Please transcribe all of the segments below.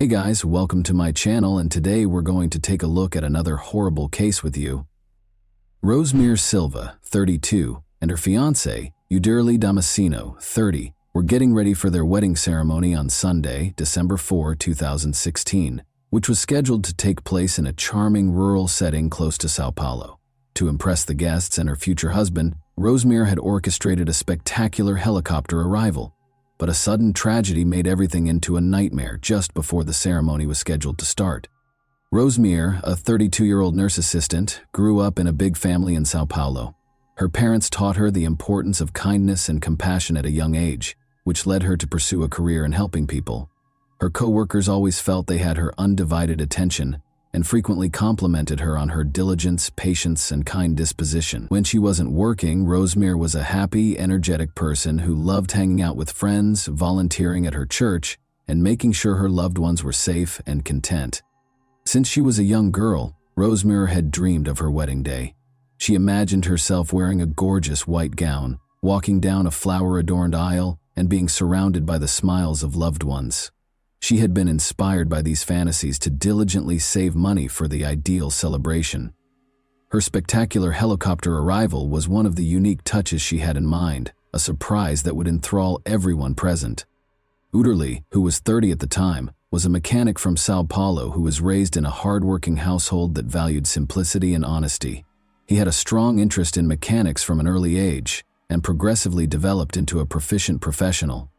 Hey guys, welcome to my channel, and today we're going to take a look at another horrible case with you. Rosemary Silva, 32, and her fiancé, Uderli Damasceno, 30, were getting ready for their wedding ceremony on Sunday, December 4, 2016, which was scheduled to take place in a charming rural setting close to Sao Paulo. To impress the guests and her future husband, Rosemary had orchestrated a spectacular helicopter arrival. But a sudden tragedy made everything into a nightmare just before the ceremony was scheduled to start. Rosemary, a 32-year-old nurse assistant, grew up in a big family in Sao Paulo. Her parents taught her the importance of kindness and compassion at a young age, which led her to pursue a career in helping people. Her co-workers always felt they had her undivided attention and frequently complimented her on her diligence, patience, and kind disposition. When she wasn't working, Rosemary was a happy, energetic person who loved hanging out with friends, volunteering at her church, and making sure her loved ones were safe and content. Since she was a young girl, Rosemary had dreamed of her wedding day. She imagined herself wearing a gorgeous white gown, walking down a flower-adorned aisle, and being surrounded by the smiles of loved ones. She had been inspired by these fantasies to diligently save money for the ideal celebration. Her spectacular helicopter arrival was one of the unique touches she had in mind, a surprise that would enthrall everyone present. Uderli, who was 30 at the time, was a mechanic from Sao Paulo who was raised in a hard-working household that valued simplicity and honesty. He had a strong interest in mechanics from an early age and progressively developed into a proficient professional.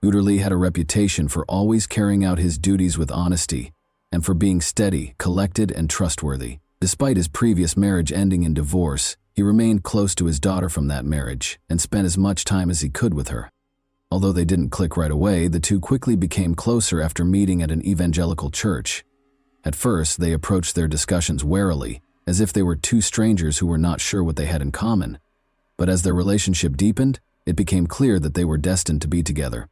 Uderli had a reputation for always carrying out his duties with honesty and for being steady, collected, and trustworthy. Despite his previous marriage ending in divorce, he remained close to his daughter from that marriage and spent as much time as he could with her. Although they didn't click right away, the two quickly became closer after meeting at an evangelical church. At first, they approached their discussions warily, as if they were two strangers who were not sure what they had in common. But as their relationship deepened, it became clear that they were destined to be together.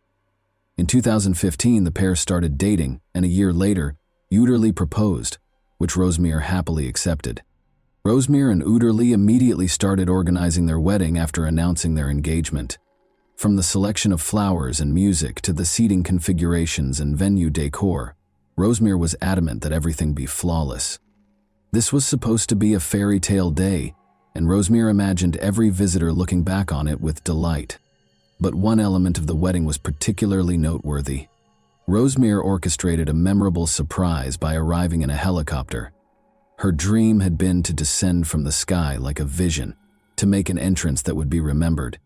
In 2015, the pair started dating, and a year later, Uderli proposed, which Rosemary happily accepted. Rosemary and Uderli immediately started organizing their wedding after announcing their engagement. From the selection of flowers and music to the seating configurations and venue decor, Rosemary was adamant that everything be flawless. This was supposed to be a fairy tale day, and Rosemary imagined every visitor looking back on it with delight. But one element of the wedding was particularly noteworthy. Rosemary orchestrated a memorable surprise by arriving in a helicopter. Her dream had been to descend from the sky like a vision, to make an entrance that would be remembered.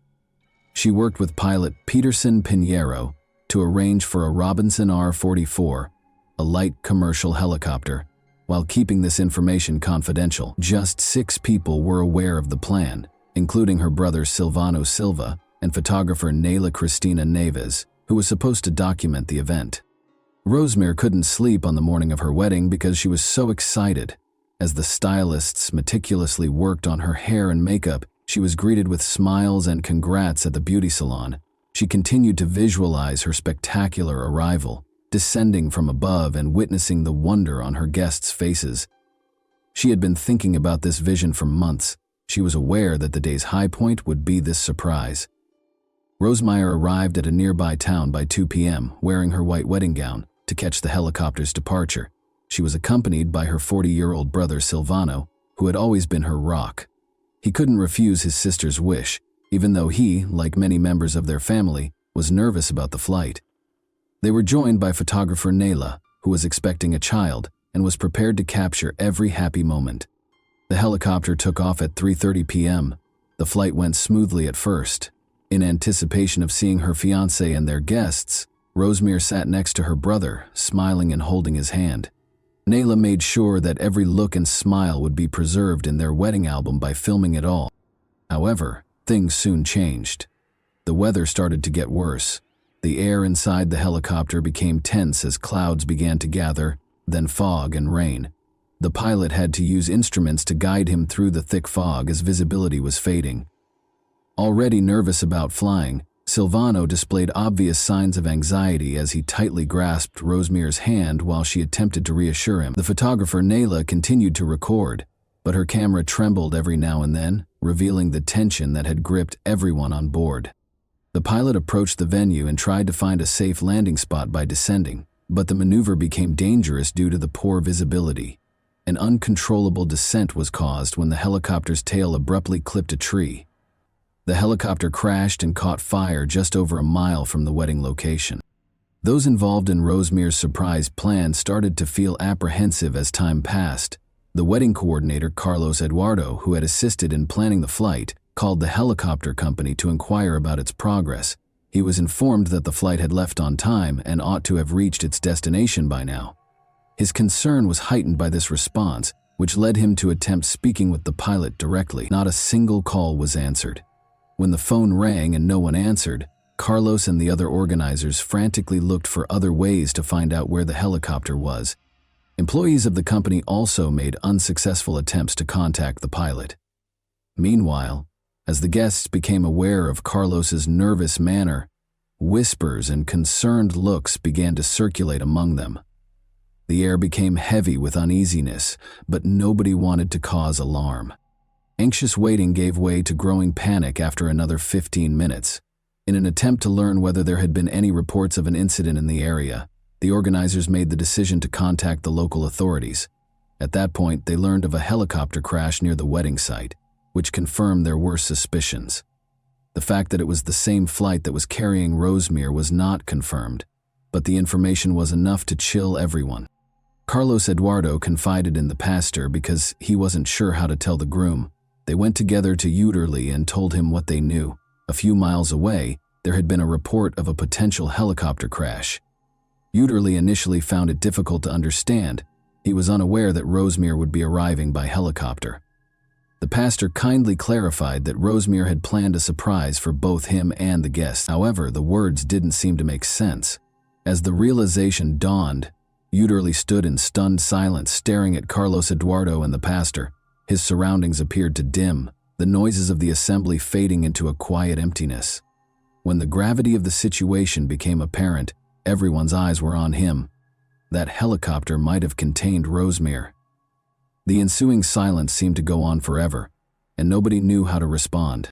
She worked with pilot Peterson Pinheiro to arrange for a Robinson R-44, a light commercial helicopter, while keeping this information confidential. Just 6 people were aware of the plan, including her brother Silvano Silva and photographer Nayla Cristina Neves, who was supposed to document the event. Rosemary couldn't sleep on the morning of her wedding because she was so excited. As the stylists meticulously worked on her hair and makeup, she was greeted with smiles and congrats at the beauty salon. She continued to visualize her spectacular arrival, descending from above and witnessing the wonder on her guests' faces. She had been thinking about this vision for months. She was aware that the day's high point would be this surprise. Rosemary arrived at a nearby town by 2 p.m., wearing her white wedding gown, to catch the helicopter's departure. She was accompanied by her 40-year-old brother Silvano, who had always been her rock. He couldn't refuse his sister's wish, even though he, like many members of their family, was nervous about the flight. They were joined by photographer Nayla, who was expecting a child and was prepared to capture every happy moment. The helicopter took off at 3:30 p.m. The flight went smoothly at first. In anticipation of seeing her fiancé and their guests, Rosemary sat next to her brother, smiling and holding his hand. Nayla made sure that every look and smile would be preserved in their wedding album by filming it all. However, things soon changed. The weather started to get worse. The air inside the helicopter became tense as clouds began to gather, then fog and rain. The pilot had to use instruments to guide him through the thick fog as visibility was fading. Already nervous about flying, Silvano displayed obvious signs of anxiety as he tightly grasped Rosemary's hand while she attempted to reassure him. The photographer Nayla continued to record, but her camera trembled every now and then, revealing the tension that had gripped everyone on board. The pilot approached the venue and tried to find a safe landing spot by descending, But the maneuver became dangerous due to the poor visibility. An uncontrollable descent was caused when the helicopter's tail abruptly clipped a tree. The helicopter crashed and caught fire just over a mile from the wedding location. Those involved in Rosemere's surprise plan started to feel apprehensive as time passed. The wedding coordinator, Carlos Eduardo, who had assisted in planning the flight, called the helicopter company to inquire about its progress. He was informed that the flight had left on time and ought to have reached its destination by now. His concern was heightened by this response, which led him to attempt speaking with the pilot directly. Not a single call was answered. When the phone rang and no one answered, Carlos and the other organizers frantically looked for other ways to find out where the helicopter was. Employees of the company also made unsuccessful attempts to contact the pilot. Meanwhile, as the guests became aware of Carlos's nervous manner, whispers and concerned looks began to circulate among them. The air became heavy with uneasiness, but nobody wanted to cause alarm. Anxious waiting gave way to growing panic after another 15 minutes. In an attempt to learn whether there had been any reports of an incident in the area, the organizers made the decision to contact the local authorities. At that point, they learned of a helicopter crash near the wedding site, which confirmed their worst suspicions. The fact that it was the same flight that was carrying Rosemere was not confirmed, but the information was enough to chill everyone. Carlos Eduardo confided in the pastor because he wasn't sure how to tell the groom. They went together to Uderly and told him what they knew. A few miles away, there had been a report of a potential helicopter crash. Uderly initially found it difficult to understand. He was unaware that Rosemere would be arriving by helicopter. The pastor kindly clarified that Rosemere had planned a surprise for both him and the guests. However, the words didn't seem to make sense. As the realization dawned, Uderly stood in stunned silence, staring at Carlos Eduardo and the pastor. His surroundings appeared to dim, the noises of the assembly fading into a quiet emptiness. When the gravity of the situation became apparent, everyone's eyes were on him. That helicopter might have contained Rosemere. The ensuing silence seemed to go on forever, and nobody knew how to respond.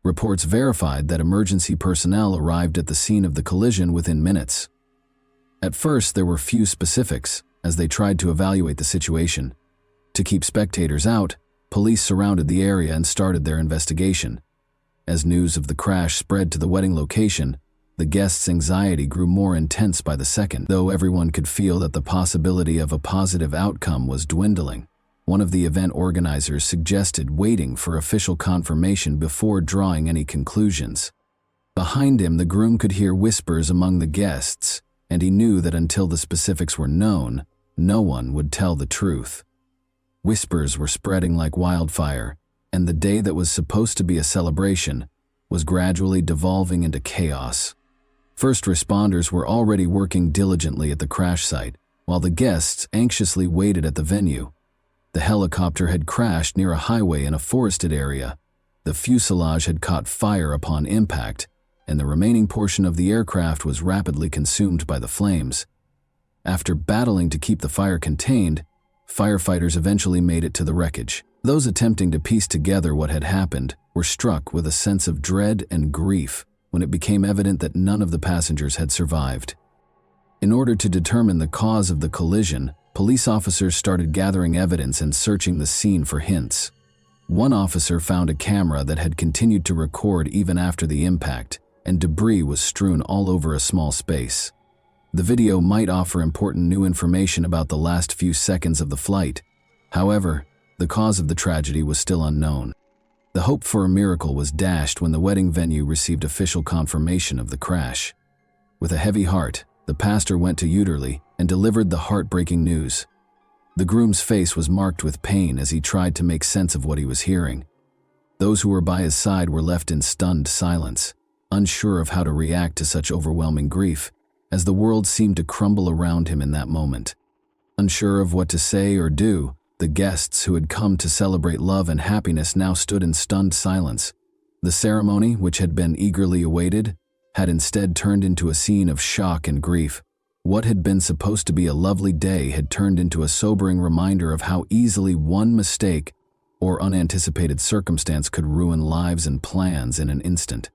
Reports verified that emergency personnel arrived at the scene of the collision within minutes. At first, there were few specifics as they tried to evaluate the situation. To keep spectators out, police surrounded the area and started their investigation. As news of the crash spread to the wedding location, the guests' anxiety grew more intense by the second, though everyone could feel that the possibility of a positive outcome was dwindling. One of the event organizers suggested waiting for official confirmation before drawing any conclusions. Behind him, the groom could hear whispers among the guests, and he knew that until the specifics were known, no one would tell the truth. Whispers were spreading like wildfire, and the day that was supposed to be a celebration was gradually devolving into chaos. First responders were already working diligently at the crash site, while the guests anxiously waited at the venue. The helicopter had crashed near a highway in a forested area. The fuselage had caught fire upon impact, and the remaining portion of the aircraft was rapidly consumed by the flames. After battling to keep the fire contained, firefighters eventually made it to the wreckage. Those attempting to piece together what had happened were struck with a sense of dread and grief when it became evident that none of the passengers had survived. In order to determine the cause of the collision, police officers started gathering evidence and searching the scene for hints. One officer found a camera that had continued to record even after the impact, and debris was strewn all over a small space. The video might offer important new information about the last few seconds of the flight. However, the cause of the tragedy was still unknown. The hope for a miracle was dashed when the wedding venue received official confirmation of the crash. With a heavy heart, the pastor went to Uderly and delivered the heartbreaking news. The groom's face was marked with pain as he tried to make sense of what he was hearing. Those who were by his side were left in stunned silence, unsure of how to react to such overwhelming grief, as the world seemed to crumble around him in that moment. Unsure of what to say or do, the guests who had come to celebrate love and happiness now stood in stunned silence. The ceremony, which had been eagerly awaited, had instead turned into a scene of shock and grief. What had been supposed to be a lovely day had turned into a sobering reminder of how easily one mistake or unanticipated circumstance could ruin lives and plans in an instant.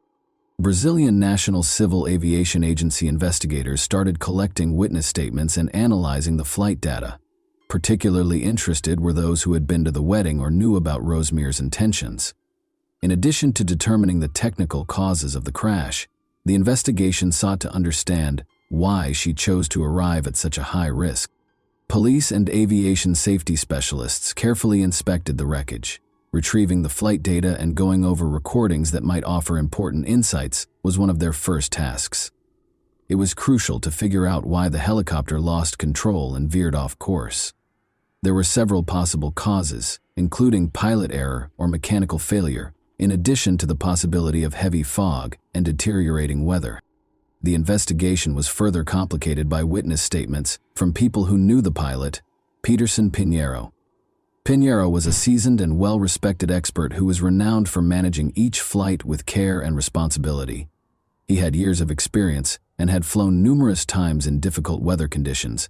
Brazilian National Civil Aviation Agency investigators started collecting witness statements and analyzing the flight data. Particularly interested were those who had been to the wedding or knew about Rosemere's intentions. In addition to determining the technical causes of the crash, the investigation sought to understand why she chose to arrive at such a high risk. Police and aviation safety specialists carefully inspected the wreckage. Retrieving the flight data and going over recordings that might offer important insights was one of their first tasks. It was crucial to figure out why the helicopter lost control and veered off course. There were several possible causes, including pilot error or mechanical failure, in addition to the possibility of heavy fog and deteriorating weather. The investigation was further complicated by witness statements from people who knew the pilot, Peterson Pinheiro. Pinheiro was a seasoned and well-respected expert who was renowned for managing each flight with care and responsibility. He had years of experience and had flown numerous times in difficult weather conditions.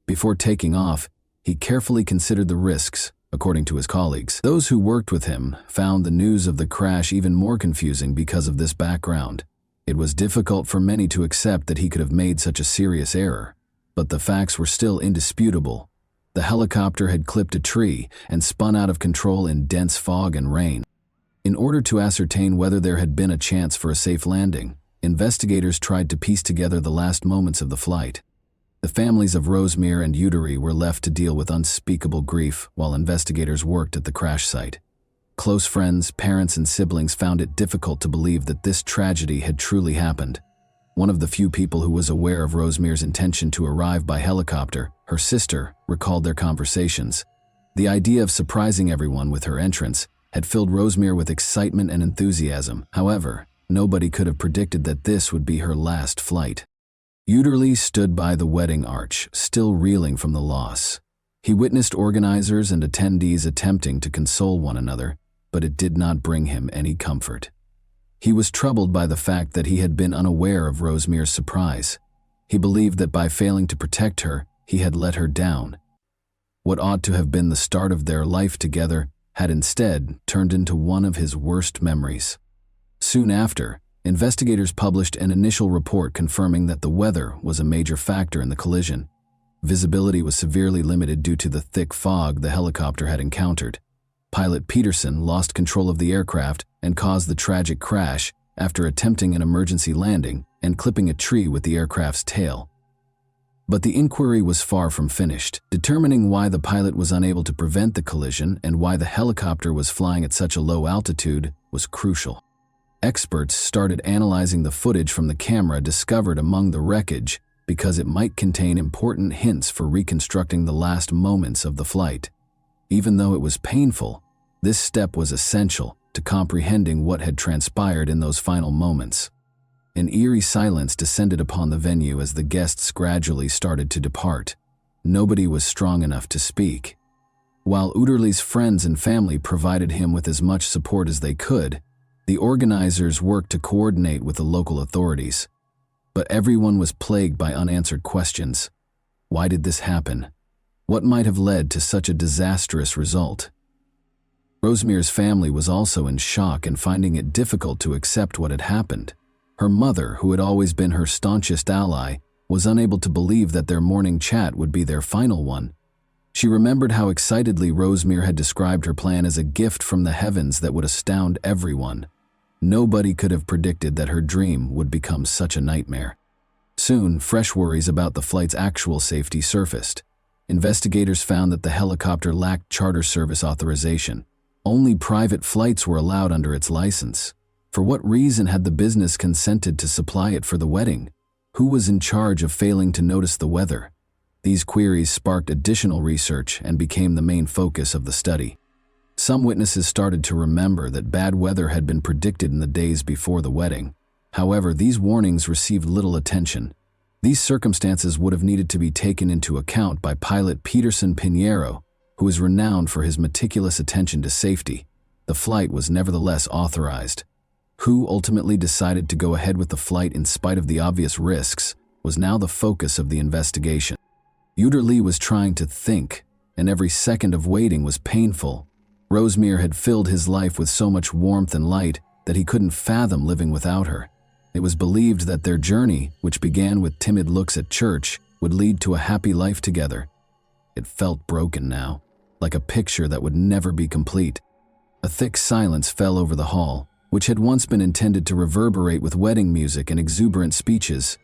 Before taking off, he carefully considered the risks, according to his colleagues. Those who worked with him found the news of the crash even more confusing because of this background. It was difficult for many to accept that he could have made such a serious error, but the facts were still indisputable. The helicopter had clipped a tree and spun out of control in dense fog and rain. In order to ascertain whether there had been a chance for a safe landing, investigators tried to piece together the last moments of the flight. The families of Rosemere and Udary were left to deal with unspeakable grief while investigators worked at the crash site. Close friends, parents, and siblings found it difficult to believe that this tragedy had truly happened. One of the few people who was aware of Rosemere's intention to arrive by helicopter, her sister, recalled their conversations. The idea of surprising everyone with her entrance had filled Rosemere with excitement and enthusiasm. However, nobody could have predicted that this would be her last flight. Udary stood by the wedding arch, still reeling from the loss. He witnessed organizers and attendees attempting to console one another, but it did not bring him any comfort. He was troubled by the fact that he had been unaware of Rosemere's surprise. He believed that by failing to protect her, he had let her down. What ought to have been the start of their life together had instead turned into one of his worst memories. Soon after, investigators published an initial report confirming that the weather was a major factor in the collision. Visibility was severely limited due to the thick fog the helicopter had encountered. Pilot Peterson lost control of the aircraft and caused the tragic crash after attempting an emergency landing and clipping a tree with the aircraft's tail. But the inquiry was far from finished. Determining why the pilot was unable to prevent the collision and why the helicopter was flying at such a low altitude was crucial. Experts started analyzing the footage from the camera discovered among the wreckage because it might contain important hints for reconstructing the last moments of the flight. Even though it was painful, this step was essential to comprehending what had transpired in those final moments. An eerie silence descended upon the venue as the guests gradually started to depart. Nobody was strong enough to speak. While Udary's friends and family provided him with as much support as they could, the organizers worked to coordinate with the local authorities. But everyone was plagued by unanswered questions. Why did this happen? What might have led to such a disastrous result? Rosemere's family was also in shock and finding it difficult to accept what had happened. Her mother, who had always been her staunchest ally, was unable to believe that their morning chat would be their final one. She remembered how excitedly Rosemere had described her plan as a gift from the heavens that would astound everyone. Nobody could have predicted that her dream would become such a nightmare. Soon, fresh worries about the flight's actual safety surfaced. Investigators found that the helicopter lacked charter service authorization. Only private flights were allowed under its license. For what reason had the business consented to supply it for the wedding? Who was in charge of failing to notice the weather? These queries sparked additional research and became the main focus of the study. Some witnesses started to remember that bad weather had been predicted in the days before the wedding. However, these warnings received little attention. These circumstances would have needed to be taken into account by pilot Peterson Pinheiro, who is renowned for his meticulous attention to safety. The flight was nevertheless authorized. Who ultimately decided to go ahead with the flight in spite of the obvious risks was now the focus of the investigation. Udary was trying to think, and every second of waiting was painful. Rosemere had filled his life with so much warmth and light, that he couldn't fathom living without her. It was believed that their journey, which began with timid looks at church, would lead to a happy life together. It felt broken now, like a picture that would never be complete. A thick silence fell over the hall, which had once been intended to reverberate with wedding music and exuberant speeches.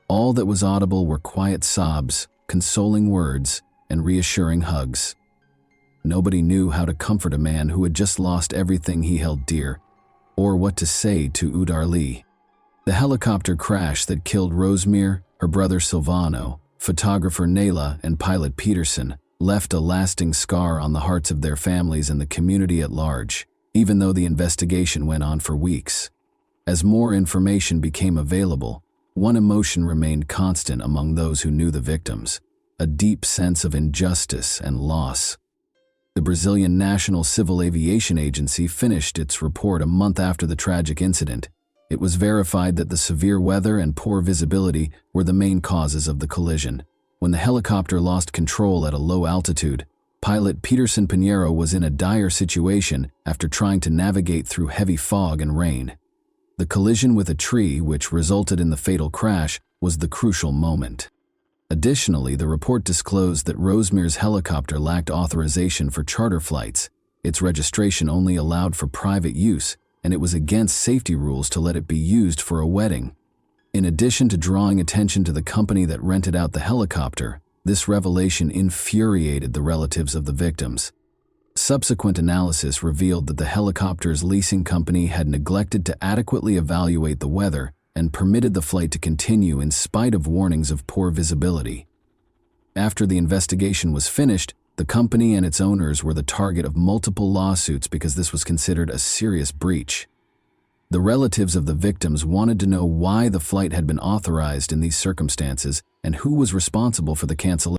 All that was audible were quiet sobs, consoling words, and reassuring hugs. Nobody knew how to comfort a man who had just lost everything he held dear, or what to say to Udarli. The helicopter crash that killed Rosemere, her brother Silvano, photographer Nayla, and pilot Peterson left a lasting scar on the hearts of their families and the community at large, even though the investigation went on for weeks. As more information became available, one emotion remained constant among those who knew the victims: a deep sense of injustice and loss. The Brazilian National Civil Aviation Agency finished its report a month after the tragic incident. It was verified that the severe weather and poor visibility were the main causes of the collision. When the helicopter lost control at a low altitude, pilot Peterson Pinheiro was in a dire situation after trying to navigate through heavy fog and rain. The collision with a tree, which resulted in the fatal crash, was the crucial moment. Additionally, the report disclosed that Rosemare's helicopter lacked authorization for charter flights. Its registration only allowed for private use, and it was against safety rules to let it be used for a wedding. In addition to drawing attention to the company that rented out the helicopter, this revelation infuriated the relatives of the victims. Subsequent analysis revealed that the helicopter's leasing company had neglected to adequately evaluate the weather and permitted the flight to continue in spite of warnings of poor visibility. After the investigation was finished, the company and its owners were the target of multiple lawsuits because this was considered a serious breach. The relatives of the victims wanted to know why the flight had been authorized in these circumstances and who was responsible for the cancellation.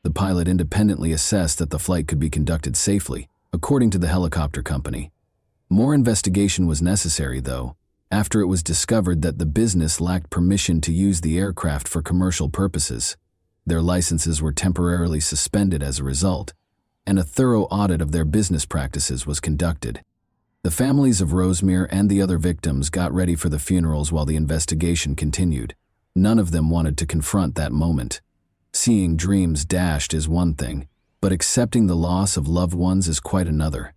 The pilot independently assessed that the flight could be conducted safely, according to the helicopter company. More investigation was necessary, though, after it was discovered that the business lacked permission to use the aircraft for commercial purposes. Their licenses were temporarily suspended as a result, and a thorough audit of their business practices was conducted. The families of Rosemere and the other victims got ready for the funerals while the investigation continued. None of them wanted to confront that moment. Seeing dreams dashed is one thing, but accepting the loss of loved ones is quite another.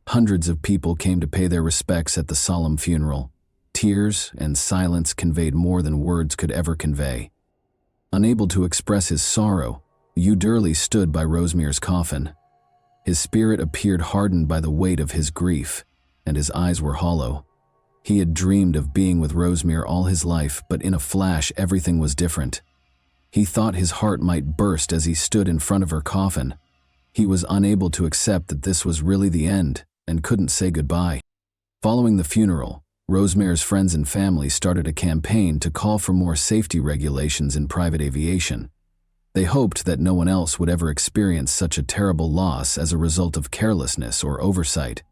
Hundreds of people came to pay their respects at the solemn funeral. Tears and silence conveyed more than words could ever convey. Unable to express his sorrow, Uderli stood by Rosemare's coffin. His spirit appeared hardened by the weight of his grief, and his eyes were hollow. He had dreamed of being with Rosemere all his life, but in a flash everything was different. He thought his heart might burst as he stood in front of her coffin. He was unable to accept that this was really the end, and couldn't say goodbye. Following the funeral, Rosemare's friends and family started a campaign to call for more safety regulations in private aviation. They hoped that no one else would ever experience such a terrible loss as a result of carelessness or oversight.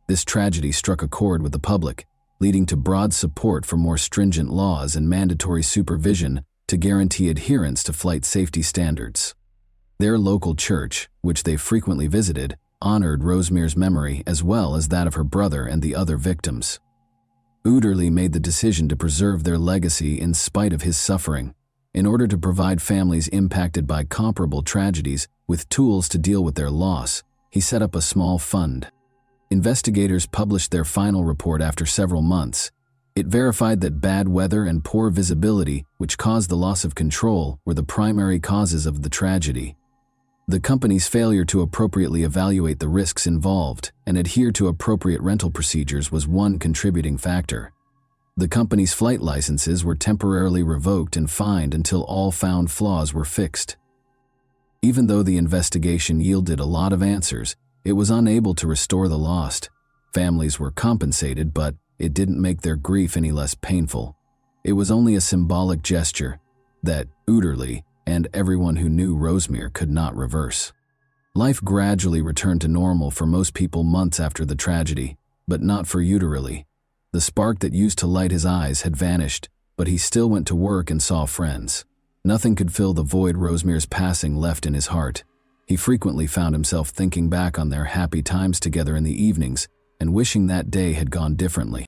This tragedy struck a chord with the public, leading to broad support for more stringent laws and mandatory supervision to guarantee adherence to flight safety standards. Their local church, which they frequently visited, honored Rosemare's memory as well as that of her brother and the other victims. Uderli made the decision to preserve their legacy in spite of his suffering. In order to provide families impacted by comparable tragedies with tools to deal with their loss, he set up a small fund. Investigators published their final report after several months. It verified that bad weather and poor visibility, which caused the loss of control, were the primary causes of the tragedy. The company's failure to appropriately evaluate the risks involved and adhere to appropriate rental procedures was one contributing factor. The company's flight licenses were temporarily revoked and fined until all found flaws were fixed. Even though the investigation yielded a lot of answers, it was unable to restore the lost. Families were compensated, but it didn't make their grief any less painful. It was only a symbolic gesture that Uderli and everyone who knew Rosemere could not reverse. Life gradually returned to normal for most people months after the tragedy, but not for Uderli. The spark that used to light his eyes had vanished, but he still went to work and saw friends. Nothing could fill the void Rosemare's passing left in his heart. He frequently found himself thinking back on their happy times together in the evenings and wishing that day had gone differently.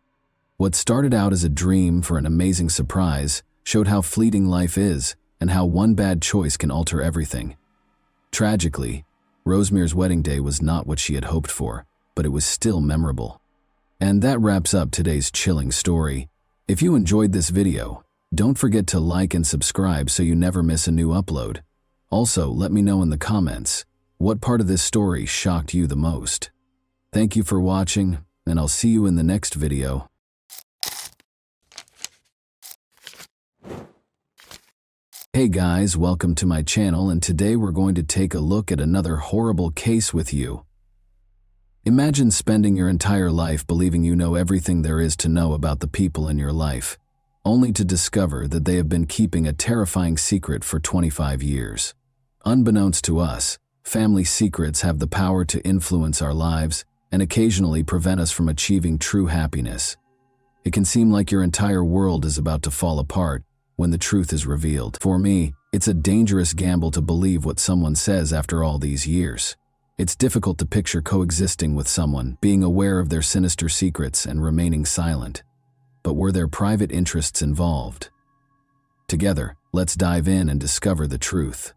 What started out as a dream for an amazing surprise showed how fleeting life is and how one bad choice can alter everything. Tragically, Rosemary's wedding day was not what she had hoped for, but it was still memorable. And that wraps up today's chilling story. If you enjoyed this video, don't forget to like and subscribe so you never miss a new upload. Also, let me know in the comments, what part of this story shocked you the most? Thank you for watching, and I'll see you in the next video. Hey guys, welcome to my channel, and today we're going to take a look at another horrible case with you. Imagine spending your entire life believing you know everything there is to know about the people in your life, only to discover that they have been keeping a terrifying secret for 25 years. Unbeknownst to us, family secrets have the power to influence our lives and occasionally prevent us from achieving true happiness. It can seem like your entire world is about to fall apart when the truth is revealed. For me, it's a dangerous gamble to believe what someone says after all these years. It's difficult to picture coexisting with someone, being aware of their sinister secrets and remaining silent. But were there private interests involved? Together, let's dive in and discover the truth.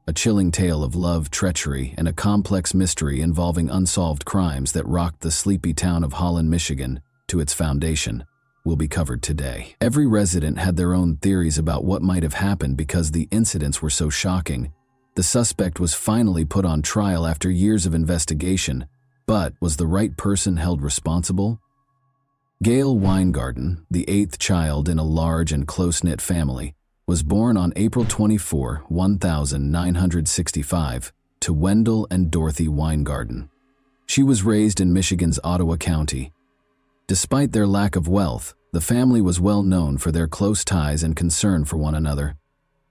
A chilling tale of love, treachery, and a complex mystery involving unsolved crimes that rocked the sleepy town of Holland, Michigan, to its foundation will be covered today. Every resident had their own theories about what might have happened because the incidents were so shocking. The suspect was finally put on trial after years of investigation, but was the right person held responsible? Gail Weingarten, the eighth child in a large and close-knit family, was born on April 24, 1965, to Wendell and Dorothy Weingarten. She was raised in Michigan's Ottawa County. Despite their lack of wealth, the family was well known for their close ties and concern for one another.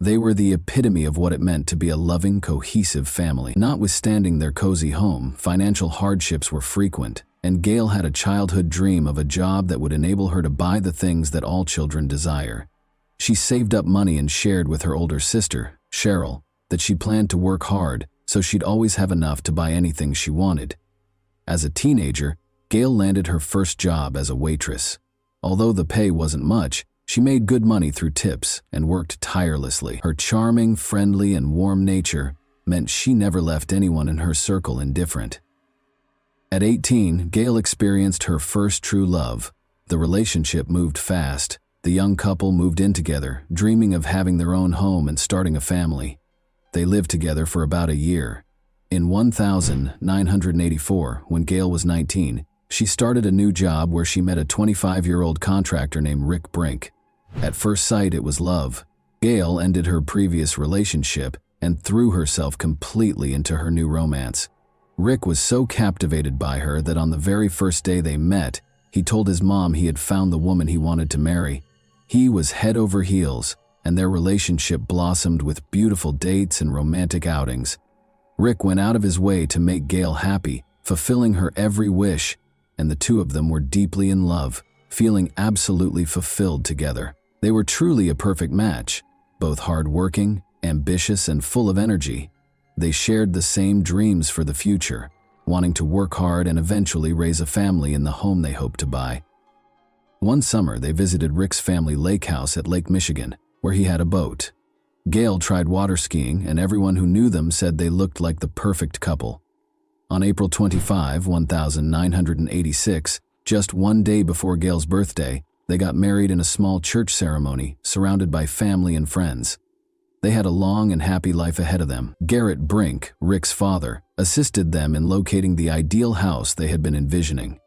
They were the epitome of what it meant to be a loving, cohesive family. Notwithstanding their cozy home, financial hardships were frequent, and Gail had a childhood dream of a job that would enable her to buy the things that all children desire. She saved up money and shared with her older sister, Cheryl, that she planned to work hard so she'd always have enough to buy anything she wanted. As a teenager, Gail landed her first job as a waitress. Although the pay wasn't much, she made good money through tips and worked tirelessly. Her charming, friendly, and warm nature meant she never left anyone in her circle indifferent. At 18, Gail experienced her first true love. The relationship moved fast. The young couple moved in together, dreaming of having their own home and starting a family. They lived together for about a year. In 1984, when Gail was 19, she started a new job where she met a 25-year-old contractor named Rick Brink. At first sight, it was love. Gail ended her previous relationship and threw herself completely into her new romance. Rick was so captivated by her that on the very first day they met, he told his mom he had found the woman he wanted to marry. He was head over heels, and their relationship blossomed with beautiful dates and romantic outings. Rick went out of his way to make Gail happy, fulfilling her every wish, and the two of them were deeply in love, feeling absolutely fulfilled together. They were truly a perfect match, both hardworking, ambitious, and full of energy. They shared the same dreams for the future, wanting to work hard and eventually raise a family in the home they hoped to buy. One summer, they visited Rick's family lake house at Lake Michigan, where he had a boat. Gail tried water skiing, and everyone who knew them said they looked like the perfect couple. On April 25, 1986, just one day before Gail's birthday, they got married in a small church ceremony, surrounded by family and friends. They had a long and happy life ahead of them. Garrett Brink, Rick's father, assisted them in locating the ideal house they had been envisioning.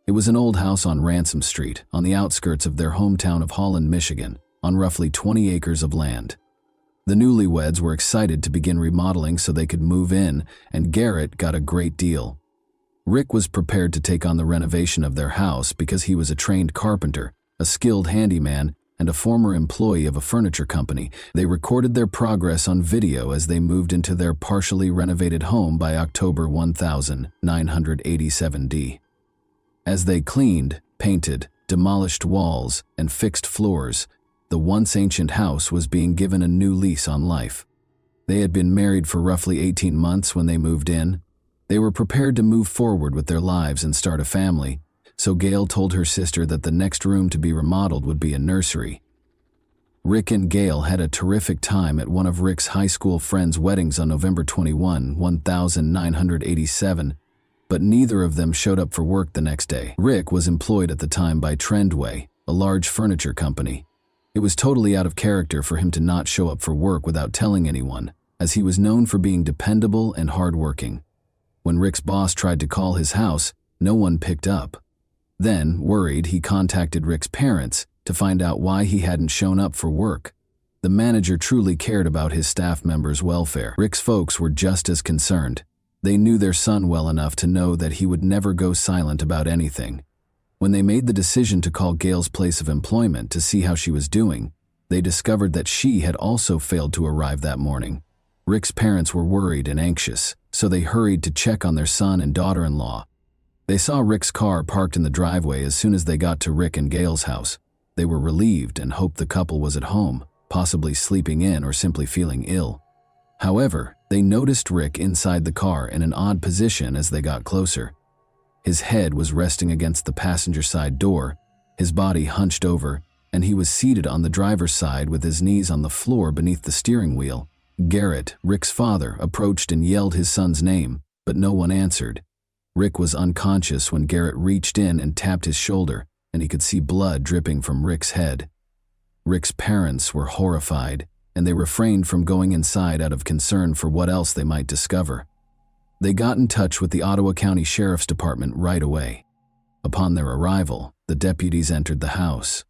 It was an old house on Ransom Street, on the outskirts of their hometown of Holland, Michigan, on roughly 20 acres of land. The newlyweds were excited to begin remodeling so they could move in, and Garrett got a great deal. Rick was prepared to take on the renovation of their house because he was a trained carpenter, a skilled handyman, and a former employee of a furniture company. They recorded their progress on video as they moved into their partially renovated home by October 1987. As they cleaned, painted, demolished walls, and fixed floors, the once ancient house was being given a new lease on life. They had been married for roughly 18 months when they moved in. They were prepared to move forward with their lives and start a family, so Gail told her sister that the next room to be remodeled would be a nursery. Rick and Gail had a terrific time at one of Rick's high school friends' weddings on November 21, 1987, but neither of them showed up for work the next day. Rick was employed at the time by Trendway, a large furniture company. It was totally out of character for him to not show up for work without telling anyone, as he was known for being dependable and hardworking. When Rick's boss tried to call his house, no one picked up. Then, worried, he contacted Rick's parents to find out why he hadn't shown up for work. The manager truly cared about his staff members' welfare. Rick's folks were just as concerned. They knew their son well enough to know that he would never go silent about anything. When they made the decision to call Gail's place of employment to see how she was doing, they discovered that she had also failed to arrive that morning. Rick's parents were worried and anxious, so they hurried to check on their son and daughter-in-law. They saw Rick's car parked in the driveway as soon as they got to Rick and Gail's house. They were relieved and hoped the couple was at home, possibly sleeping in or simply feeling ill. However, they noticed Rick inside the car in an odd position as they got closer. His head was resting against the passenger side door, his body hunched over, and he was seated on the driver's side with his knees on the floor beneath the steering wheel. Garrett, Rick's father, approached and yelled his son's name, but no one answered. Rick was unconscious when Garrett reached in and tapped his shoulder, and he could see blood dripping from Rick's head. Rick's parents were horrified, and they refrained from going inside out of concern for what else they might discover. They got in touch with the Ottawa County Sheriff's Department right away. Upon their arrival, the deputies entered the house.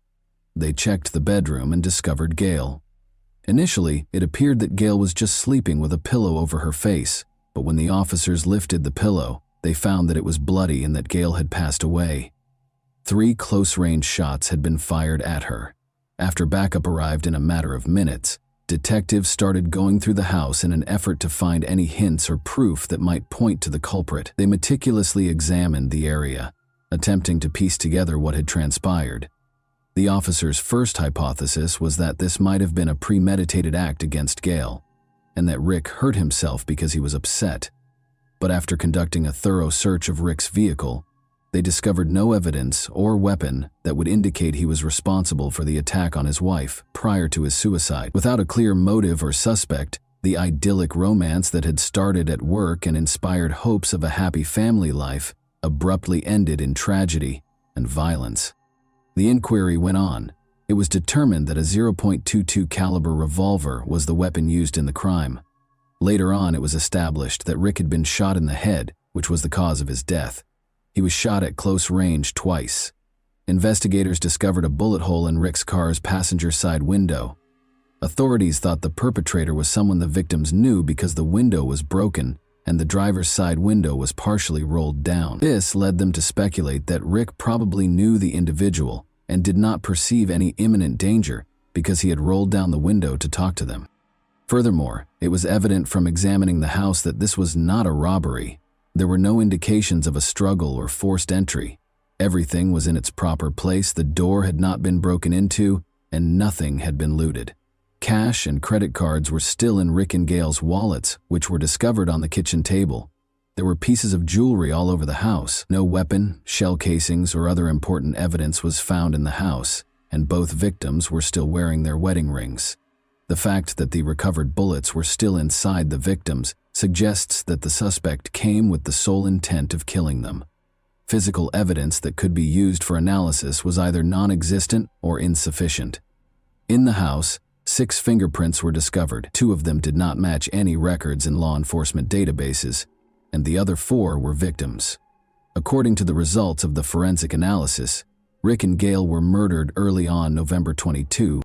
They checked the bedroom and discovered Gail. Initially, it appeared that Gail was just sleeping with a pillow over her face, but when the officers lifted the pillow, they found that it was bloody and that Gail had passed away. 3 close-range shots had been fired at her. After backup arrived in a matter of minutes, detectives started going through the house in an effort to find any hints or proof that might point to the culprit. They meticulously examined the area, attempting to piece together what had transpired. The officers' first hypothesis was that this might have been a premeditated act against Gail, and that Rick hurt himself because he was upset. But after conducting a thorough search of Rick's vehicle, they discovered no evidence or weapon that would indicate he was responsible for the attack on his wife prior to his suicide. Without a clear motive or suspect, the idyllic romance that had started at work and inspired hopes of a happy family life abruptly ended in tragedy and violence. The inquiry went on. It was determined that a .22 caliber revolver was the weapon used in the crime. Later on, it was established that Rick had been shot in the head, which was the cause of his death. He was shot at close range twice. Investigators discovered a bullet hole in Rick's car's passenger side window. Authorities thought the perpetrator was someone the victims knew because the window was broken and the driver's side window was partially rolled down. This led them to speculate that Rick probably knew the individual and did not perceive any imminent danger because he had rolled down the window to talk to them. Furthermore, it was evident from examining the house that this was not a robbery. There were no indications of a struggle or forced entry. Everything was in its proper place, the door had not been broken into, and nothing had been looted. Cash and credit cards were still in Rick and Gail's wallets, which were discovered on the kitchen table. There were pieces of jewelry all over the house. No weapon, shell casings, or other important evidence was found in the house, and both victims were still wearing their wedding rings. The fact that the recovered bullets were still inside the victims suggests that the suspect came with the sole intent of killing them. Physical evidence that could be used for analysis was either non-existent or insufficient. In the house, 6 fingerprints were discovered. 2 of them did not match any records in law enforcement databases, and the other 4 were victims. According to the results of the forensic analysis, Rick and Gail were murdered early on November 22.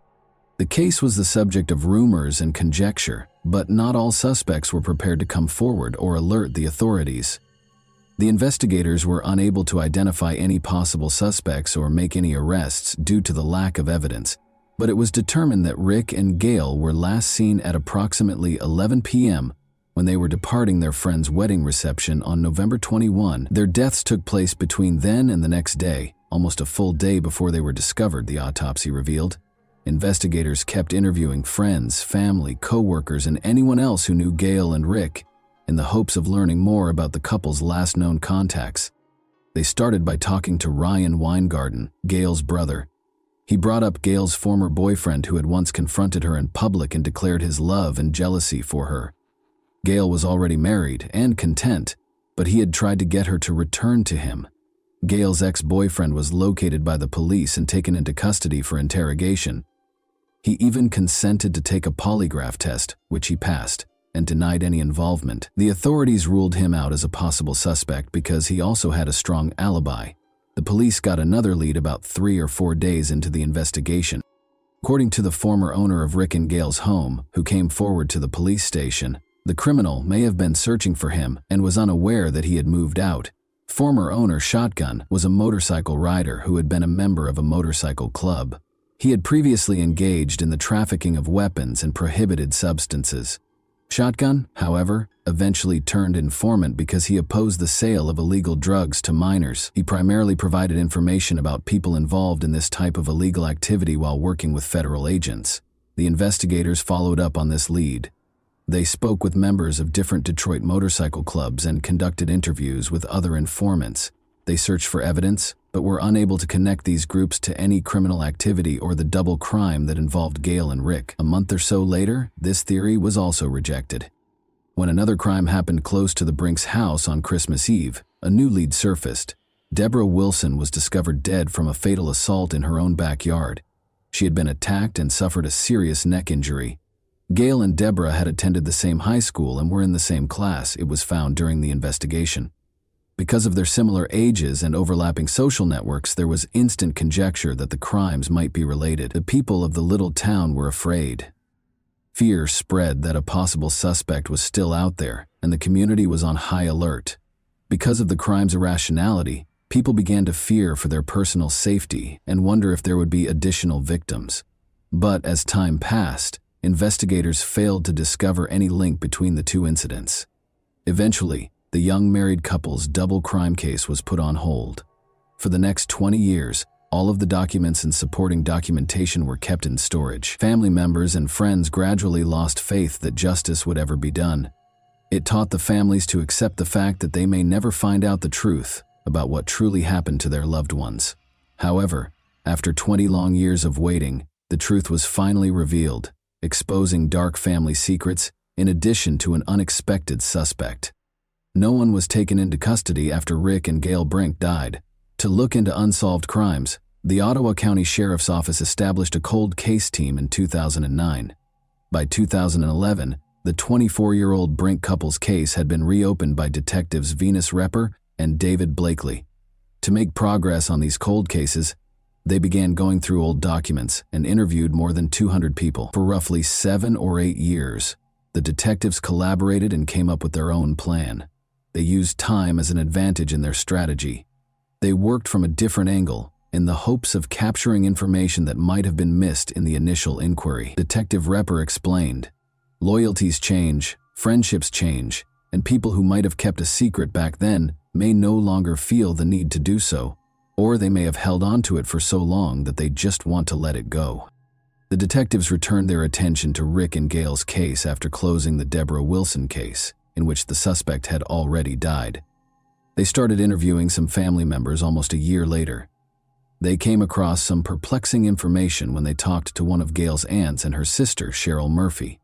The case was the subject of rumors and conjecture, but not all suspects were prepared to come forward or alert the authorities. The investigators were unable to identify any possible suspects or make any arrests due to the lack of evidence, but it was determined that Rick and Gail were last seen at approximately 11 p.m. when they were departing their friend's wedding reception on November 21. Their deaths took place between then and the next day, almost a full day before they were discovered, the autopsy revealed. Investigators kept interviewing friends, family, co-workers, and anyone else who knew Gail and Rick in the hopes of learning more about the couple's last known contacts. They started by talking to Ryan Weingarten, Gail's brother. He brought up Gail's former boyfriend who had once confronted her in public and declared his love and jealousy for her. Gail was already married and content, but he had tried to get her to return to him. Gail's ex-boyfriend was located by the police and taken into custody for interrogation. He even consented to take a polygraph test, which he passed, and denied any involvement. The authorities ruled him out as a possible suspect because he also had a strong alibi. The police got another lead about 3 or 4 days into the investigation. According to the former owner of Rick and Gail's home, who came forward to the police station, the criminal may have been searching for him and was unaware that he had moved out. Former owner Shotgun was a motorcycle rider who had been a member of a motorcycle club. He had previously engaged in the trafficking of weapons and prohibited substances. Shotgun, however, eventually turned informant because he opposed the sale of illegal drugs to minors. He primarily provided information about people involved in this type of illegal activity while working with federal agents. The investigators followed up on this lead. They spoke with members of different Detroit motorcycle clubs and conducted interviews with other informants. They searched for evidence, but were unable to connect these groups to any criminal activity or the double crime that involved Gail and Rick. A month or so later, this theory was also rejected. When another crime happened close to the Brinks house on Christmas Eve, a new lead surfaced. Deborah Wilson was discovered dead from a fatal assault in her own backyard. She had been attacked and suffered a serious neck injury. Gail and Deborah had attended the same high school and were in the same class, it was found during the investigation. Because of their similar ages and overlapping social networks, there was instant conjecture that the crimes might be related. The people of the little town were afraid. Fear spread that a possible suspect was still out there, and the community was on high alert. Because of the crime's irrationality, people began to fear for their personal safety and wonder if there would be additional victims. But as time passed, investigators failed to discover any link between the two incidents. Eventually, the young married couple's double crime case was put on hold. For the next 20 years, all of the documents and supporting documentation were kept in storage. Family members and friends gradually lost faith that justice would ever be done. It taught the families to accept the fact that they may never find out the truth about what truly happened to their loved ones. However, after 20 long years of waiting, the truth was finally revealed, exposing dark family secrets in addition to an unexpected suspect. No one was taken into custody after Rick and Gail Brink died. To look into unsolved crimes, the Ottawa County Sheriff's Office established a cold case team in 2009. By 2011, the 24-year-old Brink couple's case had been reopened by detectives Venus Repper and David Blakely. To make progress on these cold cases, they began going through old documents and interviewed more than 200 people. For roughly 7 or 8 years, the detectives collaborated and came up with their own plan. They used time as an advantage in their strategy. They worked from a different angle, in the hopes of capturing information that might have been missed in the initial inquiry. Detective Repper explained, "Loyalties change, friendships change, and people who might have kept a secret back then may no longer feel the need to do so, or they may have held on to it for so long that they just want to let it go." The detectives returned their attention to Rick and Gail's case after closing the Deborah Wilson case, in which the suspect had already died. They started interviewing some family members almost a year later. They came across some perplexing information when they talked to one of Gail's aunts and her sister, Cheryl Murphy.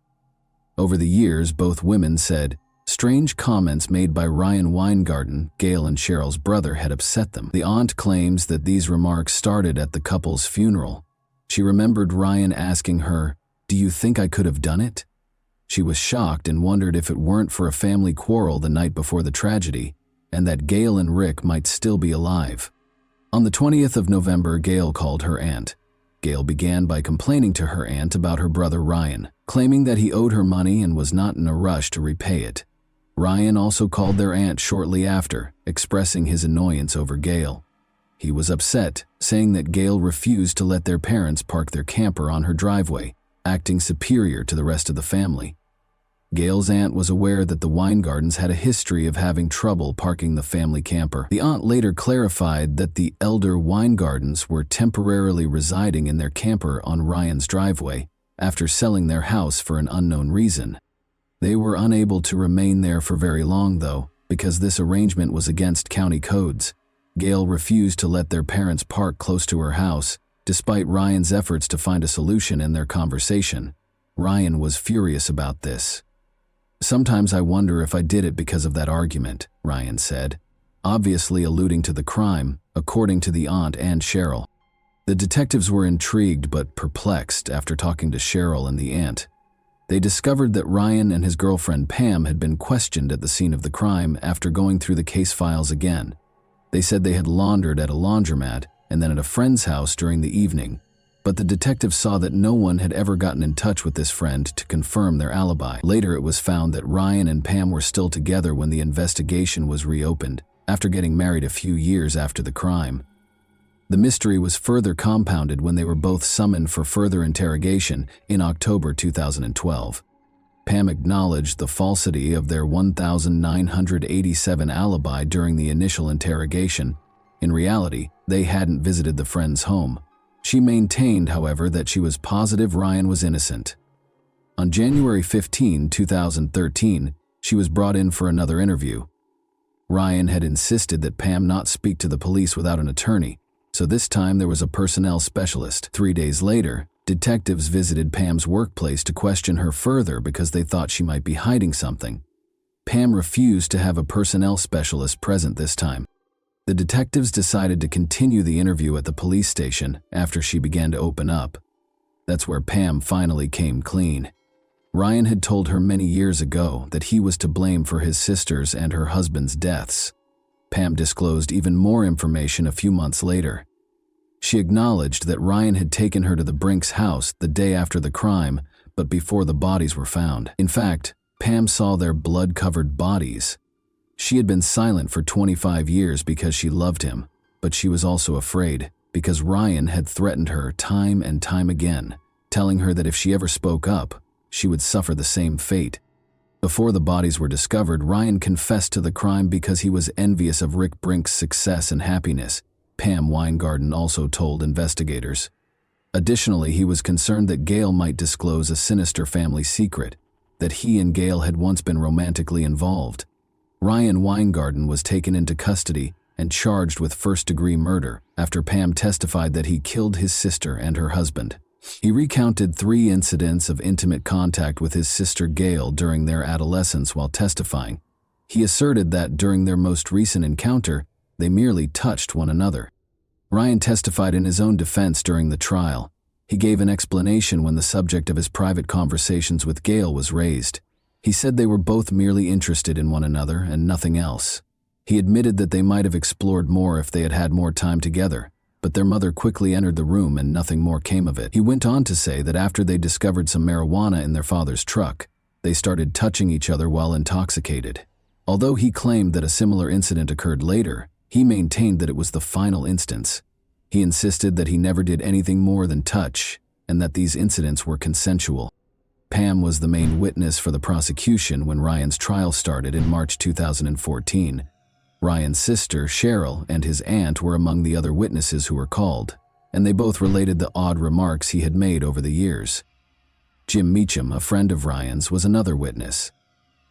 Over the years, both women said strange comments made by Ryan Weingarten, Gail and Cheryl's brother, had upset them. The aunt claims that these remarks started at the couple's funeral. She remembered Ryan asking her, "Do you think I could have done it?" She was shocked and wondered if it weren't for a family quarrel the night before the tragedy, and that Gail and Rick might still be alive. On the 20th of November, Gail called her aunt. Gail began by complaining to her aunt about her brother Ryan, claiming that he owed her money and was not in a rush to repay it. Ryan also called their aunt shortly after, expressing his annoyance over Gail. He was upset, saying that Gail refused to let their parents park their camper on her driveway, acting superior to the rest of the family. Gail's aunt was aware that the Weingardens had a history of having trouble parking the family camper. The aunt later clarified that the elder Weingardens were temporarily residing in their camper on Ryan's driveway after selling their house for an unknown reason. They were unable to remain there for very long, though, because this arrangement was against county codes. Gail refused to let their parents park close to her house, despite Ryan's efforts to find a solution in their conversation. Ryan was furious about this. "Sometimes I wonder if I did it because of that argument," Ryan said, obviously alluding to the crime, according to the aunt and Cheryl. The detectives were intrigued but perplexed after talking to Cheryl and the aunt. They discovered that Ryan and his girlfriend Pam had been questioned at the scene of the crime after going through the case files again. They said they had laundered at a laundromat and then at a friend's house during the evening, but the detectives saw that no one had ever gotten in touch with this friend to confirm their alibi. Later, it was found that Ryan and Pam were still together when the investigation was reopened, after getting married a few years after the crime. The mystery was further compounded when they were both summoned for further interrogation in October 2012. Pam acknowledged the falsity of their 1987 alibi during the initial interrogation. In reality, they hadn't visited the friend's home. She maintained, however, that she was positive Ryan was innocent. On January 15, 2013, she was brought in for another interview. Ryan had insisted that Pam not speak to the police without an attorney, so this time there was a personnel specialist. 3 days later, detectives visited Pam's workplace to question her further because they thought she might be hiding something. Pam refused to have a personnel specialist present this time. The detectives decided to continue the interview at the police station after she began to open up. That's where Pam finally came clean. Ryan had told her many years ago that he was to blame for his sister's and her husband's deaths. Pam disclosed even more information a few months later. She acknowledged that Ryan had taken her to the Brinks house the day after the crime, but before the bodies were found. In fact, Pam saw their blood-covered bodies. She had been silent for 25 years because she loved him, but she was also afraid because Ryan had threatened her time and time again, telling her that if she ever spoke up, she would suffer the same fate. Before the bodies were discovered, Ryan confessed to the crime because he was envious of Rick Brink's success and happiness, Pam Weingarten also told investigators. Additionally, he was concerned that Gail might disclose a sinister family secret, that he and Gail had once been romantically involved. Ryan Weingarten was taken into custody and charged with first-degree murder after Pam testified that he killed his sister and her husband. He recounted 3 incidents of intimate contact with his sister Gail during their adolescence while testifying. He asserted that during their most recent encounter, they merely touched one another. Ryan testified in his own defense during the trial. He gave an explanation when the subject of his private conversations with Gail was raised. He said they were both merely interested in one another and nothing else. He admitted that they might have explored more if they had had more time together, but their mother quickly entered the room and nothing more came of it. He went on to say that after they discovered some marijuana in their father's truck, they started touching each other while intoxicated. Although he claimed that a similar incident occurred later, he maintained that it was the final instance. He insisted that he never did anything more than touch, and that these incidents were consensual. Pam was the main witness for the prosecution when Ryan's trial started in March 2014. Ryan's sister, Cheryl, and his aunt were among the other witnesses who were called, and they both related the odd remarks he had made over the years. Jim Meacham, a friend of Ryan's, was another witness.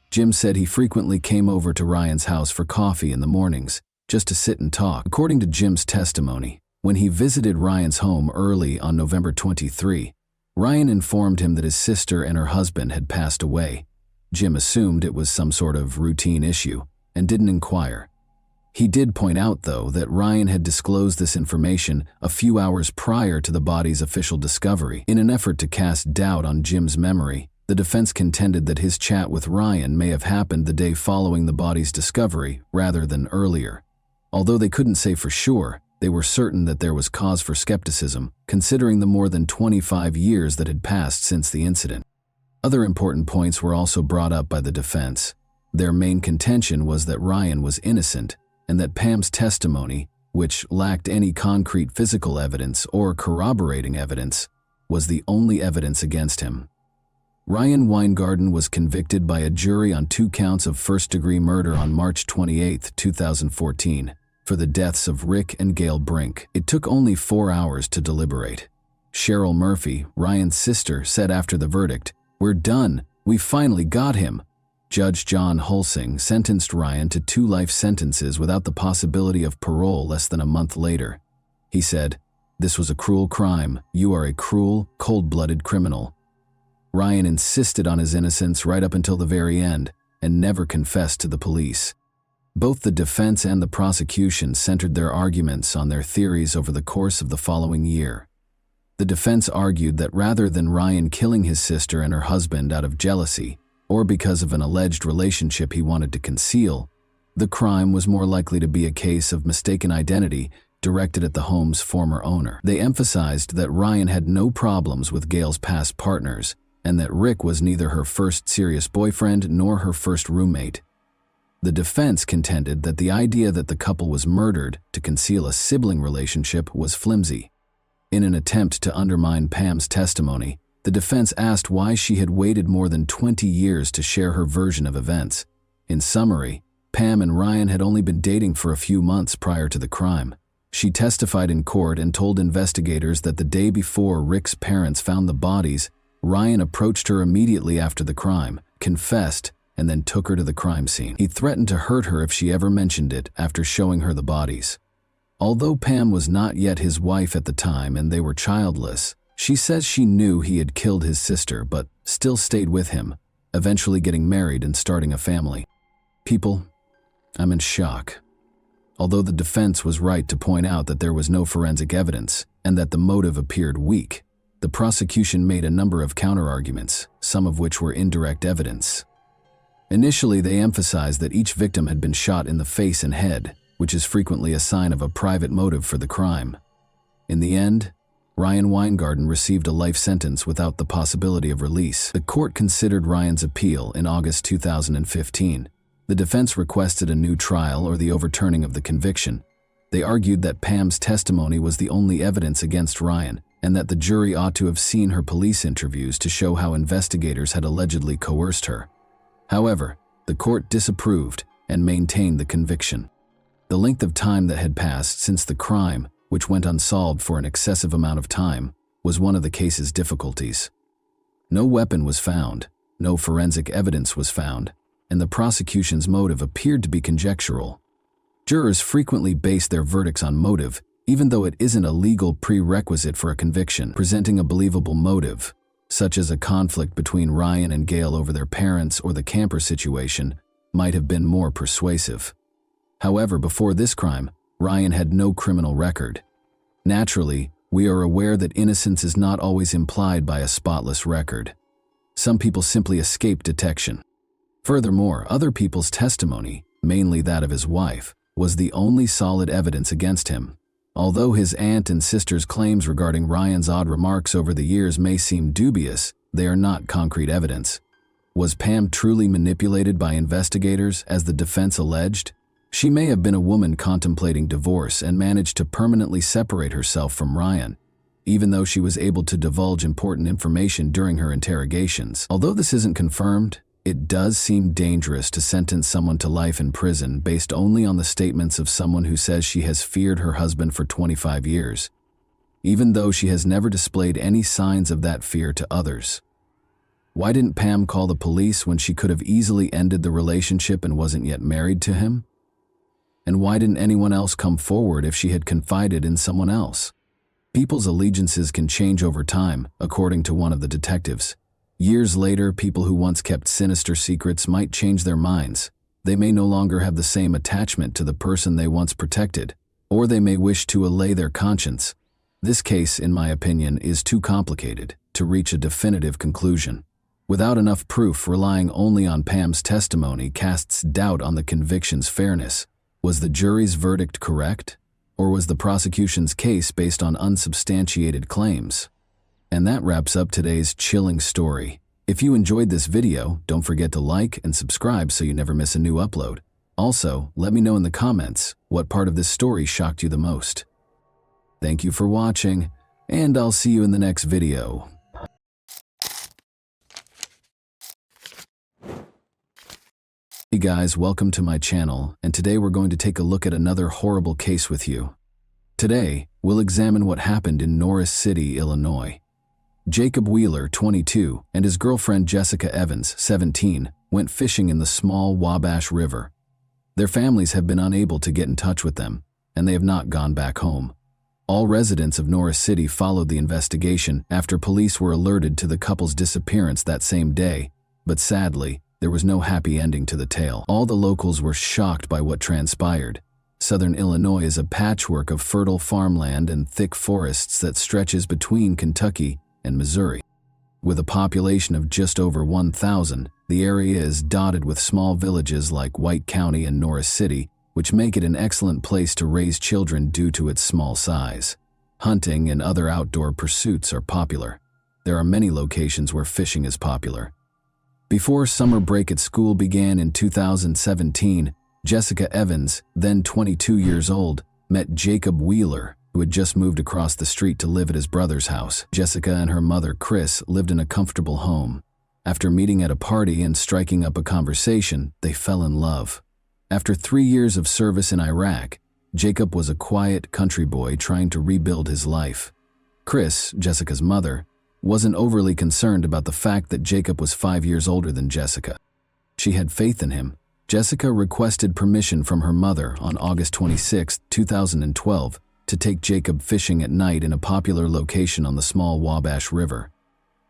Jim said he frequently came over to Ryan's house for coffee in the mornings, just to sit and talk. According to Jim's testimony, when he visited Ryan's home early on November 23, Ryan informed him that his sister and her husband had passed away. Jim assumed it was some sort of routine issue and didn't inquire. He did point out, though, that Ryan had disclosed this information a few hours prior to the body's official discovery. In an effort to cast doubt on Jim's memory, the defense contended that his chat with Ryan may have happened the day following the body's discovery rather than earlier. Although they couldn't say for sure, they were certain that there was cause for skepticism, considering the more than 25 years that had passed since the incident. Other important points were also brought up by the defense. Their main contention was that Ryan was innocent, and that Pam's testimony, which lacked any concrete physical evidence or corroborating evidence, was the only evidence against him. Ryan Weingarten was convicted by a jury on 2 counts of first-degree murder on March 28, 2014. For the deaths of Rick and Gail Brink. It took only 4 hours to deliberate. Cheryl Murphy, Ryan's sister, said after the verdict, "We're done. We finally got him." Judge John Hulsing sentenced Ryan to 2 life sentences without the possibility of parole less than a month later. He said, "This was a cruel crime. You are a cruel, cold-blooded criminal." Ryan insisted on his innocence right up until the very end and never confessed to the police. Both the defense and the prosecution centered their arguments on their theories over the course of the following year. The defense argued that rather than Ryan killing his sister and her husband out of jealousy, or because of an alleged relationship he wanted to conceal, the crime was more likely to be a case of mistaken identity directed at the home's former owner. They emphasized that Ryan had no problems with Gail's past partners, and that Rick was neither her first serious boyfriend nor her first roommate. The defense contended that the idea that the couple was murdered to conceal a sibling relationship was flimsy. In an attempt to undermine Pam's testimony, the defense asked why she had waited more than 20 years to share her version of events. In summary, Pam and Ryan had only been dating for a few months prior to the crime. She testified in court and told investigators that the day before Rick's parents found the bodies, Ryan approached her immediately after the crime, confessed, and then took her to the crime scene. He threatened to hurt her if she ever mentioned it after showing her the bodies. Although Pam was not yet his wife at the time and they were childless, she says she knew he had killed his sister but still stayed with him, eventually getting married and starting a family. People, I'm in shock. Although the defense was right to point out that there was no forensic evidence and that the motive appeared weak, the prosecution made a number of counterarguments, some of which were indirect evidence. Initially, they emphasized that each victim had been shot in the face and head, which is frequently a sign of a private motive for the crime. In the end, Ryan Weingarten received a life sentence without the possibility of release. The court considered Ryan's appeal in August 2015. The defense requested a new trial or the overturning of the conviction. They argued that Pam's testimony was the only evidence against Ryan, and that the jury ought to have seen her police interviews to show how investigators had allegedly coerced her. However, the court disapproved and maintained the conviction. The length of time that had passed since the crime, which went unsolved for an excessive amount of time, was one of the case's difficulties. No weapon was found, no forensic evidence was found, and the prosecution's motive appeared to be conjectural. Jurors frequently base their verdicts on motive, even though it isn't a legal prerequisite for a conviction. Presenting a believable motive, such as a conflict between Ryan and Gail over their parents or the camper situation, might have been more persuasive. However, before this crime, Ryan had no criminal record. Naturally, we are aware that innocence is not always implied by a spotless record. Some people simply escape detection. Furthermore, other people's testimony, mainly that of his wife, was the only solid evidence against him. Although his aunt and sister's claims regarding Ryan's odd remarks over the years may seem dubious, they are not concrete evidence. Was Pam truly manipulated by investigators, as the defense alleged? She may have been a woman contemplating divorce and managed to permanently separate herself from Ryan, even though she was able to divulge important information during her interrogations. Although this isn't confirmed, it does seem dangerous to sentence someone to life in prison based only on the statements of someone who says she has feared her husband for 25 years, even though she has never displayed any signs of that fear to others. Why didn't Pam call the police when she could have easily ended the relationship and wasn't yet married to him? And why didn't anyone else come forward if she had confided in someone else? People's allegiances can change over time, according to one of the detectives. Years later, people who once kept sinister secrets might change their minds. They may no longer have the same attachment to the person they once protected, or they may wish to allay their conscience. This case, in my opinion, is too complicated to reach a definitive conclusion. Without enough proof, relying only on Pam's testimony casts doubt on the conviction's fairness. Was the jury's verdict correct? Or was the prosecution's case based on unsubstantiated claims? And that wraps up today's chilling story. If you enjoyed this video, don't forget to like and subscribe so you never miss a new upload. Also, let me know in the comments what part of this story shocked you the most. Thank you for watching, and I'll see you in the next video. Hey guys, welcome to my channel, and today we're going to take a look at another horrible case with you. Today, we'll examine what happened in Norris City, Illinois. Jacob Wheeler, 22, and his girlfriend Jessica Evans, 17, went fishing in the small Wabash River. Their families have been unable to get in touch with them, and they have not gone back home. All residents of Norris City followed the investigation after police were alerted to the couple's disappearance that same day, but sadly, there was no happy ending to the tale. All the locals were shocked by what transpired. Southern Illinois is a patchwork of fertile farmland and thick forests that stretches between Kentucky and Missouri. With a population of just over 1,000, the area is dotted with small villages like White County and Norris City, which make it an excellent place to raise children due to its small size. Hunting and other outdoor pursuits are popular. There are many locations where fishing is popular. Before summer break at school began in 2017, Jessica Evans, then 22 years old, met Jacob Wheeler, who had just moved across the street to live at his brother's house. Jessica and her mother, Chris, lived in a comfortable home. After meeting at a party and striking up a conversation, they fell in love. After 3 years of service in Iraq, Jacob was a quiet country boy trying to rebuild his life. Chris, Jessica's mother, wasn't overly concerned about the fact that Jacob was 5 years older than Jessica. She had faith in him. Jessica requested permission from her mother on August 26, 2012, to take Jacob fishing at night in a popular location on the small Wabash River.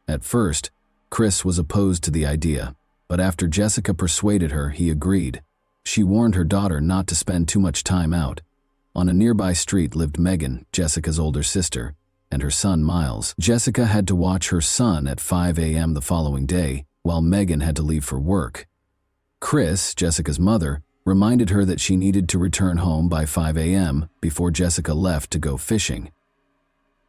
At first, Chris was opposed to the idea, but after Jessica persuaded her, he agreed. She warned her daughter not to spend too much time out. On a nearby street lived Megan, Jessica's older sister, and her son Miles. Jessica had to watch her son at 5 a.m. the following day, while Megan had to leave for work. Chris, Jessica's mother, reminded her that she needed to return home by 5 a.m. before Jessica left to go fishing.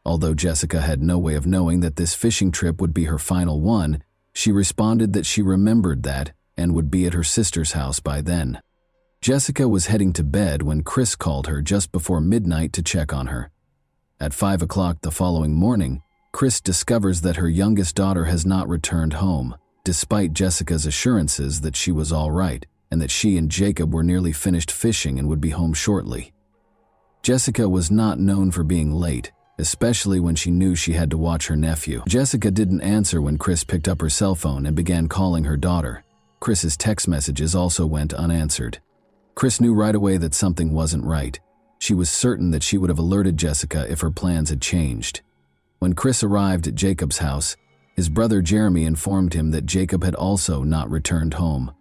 Although Jessica had no way of knowing that this fishing trip would be her final one, she responded that she remembered that and would be at her sister's house by then. Jessica was heading to bed when Chris called her just before midnight to check on her. At 5 o'clock the following morning, Chris discovers that her youngest daughter has not returned home, despite Jessica's assurances that she was all right and that she and Jacob were nearly finished fishing and would be home shortly. Jessica was not known for being late, especially when she knew she had to watch her nephew. Jessica didn't answer when Chris picked up her cell phone and began calling her daughter. Chris's text messages also went unanswered. Chris knew right away that something wasn't right. She was certain that she would have alerted Jessica if her plans had changed. When Chris arrived at Jacob's house, his brother Jeremy informed him that Jacob had also not returned home.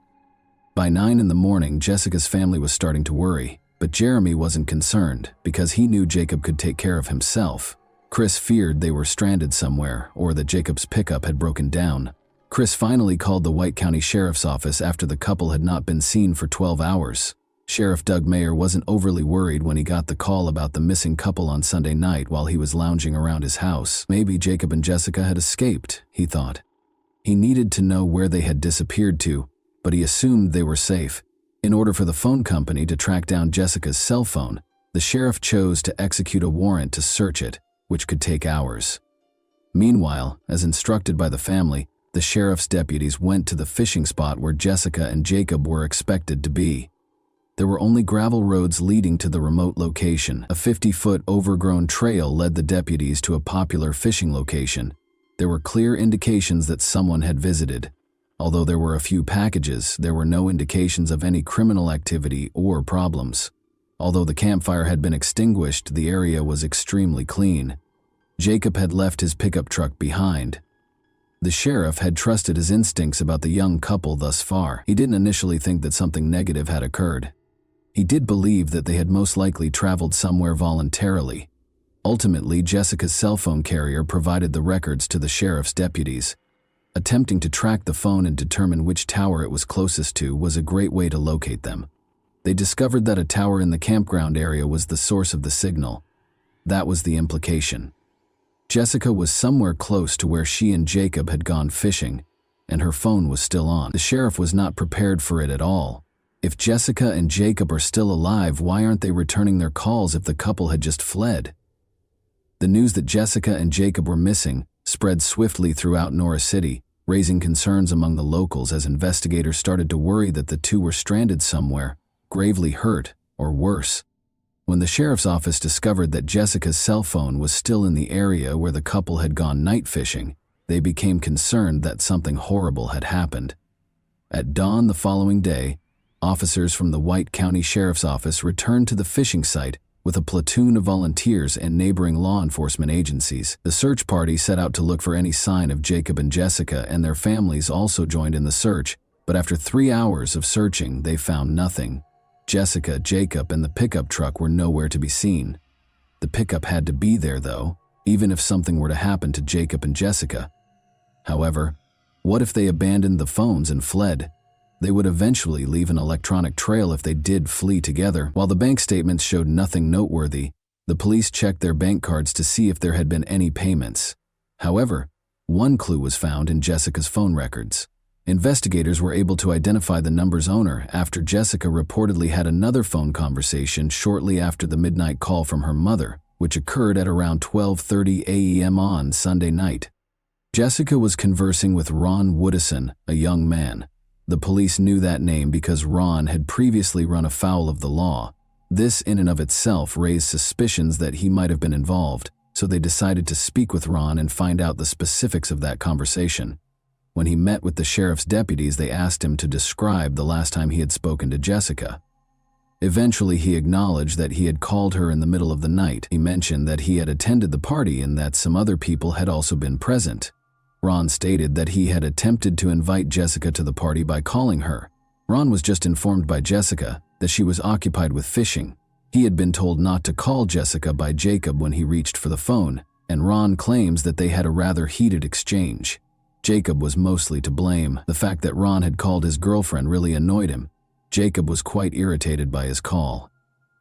By 9 in the morning, Jessica's family was starting to worry, but Jeremy wasn't concerned because he knew Jacob could take care of himself. Chris feared they were stranded somewhere or that Jacob's pickup had broken down. Chris finally called the White County Sheriff's Office after the couple had not been seen for 12 hours. Sheriff Doug Mayer wasn't overly worried when he got the call about the missing couple on Sunday night while he was lounging around his house. Maybe Jacob and Jessica had escaped, he thought. He needed to know where they had disappeared to, but he assumed they were safe. In order for the phone company to track down Jessica's cell phone, the sheriff chose to execute a warrant to search it, which could take hours. Meanwhile, as instructed by the family, the sheriff's deputies went to the fishing spot where Jessica and Jacob were expected to be. There were only gravel roads leading to the remote location. A 50-foot overgrown trail led the deputies to a popular fishing location. There were clear indications that someone had visited. Although there were a few packages, there were no indications of any criminal activity or problems. Although the campfire had been extinguished, the area was extremely clean. Jacob had left his pickup truck behind. The sheriff had trusted his instincts about the young couple thus far. He didn't initially think that something negative had occurred. He did believe that they had most likely traveled somewhere voluntarily. Ultimately, Jessica's cell phone carrier provided the records to the sheriff's deputies. Attempting to track the phone and determine which tower it was closest to was a great way to locate them. They discovered that a tower in the campground area was the source of the signal. That was the implication. Jessica was somewhere close to where she and Jacob had gone fishing, and her phone was still on. The sheriff was not prepared for it at all. If Jessica and Jacob are still alive, why aren't they returning their calls if the couple had just fled? The news that Jessica and Jacob were missing spread swiftly throughout Norris City, raising concerns among the locals as investigators started to worry that the two were stranded somewhere, gravely hurt, or worse. When the sheriff's office discovered that Jessica's cell phone was still in the area where the couple had gone night fishing, they became concerned that something horrible had happened. At dawn the following day, officers from the White County Sheriff's Office returned to the fishing site with a platoon of volunteers and neighboring law enforcement agencies. The search party set out to look for any sign of Jacob and Jessica, and their families also joined in the search, but after 3 hours of searching, they found nothing. Jessica, Jacob, and the pickup truck were nowhere to be seen. The pickup had to be there, though, even if something were to happen to Jacob and Jessica. However, what if they abandoned the phones and fled? They would eventually leave an electronic trail if they did flee together. While the bank statements showed nothing noteworthy, the police checked their bank cards to see if there had been any payments. However, one clue was found in Jessica's phone records. Investigators were able to identify the number's owner after Jessica reportedly had another phone conversation shortly after the midnight call from her mother, which occurred at around 12:30 a.m. on Sunday night. Jessica was conversing with Ron Woodison, a young man. The police knew that name because Ron had previously run afoul of the law. This in and of itself raised suspicions that he might have been involved, so they decided to speak with Ron and find out the specifics of that conversation. When he met with the sheriff's deputies, they asked him to describe the last time he had spoken to Jessica. Eventually, he acknowledged that he had called her in the middle of the night. He mentioned that he had attended the party and that some other people had also been present. Ron stated that he had attempted to invite Jessica to the party by calling her. Ron was just informed by Jessica that she was occupied with fishing. He had been told not to call Jessica by Jacob when he reached for the phone, and Ron claims that they had a rather heated exchange. Jacob was mostly to blame. The fact that Ron had called his girlfriend really annoyed him. Jacob was quite irritated by his call.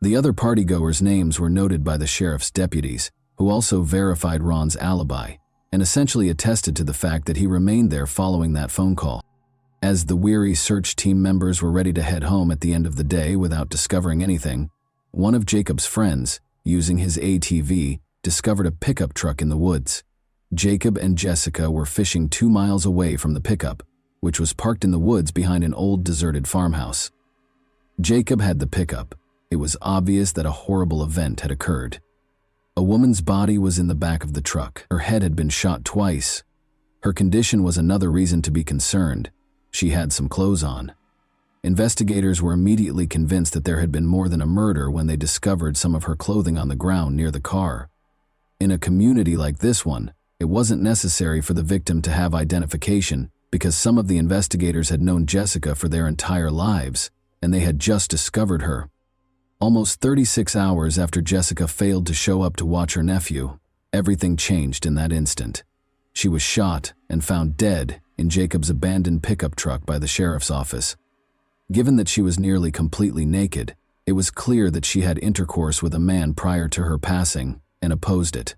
The other partygoers' names were noted by the sheriff's deputies, who also verified Ron's alibi and essentially attested to the fact that he remained there following that phone call. As the weary search team members were ready to head home at the end of the day without discovering anything, one of Jacob's friends, using his ATV, discovered a pickup truck in the woods. Jacob and Jessica were fishing 2 miles away from the pickup, which was parked in the woods behind an old deserted farmhouse. Jacob had the pickup. It was obvious that a horrible event had occurred. A woman's body was in the back of the truck. Her head had been shot twice. Her condition was another reason to be concerned. She had some clothes on. Investigators were immediately convinced that there had been more than a murder when they discovered some of her clothing on the ground near the car. In a community like this one, it wasn't necessary for the victim to have identification because some of the investigators had known Jessica for their entire lives, and they had just discovered her. Almost 36 hours after Jessica failed to show up to watch her nephew, everything changed in that instant. She was shot and found dead in Jacob's abandoned pickup truck by the sheriff's office. Given that she was nearly completely naked, it was clear that she had intercourse with a man prior to her passing and opposed it.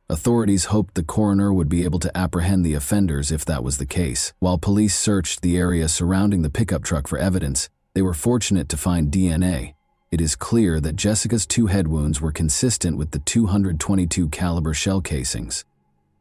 Authorities hoped the coroner would be able to apprehend the offenders if that was the case. While police searched the area surrounding the pickup truck for evidence, they were fortunate to find DNA. It is clear that Jessica's 2 head wounds were consistent with the .222 caliber shell casings.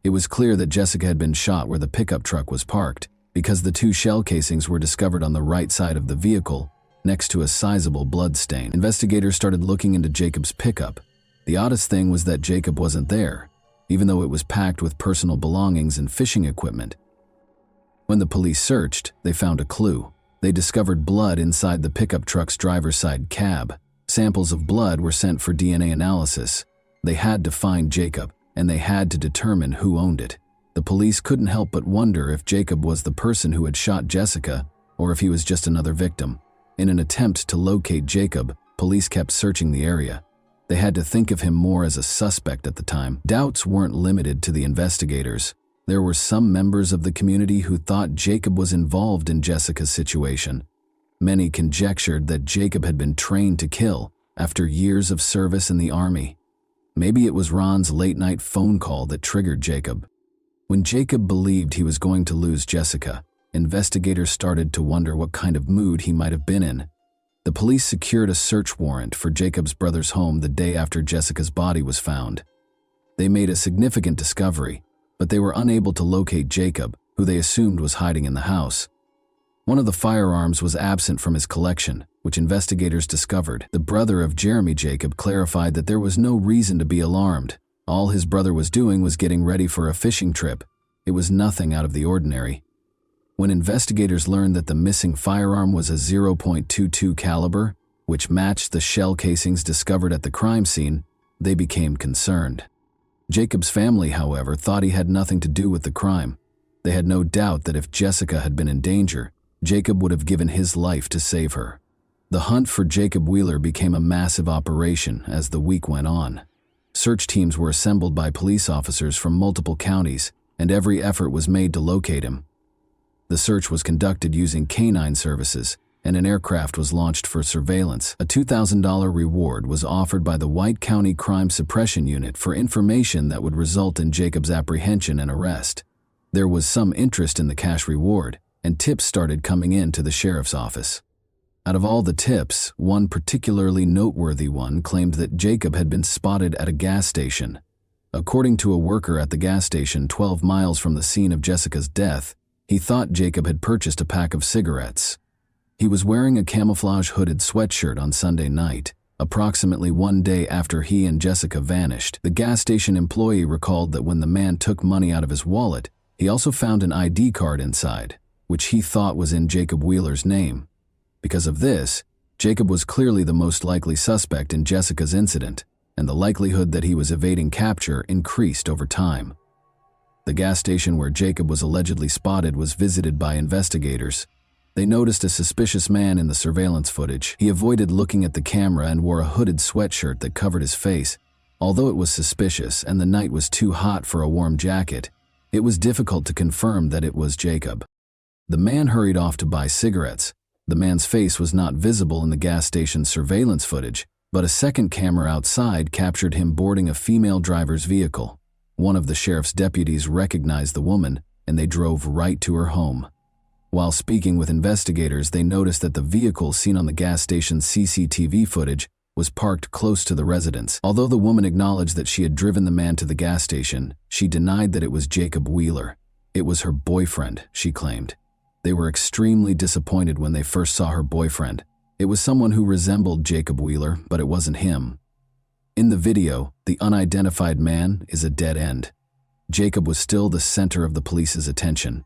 It was clear that Jessica had been shot where the pickup truck was parked, because the 2 shell casings were discovered on the right side of the vehicle, next to a sizable blood stain. Investigators started looking into Jacob's pickup. The oddest thing was that Jacob wasn't there, even though it was packed with personal belongings and fishing equipment. When the police searched, they found a clue. They discovered blood inside the pickup truck's driver's side cab. Samples of blood were sent for DNA analysis. They had to find Jacob, and they had to determine who owned it. The police couldn't help but wonder if Jacob was the person who had shot Jessica, or if he was just another victim. In an attempt to locate Jacob, police kept searching the area. They had to think of him more as a suspect at the time. Doubts weren't limited to the investigators. There were some members of the community who thought Jacob was involved in Jessica's situation. Many conjectured that Jacob had been trained to kill after years of service in the army. Maybe it was Ron's late-night phone call that triggered Jacob. When Jacob believed he was going to lose Jessica, investigators started to wonder what kind of mood he might have been in. The police secured a search warrant for Jacob's brother's home the day after Jessica's body was found. They made a significant discovery, but they were unable to locate Jacob, who they assumed was hiding in the house. One of the firearms was absent from his collection, which investigators discovered. The brother of Jeremy Jacob clarified that there was no reason to be alarmed. All his brother was doing was getting ready for a fishing trip. It was nothing out of the ordinary. When investigators learned that the missing firearm was a .22 caliber, which matched the shell casings discovered at the crime scene, they became concerned. Jacob's family, however, thought he had nothing to do with the crime. They had no doubt that if Jessica had been in danger, Jacob would have given his life to save her. The hunt for Jacob Wheeler became a massive operation as the week went on. Search teams were assembled by police officers from multiple counties, and every effort was made to locate him. The search was conducted using canine services, and an aircraft was launched for surveillance. A $2,000 reward was offered by the White County Crime Suppression Unit for information that would result in Jacob's apprehension and arrest. There was some interest in the cash reward, and tips started coming in to the sheriff's office. Out of all the tips, one particularly noteworthy one claimed that Jacob had been spotted at a gas station. According to a worker at the gas station 12 miles from the scene of Jessica's death, he thought Jacob had purchased a pack of cigarettes. He was wearing a camouflage hooded sweatshirt on Sunday night, approximately one day after he and Jessica vanished. The gas station employee recalled that when the man took money out of his wallet, he also found an ID card inside, which he thought was in Jacob Wheeler's name. Because of this, Jacob was clearly the most likely suspect in Jessica's incident, and the likelihood that he was evading capture increased over time. The gas station where Jacob was allegedly spotted was visited by investigators. They noticed a suspicious man in the surveillance footage. He avoided looking at the camera and wore a hooded sweatshirt that covered his face. Although it was suspicious and the night was too hot for a warm jacket, it was difficult to confirm that it was Jacob. The man hurried off to buy cigarettes. The man's face was not visible in the gas station's surveillance footage, but a second camera outside captured him boarding a female driver's vehicle. One of the sheriff's deputies recognized the woman, and they drove right to her home. While speaking with investigators, they noticed that the vehicle seen on the gas station's CCTV footage was parked close to the residence. Although the woman acknowledged that she had driven the man to the gas station, she denied that it was Jacob Wheeler. It was her boyfriend, she claimed. They were extremely disappointed when they first saw her boyfriend. It was someone who resembled Jacob Wheeler, but it wasn't him. In the video, the unidentified man is a dead end. Jacob was still the center of the police's attention.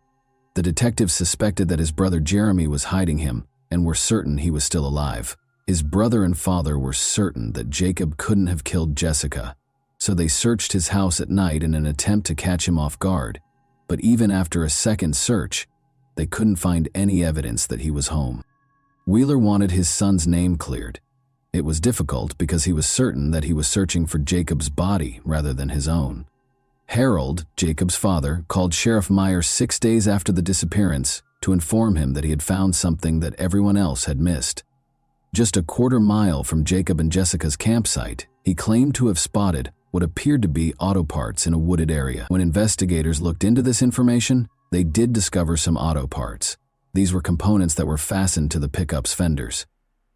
The detectives suspected that his brother Jeremy was hiding him and were certain he was still alive. His brother and father were certain that Jacob couldn't have killed Jessica, so they searched his house at night in an attempt to catch him off guard. But even after a second search, they couldn't find any evidence that he was home. Wheeler wanted his son's name cleared. It was difficult because he was certain that he was searching for Jacob's body rather than his own. Harold, Jacob's father, called Sheriff Meyer 6 days after the disappearance to inform him that he had found something that everyone else had missed. Just a quarter-mile from Jacob and Jessica's campsite, he claimed to have spotted what appeared to be auto parts in a wooded area. When investigators looked into this information, they did discover some auto parts. These were components that were fastened to the pickup's fenders.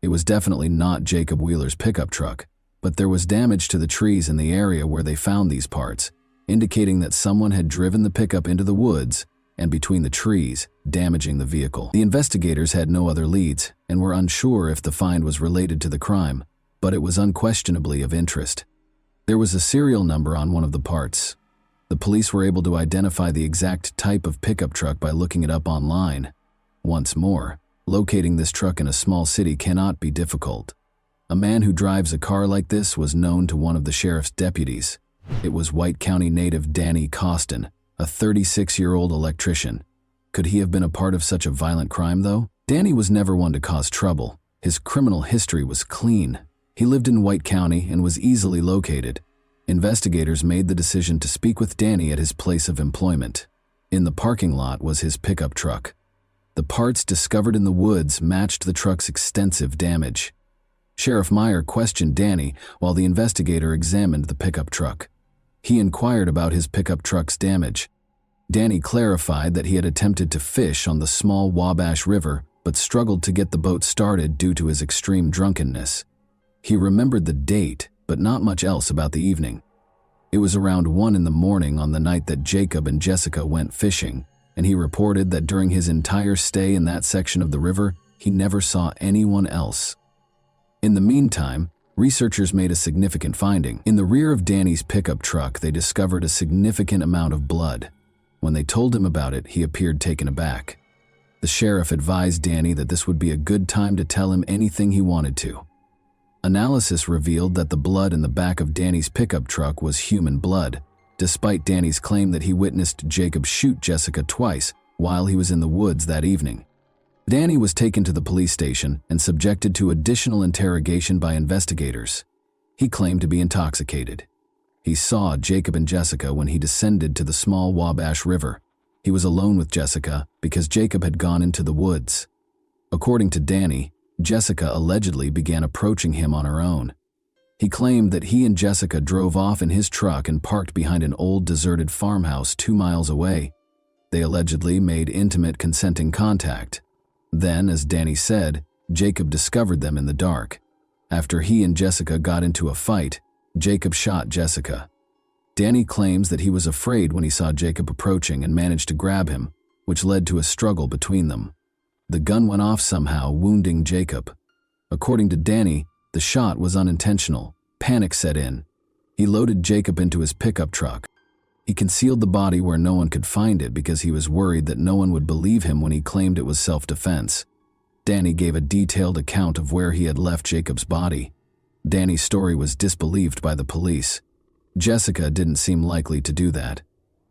It was definitely not Jacob Wheeler's pickup truck, but there was damage to the trees in the area where they found these parts, indicating that someone had driven the pickup into the woods and between the trees, damaging the vehicle. The investigators had no other leads and were unsure if the find was related to the crime, but it was unquestionably of interest. There was a serial number on one of the parts. The police were able to identify the exact type of pickup truck by looking it up online. Once more, locating this truck in a small city cannot be difficult. A man who drives a car like this was known to one of the sheriff's deputies. It was White County native Danny Costin, a 36-year-old electrician. Could he have been a part of such a violent crime, though? Danny was never one to cause trouble. His criminal history was clean. He lived in White County and was easily located. Investigators made the decision to speak with Danny at his place of employment. In the parking lot was his pickup truck. The parts discovered in the woods matched the truck's extensive damage. Sheriff Meyer questioned Danny while the investigator examined the pickup truck. He inquired about his pickup truck's damage. Danny clarified that he had attempted to fish on the small Wabash River but struggled to get the boat started due to his extreme drunkenness. He remembered the date, but not much else about the evening. It was around 1 in the morning on the night that Jacob and Jessica went fishing, and he reported that during his entire stay in that section of the river, he never saw anyone else. In the meantime, researchers made a significant finding. In the rear of Danny's pickup truck, they discovered a significant amount of blood. When they told him about it, he appeared taken aback. The sheriff advised Danny that this would be a good time to tell him anything he wanted to. Analysis revealed that the blood in the back of Danny's pickup truck was human blood, despite Danny's claim that he witnessed Jacob shoot Jessica twice while he was in the woods that evening. Danny was taken to the police station and subjected to additional interrogation by investigators. He claimed to be intoxicated. He saw Jacob and Jessica when he descended to the small Wabash River. He was alone with Jessica because Jacob had gone into the woods. According to Danny, Jessica allegedly began approaching him on her own. He claimed that he and Jessica drove off in his truck and parked behind an old deserted farmhouse 2 miles away. They allegedly made intimate consenting contact. Then, as Danny said, Jacob discovered them in the dark. After he and Jessica got into a fight, Jacob shot Jessica. Danny claims that he was afraid when he saw Jacob approaching and managed to grab him, which led to a struggle between them. The gun went off somehow, wounding Jacob. According to Danny, the shot was unintentional. Panic set in. He loaded Jacob into his pickup truck. He concealed the body where no one could find it because he was worried that no one would believe him when he claimed it was self-defense. Danny gave a detailed account of where he had left Jacob's body. Danny's story was disbelieved by the police. Jessica didn't seem likely to do that.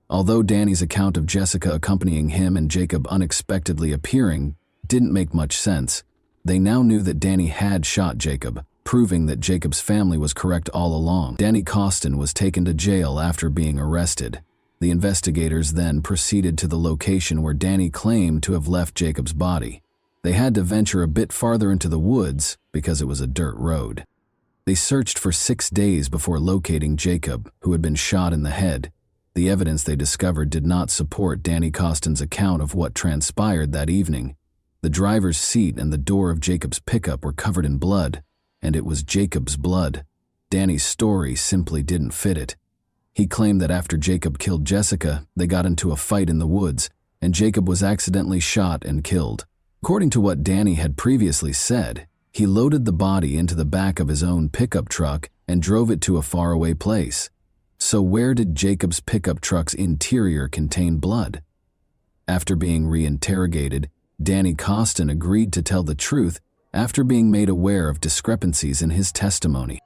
Although Danny's account of Jessica accompanying him and Jacob unexpectedly appearing didn't make much sense, they now knew that Danny had shot Jacob, proving that Jacob's family was correct all along. Danny Costin was taken to jail after being arrested. The investigators then proceeded to the location where Danny claimed to have left Jacob's body. They had to venture a bit farther into the woods because it was a dirt road. They searched for 6 days before locating Jacob, who had been shot in the head. The evidence they discovered did not support Danny Costin's account of what transpired that evening. The driver's seat and the door of Jacob's pickup were covered in blood, and it was Jacob's blood. Danny's story simply didn't fit it. He claimed that after Jacob killed Jessica, they got into a fight in the woods, and Jacob was accidentally shot and killed. According to what Danny had previously said, he loaded the body into the back of his own pickup truck and drove it to a faraway place. So where did Jacob's pickup truck's interior contain blood? After being reinterrogated, Danny Costin agreed to tell the truth after being made aware of discrepancies in his testimony.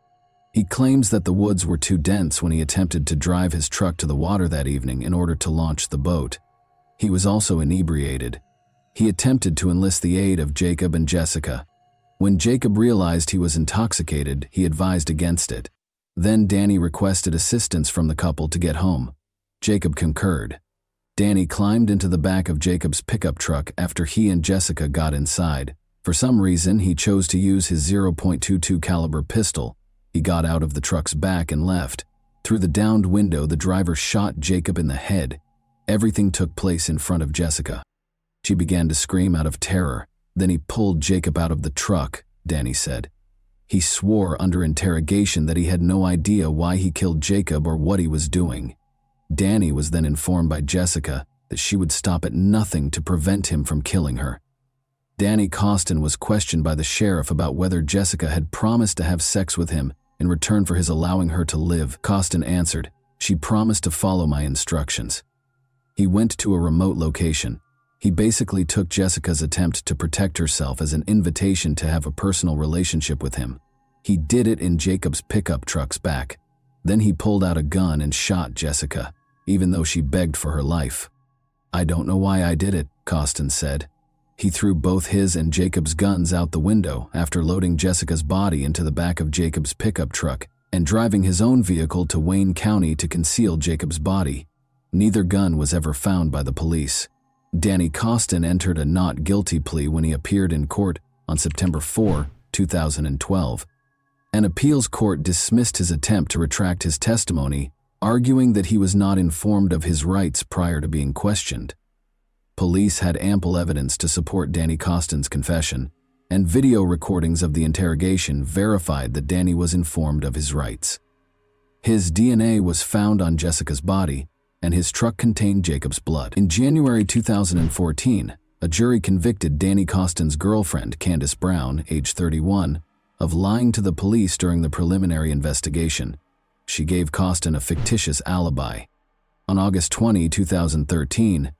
He claims that the woods were too dense when he attempted to drive his truck to the water that evening in order to launch the boat. He was also inebriated. He attempted to enlist the aid of Jacob and Jessica. When Jacob realized he was intoxicated, he advised against it. Then Danny requested assistance from the couple to get home. Jacob concurred. Danny climbed into the back of Jacob's pickup truck after he and Jessica got inside. For some reason, he chose to use his .22 caliber pistol. He got out of the truck's back and left. Through the downed window, the driver shot Jacob in the head. Everything took place in front of Jessica. She began to scream out of terror. Then he pulled Jacob out of the truck, Danny said. He swore under interrogation that he had no idea why he killed Jacob or what he was doing. Danny was then informed by Jessica that she would stop at nothing to prevent him from killing her. Danny Costin was questioned by the sheriff about whether Jessica had promised to have sex with him in return for his allowing her to live. Costin answered, "She promised to follow my instructions." He went to a remote location. He basically took Jessica's attempt to protect herself as an invitation to have a personal relationship with him. He did it in Jacob's pickup truck's back. Then he pulled out a gun and shot Jessica, even though she begged for her life. "I don't know why I did it," Costin said. He threw both his and Jacob's guns out the window after loading Jessica's body into the back of Jacob's pickup truck and driving his own vehicle to Wayne County to conceal Jacob's body. Neither gun was ever found by the police. Danny Costin entered a not guilty plea when he appeared in court on September 4, 2012. An appeals court dismissed his attempt to retract his testimony, arguing that he was not informed of his rights prior to being questioned. Police had ample evidence to support Danny Costin's confession, and video recordings of the interrogation verified that Danny was informed of his rights. His DNA was found on Jessica's body, and his truck contained Jacob's blood. In January 2014, a jury convicted Danny Costin's girlfriend, Candace Brown, age 31, of lying to the police during the preliminary investigation. She gave Costin a fictitious alibi. On August 20, 2013,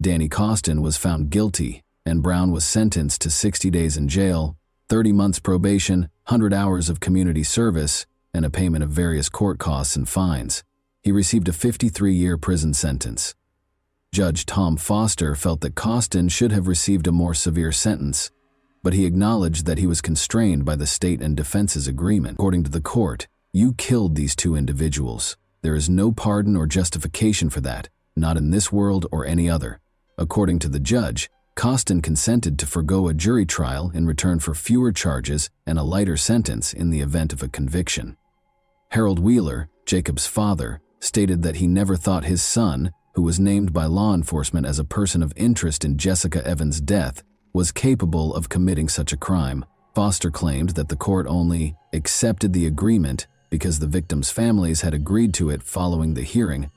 Danny Costin was found guilty and Brown was sentenced to 60 days in jail, 30 months probation, 100 hours of community service, and a payment of various court costs and fines. He received a 53-year prison sentence. Judge Tom Foster felt that Costin should have received a more severe sentence, but he acknowledged that he was constrained by the state and defense's agreement. According to the court, "You killed these two individuals. There is no pardon or justification for that, not in this world or any other." According to the judge, Costin consented to forgo a jury trial in return for fewer charges and a lighter sentence in the event of a conviction. Harold Wheeler, Jacob's father, stated that he never thought his son, who was named by law enforcement as a person of interest in Jessica Evans' death, was capable of committing such a crime. Foster claimed that the court only accepted the agreement because the victims' families had agreed to it following the hearing.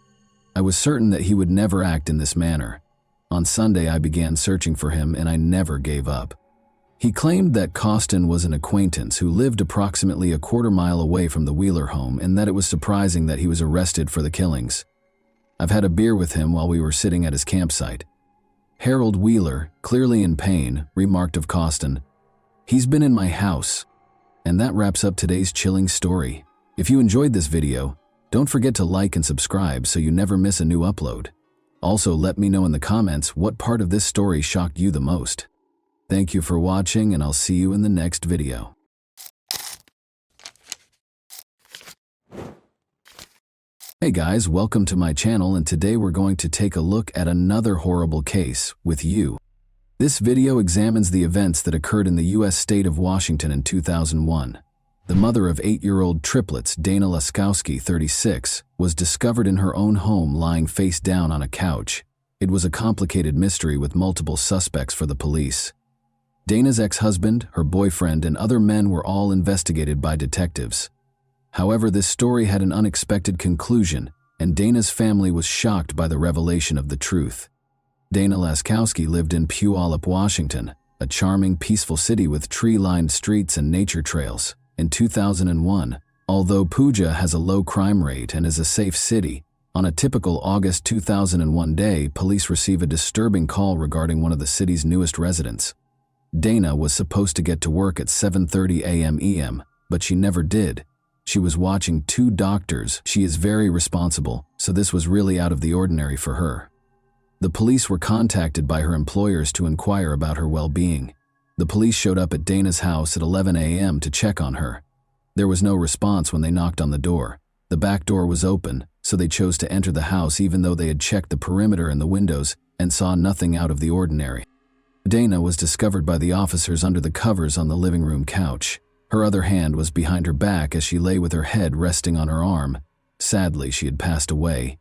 "I was certain that he would never act in this manner. On Sunday, I began searching for him and I never gave up." He claimed that Costin was an acquaintance who lived approximately a quarter-mile away from the Wheeler home and that it was surprising that he was arrested for the killings. "I've had a beer with him while we were sitting at his campsite." Harold Wheeler, clearly in pain, remarked of Costin, "He's been in my house." And that wraps up today's chilling story. If you enjoyed this video, don't forget to like and subscribe so you never miss a new upload. Also, let me know in the comments what part of this story shocked you the most. Thank you for watching, and I'll see you in the next video. Hey guys, welcome to my channel, and today we're going to take a look at another horrible case with you. This video examines the events that occurred in the U.S. state of Washington in 2001. The mother of 8-year-old triplets, Dana Laskowski, 36, was discovered in her own home lying face down on a couch. It was a complicated mystery with multiple suspects for the police. Dana's ex-husband, her boyfriend, and other men were all investigated by detectives. However, this story had an unexpected conclusion, and Dana's family was shocked by the revelation of the truth. Dana Laskowski lived in Puyallup, Washington, a charming, peaceful city with tree-lined streets and nature trails. In 2001, although Puja has a low crime rate and is a safe city, on a typical August 2001 day, police receive a disturbing call regarding one of the city's newest residents. Dana was supposed to get to work at 7:30 a.m. but she never did. She was watching 2 doctors. She is very responsible, so this was really out of the ordinary for her. The police were contacted by her employers to inquire about her well-being. The police showed up at Dana's house at 11 a.m. to check on her. There was no response when they knocked on the door. The back door was open, so they chose to enter the house even though they had checked the perimeter and the windows and saw nothing out of the ordinary. Dana was discovered by the officers under the covers on the living room couch. Her other hand was behind her back as she lay with her head resting on her arm. Sadly, she had passed away.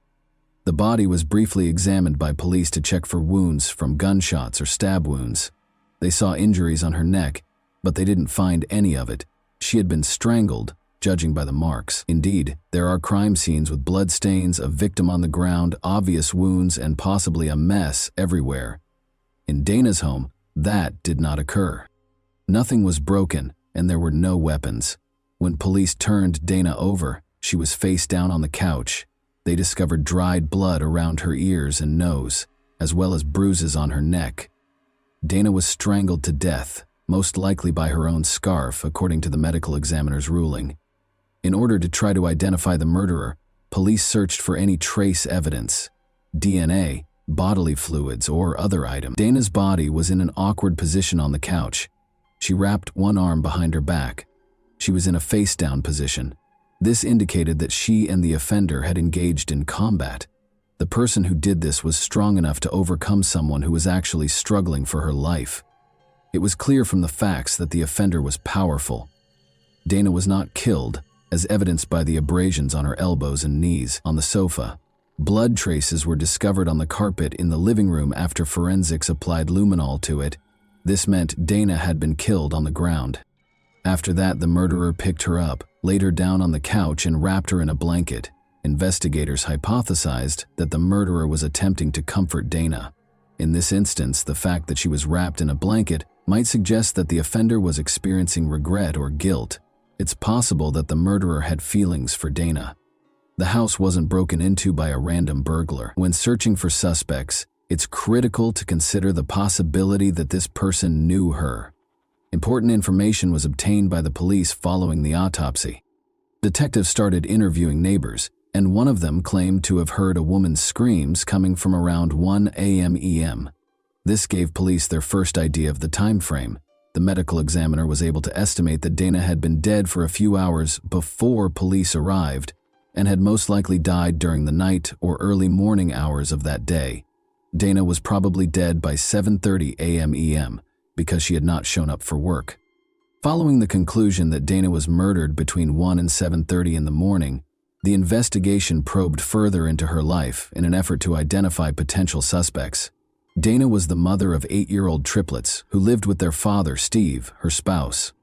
The body was briefly examined by police to check for wounds from gunshots or stab wounds. They saw injuries on her neck, but they didn't find any of it. She had been strangled, judging by the marks. Indeed, there are crime scenes with bloodstains, a victim on the ground, obvious wounds, and possibly a mess everywhere. In Dana's home, that did not occur. Nothing was broken, and there were no weapons. When police turned Dana over, she was face down on the couch. They discovered dried blood around her ears and nose, as well as bruises on her neck. Dana was strangled to death, most likely by her own scarf, according to the medical examiner's ruling. In order to try to identify the murderer, police searched for any trace evidence, DNA, bodily fluids, or other items. Dana's body was in an awkward position on the couch. She wrapped one arm behind her back. She was in a face-down position. This indicated that she and the offender had engaged in combat. The person who did this was strong enough to overcome someone who was actually struggling for her life. It was clear from the facts that the offender was powerful. Dana was not killed, as evidenced by the abrasions on her elbows and knees on the sofa. Blood traces were discovered on the carpet in the living room after forensics applied luminol to it. This meant Dana had been killed on the ground. After that, the murderer picked her up, laid her down on the couch, and wrapped her in a blanket. Investigators hypothesized that the murderer was attempting to comfort Dana. In this instance, the fact that she was wrapped in a blanket might suggest that the offender was experiencing regret or guilt. It's possible that the murderer had feelings for Dana. The house wasn't broken into by a random burglar. When searching for suspects, it's critical to consider the possibility that this person knew her. Important information was obtained by the police following the autopsy. Detectives started interviewing neighbors, and one of them claimed to have heard a woman's screams coming from around 1 a.m. EM. This gave police their first idea of the time frame. The medical examiner was able to estimate that Dana had been dead for a few hours before police arrived and had most likely died during the night or early morning hours of that day. Dana was probably dead by 7:30 a.m. EM because she had not shown up for work. Following the conclusion that Dana was murdered between 1 and 7:30 in the morning, the investigation probed further into her life in an effort to identify potential suspects. Dana was the mother of 8-year-old triplets who lived with their father, Steve, her spouse.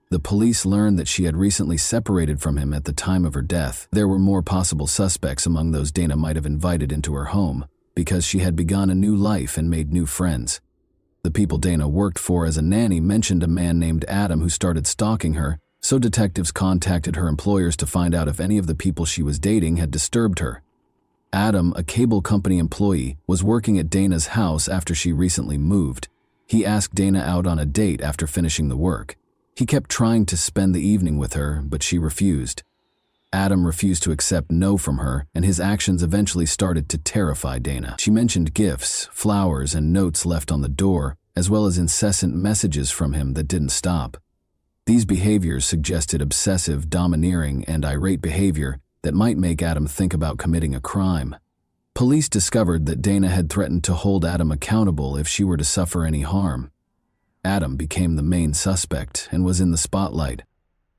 The police learned that she had recently separated from him at the time of her death. There were more possible suspects among those Dana might have invited into her home because she had begun a new life and made new friends. The people Dana worked for as a nanny mentioned a man named Adam who started stalking her, so detectives contacted her employers to find out if any of the people she was dating had disturbed her. Adam, a cable company employee, was working at Dana's house after she recently moved. He asked Dana out on a date after finishing the work. He kept trying to spend the evening with her, but she refused. Adam refused to accept no from her, and his actions eventually started to terrify Dana. She mentioned gifts, flowers, and notes left on the door, as well as incessant messages from him that didn't stop. These behaviors suggested obsessive, domineering, and irate behavior that might make Adam think about committing a crime. Police discovered that Dana had threatened to hold Adam accountable if she were to suffer any harm. Adam became the main suspect and was in the spotlight.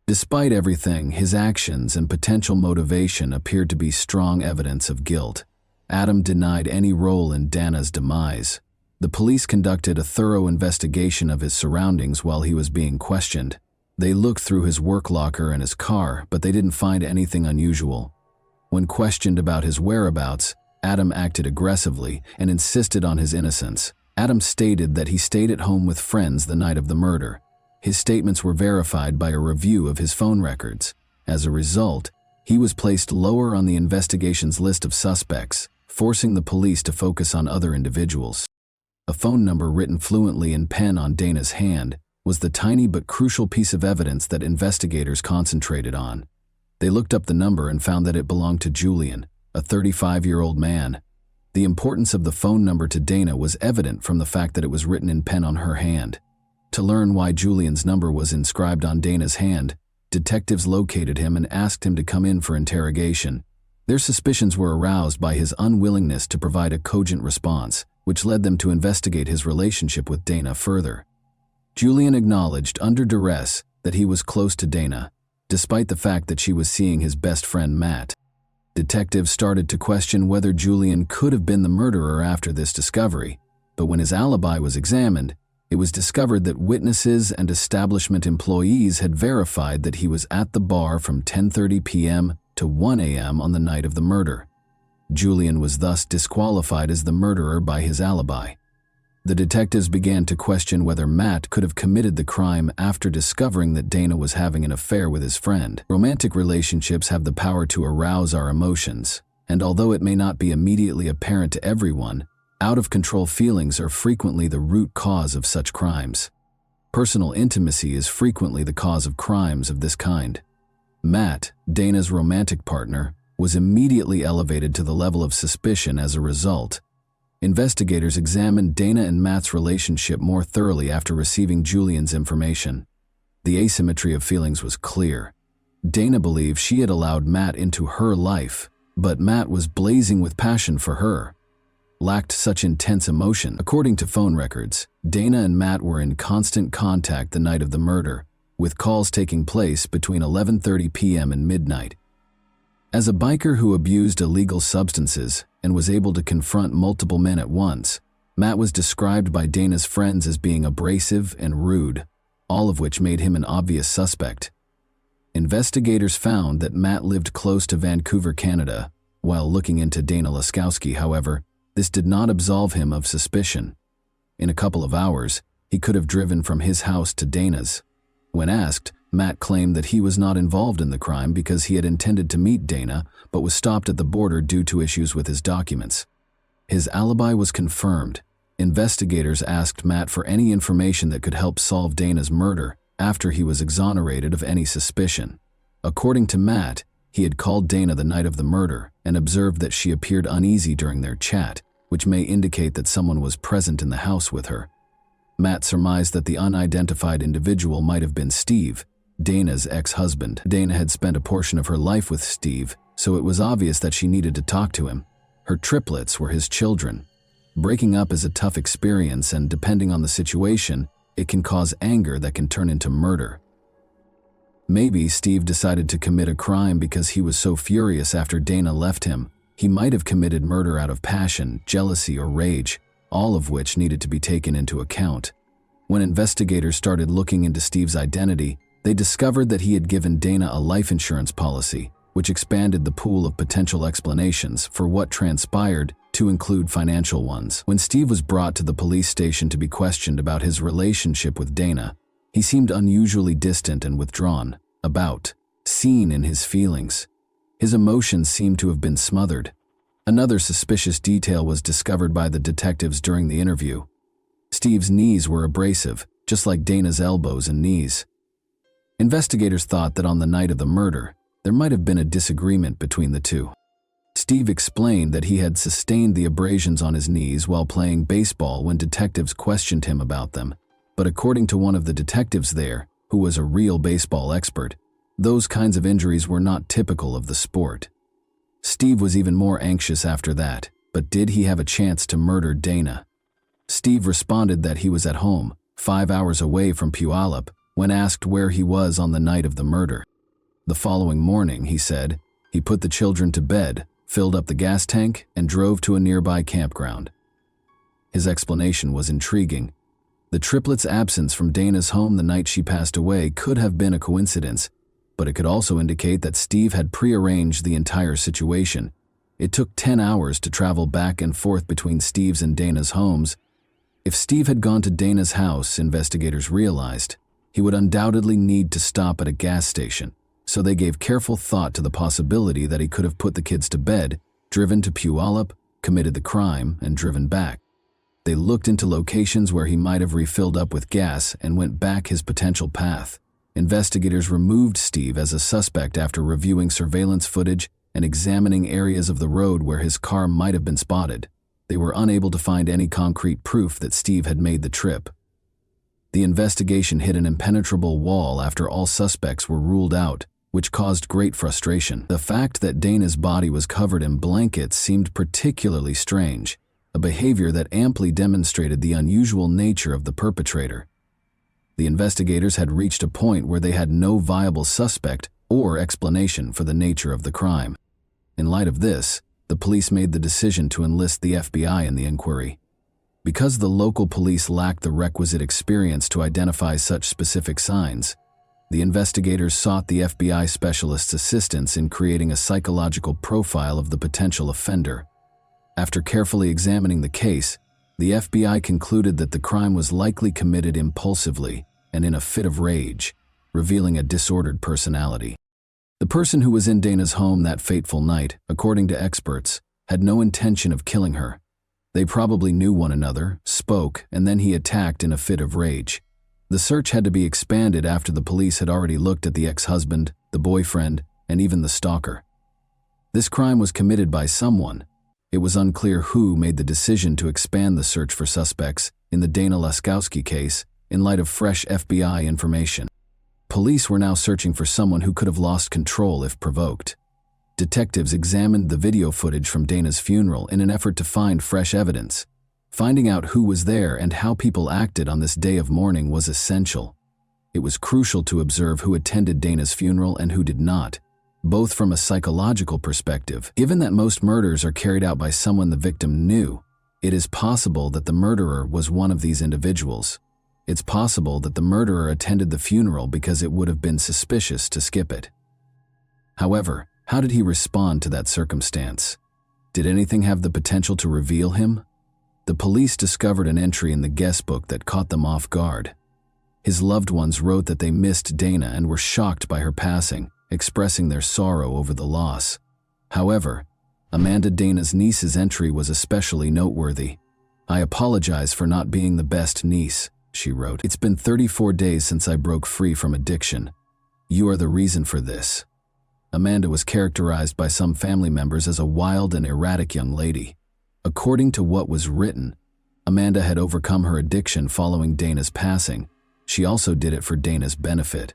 Despite everything, his actions and potential motivation appeared to be strong evidence of guilt. Adam denied any role in Dana's demise. The police conducted a thorough investigation of his surroundings while he was being questioned. They looked through his work locker and his car, but they didn't find anything unusual. When questioned about his whereabouts, Adam acted aggressively and insisted on his innocence. Adam stated that he stayed at home with friends the night of the murder. His statements were verified by a review of his phone records. As a result, he was placed lower on the investigation's list of suspects, forcing the police to focus on other individuals. A phone number written fluently in pen on Dana's hand was the tiny but crucial piece of evidence that investigators concentrated on. They looked up the number and found that it belonged to Julian, a 35-year-old man. The importance of the phone number to Dana was evident from the fact that it was written in pen on her hand. To learn why Julian's number was inscribed on Dana's hand, detectives located him and asked him to come in for interrogation. Their suspicions were aroused by his unwillingness to provide a cogent response, which led them to investigate his relationship with Dana further. Julian acknowledged under duress that he was close to Dana, despite the fact that she was seeing his best friend Matt. Detectives started to question whether Julian could have been the murderer after this discovery, but when his alibi was examined, it was discovered that witnesses and establishment employees had verified that he was at the bar from 10:30 p.m. to 1 a.m. on the night of the murder. Julian was thus disqualified as the murderer by his alibi. The detectives began to question whether Matt could have committed the crime after discovering that Dana was having an affair with his friend. Romantic relationships have the power to arouse our emotions, and although it may not be immediately apparent to everyone, out-of-control feelings are frequently the root cause of such crimes. Personal intimacy is frequently the cause of crimes of this kind. Matt, Dana's romantic partner, was immediately elevated to the level of suspicion as a result. Investigators examined Dana and Matt's relationship more thoroughly after receiving Julian's information. The asymmetry of feelings was clear. Dana believed she had allowed Matt into her life, but Matt was blazing with passion for her. Lacked such intense emotion. According to phone records, Dana and Matt were in constant contact the night of the murder, with calls taking place between 11:30 p.m. and midnight. As a biker who abused illegal substances and was able to confront multiple men at once, Matt was described by Dana's friends as being abrasive and rude, all of which made him an obvious suspect. Investigators found that Matt lived close to Vancouver, Canada. While looking into Dana Laskowski, however, this did not absolve him of suspicion. In a couple of hours, he could have driven from his house to Dana's. When asked, Matt claimed that he was not involved in the crime because he had intended to meet Dana but was stopped at the border due to issues with his documents. His alibi was confirmed. Investigators asked Matt for any information that could help solve Dana's murder after he was exonerated of any suspicion. According to Matt, he had called Dana the night of the murder and observed that she appeared uneasy during their chat, which may indicate that someone was present in the house with her. Matt surmised that the unidentified individual might have been Steve, Dana's ex-husband. Dana had spent a portion of her life with Steve, so it was obvious that she needed to talk to him. Her triplets were his children. Breaking up is a tough experience, and depending on the situation, it can cause anger that can turn into murder. Maybe Steve decided to commit a crime because he was so furious after Dana left him. He might have committed murder out of passion, jealousy, or rage, all of which needed to be taken into account. When investigators started looking into Steve's identity, they discovered that he had given Dana a life insurance policy, which expanded the pool of potential explanations for what transpired to include financial ones. When Steve was brought to the police station to be questioned about his relationship with Dana, he seemed unusually distant and withdrawn, seen in his feelings. His emotions seemed to have been smothered. Another suspicious detail was discovered by the detectives during the interview. Steve's knees were abrasive, just like Dana's elbows and knees. Investigators thought that on the night of the murder, there might have been a disagreement between the two. Steve explained that he had sustained the abrasions on his knees while playing baseball when detectives questioned him about them, but according to one of the detectives there, who was a real baseball expert, those kinds of injuries were not typical of the sport. Steve was even more anxious after that, but did he have a chance to murder Dana? Steve responded that he was at home, 5 hours away from Puyallup, when asked where he was on the night of the murder. The following morning, he said, he put the children to bed, filled up the gas tank, and drove to a nearby campground. His explanation was intriguing. The triplets' absence from Dana's home the night she passed away could have been a coincidence, but it could also indicate that Steve had prearranged the entire situation. It took 10 hours to travel back and forth between Steve's and Dana's homes. If Steve had gone to Dana's house, investigators realized, he would undoubtedly need to stop at a gas station, so they gave careful thought to the possibility that he could have put the kids to bed, driven to Puyallup, committed the crime, and driven back. They looked into locations where he might have refilled up with gas and went back his potential path. Investigators removed Steve as a suspect after reviewing surveillance footage and examining areas of the road where his car might have been spotted. They were unable to find any concrete proof that Steve had made the trip. The investigation hit an impenetrable wall after all suspects were ruled out, which caused great frustration. The fact that Dana's body was covered in blankets seemed particularly strange, a behavior that amply demonstrated the unusual nature of the perpetrator. The investigators had reached a point where they had no viable suspect or explanation for the nature of the crime. In light of this, the police made the decision to enlist the FBI in the inquiry. Because the local police lacked the requisite experience to identify such specific signs, the investigators sought the FBI specialist's assistance in creating a psychological profile of the potential offender. After carefully examining the case, the FBI concluded that the crime was likely committed impulsively and in a fit of rage, revealing a disordered personality. The person who was in Dana's home that fateful night, according to experts, had no intention of killing her. They probably knew one another, spoke, and then he attacked in a fit of rage. The search had to be expanded after the police had already looked at the ex-husband, the boyfriend, and even the stalker. This crime was committed by someone. It was unclear who made the decision to expand the search for suspects in the Dana Laskowski case in light of fresh FBI information. Police were now searching for someone who could have lost control if provoked. Detectives examined the video footage from Dana's funeral in an effort to find fresh evidence. Finding out who was there and how people acted on this day of mourning was essential. It was crucial to observe who attended Dana's funeral and who did not, both from a psychological perspective. Given that most murders are carried out by someone the victim knew, it is possible that the murderer was one of these individuals. It's possible that the murderer attended the funeral because it would have been suspicious to skip it. However, how did he respond to that circumstance? Did anything have the potential to reveal him? The police discovered an entry in the guest book that caught them off guard. His loved ones wrote that they missed Dana and were shocked by her passing, expressing their sorrow over the loss. However, Amanda, Dana's niece's entry was especially noteworthy. "I apologize for not being the best niece," she wrote. "It's been 34 days since I broke free from addiction. You are the reason for this." Amanda was characterized by some family members as a wild and erratic young lady. According to what was written, Amanda had overcome her addiction following Dana's passing. She also did it for Dana's benefit,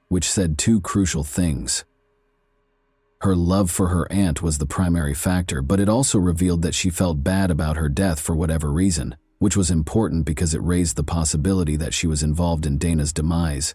which said two crucial things. Her love for her aunt was the primary factor, but it also revealed that she felt bad about her death for whatever reason, which was important because it raised the possibility that she was involved in Dana's demise.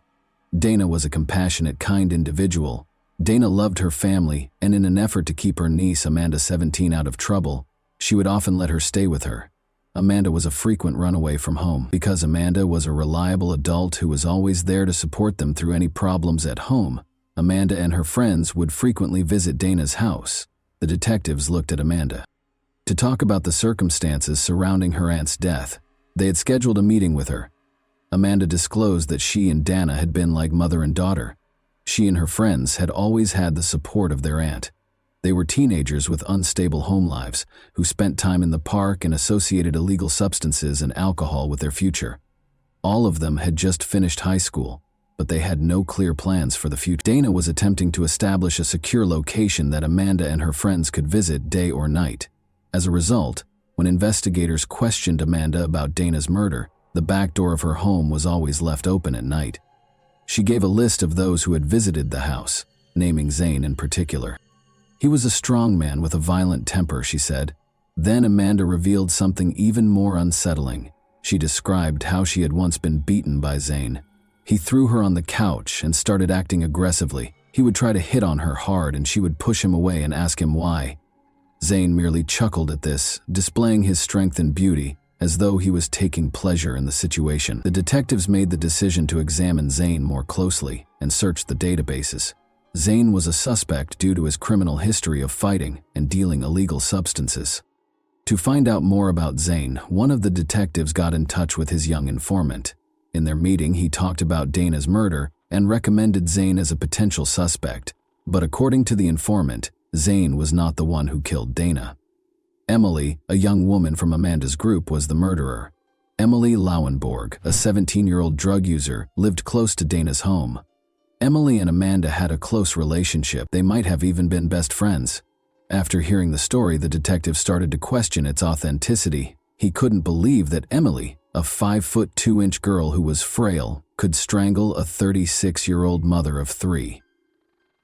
Dana was a compassionate, kind individual. Dana loved her family, and in an effort to keep her niece, Amanda 17, out of trouble, she would often let her stay with her. Amanda was a frequent runaway from home. Because Amanda was a reliable adult who was always there to support them through any problems at home, Amanda and her friends would frequently visit Dana's house. The detectives looked at Amanda to talk about the circumstances surrounding her aunt's death. They had scheduled a meeting with her. Amanda disclosed that she and Dana had been like mother and daughter. She and her friends had always had the support of their aunt. They were teenagers with unstable home lives who spent time in the park and associated illegal substances and alcohol with their future. All of them had just finished high school, but they had no clear plans for the future. Dana was attempting to establish a secure location that Amanda and her friends could visit day or night. As a result, when investigators questioned Amanda about Dana's murder, the back door of her home was always left open at night. She gave a list of those who had visited the house, naming Zane in particular. "He was a strong man with a violent temper," she said. Then Amanda revealed something even more unsettling. She described how she had once been beaten by Zane. He threw her on the couch and started acting aggressively. He would try to hit on her hard and she would push him away and ask him why. Zane merely chuckled at this, displaying his strength and beauty, as though he was taking pleasure in the situation. The detectives made the decision to examine Zane more closely and search the databases. Zane was a suspect due to his criminal history of fighting and dealing illegal substances. To find out more about Zane, one of the detectives got in touch with his young informant. In their meeting, he talked about Dana's murder and recommended Zane as a potential suspect. But according to the informant, Zane was not the one who killed Dana. Emily, a young woman from Amanda's group, was the murderer. Emily Lauenborg, a 17-year-old drug user, lived close to Dana's home. Emily and Amanda had a close relationship. They might have even been best friends. After hearing the story, the detective started to question its authenticity. He couldn't believe that Emily, a 5'2" girl who was frail, could strangle a 36-year-old mother of 3.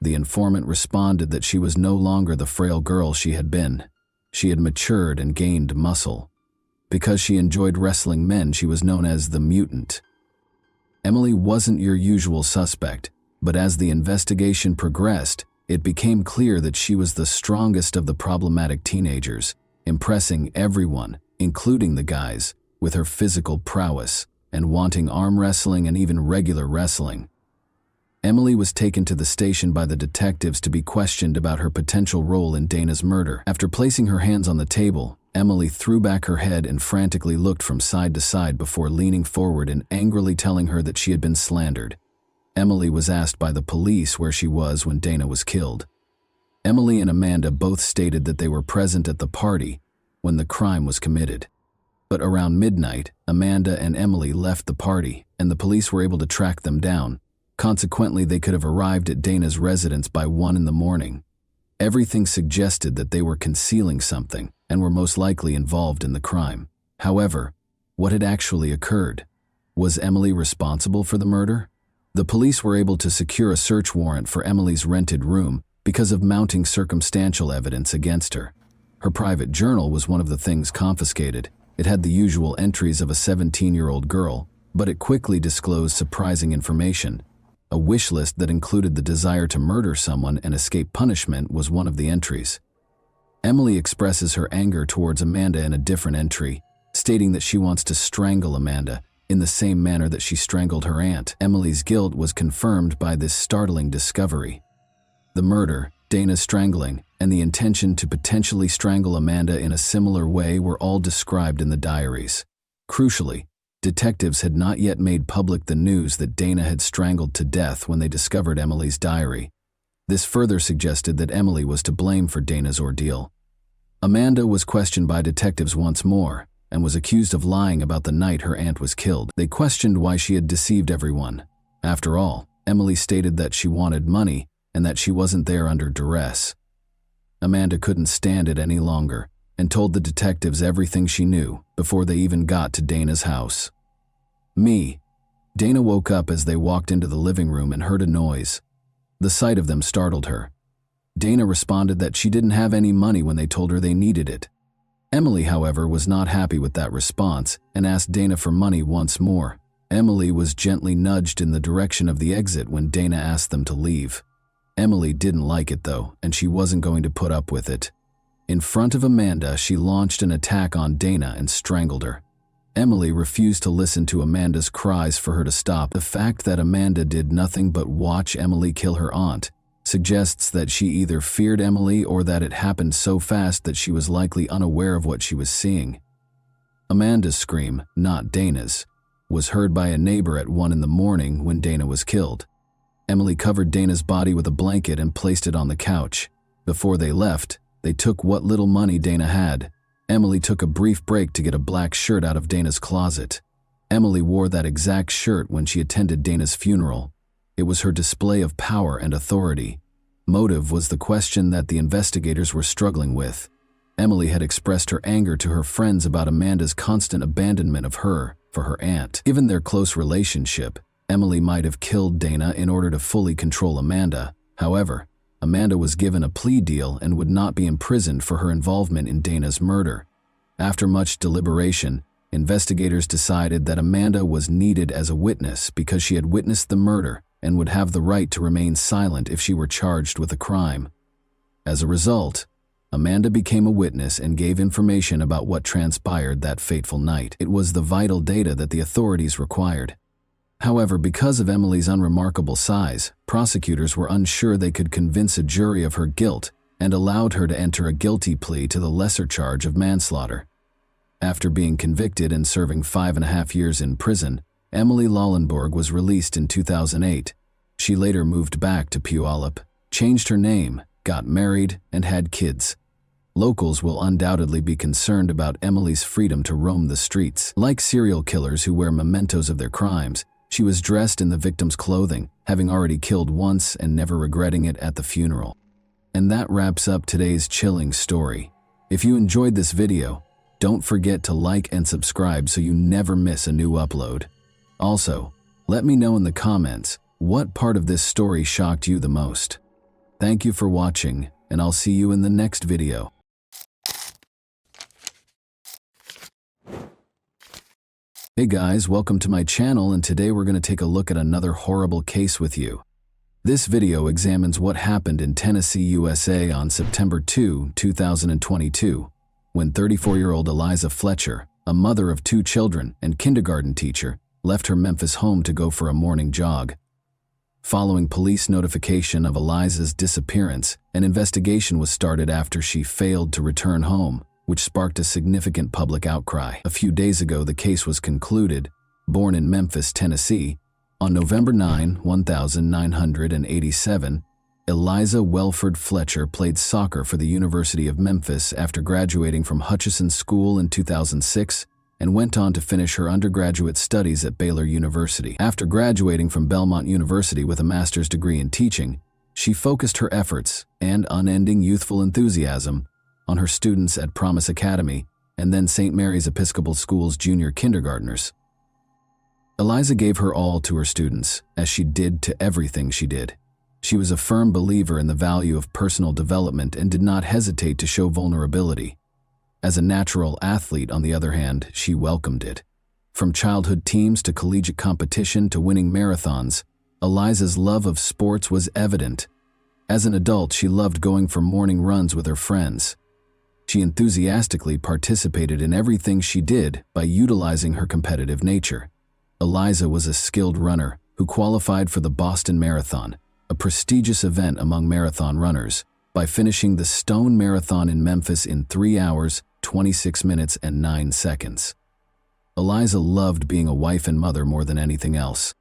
The informant responded that she was no longer the frail girl she had been. She had matured and gained muscle. Because she enjoyed wrestling men, she was known as the mutant. Emily wasn't your usual suspect, but as the investigation progressed, it became clear that she was the strongest of the problematic teenagers, impressing everyone, including the guys, with her physical prowess and wanting arm wrestling and even regular wrestling. Emily was taken to the station by the detectives to be questioned about her potential role in Dana's murder. After placing her hands on the table, Emily threw back her head and frantically looked from side to side before leaning forward and angrily telling her that she had been slandered. Emily was asked by the police where she was when Dana was killed. Emily and Amanda both stated that they were present at the party when the crime was committed. But around midnight, Amanda and Emily left the party, and the police were able to track them down. Consequently, they could have arrived at Dana's residence by 1 in the morning. Everything suggested that they were concealing something and were most likely involved in the crime. However, what had actually occurred? Was Emily responsible for the murder? The police were able to secure a search warrant for Emily's rented room because of mounting circumstantial evidence against her. Her private journal was one of the things confiscated. It had the usual entries of a 17-year-old girl, but it quickly disclosed surprising information. A wish list that included the desire to murder someone and escape punishment was one of the entries. Emily expresses her anger towards Amanda in a different entry, stating that she wants to strangle Amanda in the same manner that she strangled her aunt. Emily's guilt was confirmed by this startling discovery. The murder, Dana's strangling, and the intention to potentially strangle Amanda in a similar way were all described in the diaries. Crucially, detectives had not yet made public the news that Dana had strangled to death when they discovered Emily's diary. This further suggested that Emily was to blame for Dana's ordeal. Amanda was questioned by detectives once more and was accused of lying about the night her aunt was killed. They questioned why she had deceived everyone. After all, Emily stated that she wanted money and that she wasn't there under duress. Amanda couldn't stand it any longer and told the detectives everything she knew before they even got to Dana's house. Dana woke up as they walked into the living room and heard a noise. The sight of them startled her. Dana responded that she didn't have any money when they told her they needed it. Emily, however, was not happy with that response and asked Dana for money once more. Emily was gently nudged in the direction of the exit when Dana asked them to leave. Emily didn't like it though, and she wasn't going to put up with it. In front of Amanda, she launched an attack on Dana and strangled her. Emily refused to listen to Amanda's cries for her to stop. The fact that Amanda did nothing but watch Emily kill her aunt suggests that she either feared Emily or that it happened so fast that she was likely unaware of what she was seeing. Amanda's scream, not Dana's, was heard by a neighbor at 1 a.m. when Dana was killed. Emily covered Dana's body with a blanket and placed it on the couch. Before they left, they took what little money Dana had. Emily took a brief break to get a black shirt out of Dana's closet. Emily wore that exact shirt when she attended Dana's funeral. It was her display of power and authority. Motive was the question that the investigators were struggling with. Emily had expressed her anger to her friends about Amanda's constant abandonment of her for her aunt. Given their close relationship, Emily might have killed Dana in order to fully control Amanda. However, Amanda was given a plea deal and would not be imprisoned for her involvement in Dana's murder. After much deliberation, investigators decided that Amanda was needed as a witness because she had witnessed the murder and would have the right to remain silent if she were charged with a crime. As a result, Amanda became a witness and gave information about what transpired that fateful night. It was the vital data that the authorities required. However, because of Emily's unremarkable size, prosecutors were unsure they could convince a jury of her guilt and allowed her to enter a guilty plea to the lesser charge of manslaughter. After being convicted and serving 5.5 years in prison, Emily Lollenborg was released in 2008. She later moved back to Puyallup, changed her name, got married, and had kids. Locals will undoubtedly be concerned about Emily's freedom to roam the streets. Like serial killers who wear mementos of their crimes, she was dressed in the victim's clothing, having already killed once and never regretting it at the funeral. And that wraps up today's chilling story. If you enjoyed this video, don't forget to like and subscribe so you never miss a new upload. Also, let me know in the comments what part of this story shocked you the most. Thank you for watching, and I'll see you in the next video. Hey guys, welcome to my channel, and today we're going to take a look at another horrible case with you. This video examines what happened in Tennessee, USA on September 2, 2022, when 34-year-old Eliza Fletcher, a mother of 2 children and kindergarten teacher, left her Memphis home to go for a morning jog. Following police notification of Eliza's disappearance, an investigation was started after she failed to return home, which sparked a significant public outcry. A few days ago, the case was concluded. Born in Memphis, Tennessee, on November 9, 1987, Eliza Welford Fletcher played soccer for the University of Memphis after graduating from Hutchinson School in 2006 and went on to finish her undergraduate studies at Baylor University. After graduating from Belmont University with a master's degree in teaching, she focused her efforts and unending youthful enthusiasm on her students at Promise Academy and then St. Mary's Episcopal School's junior kindergartners. Eliza gave her all to her students, as she did to everything she did. She was a firm believer in the value of personal development and did not hesitate to show vulnerability. As a natural athlete, on the other hand, she welcomed it. From childhood teams to collegiate competition to winning marathons, Eliza's love of sports was evident. As an adult, she loved going for morning runs with her friends. She enthusiastically participated in everything she did by utilizing her competitive nature. Eliza was a skilled runner who qualified for the Boston Marathon, a prestigious event among marathon runners, by finishing the Stone Marathon in Memphis in 3 hours, 26 minutes, and 9 seconds. Eliza loved being a wife and mother more than anything else.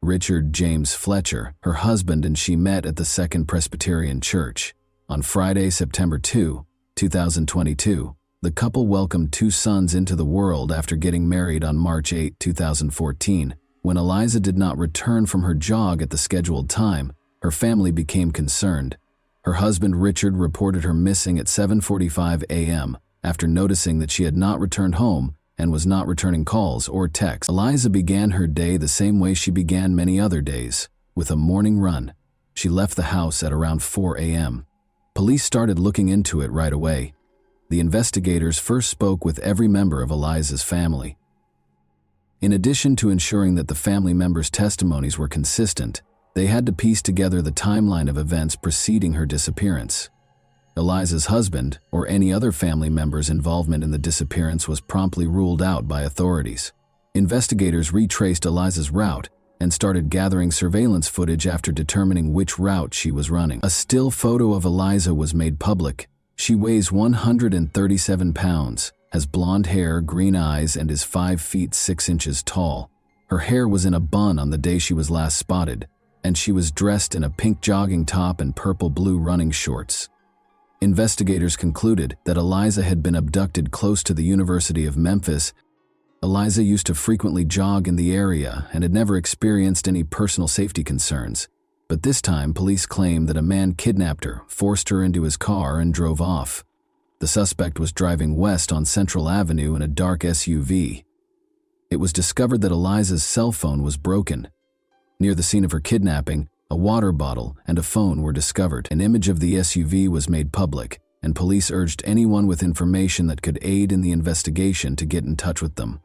Richard James Fletcher, her husband, and she met at the Second Presbyterian Church. On Friday, September 2, 2022, the couple welcomed 2 sons into the world after getting married on March 8, 2014. When Eliza did not return from her jog at the scheduled time, her family became concerned. Her husband Richard reported her missing at 7:45 a.m. after noticing that she had not returned home and was not returning calls or texts. Eliza began her day the same way she began many other days, with a morning run. She left the house at around 4 a.m. Police started looking into it right away. The investigators first spoke with every member of Eliza's family. In addition to ensuring that the family members' testimonies were consistent, they had to piece together the timeline of events preceding her disappearance. Eliza's husband, or any other family member's involvement in the disappearance, was promptly ruled out by authorities. Investigators retraced Eliza's route and started gathering surveillance footage after determining which route she was running. A still photo of Eliza was made public. She weighs 137 pounds, has blonde hair, green eyes, and is 5 feet 6 inches tall. Her hair was in a bun on the day she was last spotted, and she was dressed in a pink jogging top and purple-blue running shorts. Investigators concluded that Eliza had been abducted close to the University of Memphis. Eliza used to frequently jog in the area and had never experienced any personal safety concerns. But this time, police claimed that a man kidnapped her, forced her into his car, and drove off. The suspect was driving west on Central Avenue in a dark SUV. It was discovered that Eliza's cell phone was broken. Near the scene of her kidnapping, a water bottle and a phone were discovered. An image of the SUV was made public, and police urged anyone with information that could aid in the investigation to get in touch with them.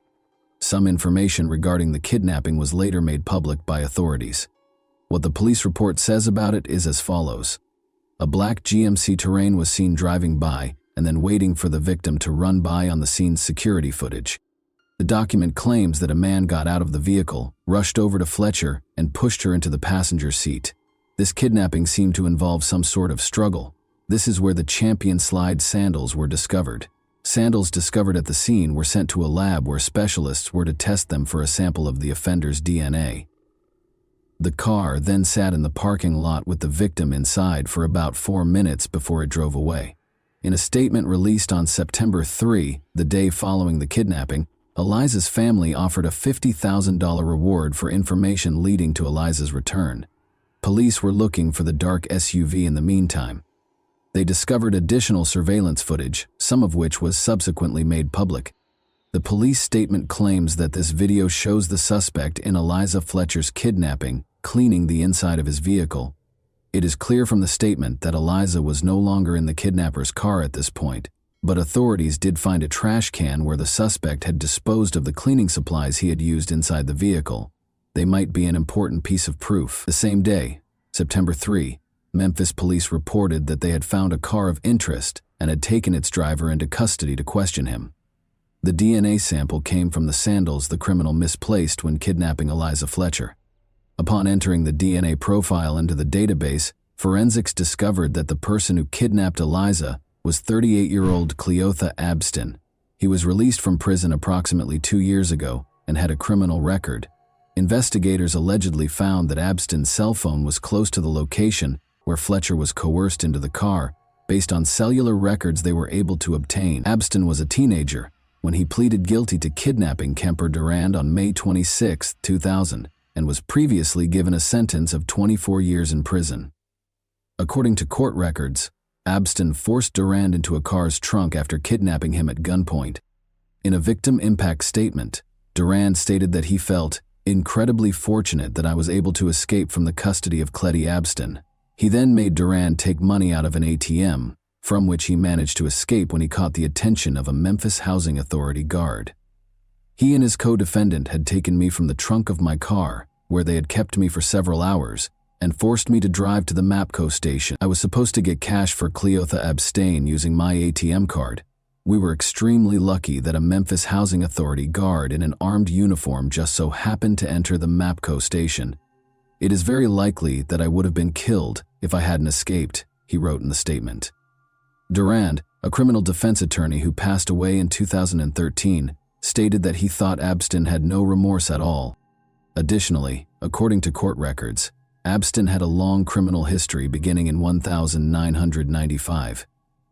Some information regarding the kidnapping was later made public by authorities. What the police report says about it is as follows. A black GMC Terrain was seen driving by and then waiting for the victim to run by on the scene's security footage. The document claims that a man got out of the vehicle, rushed over to Fletcher, and pushed her into the passenger seat. This kidnapping seemed to involve some sort of struggle. This is where the Champion Slide sandals were discovered. Sandals discovered at the scene were sent to a lab where specialists were to test them for a sample of the offender's DNA. The car then sat in the parking lot with the victim inside for about 4 minutes before it drove away. In a statement released on September 3, the day following the kidnapping, Eliza's family offered a $50,000 reward for information leading to Eliza's return. Police were looking for the dark SUV in the meantime. They discovered additional surveillance footage, some of which was subsequently made public. The police statement claims that this video shows the suspect in Eliza Fletcher's kidnapping cleaning the inside of his vehicle. It is clear from the statement that Eliza was no longer in the kidnapper's car at this point, but authorities did find a trash can where the suspect had disposed of the cleaning supplies he had used inside the vehicle. They might be an important piece of proof. The same day, September 3, Memphis police reported that they had found a car of interest and had taken its driver into custody to question him. The DNA sample came from the sandals the criminal misplaced when kidnapping Eliza Fletcher. Upon entering the DNA profile into the database, forensics discovered that the person who kidnapped Eliza was 38-year-old Cleotha Abston. He was released from prison approximately 2 years ago and had a criminal record. Investigators allegedly found that Abston's cell phone was close to the location where Fletcher was coerced into the car, based on cellular records they were able to obtain. Abston was a teenager when he pleaded guilty to kidnapping Kemper Durand on May 26, 2000, and was previously given a sentence of 24 years in prison. According to court records, Abston forced Durand into a car's trunk after kidnapping him at gunpoint. In a victim impact statement, Durand stated that he felt incredibly fortunate that I was able to escape from the custody of Cletty Abston. He then made Durand take money out of an ATM, from which he managed to escape when he caught the attention of a Memphis Housing Authority guard. He and his co-defendant had taken me from the trunk of my car, where they had kept me for several hours, and forced me to drive to the MAPCO station. I was supposed to get cash for Cleotha Abstain using my ATM card. We were extremely lucky that a Memphis Housing Authority guard in an armed uniform just so happened to enter the MAPCO station. It is very likely that I would have been killed if I hadn't escaped, he wrote in the statement. Durand, a criminal defense attorney who passed away in 2013, stated that he thought Abston had no remorse at all. Additionally, according to court records, Abston had a long criminal history beginning in 1995.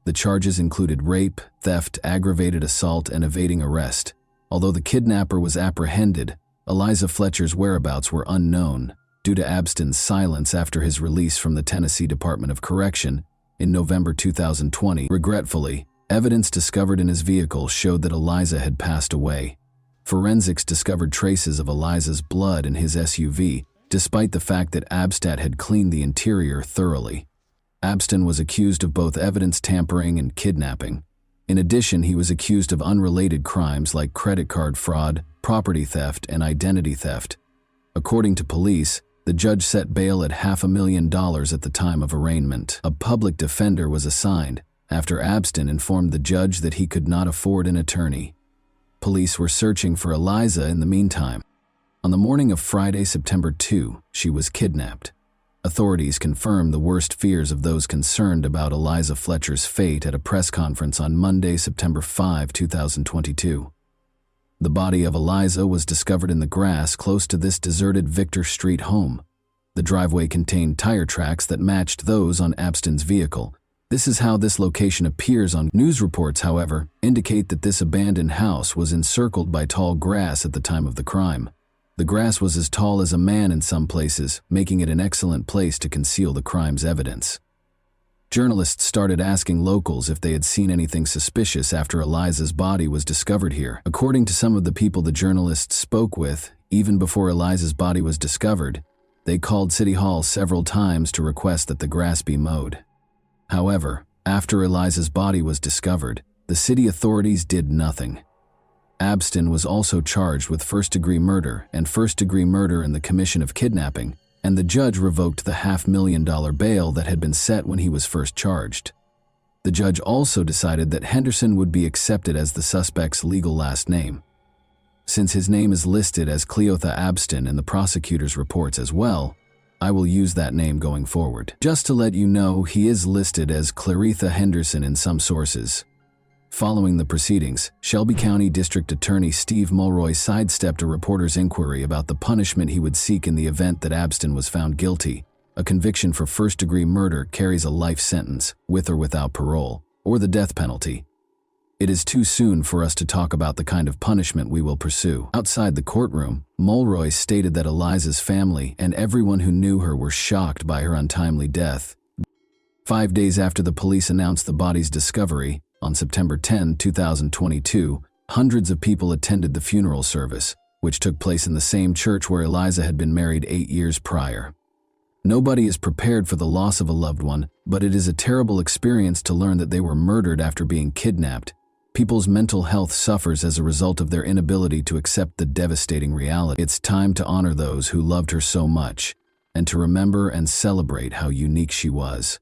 The charges included rape, theft, aggravated assault, and evading arrest. Although the kidnapper was apprehended, Eliza Fletcher's whereabouts were unknown due to Abstin's silence after his release from the Tennessee Department of Correction in November 2020. Regretfully, evidence discovered in his vehicle showed that Eliza had passed away. Forensics discovered traces of Eliza's blood in his SUV, despite the fact that Abstat had cleaned the interior thoroughly. Abstin was accused of both evidence tampering and kidnapping. In addition, he was accused of unrelated crimes like credit card fraud, property theft, and identity theft. According to police, the judge set bail at $500,000 at the time of arraignment. A public defender was assigned after Abstin informed the judge that he could not afford an attorney. Police were searching for Eliza in the meantime. On the morning of Friday, September 2, she was kidnapped. Authorities confirmed the worst fears of those concerned about Eliza Fletcher's fate at a press conference on Monday, September 5, 2022. The body of Eliza was discovered in the grass close to this deserted Victor Street home. The driveway contained tire tracks that matched those on Abstin's vehicle. This is how this location appears on news reports, however, indicate that this abandoned house was encircled by tall grass at the time of the crime. The grass was as tall as a man in some places, making it an excellent place to conceal the crime's evidence. Journalists started asking locals if they had seen anything suspicious after Eliza's body was discovered here. According to some of the people the journalists spoke with, even before Eliza's body was discovered, they called City Hall several times to request that the grass be mowed. However, after Eliza's body was discovered, the city authorities did nothing. Abstin was also charged with first-degree murder and first-degree murder in the commission of kidnapping, and the judge revoked the $500,000 bail that had been set when he was first charged. The judge also decided that Henderson would be accepted as the suspect's legal last name. Since his name is listed as Cleotha Abstin in the prosecutor's reports as well, I will use that name going forward. Just to let you know, he is listed as Claretha Henderson in some sources. Following the proceedings, Shelby County District Attorney Steve Mulroy sidestepped a reporter's inquiry about the punishment he would seek in the event that Abstin was found guilty. A conviction for first-degree murder carries a life sentence, with or without parole, or the death penalty. It is too soon for us to talk about the kind of punishment we will pursue. Outside the courtroom, Mulroy stated that Eliza's family and everyone who knew her were shocked by her untimely death. 5 days after the police announced the body's discovery, on September 10, 2022, hundreds of people attended the funeral service, which took place in the same church where Eliza had been married 8 years prior. Nobody is prepared for the loss of a loved one, but it is a terrible experience to learn that they were murdered after being kidnapped. People's mental health suffers as a result of their inability to accept the devastating reality. It's time to honor those who loved her so much, and to remember and celebrate how unique she was.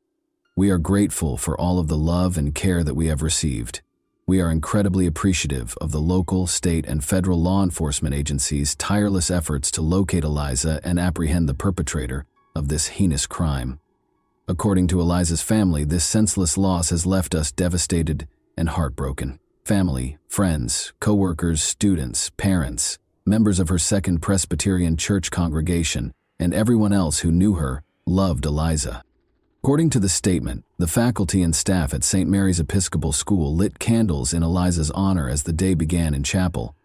We are grateful for all of the love and care that we have received. We are incredibly appreciative of the local, state, and federal law enforcement agencies' tireless efforts to locate Eliza and apprehend the perpetrator of this heinous crime. According to Eliza's family, this senseless loss has left us devastated and heartbroken. Family, friends, co-workers, students, parents, members of her Second Presbyterian Church congregation, and everyone else who knew her loved Eliza. According to the statement, the faculty and staff at St. Mary's Episcopal School lit candles in Eliza's honor as the day began in chapel.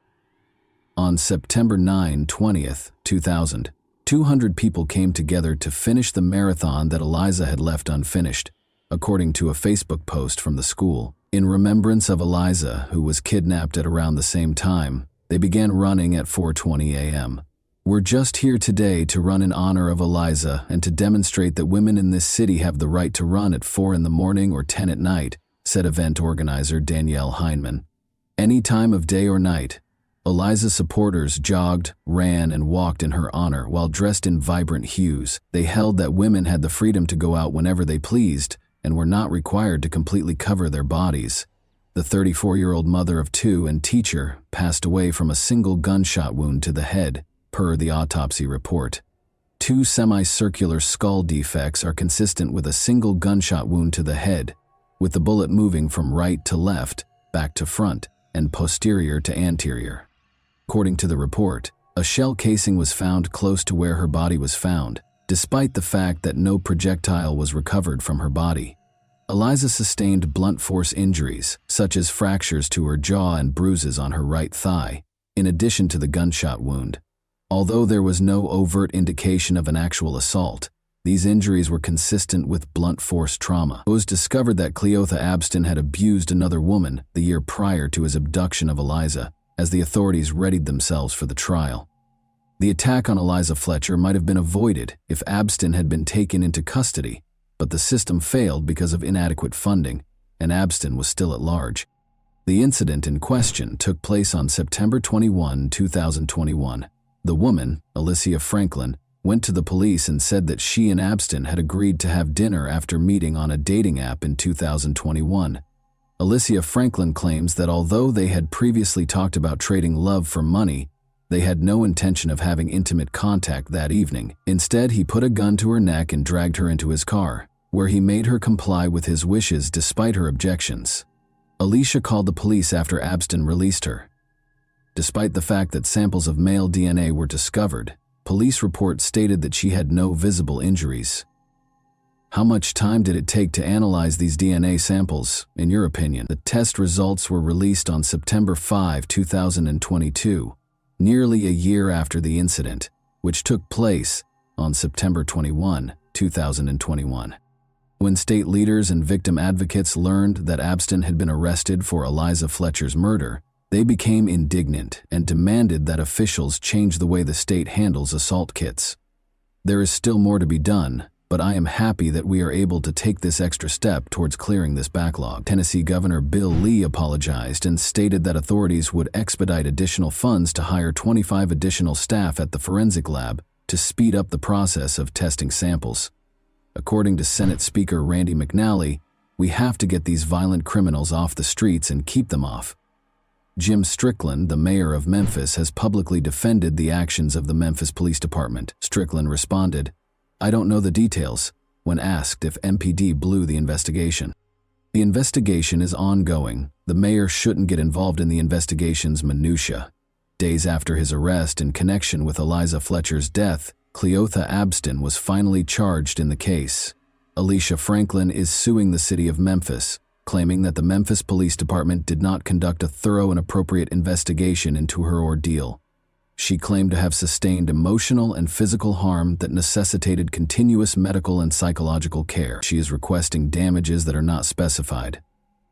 On September 9, 20th, 2000, 200 people came together to finish the marathon that Eliza had left unfinished, according to a Facebook post from the school. In remembrance of Eliza, who was kidnapped at around the same time, they began running at 4:20 a.m. We're just here today to run in honor of Eliza and to demonstrate that women in this city have the right to run at 4 in the morning or 10 at night, said event organizer Danielle Heineman. Any time of day or night, Eliza's supporters jogged, ran, and walked in her honor while dressed in vibrant hues. They held that women had the freedom to go out whenever they pleased and were not required to completely cover their bodies. The 34-year-old mother of two and teacher passed away from a single gunshot wound to the head, per the autopsy report. 2 semicircular skull defects are consistent with a single gunshot wound to the head, with the bullet moving from right to left, back to front, and posterior to anterior. According to the report, a shell casing was found close to where her body was found, despite the fact that no projectile was recovered from her body. Eliza sustained blunt force injuries, such as fractures to her jaw and bruises on her right thigh, in addition to the gunshot wound. Although there was no overt indication of an actual assault, these injuries were consistent with blunt force trauma. It was discovered that Cleotha Abston had abused another woman the year prior to his abduction of Eliza, as the authorities readied themselves for the trial. The attack on Eliza Fletcher might have been avoided if Abston had been taken into custody, but the system failed because of inadequate funding, and Abston was still at large. The incident in question took place on September 21, 2021. The woman, Alicia Franklin, went to the police and said that she and Abston had agreed to have dinner after meeting on a dating app in 2021. Alicia Franklin claims that although they had previously talked about trading love for money, they had no intention of having intimate contact that evening. Instead, he put a gun to her neck and dragged her into his car, where he made her comply with his wishes despite her objections. Alicia called the police after Abston released her. Despite the fact that samples of male DNA were discovered, police reports stated that she had no visible injuries. How much time did it take to analyze these DNA samples, in your opinion? The test results were released on September 5, 2022, nearly a year after the incident, which took place on September 21, 2021. When state leaders and victim advocates learned that Abston had been arrested for Eliza Fletcher's murder, they became indignant and demanded that officials change the way the state handles assault kits. There is still more to be done, but I am happy that we are able to take this extra step towards clearing this backlog. Tennessee Governor Bill Lee apologized and stated that authorities would expedite additional funds to hire 25 additional staff at the forensic lab to speed up the process of testing samples. According to Senate Speaker Randy McNally, we have to get these violent criminals off the streets and keep them off. Jim Strickland, the mayor of Memphis, has publicly defended the actions of the Memphis Police Department. Strickland responded, "I don't know the details," when asked if MPD blew the investigation. The investigation is ongoing. The mayor shouldn't get involved in the investigation's minutiae. Days after his arrest in connection with Eliza Fletcher's death, Cleotha Abston was finally charged in the case. Alicia Franklin is suing the city of Memphis, claiming that the Memphis Police Department did not conduct a thorough and appropriate investigation into her ordeal. She claimed to have sustained emotional and physical harm that necessitated continuous medical and psychological care. She is requesting damages that are not specified.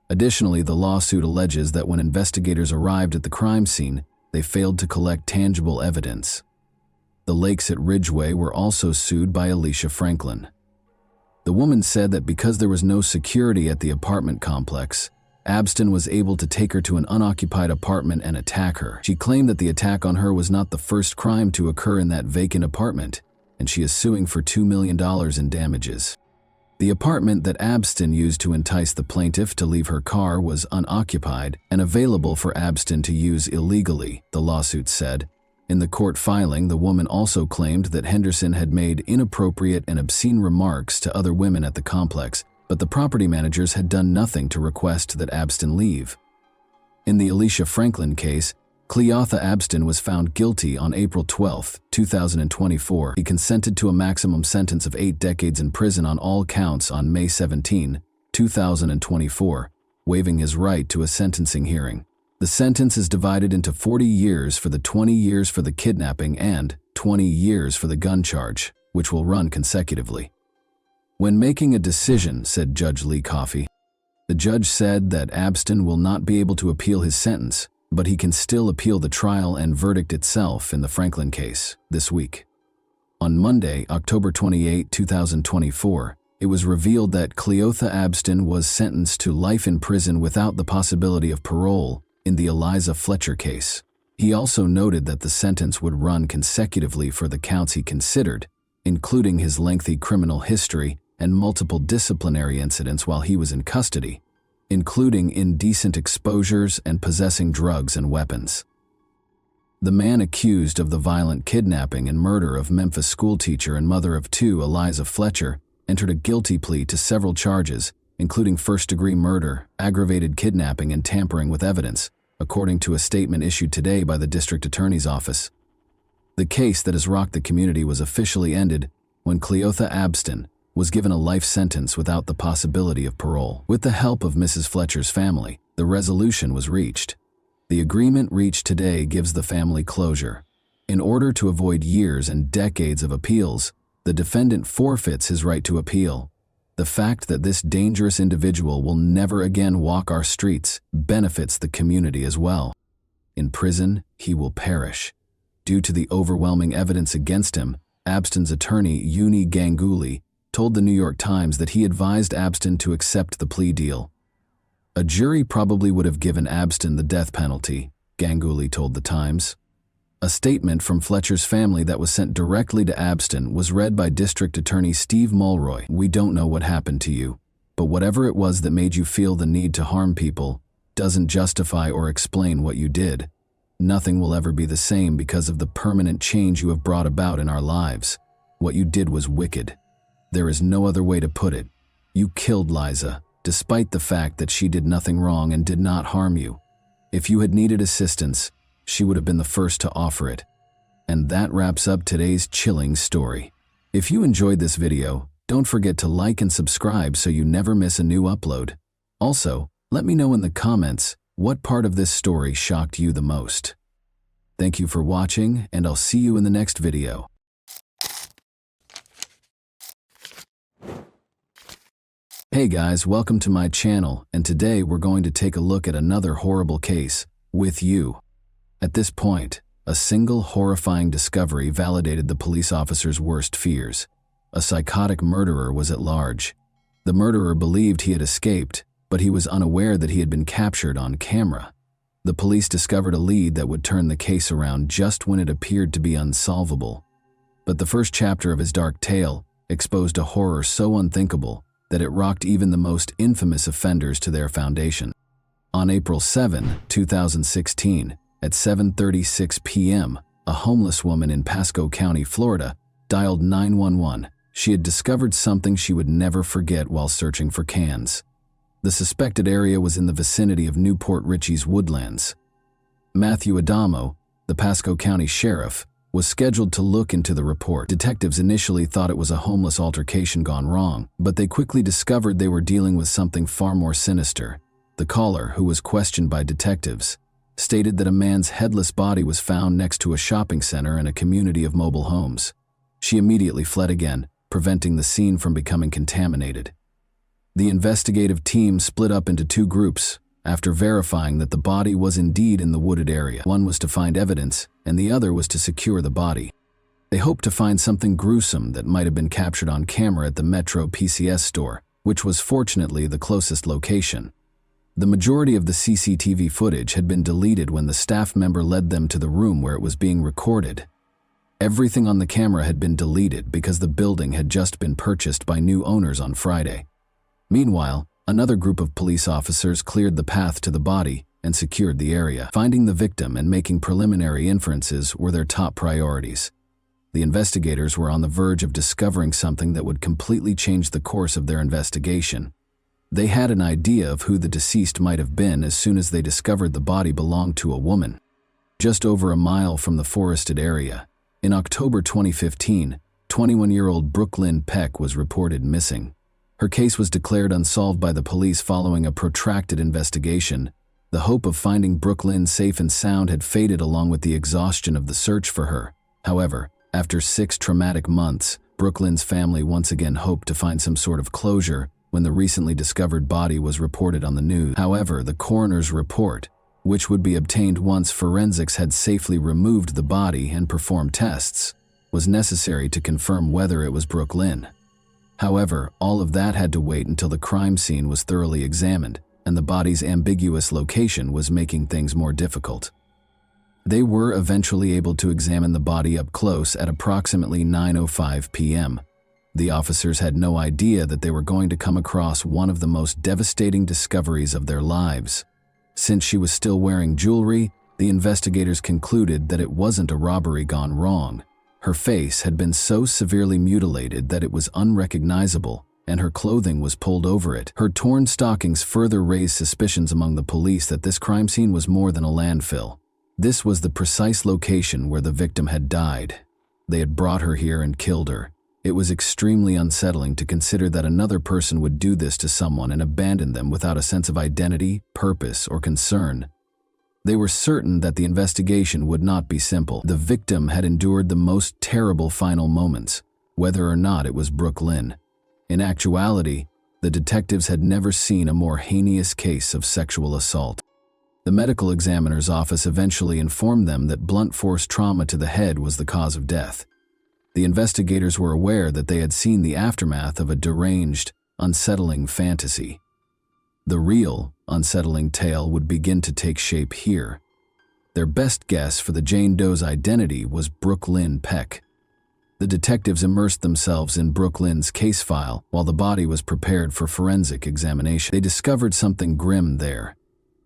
Additionally, the lawsuit alleges that when investigators arrived at the crime scene, they failed to collect tangible evidence. The Lakes at Ridgeway were also sued by Alicia Franklin. The woman said that because there was no security at the apartment complex, Abston was able to take her to an unoccupied apartment and attack her. She claimed that the attack on her was not the first crime to occur in that vacant apartment, and she is suing for $2 million in damages. The apartment that Abston used to entice the plaintiff to leave her car was unoccupied and available for Abston to use illegally, the lawsuit said. In the court filing, the woman also claimed that Henderson had made inappropriate and obscene remarks to other women at the complex, but the property managers had done nothing to request that Abston leave. In the Alicia Franklin case, Cleotha Abston was found guilty on April 12, 2024. He consented to a maximum sentence of 8 decades in prison on all counts on May 17, 2024, waiving his right to a sentencing hearing. The sentence is divided into 40 years for the 20 years for the kidnapping and 20 years for the gun charge, which will run consecutively. When making a decision, said Judge Lee Coffey, the judge said that Abston will not be able to appeal his sentence, but he can still appeal the trial and verdict itself in the Franklin case this week. On Monday, October 28, 2024, it was revealed that Cleotha Abston was sentenced to life in prison without the possibility of parole in the Eliza Fletcher case. He also noted that the sentence would run consecutively for the counts he considered, including his lengthy criminal history and multiple disciplinary incidents while he was in custody, including indecent exposures and possessing drugs and weapons. The man accused of the violent kidnapping and murder of Memphis schoolteacher and mother of 2, Eliza Fletcher, entered a guilty plea to several charges, including first-degree murder, aggravated kidnapping, and tampering with evidence, according to a statement issued today by the district attorney's office. The case that has rocked the community was officially ended when Cleotha Abston, was given a life sentence without the possibility of parole. With the help of Mrs. Fletcher's family, the resolution was reached. The agreement reached today gives the family closure. In order to avoid years and decades of appeals, the defendant forfeits his right to appeal. The fact that this dangerous individual will never again walk our streets benefits the community as well. In prison, he will perish. Due to the overwhelming evidence against him, Abstin's attorney, Uni Ganguly, told the New York Times that he advised Abstin to accept the plea deal. A jury probably would have given Abstin the death penalty, Ganguly told the Times. A statement from Fletcher's family that was sent directly to Abstin was read by District Attorney Steve Mulroy. "We don't know what happened to you, but whatever it was that made you feel the need to harm people doesn't justify or explain what you did. Nothing will ever be the same because of the permanent change you have brought about in our lives. What you did was wicked. There is no other way to put it. You killed Liza, despite the fact that she did nothing wrong and did not harm you. If you had needed assistance, she would have been the first to offer it." And that wraps up today's chilling story. If you enjoyed this video, don't forget to like and subscribe so you never miss a new upload. Also, let me know in the comments what part of this story shocked you the most. Thank you for watching, and I'll see you in the next video. Hey guys, welcome to my channel, and today we're going to take a look at another horrible case with you. At this point, a single horrifying discovery validated the police officer's worst fears. A psychotic murderer was at large. The murderer believed he had escaped, but he was unaware that he had been captured on camera. The police discovered a lead that would turn the case around just when it appeared to be unsolvable. But the first chapter of his dark tale exposed a horror so unthinkable that it rocked even the most infamous offenders to their foundation. On April 7, 2016, at 7:36 p.m., a homeless woman in Pasco County, Florida, dialed 911. She had discovered something she would never forget while searching for cans. The suspected area was in the vicinity of Newport Richey's Woodlands. Matthew Adamo, the Pasco County Sheriff, was scheduled to look into the report. Detectives initially thought it was a homeless altercation gone wrong, but they quickly discovered they were dealing with something far more sinister. The caller, who was questioned by detectives, stated that a man's headless body was found next to a shopping center and a community of mobile homes. She immediately fled again, preventing the scene from becoming contaminated. The investigative team split up into two groups after verifying that the body was indeed in the wooded area. One was to find evidence, and the other was to secure the body. They hoped to find something gruesome that might have been captured on camera at the Metro PCS store, which was fortunately the closest location. The majority of the CCTV footage had been deleted when the staff member led them to the room where it was being recorded. Everything on the camera had been deleted because the building had just been purchased by new owners on Friday. Meanwhile, another group of police officers cleared the path to the body and secured the area. Finding the victim and making preliminary inferences were their top priorities. The investigators were on the verge of discovering something that would completely change the course of their investigation. They had an idea of who the deceased might have been as soon as they discovered the body belonged to a woman. Just over a mile from the forested area, in October 2015, 21-year-old Brooklyn Peck was reported missing. Her case was declared unsolved by the police following a protracted investigation. The hope of finding Brooklyn safe and sound had faded along with the exhaustion of the search for her. However, after 6 traumatic months, Brooklyn's family once again hoped to find some sort of closure when the recently discovered body was reported on the news. However, the coroner's report, which would be obtained once forensics had safely removed the body and performed tests, was necessary to confirm whether it was Brooklyn. However, all of that had to wait until the crime scene was thoroughly examined, and the body's ambiguous location was making things more difficult. They were eventually able to examine the body up close at approximately 9:05 p.m. The officers had no idea that they were going to come across one of the most devastating discoveries of their lives. Since she was still wearing jewelry, the investigators concluded that it wasn't a robbery gone wrong. Her face had been so severely mutilated that it was unrecognizable, and her clothing was pulled over it. Her torn stockings further raised suspicions among the police that this crime scene was more than a landfill. This was the precise location where the victim had died. They had brought her here and killed her. It was extremely unsettling to consider that another person would do this to someone and abandon them without a sense of identity, purpose, or concern. They were certain that the investigation would not be simple. The victim had endured the most terrible final moments, whether or not it was Brooke Lynn. In actuality, the detectives had never seen a more heinous case of sexual assault. The medical examiner's office eventually informed them that blunt force trauma to the head was the cause of death. The investigators were aware that they had seen the aftermath of a deranged, unsettling fantasy. The real, unsettling tale would begin to take shape here. Their best guess for the Jane Doe's identity was Brooke Lynn Peck. The detectives immersed themselves in Brooke Lynn's case file while the body was prepared for forensic examination. They discovered something grim there.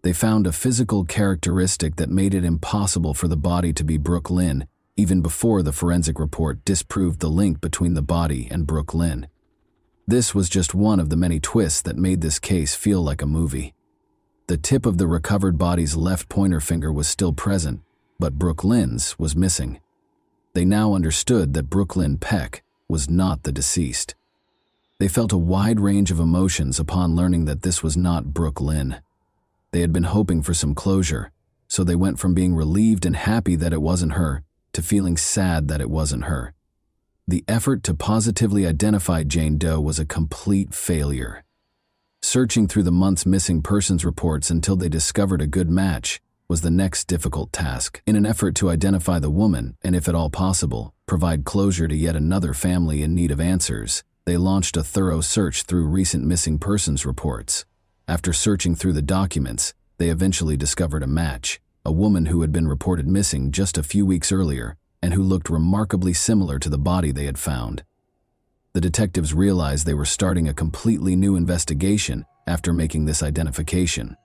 They found a physical characteristic that made it impossible for the body to be Brooke Lynn, even before the forensic report disproved the link between the body and Brooke Lynn. This was just one of the many twists that made this case feel like a movie. The tip of the recovered body's left pointer finger was still present, but Brooke Lynn's was missing. They now understood that Brooke Lynn Peck was not the deceased. They felt a wide range of emotions upon learning that this was not Brooke Lynn. They had been hoping for some closure, so they went from being relieved and happy that it wasn't her to feeling sad that it wasn't her. The effort to positively identify Jane Doe was a complete failure. Searching through the month's missing persons reports until they discovered a good match was the next difficult task. In an effort to identify the woman, and if at all possible, provide closure to yet another family in need of answers, they launched a thorough search through recent missing persons reports. After searching through the documents, they eventually discovered a match, a woman who had been reported missing just a few weeks earlier and who looked remarkably similar to the body they had found. The detectives realized they were starting a completely new investigation after making this identification.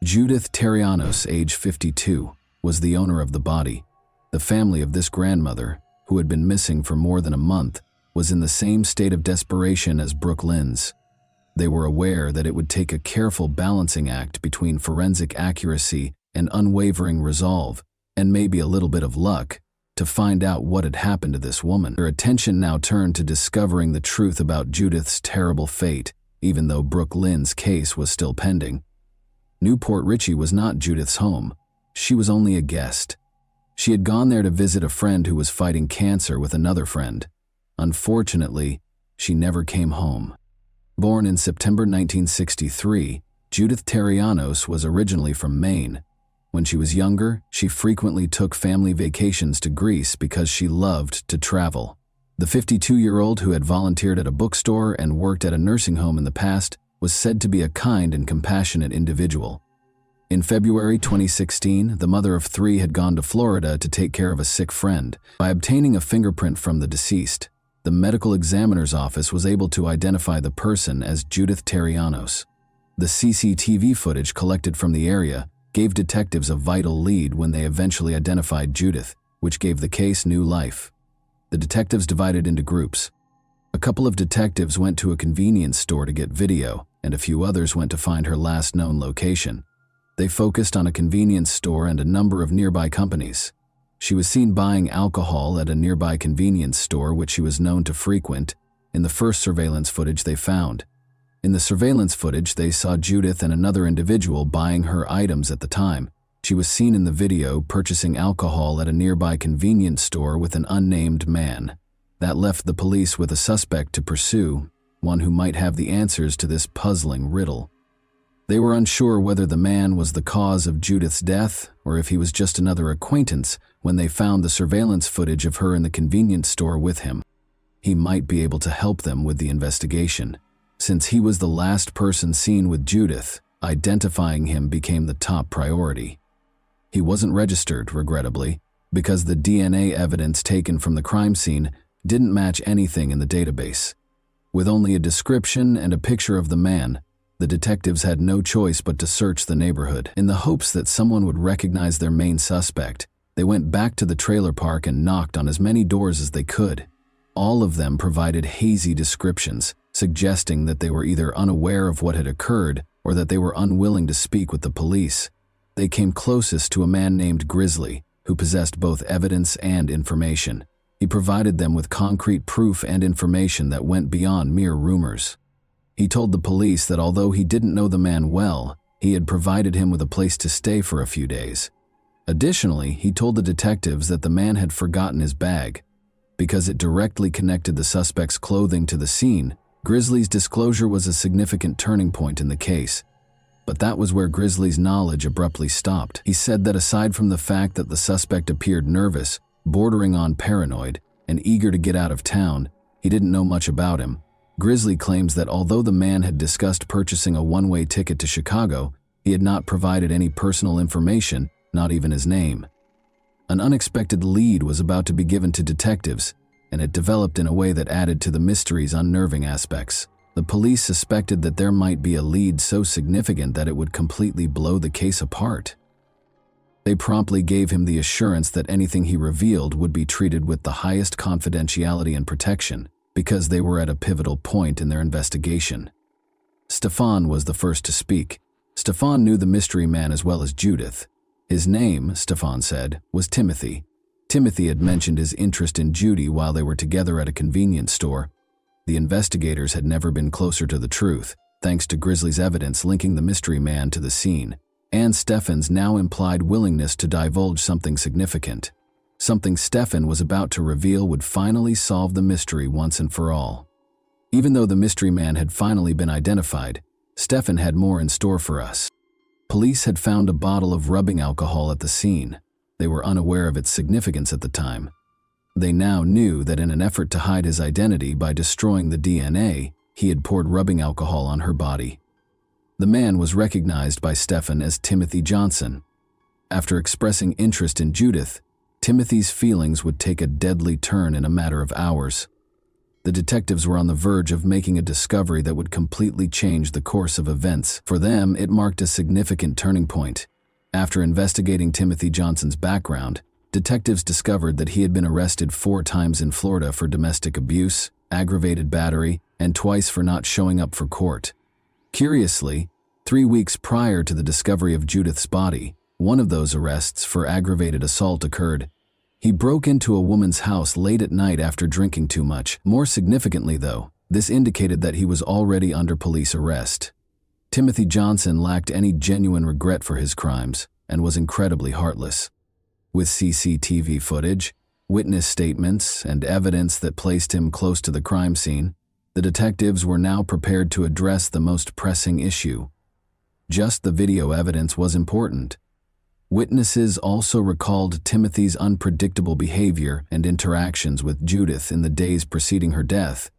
Judith Terrianos, age 52, was the owner of the body. The family of this grandmother, who had been missing for more than a month, was in the same state of desperation as Brooke Lynn's. They were aware that it would take a careful balancing act between forensic accuracy and unwavering resolve, and maybe a little bit of luck, to find out what had happened to this woman. Their attention now turned to discovering the truth about Judith's terrible fate, even though Brooke Lynn's case was still pending. Newport Richey was not Judith's home. She was only a guest. She had gone there to visit a friend who was fighting cancer with another friend. Unfortunately, she never came home. Born in September 1963, Judith Terrianos was originally from Maine. When she was younger, she frequently took family vacations to Greece because she loved to travel. The 52-year-old who had volunteered at a bookstore and worked at a nursing home in the past was said to be a kind and compassionate individual. In February 2016, the mother of three had gone to Florida to take care of a sick friend. By obtaining a fingerprint from the deceased, the medical examiner's office was able to identify the person as Judith Terrianos. The CCTV footage collected from the area gave detectives a vital lead when they eventually identified Judith, which gave the case new life. The detectives divided into groups. A couple of detectives went to a convenience store to get video, and a few others went to find her last known location. They focused on a convenience store and a number of nearby companies. She was seen buying alcohol at a nearby convenience store which she was known to frequent in the first surveillance footage they found. In the surveillance footage, they saw Judith and another individual buying her items at the time. She was seen in the video purchasing alcohol at a nearby convenience store with an unnamed man. That left the police with a suspect to pursue, one who might have the answers to this puzzling riddle. They were unsure whether the man was the cause of Judith's death or if he was just another acquaintance when they found the surveillance footage of her in the convenience store with him. He might be able to help them with the investigation. Since he was the last person seen with Judith, identifying him became the top priority. He wasn't registered, regrettably, because the DNA evidence taken from the crime scene didn't match anything in the database. With only a description and a picture of the man, the detectives had no choice but to search the neighborhood. In the hopes that someone would recognize their main suspect, they went back to the trailer park and knocked on as many doors as they could. All of them provided hazy descriptions, suggesting that they were either unaware of what had occurred or that they were unwilling to speak with the police. They came closest to a man named Grizzly, who possessed both evidence and information. He provided them with concrete proof and information that went beyond mere rumors. He told the police that although he didn't know the man well, he had provided him with a place to stay for a few days. Additionally, he told the detectives that the man had forgotten his bag. Because it directly connected the suspect's clothing to the scene, Grizzly's disclosure was a significant turning point in the case. But that was where Grizzly's knowledge abruptly stopped. He said that aside from the fact that the suspect appeared nervous, bordering on paranoid, and eager to get out of town, he didn't know much about him. Grizzly claims that although the man had discussed purchasing a one-way ticket to Chicago, he had not provided any personal information, not even his name. An unexpected lead was about to be given to detectives, and it developed in a way that added to the mystery's unnerving aspects. The police suspected that there might be a lead so significant that it would completely blow the case apart. They promptly gave him the assurance that anything he revealed would be treated with the highest confidentiality and protection, because they were at a pivotal point in their investigation. Stefan was the first to speak. Stefan knew the mystery man as well as Judith. His name, Stefan said, was Timothy. Timothy had mentioned his interest in Judy while they were together at a convenience store. The investigators had never been closer to the truth, thanks to Grizzly's evidence linking the mystery man to the scene, and Stefan's now implied willingness to divulge something significant. Something Stefan was about to reveal would finally solve the mystery once and for all. Even though the mystery man had finally been identified, Stefan had more in store for us. Police had found a bottle of rubbing alcohol at the scene. They were unaware of its significance at the time. They now knew that in an effort to hide his identity by destroying the DNA, he had poured rubbing alcohol on her body. The man was recognized by Stefan as Timothy Johnson. After expressing interest in Judith, Timothy's feelings would take a deadly turn in a matter of hours. The detectives were on the verge of making a discovery that would completely change the course of events. For them, it marked a significant turning point. After investigating Timothy Johnson's background, detectives discovered that he had been arrested 4 times in Florida for domestic abuse, aggravated battery, and twice for not showing up for court. Curiously, 3 weeks prior to the discovery of Judith's body, one of those arrests for aggravated assault occurred. He broke into a woman's house late at night after drinking too much. More significantly, though, this indicated that he was already under police arrest. Timothy Johnson lacked any genuine regret for his crimes and was incredibly heartless. With CCTV footage, witness statements, and evidence that placed him close to the crime scene, the detectives were now prepared to address the most pressing issue. Just the video evidence was important. Witnesses also recalled Timothy's unpredictable behavior and interactions with Judith in the days preceding her death,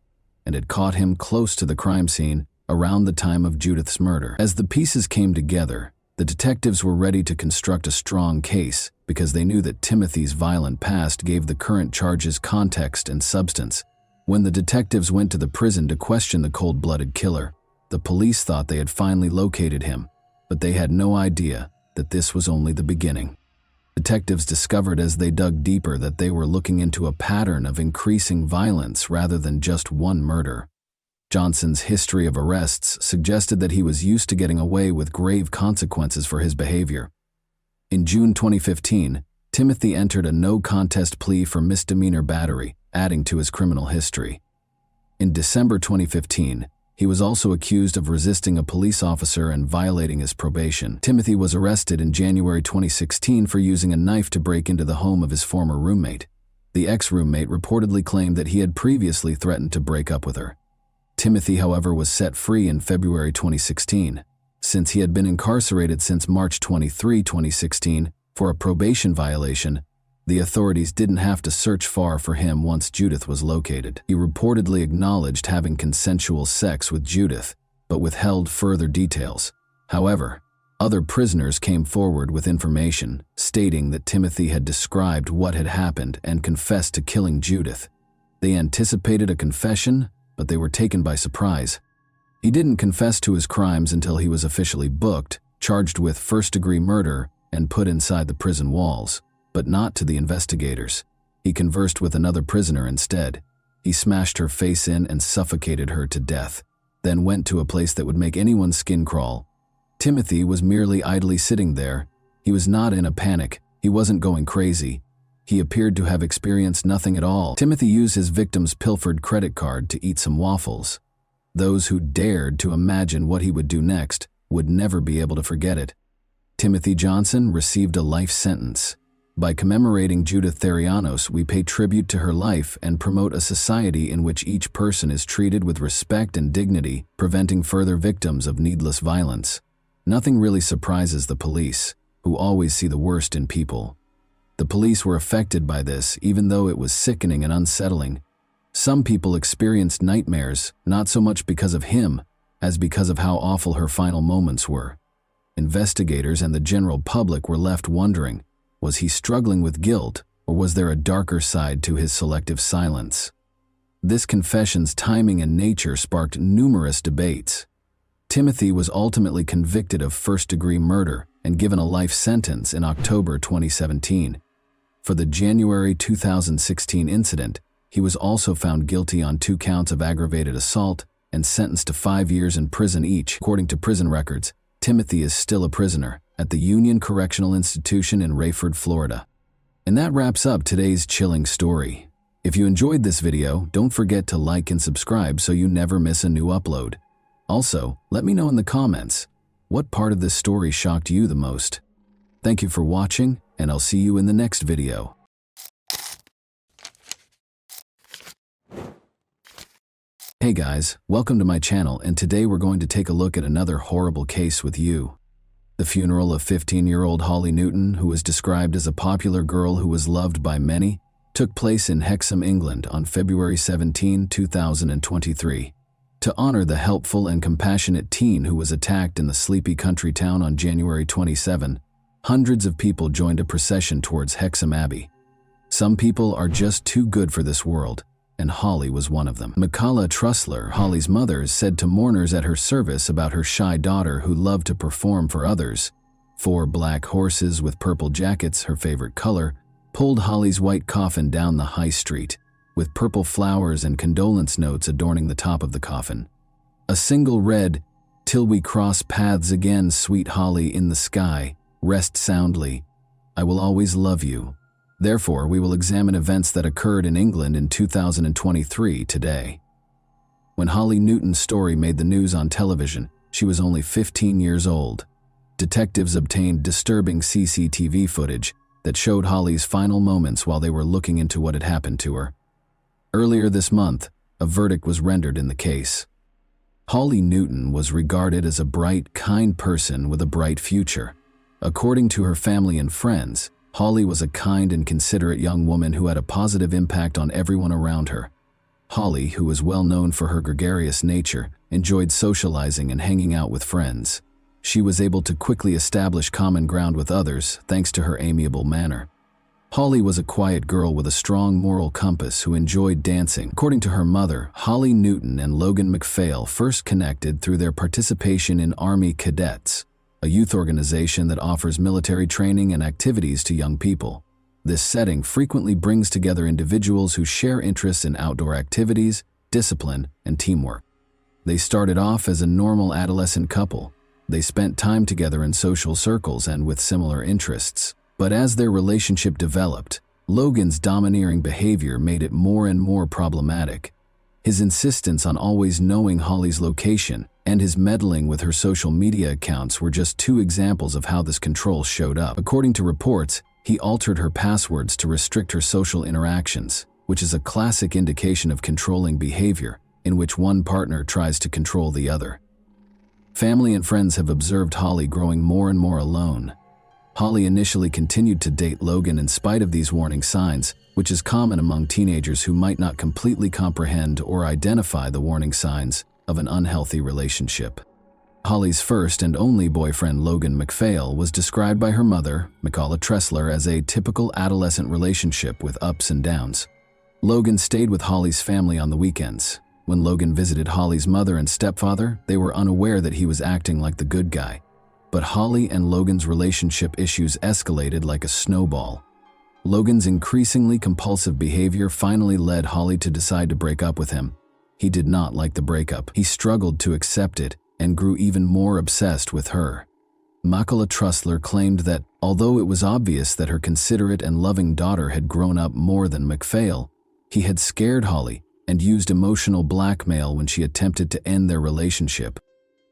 and had caught him close to the crime scene around the time of Judith's murder. As the pieces came together, the detectives were ready to construct a strong case because they knew that Timothy's violent past gave the current charges context and substance. When the detectives went to the prison to question the cold-blooded killer, the police thought they had finally located him, but they had no idea that this was only the beginning. Detectives discovered as they dug deeper that they were looking into a pattern of increasing violence rather than just one murder. Johnson's history of arrests suggested that he was used to getting away with grave consequences for his behavior. In June 2015, Timothy entered a no-contest plea for misdemeanor battery, adding to his criminal history. In December 2015, he was also accused of resisting a police officer and violating his probation. Timothy was arrested in January 2016 for using a knife to break into the home of his former roommate. The ex-roommate reportedly claimed that he had previously threatened to break up with her. Timothy, however, was set free in February 2016. Since he had been incarcerated since March 23, 2016, for a probation violation, the authorities didn't have to search far for him once Judith was located. He reportedly acknowledged having consensual sex with Judith, but withheld further details. However, other prisoners came forward with information, stating that Timothy had described what had happened and confessed to killing Judith. They anticipated a confession, but they were taken by surprise. He didn't confess to his crimes until he was officially booked, charged with first-degree murder, and put inside the prison walls. But not to the investigators. He conversed with another prisoner instead. He smashed her face in and suffocated her to death, then went to a place that would make anyone's skin crawl. Timothy was merely idly sitting there. He was not in a panic. He wasn't going crazy. He appeared to have experienced nothing at all. Timothy used his victim's pilfered credit card to eat some waffles. Those who dared to imagine what he would do next would never be able to forget it. Timothy Johnson received a life sentence. By commemorating Judith Therianos, we pay tribute to her life and promote a society in which each person is treated with respect and dignity, preventing further victims of needless violence. Nothing really surprises the police, who always see the worst in people. The police were affected by this, even though it was sickening and unsettling. Some people experienced nightmares, not so much because of him, as because of how awful her final moments were. Investigators and the general public were left wondering, was he struggling with guilt, or was there a darker side to his selective silence? This confession's timing and nature sparked numerous debates. Timothy was ultimately convicted of first-degree murder and given a life sentence in October 2017. For the January 2016 incident, he was also found guilty on 2 counts of aggravated assault and sentenced to 5 years in prison each. According to prison records, Timothy is still a prisoner at the Union Correctional Institution in Rayford, Florida. And that wraps up today's chilling story. If you enjoyed this video, don't forget to like and subscribe so you never miss a new upload. Also, let me know in the comments, what part of this story shocked you the most? Thank you for watching, and I'll see you in the next video. Hey guys, welcome to my channel, and today we're going to take a look at another horrible case with you. The funeral of 15-year-old Holly Newton, who was described as a popular girl who was loved by many, took place in Hexham, England on February 17, 2023. To honor the helpful and compassionate teen who was attacked in the sleepy country town on January 27, hundreds of people joined a procession towards Hexham Abbey. Some people are just too good for this world, and Holly was one of them. Michaela Trussler, Holly's mother, said to mourners at her service about her shy daughter who loved to perform for others. 4 black horses with purple jackets, her favorite color, pulled Holly's white coffin down the high street, with purple flowers and condolence notes adorning the top of the coffin. A single read, "Till we cross paths again, sweet Holly in the sky, rest soundly. I will always love you." Therefore, we will examine events that occurred in England in 2023 today. When Holly Newton's story made the news on television, she was only 15 years old. Detectives obtained disturbing CCTV footage that showed Holly's final moments while they were looking into what had happened to her. Earlier this month, a verdict was rendered in the case. Holly Newton was regarded as a bright, kind person with a bright future. According to her family and friends, Holly was a kind and considerate young woman who had a positive impact on everyone around her. Holly, who was well known for her gregarious nature, enjoyed socializing and hanging out with friends. She was able to quickly establish common ground with others thanks to her amiable manner. Holly was a quiet girl with a strong moral compass who enjoyed dancing. According to her mother, Holly Newton and Logan McPhail first connected through their participation in Army Cadets, a youth organization that offers military training and activities to young people. This setting frequently brings together individuals who share interests in outdoor activities, discipline, and teamwork. They started off as a normal adolescent couple. They spent time together in social circles and with similar interests. But as their relationship developed, Logan's domineering behavior made it more and more problematic. His insistence on always knowing Holly's location and his meddling with her social media accounts were just 2 examples of how this control showed up. According to reports, he altered her passwords to restrict her social interactions, which is a classic indication of controlling behavior in which one partner tries to control the other. Family and friends have observed Holly growing more and more alone. Holly initially continued to date Logan in spite of these warning signs, which is common among teenagers who might not completely comprehend or identify the warning signs of an unhealthy relationship. Holly's first and only boyfriend, Logan McPhail, was described by her mother, Michaela Trussler, as a typical adolescent relationship with ups and downs. Logan stayed with Holly's family on the weekends. When Logan visited Holly's mother and stepfather, they were unaware that he was acting like the good guy. But Holly and Logan's relationship issues escalated like a snowball. Logan's increasingly compulsive behavior finally led Holly to decide to break up with him. He did not like the breakup. He struggled to accept it and grew even more obsessed with her. Makala Trussler claimed that, although it was obvious that her considerate and loving daughter had grown up more than MacPhail, he had scared Holly and used emotional blackmail when she attempted to end their relationship.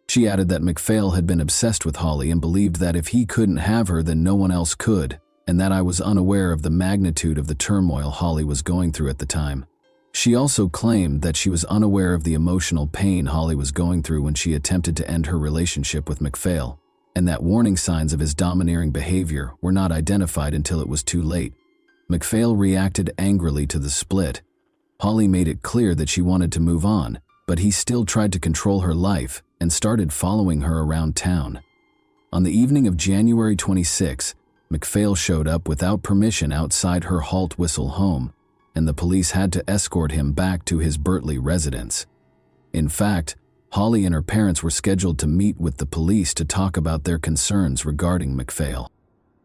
She added that MacPhail had been obsessed with Holly and believed that if he couldn't have her, then no one else could, and that I was unaware of the magnitude of the turmoil Holly was going through at the time. She also claimed that she was unaware of the emotional pain Holly was going through when she attempted to end her relationship with MacPhail, and that warning signs of his domineering behavior were not identified until it was too late. MacPhail reacted angrily to the split. Holly made it clear that she wanted to move on, but he still tried to control her life and started following her around town. On the evening of January 26, MacPhail showed up without permission outside her Halt Whistle home, and the police had to escort him back to his Bertley residence. In fact, Holly and her parents were scheduled to meet with the police to talk about their concerns regarding MacPhail.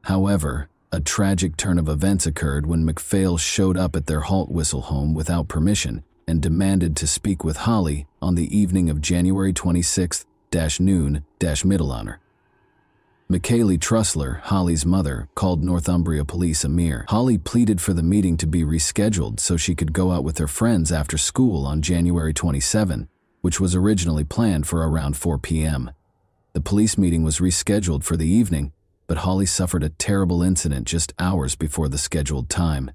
However, a tragic turn of events occurred when MacPhail showed up at their Halt Whistle home without permission and demanded to speak with Holly on the evening of January 26-noon-middle honor. Makala Trussler, Holly's mother, called Northumbria Police Amir. Holly pleaded for the meeting to be rescheduled so she could go out with her friends after school on January 27, which was originally planned for around 4 p.m. The police meeting was rescheduled for the evening, but Holly suffered a terrible incident just hours before the scheduled time.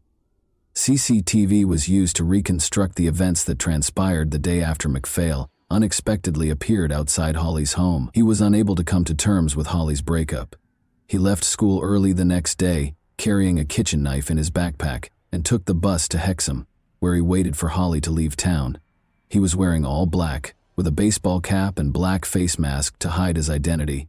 CCTV was used to reconstruct the events that transpired the day after MacPhail unexpectedly appeared outside Holly's home. He was unable to come to terms with Holly's breakup. He left school early the next day, carrying a kitchen knife in his backpack, and took the bus to Hexham, where he waited for Holly to leave town. He was wearing all black, with a baseball cap and black face mask to hide his identity.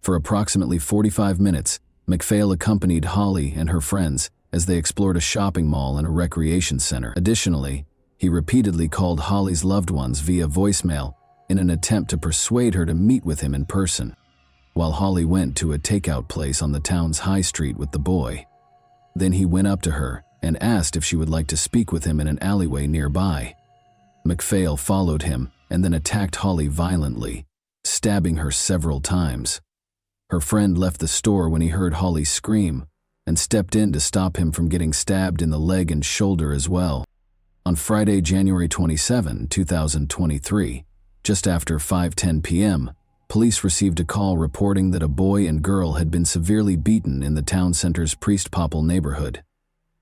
For approximately 45 minutes, MacPhail accompanied Holly and her friends as they explored a shopping mall and a recreation center. Additionally, he repeatedly called Holly's loved ones via voicemail in an attempt to persuade her to meet with him in person, while Holly went to a takeout place on the town's high street with the boy. Then he went up to her and asked if she would like to speak with him in an alleyway nearby. MacPhail followed him and then attacked Holly violently, stabbing her several times. Her friend left the store when he heard Holly scream and stepped in to stop him from getting stabbed in the leg and shoulder as well. On Friday, January 27, 2023, just after 5:10 p.m., police received a call reporting that a boy and girl had been severely beaten in the town center's Priest Popple neighborhood.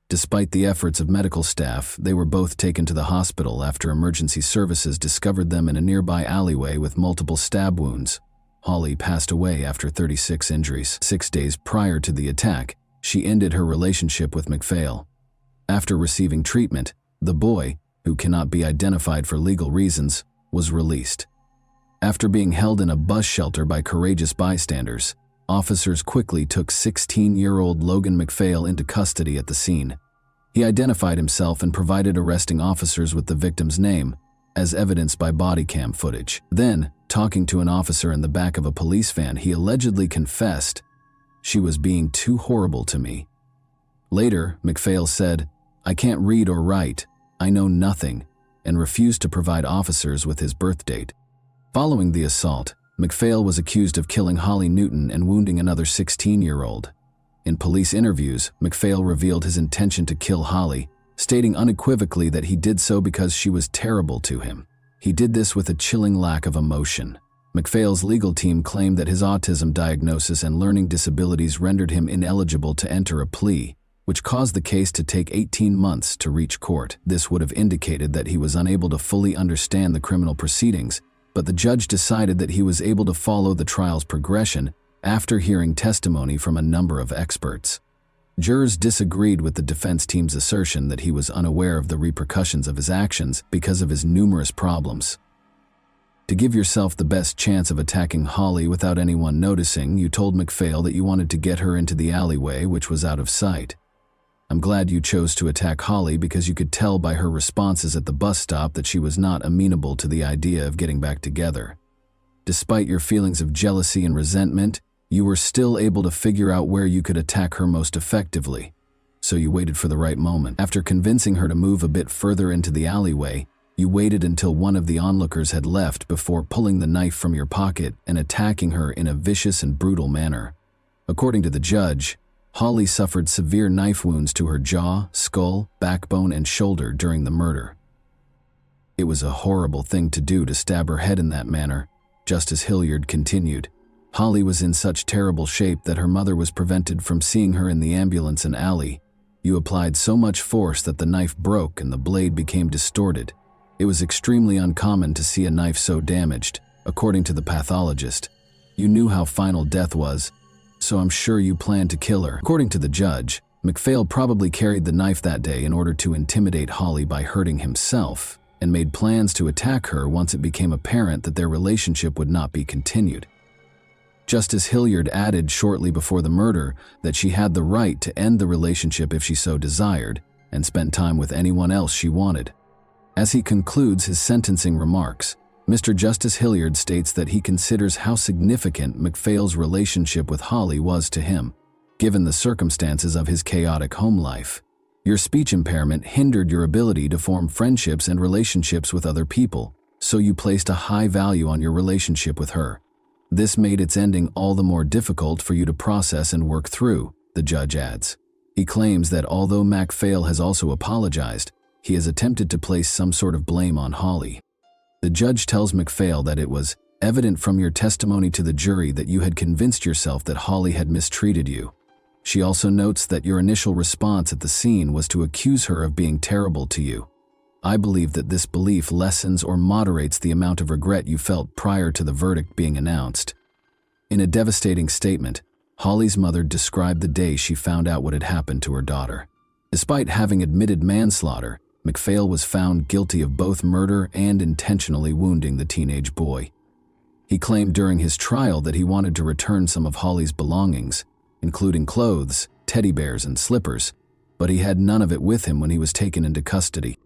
Despite the efforts of medical staff, they were both taken to the hospital after emergency services discovered them in a nearby alleyway with multiple stab wounds. Holly passed away after 36 injuries. 6 days prior to the attack, she ended her relationship with MacPhail. After receiving treatment, the boy, who cannot be identified for legal reasons, was released. After being held in a bus shelter by courageous bystanders, officers quickly took 16-year-old Logan MacPhail into custody at the scene. He identified himself and provided arresting officers with the victim's name, as evidenced by body cam footage. Then, talking to an officer in the back of a police van, he allegedly confessed, "She was being too horrible to me." Later, MacPhail said, "I can't read or write, I know nothing," and refused to provide officers with his birth date. Following the assault, MacPhail was accused of killing Holly Newton and wounding another 16-year-old. In police interviews, MacPhail revealed his intention to kill Holly, stating unequivocally that he did so because she was terrible to him. He did this with a chilling lack of emotion. MacPhail's legal team claimed that his autism diagnosis and learning disabilities rendered him ineligible to enter a plea, which caused the case to take 18 months to reach court. This would have indicated that he was unable to fully understand the criminal proceedings, but the judge decided that he was able to follow the trial's progression after hearing testimony from a number of experts. Jurors disagreed with the defense team's assertion that he was unaware of the repercussions of his actions because of his numerous problems. To give yourself the best chance of attacking Holly without anyone noticing, you told MacPhail that you wanted to get her into the alleyway, which was out of sight. I'm glad you chose to attack Holly because you could tell by her responses at the bus stop that she was not amenable to the idea of getting back together. Despite your feelings of jealousy and resentment, you were still able to figure out where you could attack her most effectively. So you waited for the right moment. After convincing her to move a bit further into the alleyway, You waited until one of the onlookers had left before pulling the knife from your pocket and attacking her in a vicious and brutal manner. According to the judge, Holly suffered severe knife wounds to her jaw, skull, backbone, and shoulder during the murder. It was a horrible thing to do to stab her head in that manner, Justice Hilliard continued. Holly was in such terrible shape that her mother was prevented from seeing her in the ambulance and alley. You applied so much force that the knife broke and the blade became distorted. It was extremely uncommon to see a knife so damaged, according to the pathologist. You knew how final death was, so I'm sure you planned to kill her. According to the judge, MacPhail probably carried the knife that day in order to intimidate Holly by hurting himself, and made plans to attack her once it became apparent that their relationship would not be continued. Justice Hilliard added shortly before the murder that she had the right to end the relationship if she so desired, and spend time with anyone else she wanted. As he concludes his sentencing remarks, Mr. Justice Hilliard states that he considers how significant MacPhail's relationship with Holly was to him, given the circumstances of his chaotic home life. Your speech impairment hindered your ability to form friendships and relationships with other people, so you placed a high value on your relationship with her. This made its ending all the more difficult for you to process and work through, the judge adds. He claims that although MacPhail has also apologized, he has attempted to place some sort of blame on Holly. The judge tells MacPhail that it was evident from your testimony to the jury that you had convinced yourself that Holly had mistreated you. She also notes that your initial response at the scene was to accuse her of being terrible to you. I believe that this belief lessens or moderates the amount of regret you felt prior to the verdict being announced. In a devastating statement, Holly's mother described the day she found out what had happened to her daughter. Despite having admitted manslaughter, MacPhail was found guilty of both murder and intentionally wounding the teenage boy. He claimed during his trial that he wanted to return some of Holly's belongings, including clothes, teddy bears, and slippers, but he had none of it with him when he was taken into custody.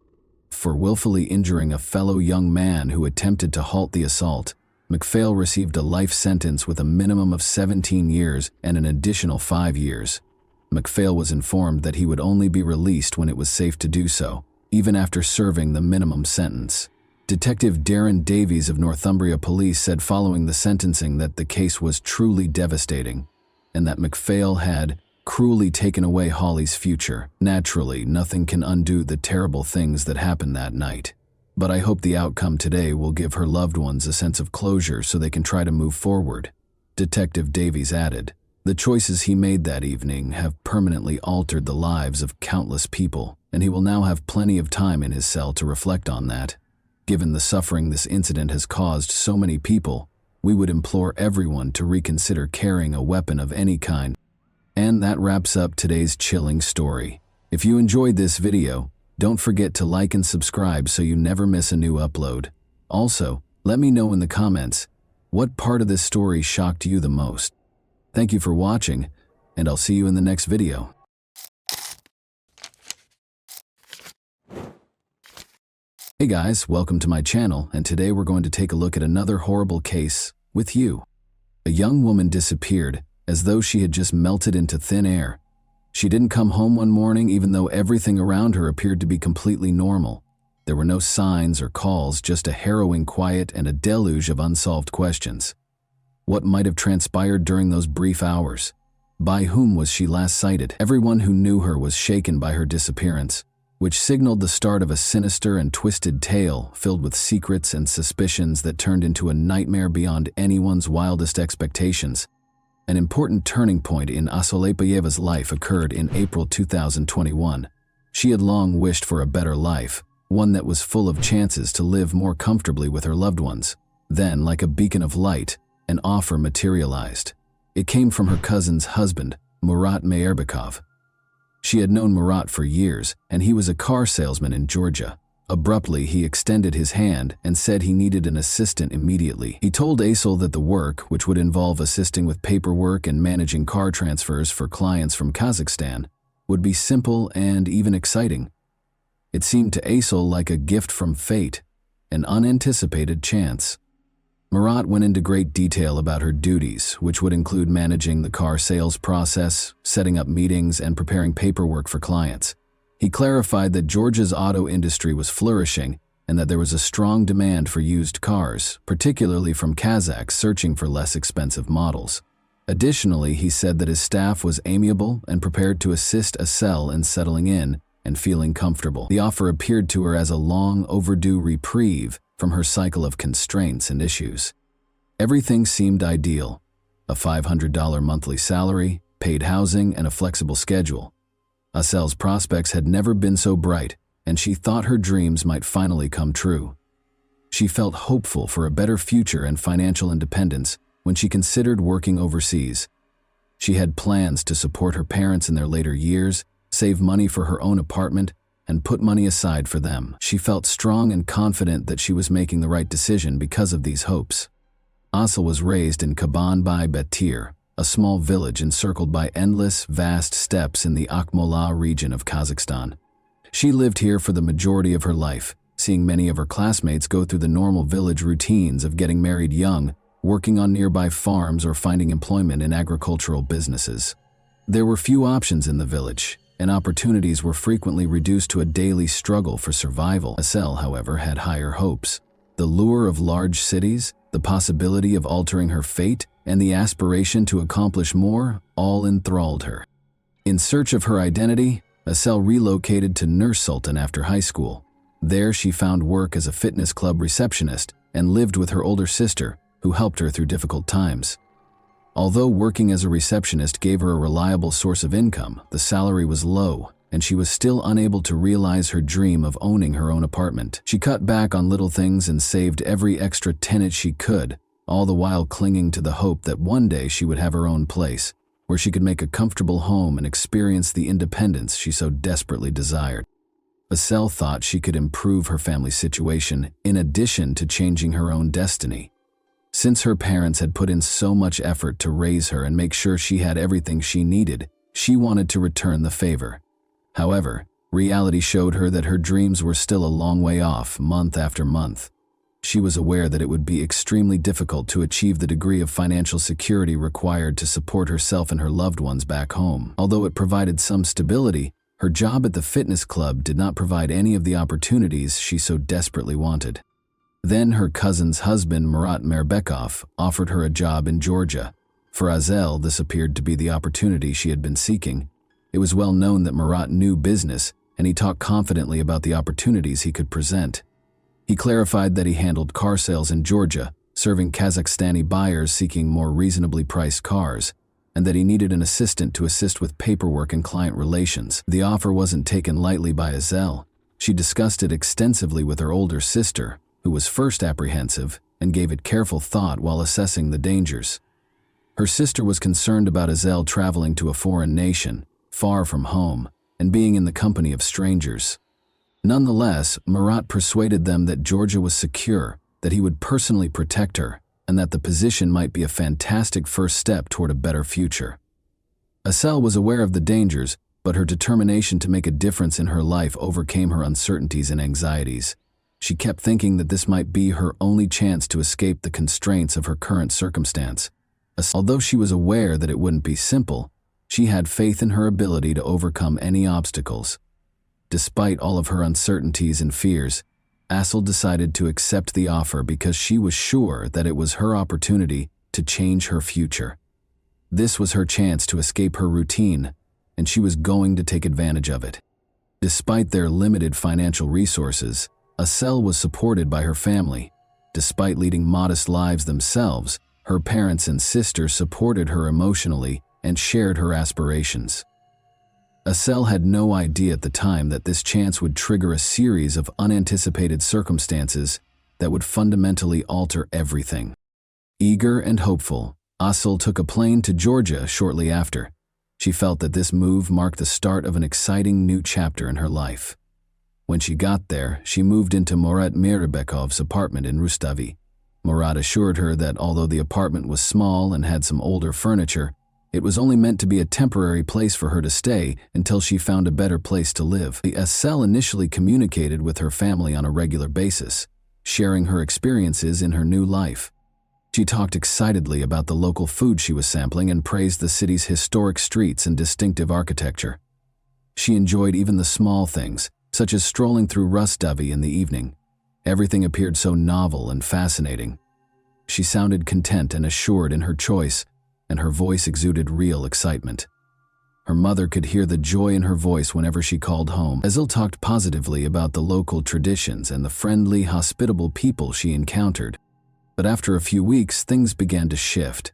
For willfully injuring a fellow young man who attempted to halt the assault, MacPhail received a life sentence with a minimum of 17 years and an additional 5 years. MacPhail was informed that he would only be released when it was safe to do so, even after serving the minimum sentence. Detective Darren Davies of Northumbria Police said following the sentencing that the case was truly devastating, and that MacPhail had cruelly taken away Holly's future. Naturally, nothing can undo the terrible things that happened that night. But I hope the outcome today will give her loved ones a sense of closure so they can try to move forward. Detective Davies added, the choices he made that evening have permanently altered the lives of countless people, and he will now have plenty of time in his cell to reflect on that. Given the suffering this incident has caused so many people, we would implore everyone to reconsider carrying a weapon of any kind. And that wraps up today's chilling story. If you enjoyed this video, don't forget to like and subscribe so you never miss a new upload. Also, let me know in the comments, what part of this story shocked you the most? Thank you for watching, and I'll see you in the next video. Hey guys, welcome to my channel, and today we're going to take a look at another horrible case with you. A young woman disappeared as though she had just melted into thin air. She didn't come home one morning even though everything around her appeared to be completely normal. There were no signs or calls, just a harrowing quiet and a deluge of unsolved questions. What might have transpired during those brief hours? By whom was she last sighted? Everyone who knew her was shaken by her disappearance, which signaled the start of a sinister and twisted tale filled with secrets and suspicions that turned into a nightmare beyond anyone's wildest expectations. An important turning point in Asolepayeva's life occurred in April 2021. She had long wished for a better life, one that was full of chances to live more comfortably with her loved ones. Then, like a beacon of light, an offer materialized. It came from her cousin's husband, Murat Mayerbekov. She had known Murat for years, and he was a car salesman in Georgia. Abruptly, he extended his hand and said he needed an assistant immediately. He told Aysel that the work, which would involve assisting with paperwork and managing car transfers for clients from Kazakhstan, would be simple and even exciting. It seemed to Aysel like a gift from fate, an unanticipated chance. Murat went into great detail about her duties, which would include managing the car sales process, setting up meetings, and preparing paperwork for clients. He clarified that Georgia's auto industry was flourishing, and that there was a strong demand for used cars, particularly from Kazakhs searching for less expensive models. Additionally, he said that his staff was amiable and prepared to assist Asel in settling in and feeling comfortable. The offer appeared to her as a long overdue reprieve from her cycle of constraints and issues. Everything seemed ideal: a $500 monthly salary, paid housing, and a flexible schedule. Asel's prospects had never been so bright, and she thought her dreams might finally come true. She felt hopeful for a better future and financial independence when she considered working overseas. She had plans to support her parents in their later years, save money for her own apartment, and put money aside for them. She felt strong and confident that she was making the right decision because of these hopes. Asel was raised in Kaban-by-Betir, a small village encircled by endless, vast steppes in the Akmola region of Kazakhstan. She lived here for the majority of her life, seeing many of her classmates go through the normal village routines of getting married young, working on nearby farms, or finding employment in agricultural businesses. There were few options in the village, and opportunities were frequently reduced to a daily struggle for survival. Asel, however, had higher hopes. The lure of large cities, the possibility of altering her fate, and the aspiration to accomplish more all enthralled her. In search of her identity, Asel relocated to Nur Sultan after high school. There she found work as a fitness club receptionist and lived with her older sister, who helped her through difficult times. Although working as a receptionist gave her a reliable source of income, the salary was low, and she was still unable to realize her dream of owning her own apartment. She cut back on little things and saved every extra tennet she could, all the while clinging to the hope that one day she would have her own place, where she could make a comfortable home and experience the independence she so desperately desired. Asel thought she could improve her family's situation in addition to changing her own destiny. Since her parents had put in so much effort to raise her and make sure she had everything she needed, she wanted to return the favor. However, reality showed her that her dreams were still a long way off, month after month. She was aware that it would be extremely difficult to achieve the degree of financial security required to support herself and her loved ones back home. Although it provided some stability, her job at the fitness club did not provide any of the opportunities she so desperately wanted. Then her cousin's husband, Murat Mirbekov, offered her a job in Georgia. For Asel, this appeared to be the opportunity she had been seeking. It was well known that Murat knew business, and he talked confidently about the opportunities he could present. He clarified that he handled car sales in Georgia, serving Kazakhstani buyers seeking more reasonably priced cars, and that he needed an assistant to assist with paperwork and client relations. The offer wasn't taken lightly by Asel. She discussed it extensively with her older sister, who was first apprehensive and gave it careful thought while assessing the dangers. Her sister was concerned about Asel traveling to a foreign nation, far from home, and being in the company of strangers. Nonetheless, Murat persuaded them that Georgia was secure, that he would personally protect her, and that the position might be a fantastic first step toward a better future. Asel was aware of the dangers, but her determination to make a difference in her life overcame her uncertainties and anxieties. She kept thinking that this might be her only chance to escape the constraints of her current circumstance. Although she was aware that it wouldn't be simple, she had faith in her ability to overcome any obstacles. Despite all of her uncertainties and fears, Asel decided to accept the offer because she was sure that it was her opportunity to change her future. This was her chance to escape her routine, and she was going to take advantage of it. Despite their limited financial resources, Asel was supported by her family. Despite leading modest lives themselves, her parents and sister supported her emotionally and shared her aspirations. Asel had no idea at the time that this chance would trigger a series of unanticipated circumstances that would fundamentally alter everything. Eager and hopeful, Asel took a plane to Georgia shortly after. She felt that this move marked the start of an exciting new chapter in her life. When she got there, she moved into Murat Mirbekov's apartment in Rustavi. Murat assured her that although the apartment was small and had some older furniture, it was only meant to be a temporary place for her to stay until she found a better place to live. Asel initially communicated with her family on a regular basis, sharing her experiences in her new life. She talked excitedly about the local food she was sampling and praised the city's historic streets and distinctive architecture. She enjoyed even the small things, such as strolling through Rustavi in the evening. Everything appeared so novel and fascinating. She sounded content and assured in her choice, and her voice exuded real excitement. Her mother could hear the joy in her voice whenever she called home. Asel talked positively about the local traditions and the friendly, hospitable people she encountered. But after a few weeks, things began to shift.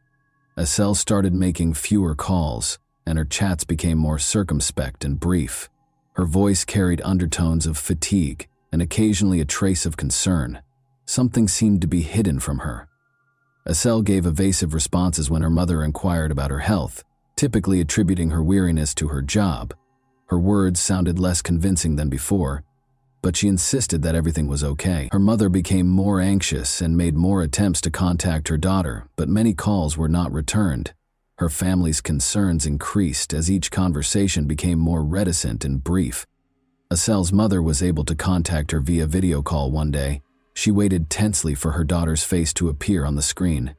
Asel started making fewer calls, and her chats became more circumspect and brief. Her voice carried undertones of fatigue and occasionally a trace of concern. Something seemed to be hidden from her. Asel gave evasive responses when her mother inquired about her health, typically attributing her weariness to her job. Her words sounded less convincing than before, but she insisted that everything was okay. Her mother became more anxious and made more attempts to contact her daughter, but many calls were not returned. Her family's concerns increased as each conversation became more reticent and brief. Asel's mother was able to contact her via video call one day. She waited tensely for her daughter's face to appear on the screen.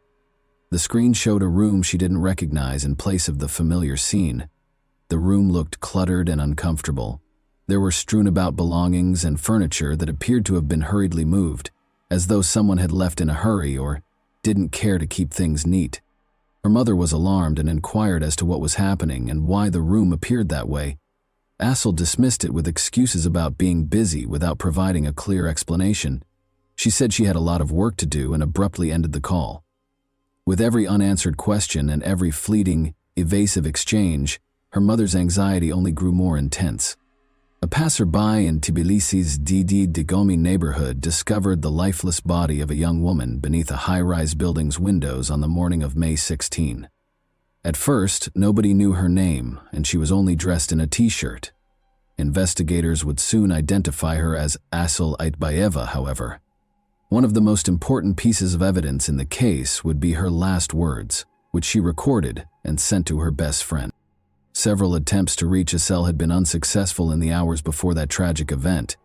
The screen showed a room she didn't recognize in place of the familiar scene. The room looked cluttered and uncomfortable. There were strewn about belongings and furniture that appeared to have been hurriedly moved, as though someone had left in a hurry or didn't care to keep things neat. Her mother was alarmed and inquired as to what was happening and why the room appeared that way. Asel dismissed it with excuses about being busy without providing a clear explanation. She said she had a lot of work to do and abruptly ended the call. With every unanswered question and every fleeting, evasive exchange, her mother's anxiety only grew more intense. A passerby in Tbilisi's Didi Digomi neighborhood discovered the lifeless body of a young woman beneath a high-rise building's windows on the morning of May 16. At first, nobody knew her name, and she was only dressed in a t-shirt. Investigators would soon identify her as Asel Aitbayeva, however. One of the most important pieces of evidence in the case would be her last words, which she recorded and sent to her best friend. Several attempts to reach Asel had been unsuccessful in the hours before that tragic event.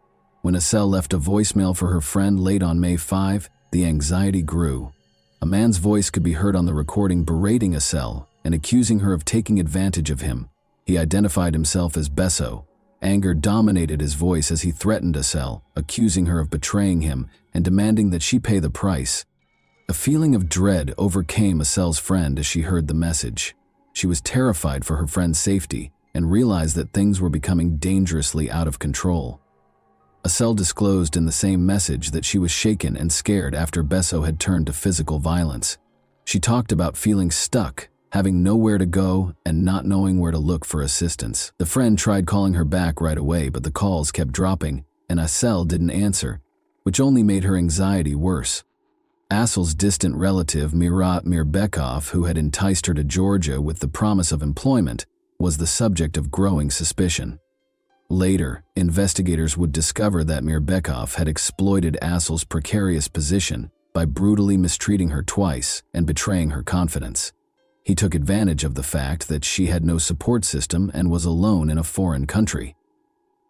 When Asel left a voicemail for her friend late on May 5, the anxiety grew. A man's voice could be heard on the recording berating Asel and accusing her of taking advantage of him. He identified himself as Besso. Anger dominated his voice as he threatened Asel, accusing her of betraying him and demanding that she pay the price. A feeling of dread overcame Asel's friend as she heard the message. She was terrified for her friend's safety and realized that things were becoming dangerously out of control. Asel disclosed in the same message that she was shaken and scared after Besso had turned to physical violence. She talked about feeling stuck, having nowhere to go, and not knowing where to look for assistance. The friend tried calling her back right away, but the calls kept dropping, and Asel didn't answer, which only made her anxiety worse. Asel's distant relative, Murat Mirbekov, who had enticed her to Georgia with the promise of employment, was the subject of growing suspicion. Later, investigators would discover that Mirbekov had exploited Asel's precarious position by brutally mistreating her twice and betraying her confidence. He took advantage of the fact that she had no support system and was alone in a foreign country.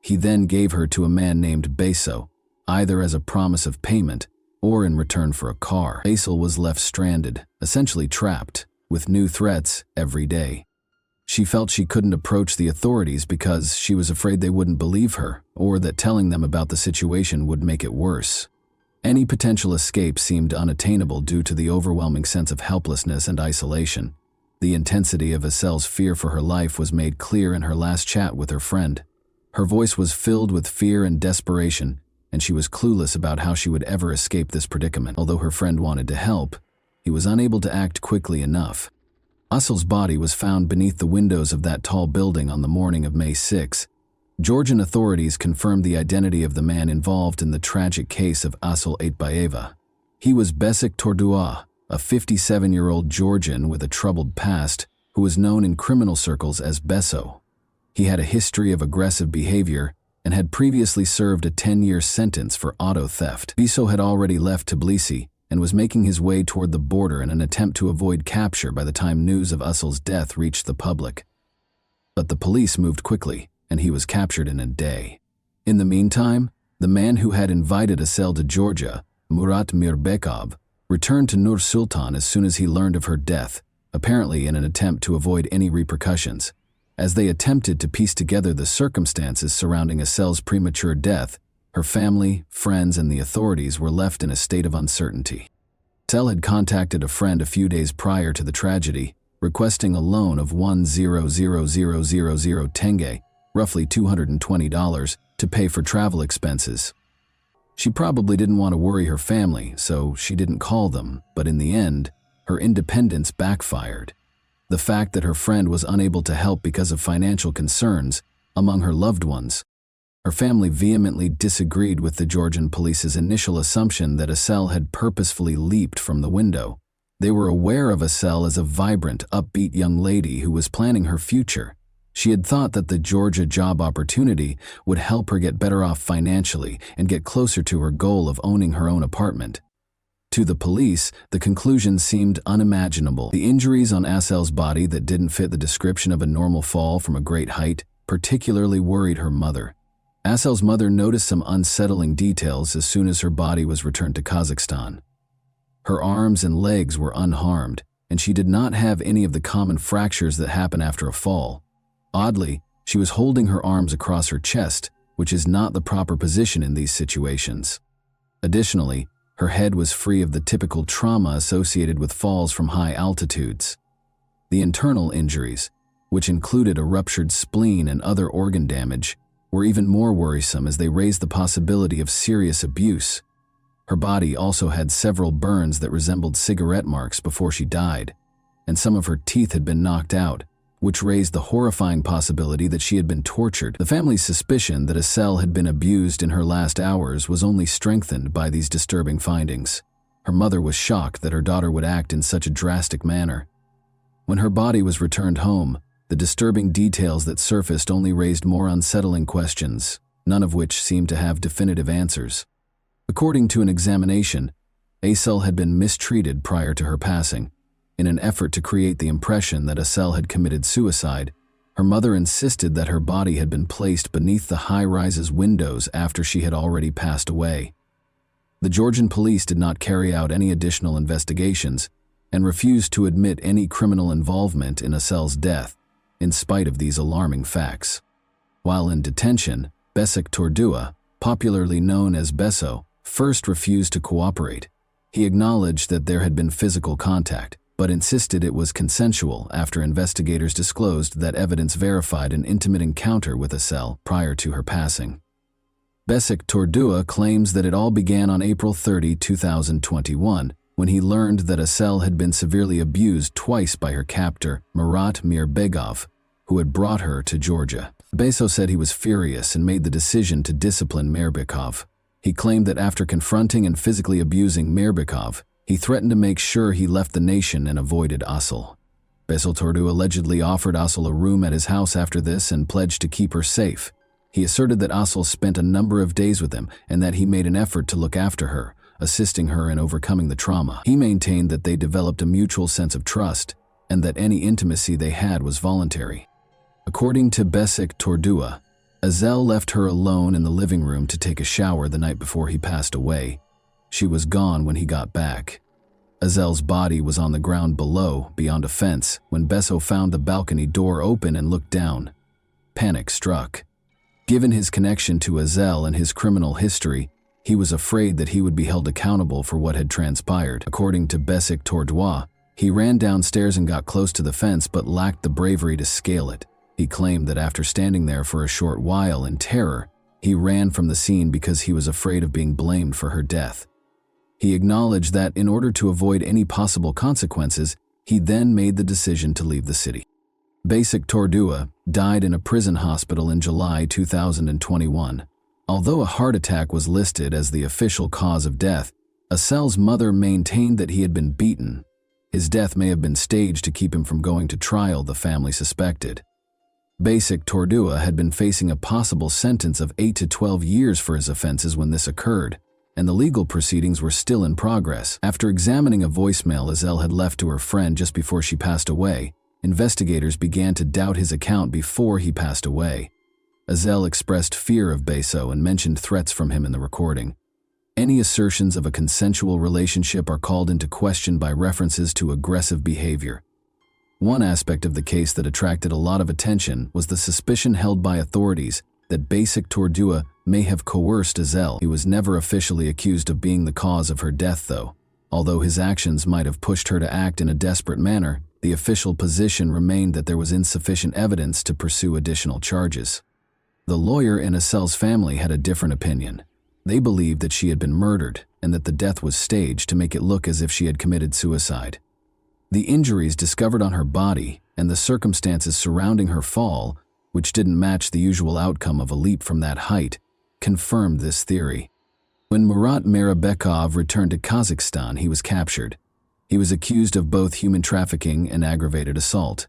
He then gave her to a man named Besso, either as a promise of payment or in return for a car. Asel was left stranded, essentially trapped, with new threats every day. She felt she couldn't approach the authorities because she was afraid they wouldn't believe her or that telling them about the situation would make it worse. Any potential escape seemed unattainable due to the overwhelming sense of helplessness and isolation. The intensity of Asel's fear for her life was made clear in her last chat with her friend. Her voice was filled with fear and desperation, and she was clueless about how she would ever escape this predicament. Although her friend wanted to help, he was unable to act quickly enough. Asel's body was found beneath the windows of that tall building on the morning of May 6. Georgian authorities confirmed the identity of the man involved in the tragic case of Asel Aitbayeva. He was Besik Tordua, a 57-year-old Georgian with a troubled past who was known in criminal circles as Besso. He had a history of aggressive behavior and had previously served a 10-year sentence for auto theft. Besso had already left Tbilisi and was making his way toward the border in an attempt to avoid capture by the time news of Asel's death reached the public. But the police moved quickly, and he was captured in a day. In the meantime, the man who had invited Asel to Georgia, Murat Mirbekov, returned to Nur Sultan as soon as he learned of her death, apparently in an attempt to avoid any repercussions. As they attempted to piece together the circumstances surrounding Asel's premature death, Her family, friends, and the authorities were left in a state of uncertainty. Sel had contacted a friend a few days prior to the tragedy, requesting a loan of 1,000,000 tenge, roughly $220, to pay for travel expenses. She probably didn't want to worry her family, so she didn't call them, but in the end, her independence backfired. The fact that her friend was unable to help because of financial concerns among her loved ones. Her family vehemently disagreed with the Georgian police's initial assumption that Sel had purposefully leaped from the window. They were aware of Sel as a vibrant, upbeat young lady who was planning her future. She had thought that the Georgia job opportunity would help her get better off financially and get closer to her goal of owning her own apartment. To the police, the conclusion seemed unimaginable. The injuries on Sel's body that didn't fit the description of a normal fall from a great height particularly worried her mother. Sel's mother noticed some unsettling details as soon as her body was returned to Kazakhstan. Her arms and legs were unharmed, and she did not have any of the common fractures that happen after a fall. Oddly, she was holding her arms across her chest, which is not the proper position in these situations. Additionally, her head was free of the typical trauma associated with falls from high altitudes. The internal injuries, which included a ruptured spleen and other organ damage, were even more worrisome as they raised the possibility of serious abuse. Her body also had several burns that resembled cigarette marks before she died, and some of her teeth had been knocked out, which raised the horrifying possibility that she had been tortured. The family's suspicion that Sel had been abused in her last hours was only strengthened by these disturbing findings. Her mother was shocked that her daughter would act in such a drastic manner. When her body was returned home, the disturbing details that surfaced only raised more unsettling questions, none of which seemed to have definitive answers. According to an examination, Sel had been mistreated prior to her passing. In an effort to create the impression that Sel had committed suicide, her mother insisted that her body had been placed beneath the high-rise's windows after she had already passed away. The Georgian police did not carry out any additional investigations and refused to admit any criminal involvement in Sel's death, in spite of these alarming facts. While in detention, Besik Tordua, popularly known as Beso, first refused to cooperate. He acknowledged that there had been physical contact, but insisted it was consensual after investigators disclosed that evidence verified an intimate encounter with Sel prior to her passing. Besik Tordua claims that it all began on April 30, 2021, when he learned that Sel had been severely abused twice by her captor, Murat Mirbegov, who had brought her to Georgia. Beso said he was furious and made the decision to discipline Mirbekov. He claimed that after confronting and physically abusing Mirbekov, he threatened to make sure he left the nation and avoided Asıl. Beso Tordu allegedly offered Asıl a room at his house after this and pledged to keep her safe. He asserted that Asıl spent a number of days with him and that he made an effort to look after her, assisting her in overcoming the trauma. He maintained that they developed a mutual sense of trust and that any intimacy they had was voluntary. According to Besik Tordua, Sel left her alone in the living room to take a shower the night before he passed away. She was gone when he got back. Sel's body was on the ground below, beyond a fence, when Beso found the balcony door open and looked down. Panic struck. Given his connection to Sel and his criminal history, he was afraid that he would be held accountable for what had transpired. According to Besik Tordua, he ran downstairs and got close to the fence but lacked the bravery to scale it. He claimed that after standing there for a short while in terror, he ran from the scene because he was afraid of being blamed for her death. He acknowledged that in order to avoid any possible consequences, he then made the decision to leave the city. Besik Tordua died in a prison hospital in July 2021. Although a heart attack was listed as the official cause of death, Sel's mother maintained that he had been beaten. His death may have been staged to keep him from going to trial, the family suspected. Besik Tordua had been facing a possible sentence of 8 to 12 years for his offenses when this occurred, and the legal proceedings were still in progress. After examining a voicemail Sel had left to her friend just before she passed away, investigators began to doubt his account before he passed away. Sel expressed fear of Beso and mentioned threats from him in the recording. Any assertions of a consensual relationship are called into question by references to aggressive behavior. One aspect of the case that attracted a lot of attention was the suspicion held by authorities that Besik Tordua may have coerced Azel. He was never officially accused of being the cause of her death, though. Although his actions might have pushed her to act in a desperate manner, the official position remained that there was insufficient evidence to pursue additional charges. The lawyer in Azel's family had a different opinion. They believed that she had been murdered and that the death was staged to make it look as if she had committed suicide. The injuries discovered on her body and the circumstances surrounding her fall, which didn't match the usual outcome of a leap from that height, confirmed this theory. When Murat Mirbekov returned to Kazakhstan, he was captured. He was accused of both human trafficking and aggravated assault.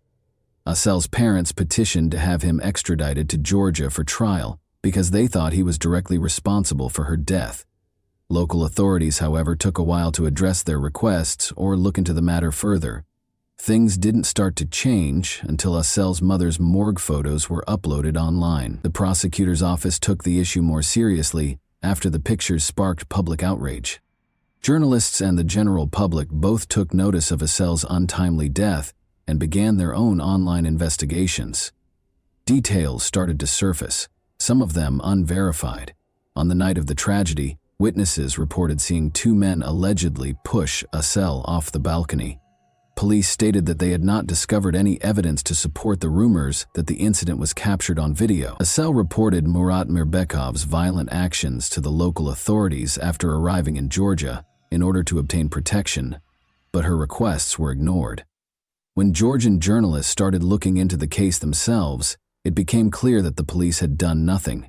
Asel's parents petitioned to have him extradited to Georgia for trial because they thought he was directly responsible for her death. Local authorities, however, took a while to address their requests or look into the matter further. Things didn't start to change until Asel's mother's morgue photos were uploaded online. The prosecutor's office took the issue more seriously after the pictures sparked public outrage. Journalists and the general public both took notice of Asel's untimely death and began their own online investigations. Details started to surface, some of them unverified. On the night of the tragedy, witnesses reported seeing two men allegedly push Asel off the balcony. Police stated that they had not discovered any evidence to support the rumors that the incident was captured on video. Asel reported Murat Mirbekov's violent actions to the local authorities after arriving in Georgia in order to obtain protection, but her requests were ignored. When Georgian journalists started looking into the case themselves, it became clear that the police had done nothing.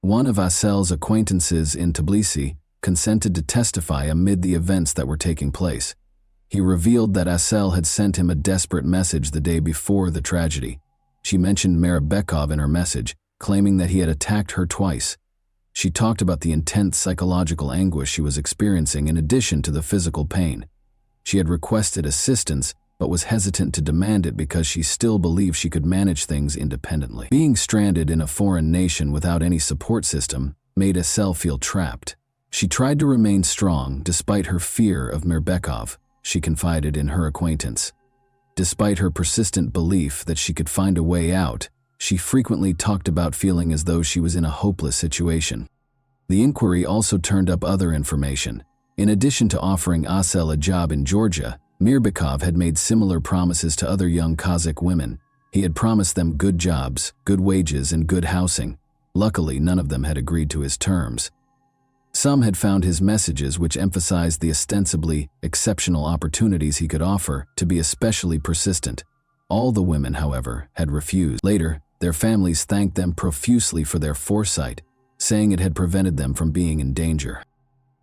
One of Asel's acquaintances in Tbilisi consented to testify amid the events that were taking place. He revealed that Asel had sent him a desperate message the day before the tragedy. She mentioned Mirbekov in her message, claiming that he had attacked her twice. She talked about the intense psychological anguish she was experiencing in addition to the physical pain. She had requested assistance, but was hesitant to demand it because she still believed she could manage things independently. Being stranded in a foreign nation without any support system made Asel feel trapped. She tried to remain strong despite her fear of Mirbekov, she confided in her acquaintance. Despite her persistent belief that she could find a way out, she frequently talked about feeling as though she was in a hopeless situation. The inquiry also turned up other information. In addition to offering Asel a job in Georgia, Mirbekov had made similar promises to other young Kazakh women. He had promised them good jobs, good wages, and good housing. Luckily, none of them had agreed to his terms. Some had found his messages, which emphasized the ostensibly exceptional opportunities he could offer, to be especially persistent. All the women, however, had refused. Later, their families thanked them profusely for their foresight, saying it had prevented them from being in danger.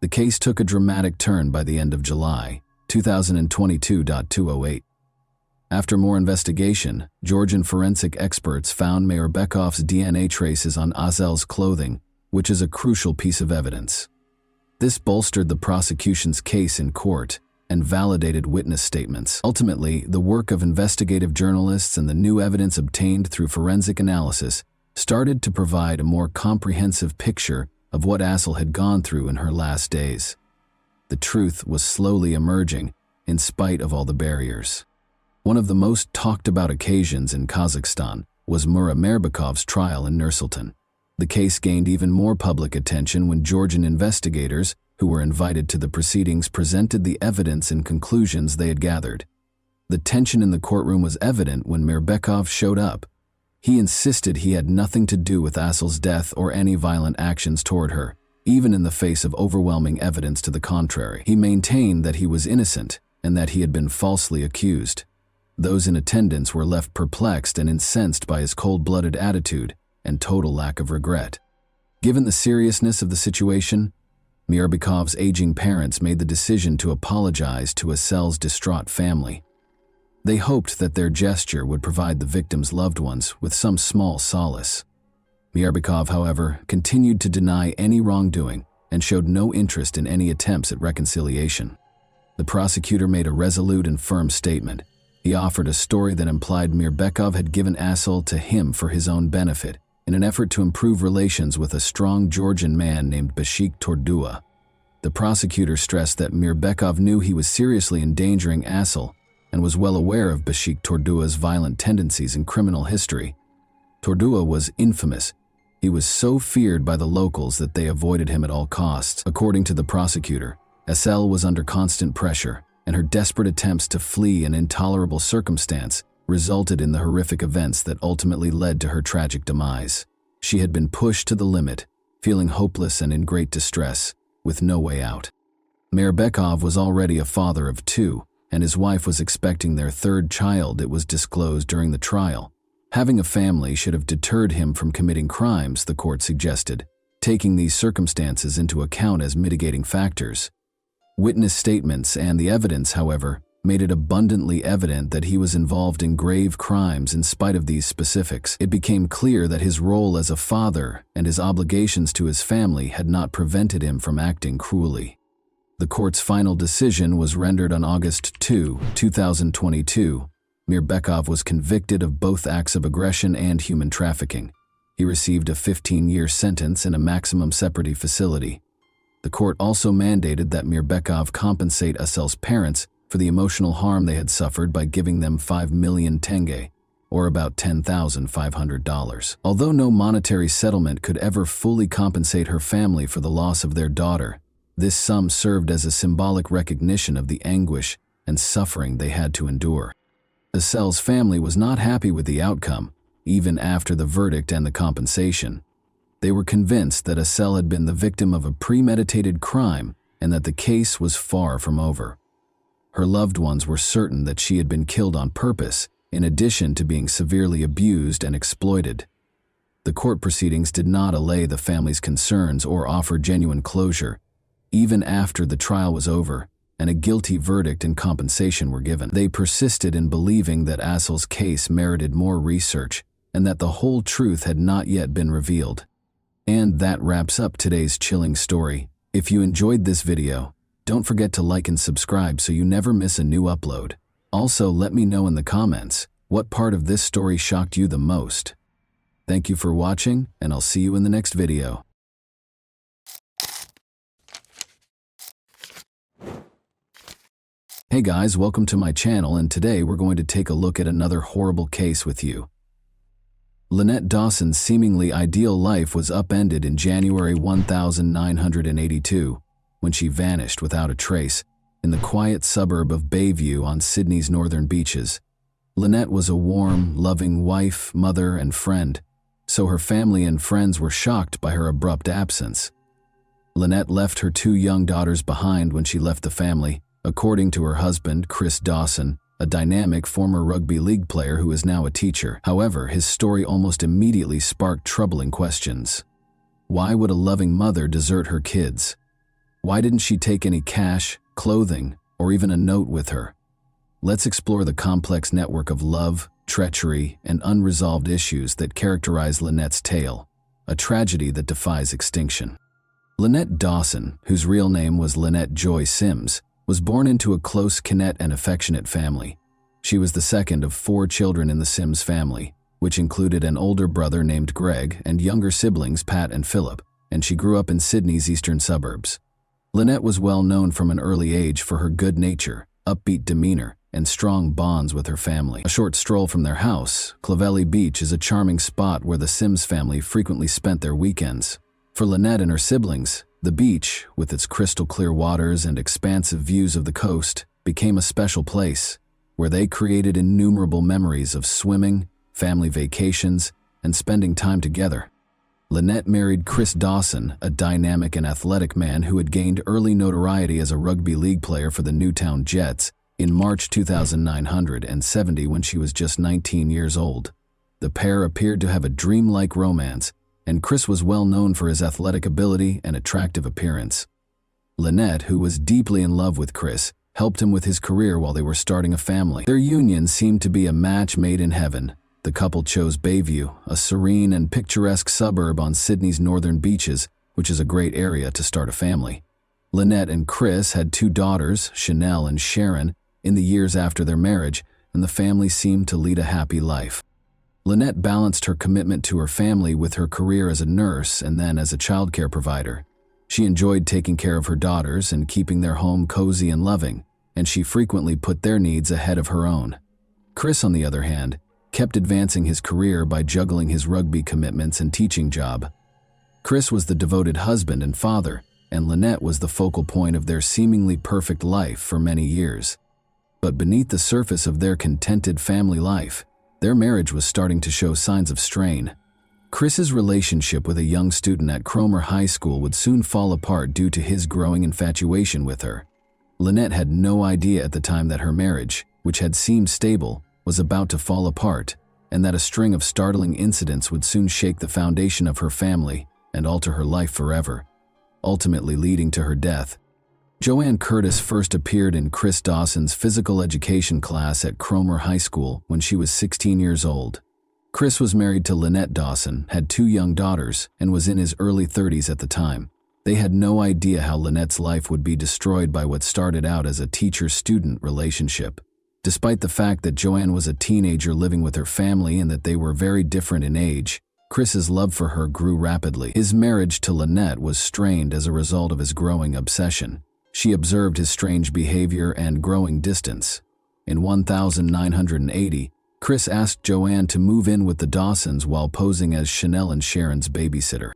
The case took a dramatic turn by the end of July 2022-208. After more investigation, Georgian forensic experts found Mirbekov's DNA traces on Asel's clothing, which is a crucial piece of evidence. This bolstered the prosecution's case in court and validated witness statements. Ultimately, the work of investigative journalists and the new evidence obtained through forensic analysis started to provide a more comprehensive picture of what Asel had gone through in her last days. The truth was slowly emerging, in spite of all the barriers. One of the most talked about occasions in Kazakhstan was Murat Mirbekov's trial in Nur-Sultan. The case gained even more public attention when Georgian investigators, who were invited to the proceedings, presented the evidence and conclusions they had gathered. The tension in the courtroom was evident when Mirbekov showed up. He insisted he had nothing to do with Asel's death or any violent actions toward her, even in the face of overwhelming evidence to the contrary. He maintained that he was innocent and that he had been falsely accused. Those in attendance were left perplexed and incensed by his cold-blooded attitude and total lack of regret. Given the seriousness of the situation, Mirbekov's aging parents made the decision to apologize to Asel's distraught family. They hoped that their gesture would provide the victims' loved ones with some small solace. Mirbekov, however, continued to deny any wrongdoing and showed no interest in any attempts at reconciliation. The prosecutor made a resolute and firm statement. He offered a story that implied Mirbekov had given Asel to him for his own benefit, in an effort to improve relations with a strong Georgian man named Bashik Tordua. The prosecutor stressed that Mirbekov knew he was seriously endangering Asel and was well aware of Bashik Tordua's violent tendencies and criminal history. Tordua was infamous. He was so feared by the locals that they avoided him at all costs. According to the prosecutor, Estelle was under constant pressure, and her desperate attempts to flee an intolerable circumstance resulted in the horrific events that ultimately led to her tragic demise. She had been pushed to the limit, feeling hopeless and in great distress, with no way out. Mirbekov was already a father of 2, and his wife was expecting their 3rd child. It was disclosed during the trial. Having a family should have deterred him from committing crimes, the court suggested, taking these circumstances into account as mitigating factors. Witness statements and the evidence, however, made it abundantly evident that he was involved in grave crimes in spite of these specifics. It became clear that his role as a father and his obligations to his family had not prevented him from acting cruelly. The court's final decision was rendered on August 2, 2022. Mirbekov was convicted of both acts of aggression and human trafficking. He received a 15-year sentence in a maximum security facility. The court also mandated that Mirbekov compensate Estelle's parents for the emotional harm they had suffered by giving them 5 million tenge, or about $10,500. Although no monetary settlement could ever fully compensate her family for the loss of their daughter, this sum served as a symbolic recognition of the anguish and suffering they had to endure. Estelle's family was not happy with the outcome, even after the verdict and the compensation. They were convinced that Estelle had been the victim of a premeditated crime and that the case was far from over. Her loved ones were certain that she had been killed on purpose, in addition to being severely abused and exploited. The court proceedings did not allay the family's concerns or offer genuine closure, even after the trial was over and a guilty verdict and compensation were given. They persisted in believing that Estelle's case merited more research and that the whole truth had not yet been revealed. And that wraps up today's chilling story. If you enjoyed this video, don't forget to like and subscribe so you never miss a new upload. Also, let me know in the comments what part of this story shocked you the most. Thank you for watching, and I'll see you in the next video. Hey guys, welcome to my channel, and today we're going to take a look at another horrible case with you. Lynette Dawson's seemingly ideal life was upended in January 1982 when she vanished without a trace in the quiet suburb of Bayview on Sydney's northern beaches. Lynette was a warm, loving wife, mother, and friend, so her family and friends were shocked by her abrupt absence. Lynette left her 2 young daughters behind when she left the family, according to her husband, Chris Dawson, a dynamic former rugby league player who is now a teacher. However, his story almost immediately sparked troubling questions. Why would a loving mother desert her kids? Why didn't she take any cash, clothing, or even a note with her? Let's explore the complex network of love, treachery, and unresolved issues that characterize Lynette's tale, a tragedy that defies extinction. Lynette Dawson, whose real name was Lynette Joy Sims, was born into a close-knit and affectionate family. She was the second of 4 children in the Sims family, which included an older brother named Greg and younger siblings Pat and Philip, and she grew up in Sydney's eastern suburbs. Lynette was well known from an early age for her good nature, upbeat demeanor, and strong bonds with her family. A short stroll from their house, Clovelly Beach is a charming spot where the Sims family frequently spent their weekends. For Lynette and her siblings, the beach, with its crystal-clear waters and expansive views of the coast, became a special place, where they created innumerable memories of swimming, family vacations, and spending time together. Lynette married Chris Dawson, a dynamic and athletic man who had gained early notoriety as a rugby league player for the Newtown Jets, in March 1970 when she was just 19 years old. The pair appeared to have a dreamlike romance, and Chris was well known for his athletic ability and attractive appearance. Lynette, who was deeply in love with Chris, helped him with his career while they were starting a family. Their union seemed to be a match made in heaven. The couple chose Bayview, a serene and picturesque suburb on Sydney's northern beaches, which is a great area to start a family. Lynette and Chris had 2 daughters, Chanel and Sharon, in the years after their marriage, and the family seemed to lead a happy life. Lynette balanced her commitment to her family with her career as a nurse and then as a childcare provider. She enjoyed taking care of her daughters and keeping their home cozy and loving, and she frequently put their needs ahead of her own. Chris, on the other hand, kept advancing his career by juggling his rugby commitments and teaching job. Chris was the devoted husband and father, and Lynette was the focal point of their seemingly perfect life for many years. But beneath the surface of their contented family life, their marriage was starting to show signs of strain. Chris's relationship with a young student at Cromer High School would soon fall apart due to his growing infatuation with her. Lynette had no idea at the time that her marriage, which had seemed stable, was about to fall apart, and that a string of startling incidents would soon shake the foundation of her family and alter her life forever, ultimately leading to her death. Joanne Curtis first appeared in Chris Dawson's physical education class at Cromer High School when she was 16 years old. Chris was married to Lynette Dawson, had 2 young daughters, and was in his early 30s at the time. They had no idea how Lynette's life would be destroyed by what started out as a teacher-student relationship. Despite the fact that Joanne was a teenager living with her family and that they were very different in age, Chris's love for her grew rapidly. His marriage to Lynette was strained as a result of his growing obsession. She observed his strange behavior and growing distance. In 1980, Chris asked Joanne to move in with the Dawsons while posing as Chanel and Sharon's babysitter.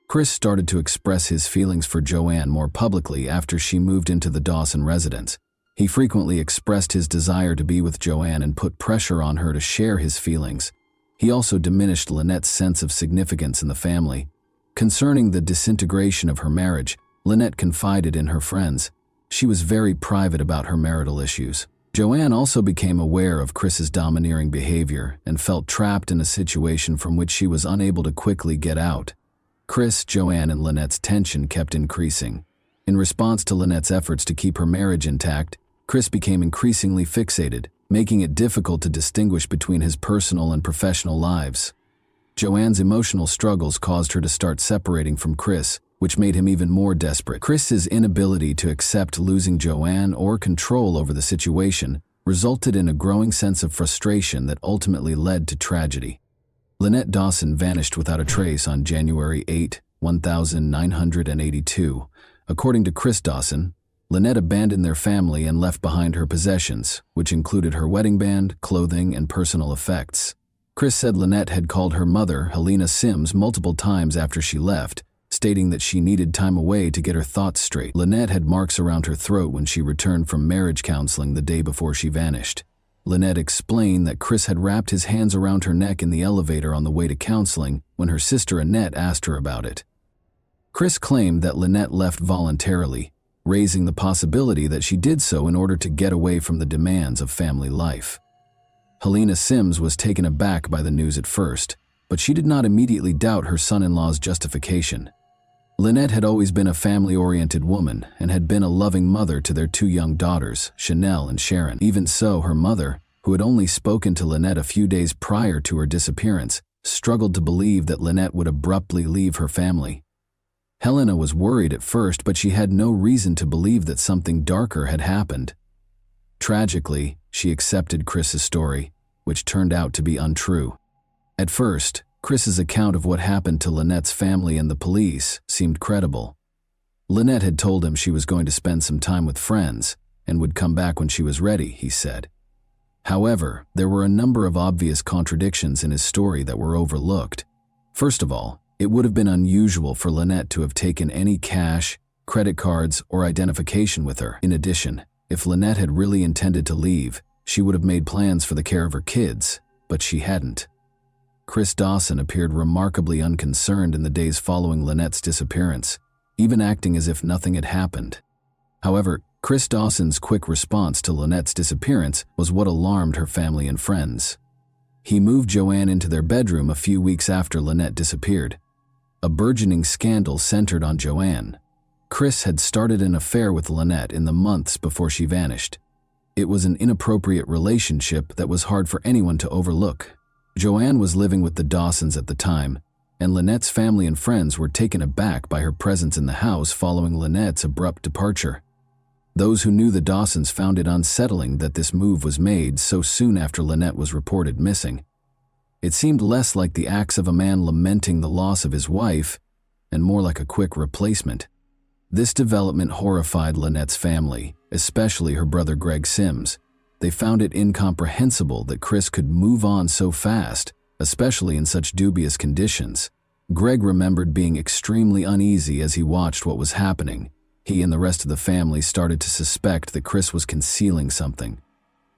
Chris started to express his feelings for Joanne more publicly after she moved into the Dawson residence. He frequently expressed his desire to be with Joanne and put pressure on her to share his feelings. He also diminished Lynette's sense of significance in the family. Concerning the disintegration of her marriage, Lynette confided in her friends. She was very private about her marital issues. Joanne also became aware of Chris's domineering behavior and felt trapped in a situation from which she was unable to quickly get out. Chris, Joanne, and Lynette's tension kept increasing. In response to Lynette's efforts to keep her marriage intact, Chris became increasingly fixated, making it difficult to distinguish between his personal and professional lives. Joanne's emotional struggles caused her to start separating from Chris, which made him even more desperate. Chris's inability to accept losing Joanne or control over the situation resulted in a growing sense of frustration that ultimately led to tragedy. Lynette Dawson vanished without a trace on January 8, 1982. According to Chris Dawson, Lynette abandoned their family and left behind her possessions, which included her wedding band, clothing, and personal effects. Chris said Lynette had called her mother, Helena Sims, multiple times after she left, stating that she needed time away to get her thoughts straight. Lynette had marks around her throat when she returned from marriage counseling the day before she vanished. Lynette explained that Chris had wrapped his hands around her neck in the elevator on the way to counseling when her sister Annette asked her about it. Chris claimed that Lynette left voluntarily, raising the possibility that she did so in order to get away from the demands of family life. Helena Sims was taken aback by the news at first, but she did not immediately doubt her son-in-law's justification. Lynette had always been a family-oriented woman and had been a loving mother to their 2 young daughters, Chanel and Sharon. Even so, her mother, who had only spoken to Lynette a few days prior to her disappearance, struggled to believe that Lynette would abruptly leave her family. Helena was worried at first, but she had no reason to believe that something darker had happened. Tragically, she accepted Chris's story, which turned out to be untrue. At first, Chris's account of what happened to Lynette's family and the police seemed credible. Lynette had told him she was going to spend some time with friends and would come back when she was ready, he said. However, there were a number of obvious contradictions in his story that were overlooked. First of all, it would have been unusual for Lynette to have taken any cash, credit cards, or identification with her. In addition, if Lynette had really intended to leave, she would have made plans for the care of her kids, but she hadn't. Chris Dawson appeared remarkably unconcerned in the days following Lynette's disappearance, even acting as if nothing had happened. However, Chris Dawson's quick response to Lynette's disappearance was what alarmed her family and friends. He moved Joanne into their bedroom a few weeks after Lynette disappeared. A burgeoning scandal centered on Joanne. Chris had started an affair with Lynette in the months before she vanished. It was an inappropriate relationship that was hard for anyone to overlook. Joanne was living with the Dawsons at the time, and Lynette's family and friends were taken aback by her presence in the house following Lynette's abrupt departure. Those who knew the Dawsons found it unsettling that this move was made so soon after Lynette was reported missing. It seemed less like the acts of a man lamenting the loss of his wife and more like a quick replacement. This development horrified Lynette's family, especially her brother Greg Sims. They found it incomprehensible that Chris could move on so fast, especially in such dubious conditions. Greg remembered being extremely uneasy as he watched what was happening. He and the rest of the family started to suspect that Chris was concealing something.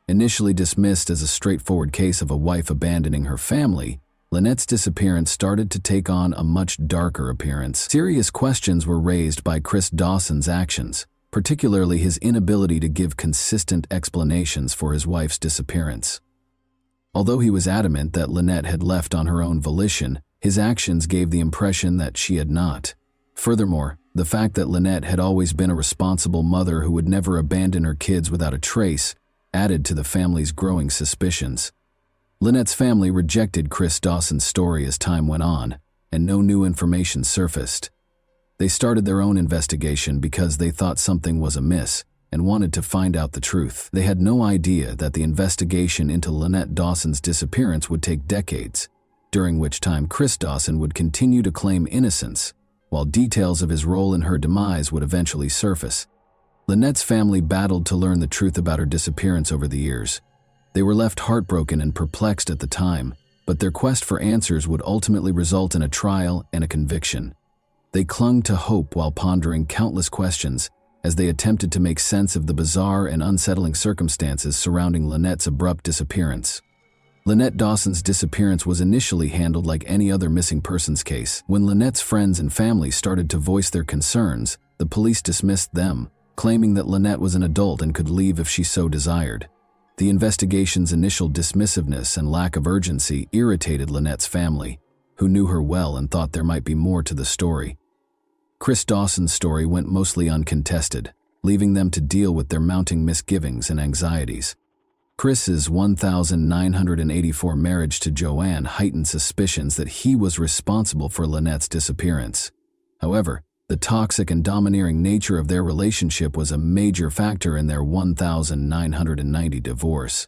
Initially dismissed as a straightforward case of a wife abandoning her family, Lynette's disappearance started to take on a much darker appearance. Serious questions were raised by Chris Dawson's actions, particularly his inability to give consistent explanations for his wife's disappearance. Although he was adamant that Lynette had left on her own volition, his actions gave the impression that she had not. Furthermore, the fact that Lynette had always been a responsible mother who would never abandon her kids without a trace added to the family's growing suspicions. Lynette's family rejected Chris Dawson's story as time went on, and no new information surfaced. They started their own investigation because they thought something was amiss and wanted to find out the truth. They had no idea that the investigation into Lynette Dawson's disappearance would take decades, during which time Chris Dawson would continue to claim innocence, while details of his role in her demise would eventually surface. Lynette's family battled to learn the truth about her disappearance over the years. They were left heartbroken and perplexed at the time, but their quest for answers would ultimately result in a trial and a conviction. They clung to hope while pondering countless questions as they attempted to make sense of the bizarre and unsettling circumstances surrounding Lynette's abrupt disappearance. Lynette Dawson's disappearance was initially handled like any other missing persons case. When Lynette's friends and family started to voice their concerns, the police dismissed them, claiming that Lynette was an adult and could leave if she so desired. The investigation's initial dismissiveness and lack of urgency irritated Lynette's family, who knew her well and thought there might be more to the story. Chris Dawson's story went mostly uncontested, leaving them to deal with their mounting misgivings and anxieties. Chris's 1984 marriage to Joanne heightened suspicions that he was responsible for Lynette's disappearance. However, the toxic and domineering nature of their relationship was a major factor in their 1990 divorce.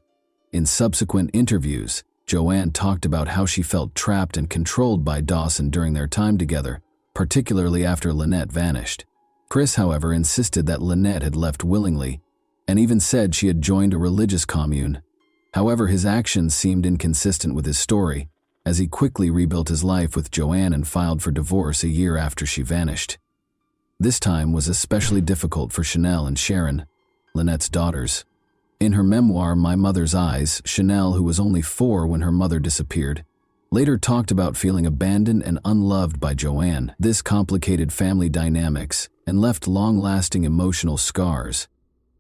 In subsequent interviews, Joanne talked about how she felt trapped and controlled by Dawson during their time together, particularly after Lynette vanished. Chris, however, insisted that Lynette had left willingly, and even said she had joined a religious commune. However, his actions seemed inconsistent with his story, as he quickly rebuilt his life with Joanne and filed for divorce a year after she vanished. This time was especially difficult for Chanel and Sharon, Lynette's daughters. In her memoir, My Mother's Eyes, Chanel, who was only 4 when her mother disappeared, later talked about feeling abandoned and unloved by Joanne. This complicated family dynamics and left long-lasting emotional scars.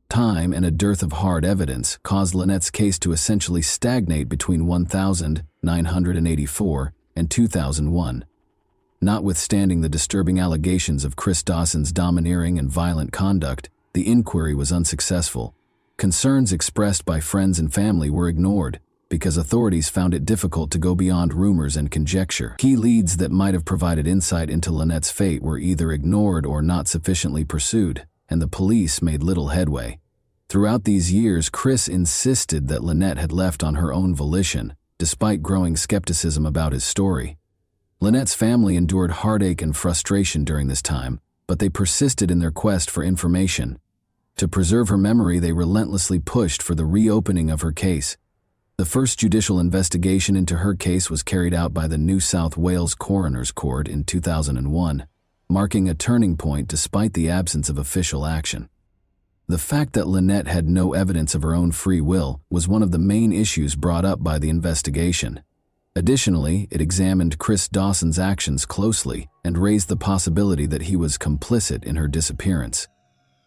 Time and a dearth of hard evidence caused Lynette's case to essentially stagnate between 1984 and 2001. Notwithstanding the disturbing allegations of Chris Dawson's domineering and violent conduct, the inquiry was unsuccessful. Concerns expressed by friends and family were ignored because authorities found it difficult to go beyond rumors and conjecture. Key leads that might have provided insight into Lynette's fate were either ignored or not sufficiently pursued, and the police made little headway. Throughout these years, Chris insisted that Lynette had left on her own volition, despite growing skepticism about his story. Lynette's family endured heartache and frustration during this time, but they persisted in their quest for information. To preserve her memory, they relentlessly pushed for the reopening of her case. The first judicial investigation into her case was carried out by the New South Wales Coroner's Court in 2001, marking a turning point despite the absence of official action. The fact that Lynette had no evidence of her own free will was one of the main issues brought up by the investigation. Additionally, it examined Chris Dawson's actions closely and raised the possibility that he was complicit in her disappearance.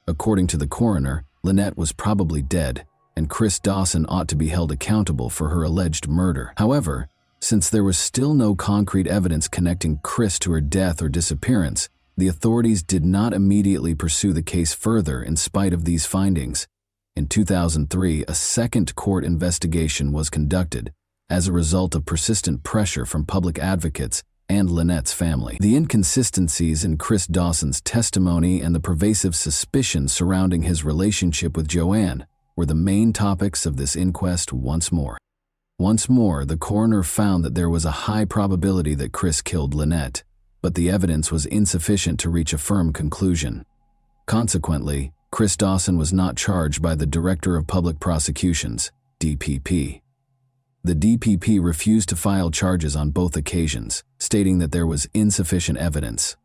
According to the coroner, Lynette was probably dead, and Chris Dawson ought to be held accountable for her alleged murder. However, since there was still no concrete evidence connecting Chris to her death or disappearance, the authorities did not immediately pursue the case further in spite of these findings. In 2003, a second court investigation was conducted, as a result of persistent pressure from public advocates and Lynette's family. The inconsistencies in Chris Dawson's testimony and the pervasive suspicion surrounding his relationship with Joanne were the main topics of this inquest once more. Once more, the coroner found that there was a high probability that Chris killed Lynette, but the evidence was insufficient to reach a firm conclusion. Consequently, Chris Dawson was not charged by the Director of Public Prosecutions, DPP. The DPP refused to file charges on both occasions, stating that there was insufficient evidence.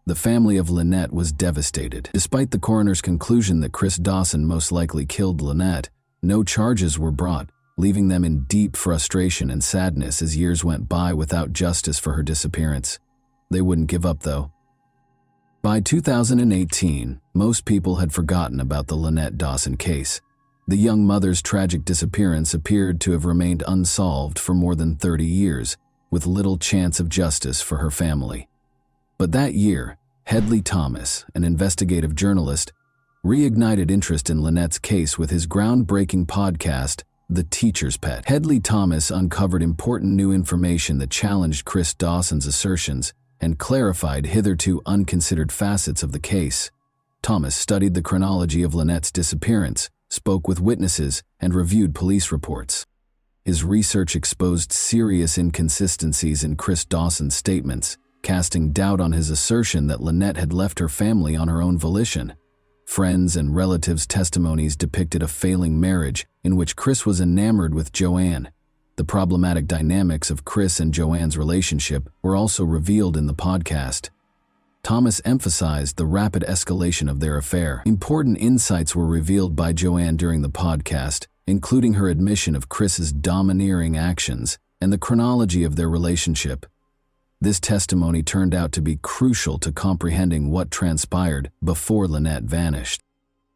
The family of Lynette was devastated. Despite the coroner's conclusion that Chris Dawson most likely killed Lynette, no charges were brought, leaving them in deep frustration and sadness as years went by without justice for her disappearance. They wouldn't give up, though. By 2018, most people had forgotten about the Lynette Dawson case. The young mother's tragic disappearance appeared to have remained unsolved for more than 30 years, with little chance of justice for her family. But that year, Hedley Thomas, an investigative journalist, reignited interest in Lynette's case with his groundbreaking podcast, The Teacher's Pet. Hedley Thomas uncovered important new information that challenged Chris Dawson's assertions and clarified hitherto unconsidered facets of the case. Thomas studied the chronology of Lynette's disappearance, spoke with witnesses, and reviewed police reports. His research exposed serious inconsistencies in Chris Dawson's statements, casting doubt on his assertion that Lynette had left her family on her own volition. Friends and relatives' testimonies depicted a failing marriage in which Chris was enamored with Joanne. The problematic dynamics of Chris and Joanne's relationship were also revealed in the podcast. Thomas emphasized the rapid escalation of their affair. Important insights were revealed by Joanne during the podcast, including her admission of Chris's domineering actions and the chronology of their relationship. This testimony turned out to be crucial to comprehending what transpired before Lynette vanished.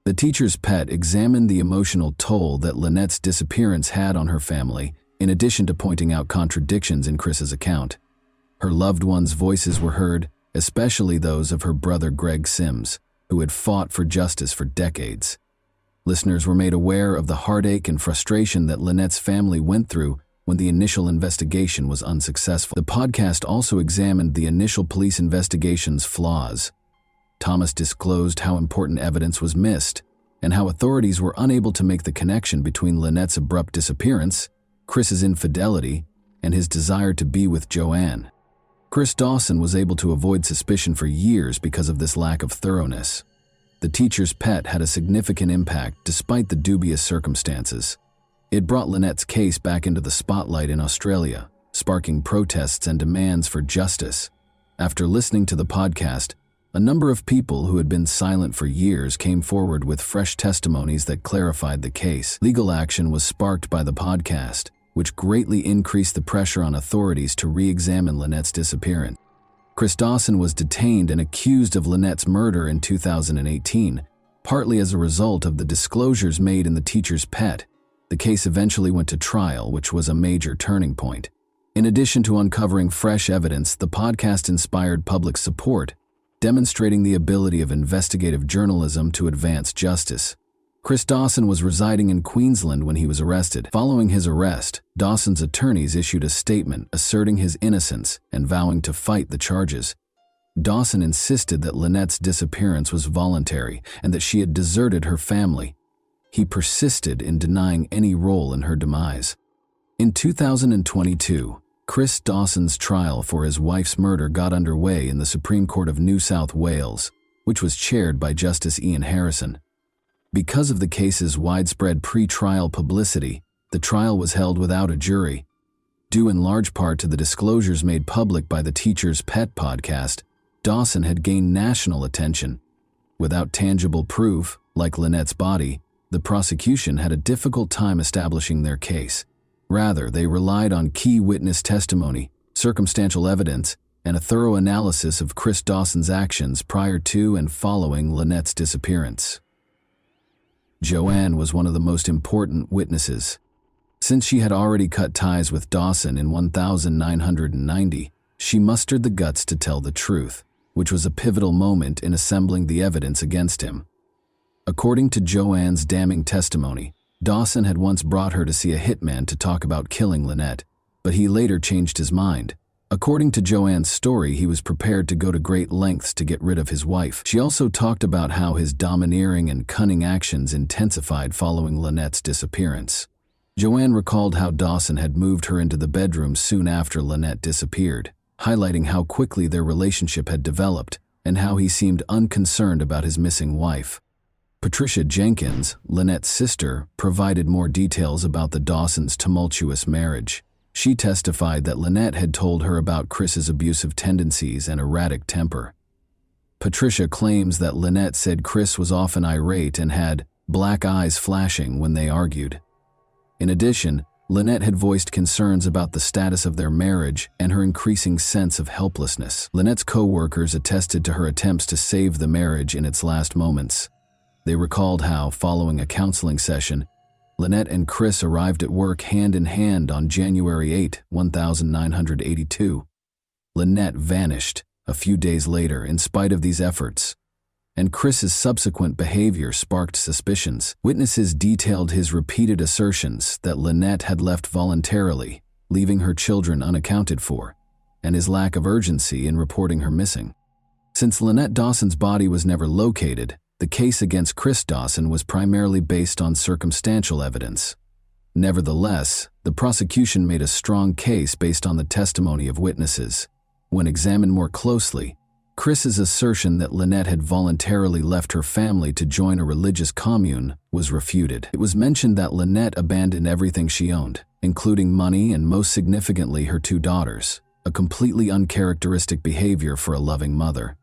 The Teacher's Pet examined the emotional toll that Lynette's disappearance had on her family, in addition to pointing out contradictions in Chris's account. Her loved ones' voices were heard, especially those of her brother Greg Sims, who had fought for justice for decades. Listeners were made aware of the heartache and frustration that Lynette's family went through when the initial investigation was unsuccessful. The podcast also examined the initial police investigation's flaws. Thomas disclosed how important evidence was missed and how authorities were unable to make the connection between Lynette's abrupt disappearance, Chris's infidelity, and his desire to be with Joanne. Chris Dawson was able to avoid suspicion for years because of this lack of thoroughness. The Teacher's Pet had a significant impact despite the dubious circumstances. It brought Lynette's case back into the spotlight in Australia, sparking protests and demands for justice. After listening to the podcast, a number of people who had been silent for years came forward with fresh testimonies that clarified the case. Legal action was sparked by the podcast, which greatly increased the pressure on authorities to re-examine Lynette's disappearance. Chris Dawson was detained and accused of Lynette's murder in 2018, partly as a result of the disclosures made in The Teacher's Pet. The case eventually went to trial, which was a major turning point. In addition to uncovering fresh evidence, the podcast inspired public support, demonstrating the ability of investigative journalism to advance justice. Chris Dawson was residing in Queensland when he was arrested. Following his arrest, Dawson's attorneys issued a statement asserting his innocence and vowing to fight the charges. Dawson insisted that Lynette's disappearance was voluntary and that she had deserted her family. He persisted in denying any role in her demise. In 2022, Chris Dawson's trial for his wife's murder got underway in the Supreme Court of New South Wales, which was chaired by Justice Ian Harrison. Because of the case's widespread pre-trial publicity, the trial was held without a jury. Due in large part to the disclosures made public by the Teacher's Pet podcast, Dawson had gained national attention. Without tangible proof, like Lynette's body, the prosecution had a difficult time establishing their case. Rather, they relied on key witness testimony, circumstantial evidence, and a thorough analysis of Chris Dawson's actions prior to and following Lynette's disappearance. Joanne was one of the most important witnesses. Since she had already cut ties with Dawson in 1990, she mustered the guts to tell the truth, which was a pivotal moment in assembling the evidence against him. According to Joanne's damning testimony, Dawson had once brought her to see a hitman to talk about killing Lynette, but he later changed his mind. According to Joanne's story, he was prepared to go to great lengths to get rid of his wife. She also talked about how his domineering and cunning actions intensified following Lynette's disappearance. Joanne recalled how Dawson had moved her into the bedroom soon after Lynette disappeared, highlighting how quickly their relationship had developed and how he seemed unconcerned about his missing wife. Patricia Jenkins, Lynette's sister, provided more details about the Dawsons' tumultuous marriage. She testified that Lynette had told her about Chris's abusive tendencies and erratic temper. Patricia claims that Lynette said Chris was often irate and had black eyes flashing when they argued. In addition, Lynette had voiced concerns about the status of their marriage and her increasing sense of helplessness. Lynette's co-workers attested to her attempts to save the marriage in its last moments. They recalled how, following a counseling session, Lynette and Chris arrived at work hand in hand on January 8, 1982. Lynette vanished a few days later in spite of these efforts, and Chris's subsequent behavior sparked suspicions. Witnesses detailed his repeated assertions that Lynette had left voluntarily, leaving her children unaccounted for, and his lack of urgency in reporting her missing. Since Lynette Dawson's body was never located, the case against Chris Dawson was primarily based on circumstantial evidence. Nevertheless, the prosecution made a strong case based on the testimony of witnesses. When examined more closely, Chris's assertion that Lynette had voluntarily left her family to join a religious commune was refuted. It was mentioned that Lynette abandoned everything she owned, including money and most significantly her 2 daughters, a completely uncharacteristic behavior for a loving mother.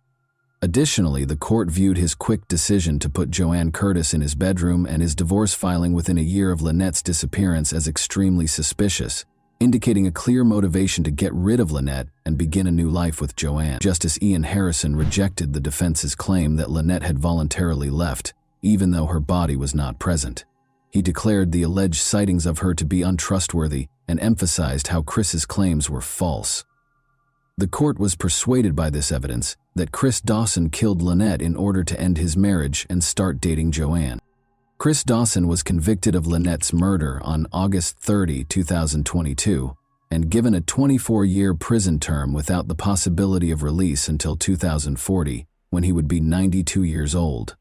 Additionally, the court viewed his quick decision to put Joanne Curtis in his bedroom and his divorce filing within a year of Lynette's disappearance as extremely suspicious, indicating a clear motivation to get rid of Lynette and begin a new life with Joanne. Justice Ian Harrison rejected the defense's claim that Lynette had voluntarily left, even though her body was not present. He declared the alleged sightings of her to be untrustworthy and emphasized how Chris's claims were false. The court was persuaded by this evidence that Chris Dawson killed Lynette in order to end his marriage and start dating Joanne. Chris Dawson was convicted of Lynette's murder on August 30, 2022, and given a 24-year prison term without the possibility of release until 2040, when he would be 92 years old.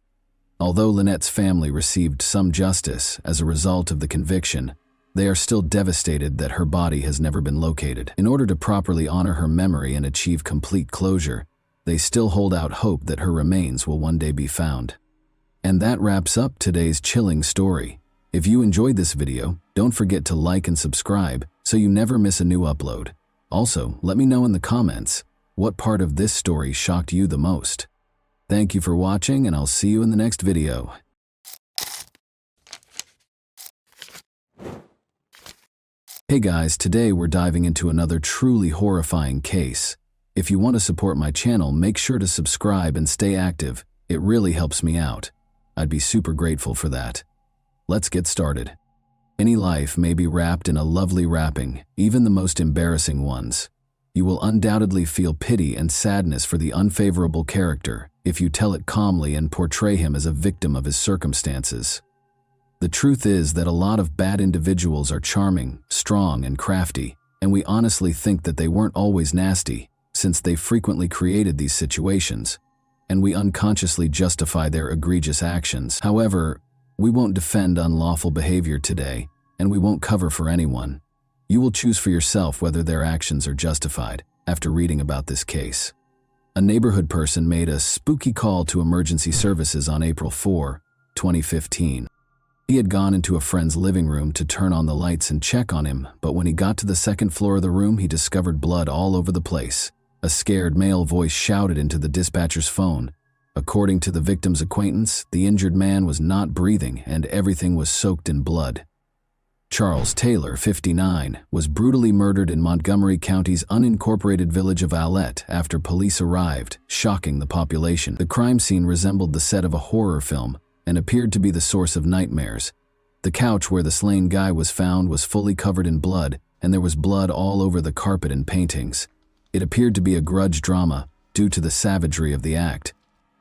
Although Lynette's family received some justice as a result of the conviction, they are still devastated that her body has never been located. In order to properly honor her memory and achieve complete closure, they still hold out hope that her remains will one day be found. And that wraps up today's chilling story. If you enjoyed this video, don't forget to like and subscribe so you never miss a new upload. Also, let me know in the comments what part of this story shocked you the most. Thank you for watching, and I'll see you in the next video. Hey guys, today we're diving into another truly horrifying case. If you want to support my channel, make sure to subscribe and stay active. It really helps me out. I'd be super grateful for that. Let's get started. Any life may be wrapped in a lovely wrapping, even the most embarrassing ones. You will undoubtedly feel pity and sadness for the unfavorable character if you tell it calmly and portray him as a victim of his circumstances. The truth is that a lot of bad individuals are charming, strong, and crafty, and we honestly think that they weren't always nasty, since they frequently created these situations, and we unconsciously justify their egregious actions. However, we won't defend unlawful behavior today, and we won't cover for anyone. You will choose for yourself whether their actions are justified after reading about this case. A neighborhood person made a spooky call to emergency services on April 4, 2015. He had gone into a friend's living room to turn on the lights and check on him, but when he got to the second floor of the room, he discovered blood all over the place. A scared male voice shouted into the dispatcher's phone. According to the victim's acquaintance, the injured man was not breathing and everything was soaked in blood. Charles Taylor, 59, was brutally murdered in Montgomery County's unincorporated village of Alette after police arrived, shocking the population. The crime scene resembled the set of a horror film and appeared to be the source of nightmares. The couch where the slain guy was found was fully covered in blood, and there was blood all over the carpet and paintings. It appeared to be a grudge drama due to the savagery of the act.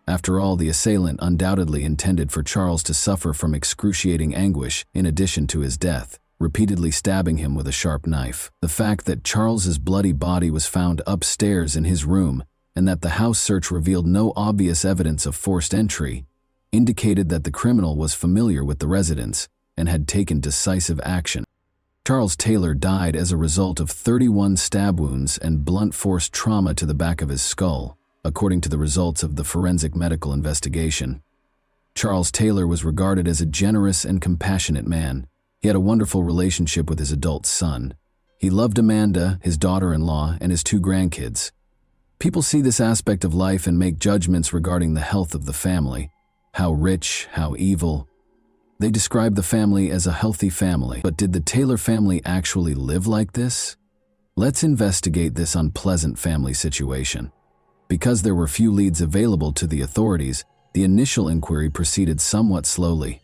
After all, the assailant undoubtedly intended for Charles to suffer from excruciating anguish in addition to his death, repeatedly stabbing him with a sharp knife. The fact that Charles's bloody body was found upstairs in his room and that the house search revealed no obvious evidence of forced entry indicated that the criminal was familiar with the residence and had taken decisive action. Charles Taylor died as a result of 31 stab wounds and blunt force trauma to the back of his skull, according to the results of the forensic medical investigation. Charles Taylor was regarded as a generous and compassionate man. He had a wonderful relationship with his adult son. He loved Amanda, his daughter-in-law, and his 2 grandkids. People see this aspect of life and make judgments regarding the health of the family. How rich, how evil. They describe the family as a healthy family. But did the Taylor family actually live like this? Let's investigate this unpleasant family situation. Because there were few leads available to the authorities, the initial inquiry proceeded somewhat slowly.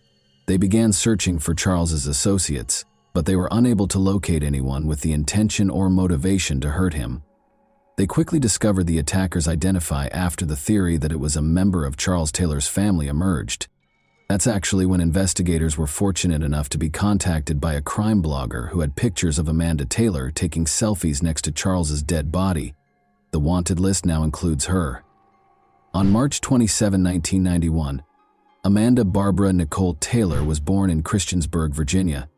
They began searching for Charles's associates, but they were unable to locate anyone with the intention or motivation to hurt him. They quickly discovered the attackers' identity after the theory that it was a member of Charles Taylor's family emerged. That's actually when investigators were fortunate enough to be contacted by a crime blogger who had pictures of Amanda Taylor taking selfies next to Charles's dead body. The wanted list now includes her. On March 27, 1991, Amanda Barbara Nicole Taylor was born in Christiansburg, Virginia.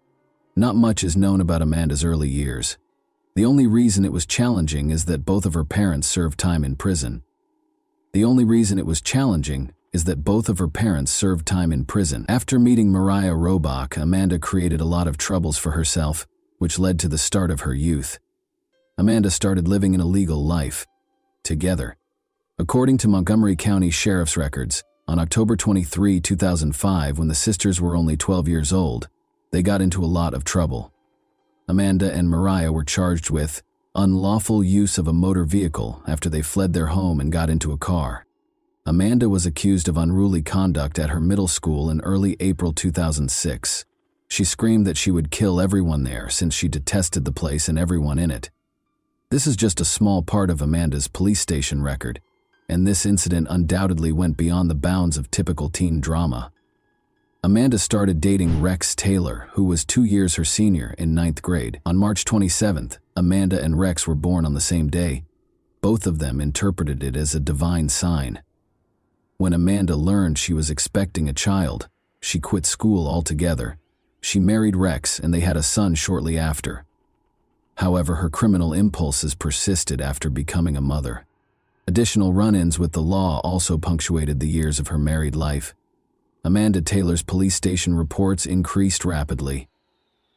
Not much is known about Amanda's early years. The only reason it was challenging is that both of her parents served time in prison. After meeting Mariah Robach, Amanda created a lot of troubles for herself, which led to the start of her youth. Amanda started living an illegal life together. According to Montgomery County Sheriff's records, on October 23, 2005, when the sisters were only 12 years old, they got into a lot of trouble. Amanda and Mariah were charged with unlawful use of a motor vehicle after they fled their home and got into a car. Amanda was accused of unruly conduct at her middle school in early April 2006. She screamed that she would kill everyone there since she detested the place and everyone in it. This is just a small part of Amanda's police station record, and this incident undoubtedly went beyond the bounds of typical teen drama. Amanda started dating Rex Taylor, who was 2 years her senior in 9th grade. On March 27th, Amanda and Rex were born on the same day. Both of them interpreted it as a divine sign. When Amanda learned she was expecting a child, she quit school altogether. She married Rex and they had a son shortly after. However, her criminal impulses persisted after becoming a mother. Additional run-ins with the law also punctuated the years of her married life. Amanda Taylor's police station reports increased rapidly.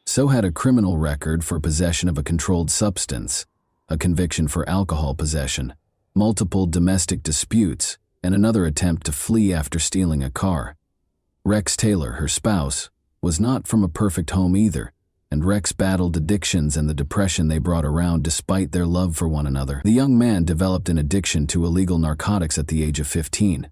So had a criminal record for possession of a controlled substance, a conviction for alcohol possession, multiple domestic disputes, and another attempt to flee after stealing a car. Rex Taylor, her spouse, was not from a perfect home either, and Rex battled addictions and the depression they brought around despite their love for one another. The young man developed an addiction to illegal narcotics at the age of 15.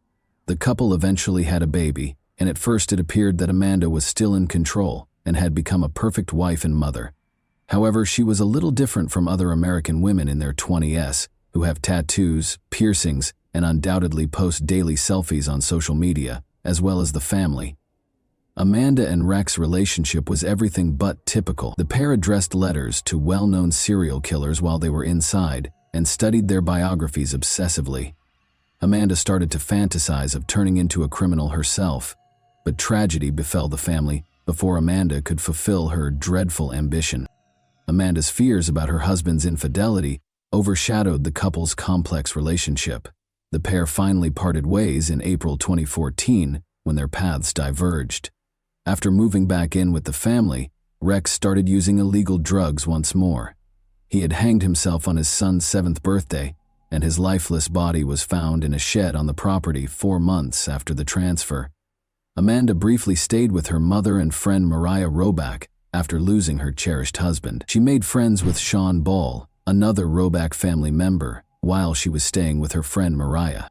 The couple eventually had a baby, and at first it appeared that Amanda was still in control and had become a perfect wife and mother. However, she was a little different from other American women in their 20s who have tattoos, piercings, and undoubtedly post daily selfies on social media, as well as the family. Amanda and Rex's relationship was everything but typical. The pair addressed letters to well-known serial killers while they were inside and studied their biographies obsessively. Amanda started to fantasize of turning into a criminal herself, but tragedy befell the family before Amanda could fulfill her dreadful ambition. Amanda's fears about her husband's infidelity overshadowed the couple's complex relationship. The pair finally parted ways in April 2014 when their paths diverged. After moving back in with the family, Rex started using illegal drugs once more. He had hanged himself on his son's 7th birthday, and his lifeless body was found in a shed on the property 4 months after the transfer. Amanda briefly stayed with her mother and friend Mariah Robach after losing her cherished husband. She made friends with Sean Ball, another Robach family member, while she was staying with her friend Mariah.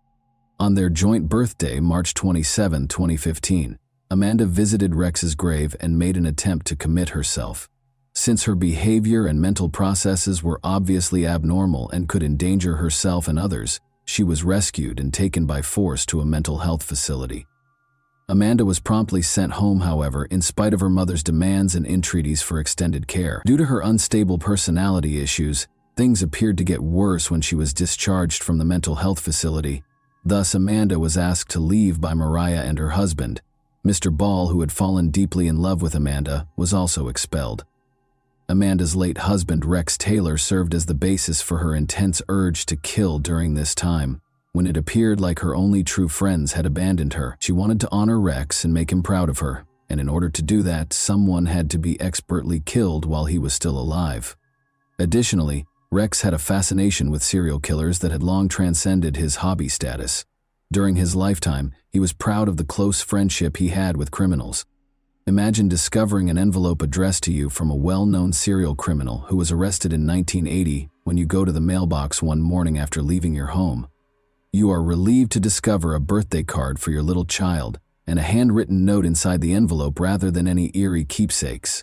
On their joint birthday, March 27, 2015, Amanda visited Rex's grave and made an attempt to commit herself. Since her behavior and mental processes were obviously abnormal and could endanger herself and others, she was rescued and taken by force to a mental health facility. Amanda was promptly sent home, however, in spite of her mother's demands and entreaties for extended care. Due to her unstable personality issues, things appeared to get worse when she was discharged from the mental health facility. Thus, Amanda was asked to leave by Mariah and her husband. Mr. Ball, who had fallen deeply in love with Amanda, was also expelled. Amanda's late husband, Rex Taylor, served as the basis for her intense urge to kill during this time. When it appeared like her only true friends had abandoned her, she wanted to honor Rex and make him proud of her, and in order to do that, someone had to be expertly killed while he was still alive. Additionally, Rex had a fascination with serial killers that had long transcended his hobby status. During his lifetime, he was proud of the close friendship he had with criminals. Imagine discovering an envelope addressed to you from a well-known serial criminal who was arrested in 1980 when you go to the mailbox one morning after leaving your home. You are relieved to discover a birthday card for your little child and a handwritten note inside the envelope rather than any eerie keepsakes.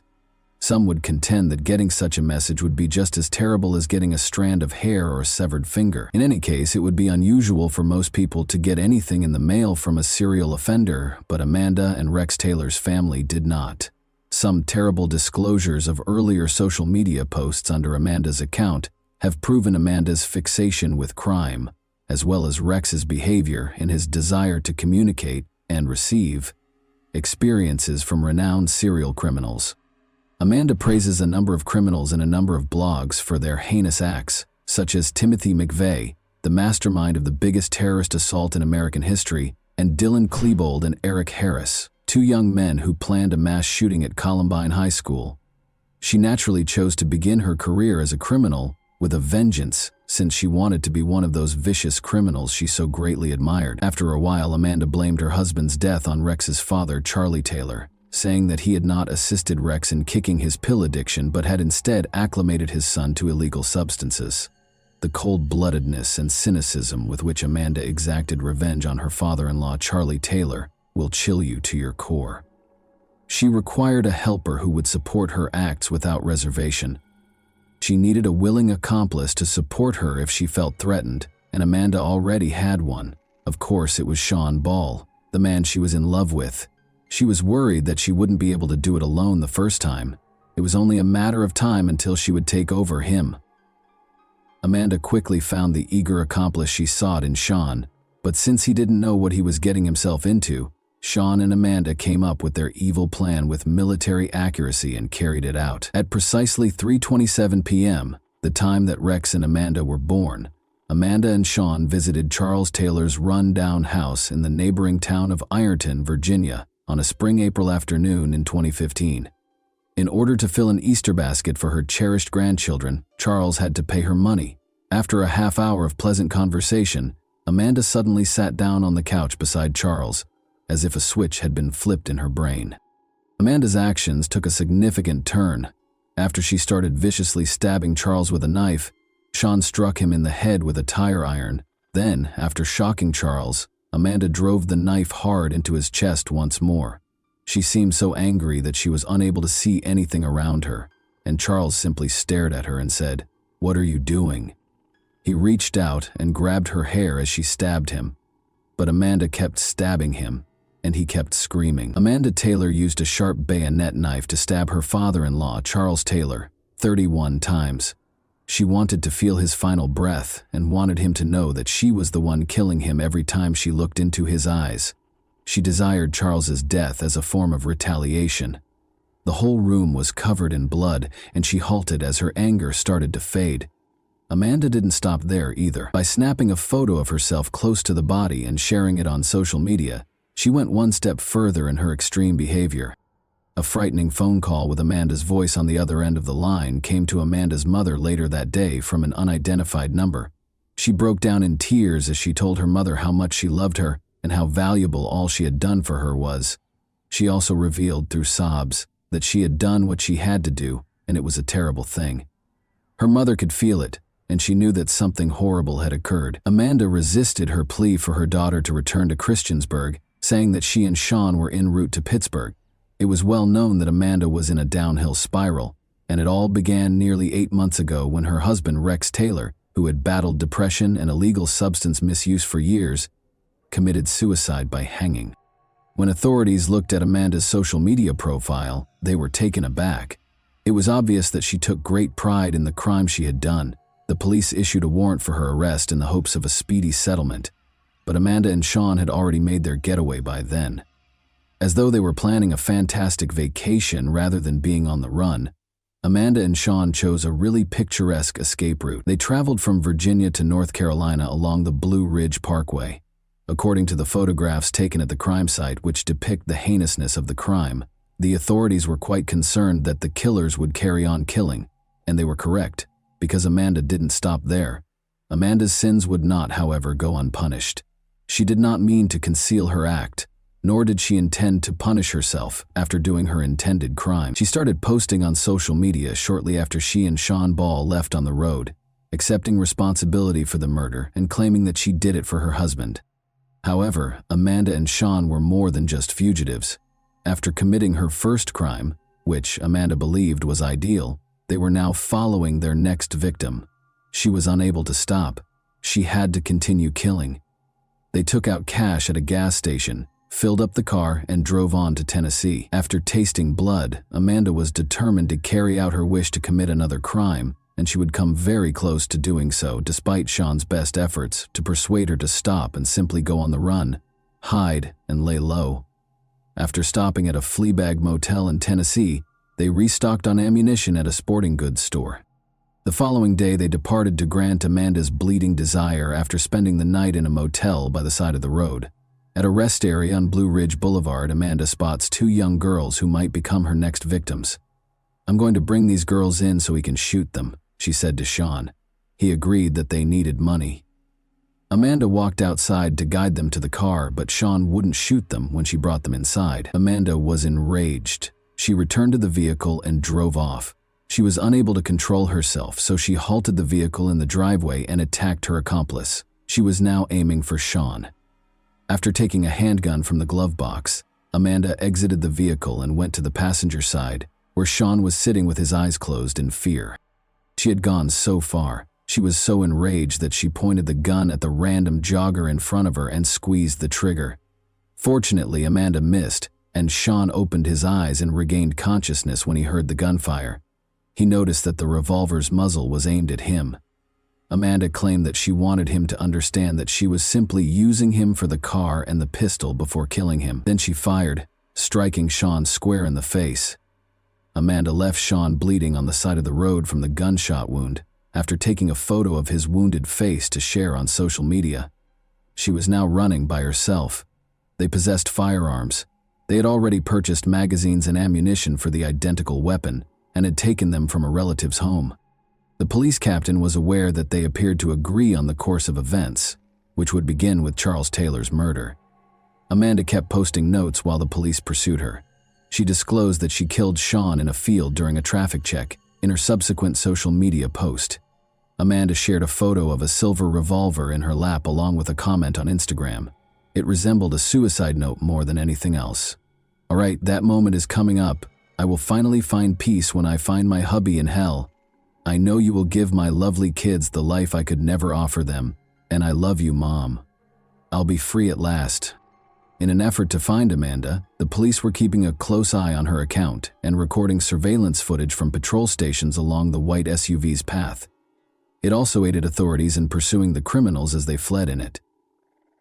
Some would contend that getting such a message would be just as terrible as getting a strand of hair or a severed finger. In any case, it would be unusual for most people to get anything in the mail from a serial offender, but Amanda and Rex Taylor's family did not. Some terrible disclosures of earlier social media posts under Amanda's account have proven Amanda's fixation with crime, as well as Rex's behavior in his desire to communicate and receive experiences from renowned serial criminals. Amanda praises a number of criminals in a number of blogs for their heinous acts, such as Timothy McVeigh, the mastermind of the biggest terrorist assault in American history, and Dylan Klebold and Eric Harris, two young men who planned a mass shooting at Columbine High School. She naturally chose to begin her career as a criminal with a vengeance, since she wanted to be one of those vicious criminals she so greatly admired. After a while, Amanda blamed her husband's death on Rex's father, Charlie Taylor, saying that he had not assisted Rex in kicking his pill addiction but had instead acclimated his son to illegal substances. The cold-bloodedness and cynicism with which Amanda exacted revenge on her father-in-law, Charlie Taylor, will chill you to your core. She required a helper who would support her acts without reservation. She needed a willing accomplice to support her if she felt threatened, and Amanda already had one. Of course, it was Sean Ball, the man she was in love with. She was worried that she wouldn't be able to do it alone the first time. It was only a matter of time until she would take over him. Amanda quickly found the eager accomplice she sought in Sean, but since he didn't know what he was getting himself into, Sean and Amanda came up with their evil plan with military accuracy and carried it out. At precisely 3:27 p.m., the time that Rex and Amanda were born, Amanda and Sean visited Charles Taylor's run-down house in the neighboring town of Ironton, Virginia, on a spring April afternoon in 2015. In order to fill an Easter basket for her cherished grandchildren, Charles had to pay her money. After a half hour of pleasant conversation, Amanda suddenly sat down on the couch beside Charles, as if a switch had been flipped in her brain. Amanda's actions took a significant turn. After she started viciously stabbing Charles with a knife, Sean struck him in the head with a tire iron. Then, after shocking Charles, Amanda drove the knife hard into his chest once more. She seemed so angry that she was unable to see anything around her, and Charles simply stared at her and said, "What are you doing?" He reached out and grabbed her hair as she stabbed him, but Amanda kept stabbing him, and he kept screaming. Amanda Taylor used a sharp bayonet knife to stab her father-in-law, Charles Taylor, 31 times. She wanted to feel his final breath and wanted him to know that she was the one killing him every time she looked into his eyes. She desired Charles's death as a form of retaliation. The whole room was covered in blood, and she halted as her anger started to fade. Amanda didn't stop there either. By snapping a photo of herself close to the body and sharing it on social media, she went one step further in her extreme behavior. A frightening phone call with Amanda's voice on the other end of the line came to Amanda's mother later that day from an unidentified number. She broke down in tears as she told her mother how much she loved her and how valuable all she had done for her was. She also revealed through sobs that she had done what she had to do, and it was a terrible thing. Her mother could feel it, and she knew that something horrible had occurred. Amanda resisted her plea for her daughter to return to Christiansburg, saying that she and Sean were en route to Pittsburgh. It was well known that Amanda was in a downhill spiral, and it all began nearly 8 months ago when her husband, Rex Taylor, who had battled depression and illegal substance misuse for years, committed suicide by hanging. When authorities looked at Amanda's social media profile, they were taken aback. It was obvious that she took great pride in the crime she had done. The police issued a warrant for her arrest in the hopes of a speedy settlement, but Amanda and Sean had already made their getaway by then. As though they were planning a fantastic vacation rather than being on the run, Amanda and Sean chose a really picturesque escape route. They traveled from Virginia to North Carolina along the Blue Ridge Parkway. According to the photographs taken at the crime site, which depict the heinousness of the crime, the authorities were quite concerned that the killers would carry on killing, and they were correct, because Amanda didn't stop there. Amanda's sins would not, however, go unpunished. She did not mean to conceal her act, nor did she intend to punish herself after doing her intended crime. She started posting on social media shortly after she and Sean Ball left on the road, accepting responsibility for the murder and claiming that she did it for her husband. However, Amanda and Sean were more than just fugitives. After committing her first crime, which Amanda believed was ideal, they were now following their next victim. She was unable to stop. She had to continue killing. They took out cash at a gas station, filled up the car, and drove on to Tennessee. After tasting blood, Amanda was determined to carry out her wish to commit another crime, and she would come very close to doing so despite Sean's best efforts to persuade her to stop and simply go on the run, hide, and lay low. After stopping at a Fleabag motel in Tennessee, they restocked on ammunition at a sporting goods store. The following day, they departed to grant Amanda's bleeding desire after spending the night in a motel by the side of the road. At a rest area on Blue Ridge Boulevard, Amanda spots two young girls who might become her next victims. "I'm going to bring these girls in so we can shoot them," she said to Sean. He agreed that they needed money. Amanda walked outside to guide them to the car, but Sean wouldn't shoot them when she brought them inside. Amanda was enraged. She returned to the vehicle and drove off. She was unable to control herself, so she halted the vehicle in the driveway and attacked her accomplice. She was now aiming for Sean. After taking a handgun from the glove box, Amanda exited the vehicle and went to the passenger side, where Sean was sitting with his eyes closed in fear. She had gone so far. She was so enraged that she pointed the gun at the random jogger in front of her and squeezed the trigger. Fortunately, Amanda missed, and Sean opened his eyes and regained consciousness when he heard the gunfire. He noticed that the revolver's muzzle was aimed at him. Amanda claimed that she wanted him to understand that she was simply using him for the car and the pistol before killing him. Then she fired, striking Sean square in the face. Amanda left Sean bleeding on the side of the road from the gunshot wound after taking a photo of his wounded face to share on social media. She was now running by herself. They possessed firearms. They had already purchased magazines and ammunition for the identical weapon and had taken them from a relative's home. The police captain was aware that they appeared to agree on the course of events, which would begin with Charles Taylor's murder. Amanda kept posting notes while the police pursued her. She disclosed that she killed Sean in a field during a traffic check in her subsequent social media post. Amanda shared a photo of a silver revolver in her lap along with a comment on Instagram. It resembled a suicide note more than anything else. "All right, that moment is coming up. I will finally find peace when I find my hubby in hell. I know you will give my lovely kids the life I could never offer them, and I love you, Mom. I'll be free at last." In an effort to find Amanda, the police were keeping a close eye on her account and recording surveillance footage from patrol stations along the white SUV's path. It also aided authorities in pursuing the criminals as they fled in it.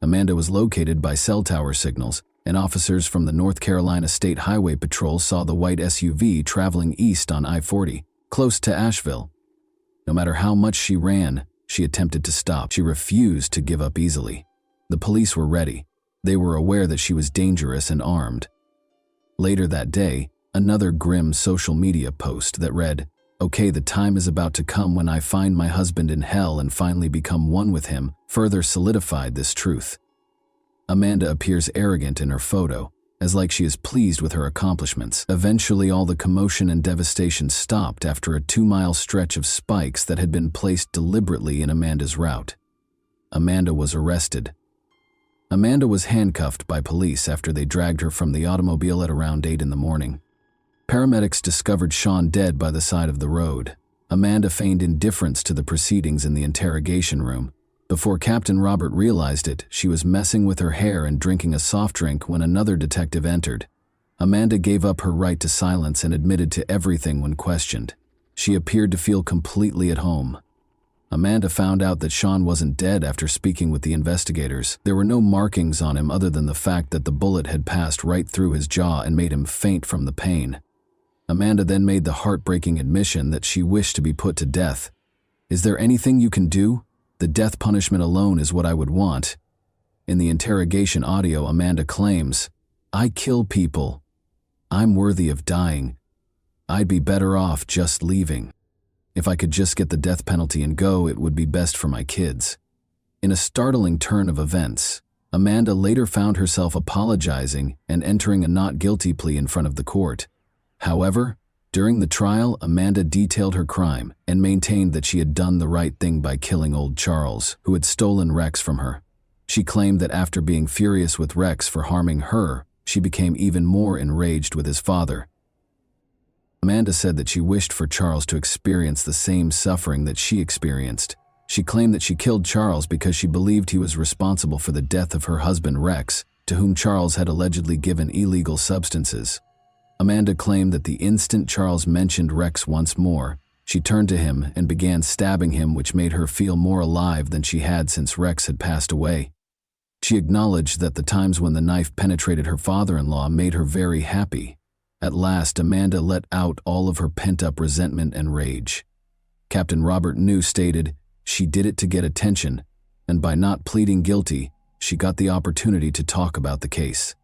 Amanda was located by cell tower signals, and officers from the North Carolina State Highway Patrol saw the white SUV traveling east on I-40, close to Asheville. No matter how much she ran, she attempted to stop. She refused to give up easily. The police were ready. They were aware that she was dangerous and armed. Later that day, another grim social media post that read, "Okay, the time is about to come when I find my husband in hell and finally become one with him," further solidified this truth. Amanda appears arrogant in her photo, as like she is pleased with her accomplishments. Eventually, all the commotion and devastation stopped after a 2-mile stretch of spikes that had been placed deliberately in Amanda's route. Amanda was arrested. Amanda was handcuffed by police after they dragged her from the automobile at around 8 in the morning. Paramedics discovered Sean dead by the side of the road. Amanda feigned indifference to the proceedings in the interrogation room. Before Captain Robert realized it, she was messing with her hair and drinking a soft drink when another detective entered. Amanda gave up her right to silence and admitted to everything when questioned. She appeared to feel completely at home. Amanda found out that Sean wasn't dead after speaking with the investigators. There were no markings on him other than the fact that the bullet had passed right through his jaw and made him faint from the pain. Amanda then made the heartbreaking admission that she wished to be put to death. "Is there anything you can do? The death punishment alone is what I would want." In the interrogation audio, Amanda claims, "I kill people. I'm worthy of dying. I'd be better off just leaving. If I could just get the death penalty and go, it would be best for my kids." In a startling turn of events, Amanda later found herself apologizing and entering a not guilty plea in front of the court. However, during the trial, Amanda detailed her crime and maintained that she had done the right thing by killing old Charles, who had stolen Rex from her. She claimed that after being furious with Rex for harming her, she became even more enraged with his father. Amanda said that she wished for Charles to experience the same suffering that she experienced. She claimed that she killed Charles because she believed he was responsible for the death of her husband Rex, to whom Charles had allegedly given illegal substances. Amanda claimed that the instant Charles mentioned Rex once more, she turned to him and began stabbing him, which made her feel more alive than she had since Rex had passed away. She acknowledged that the times when the knife penetrated her father-in-law made her very happy. At last, Amanda let out all of her pent-up resentment and rage. Captain Robert New stated, "She did it to get attention, and by not pleading guilty, she got the opportunity to talk about the case."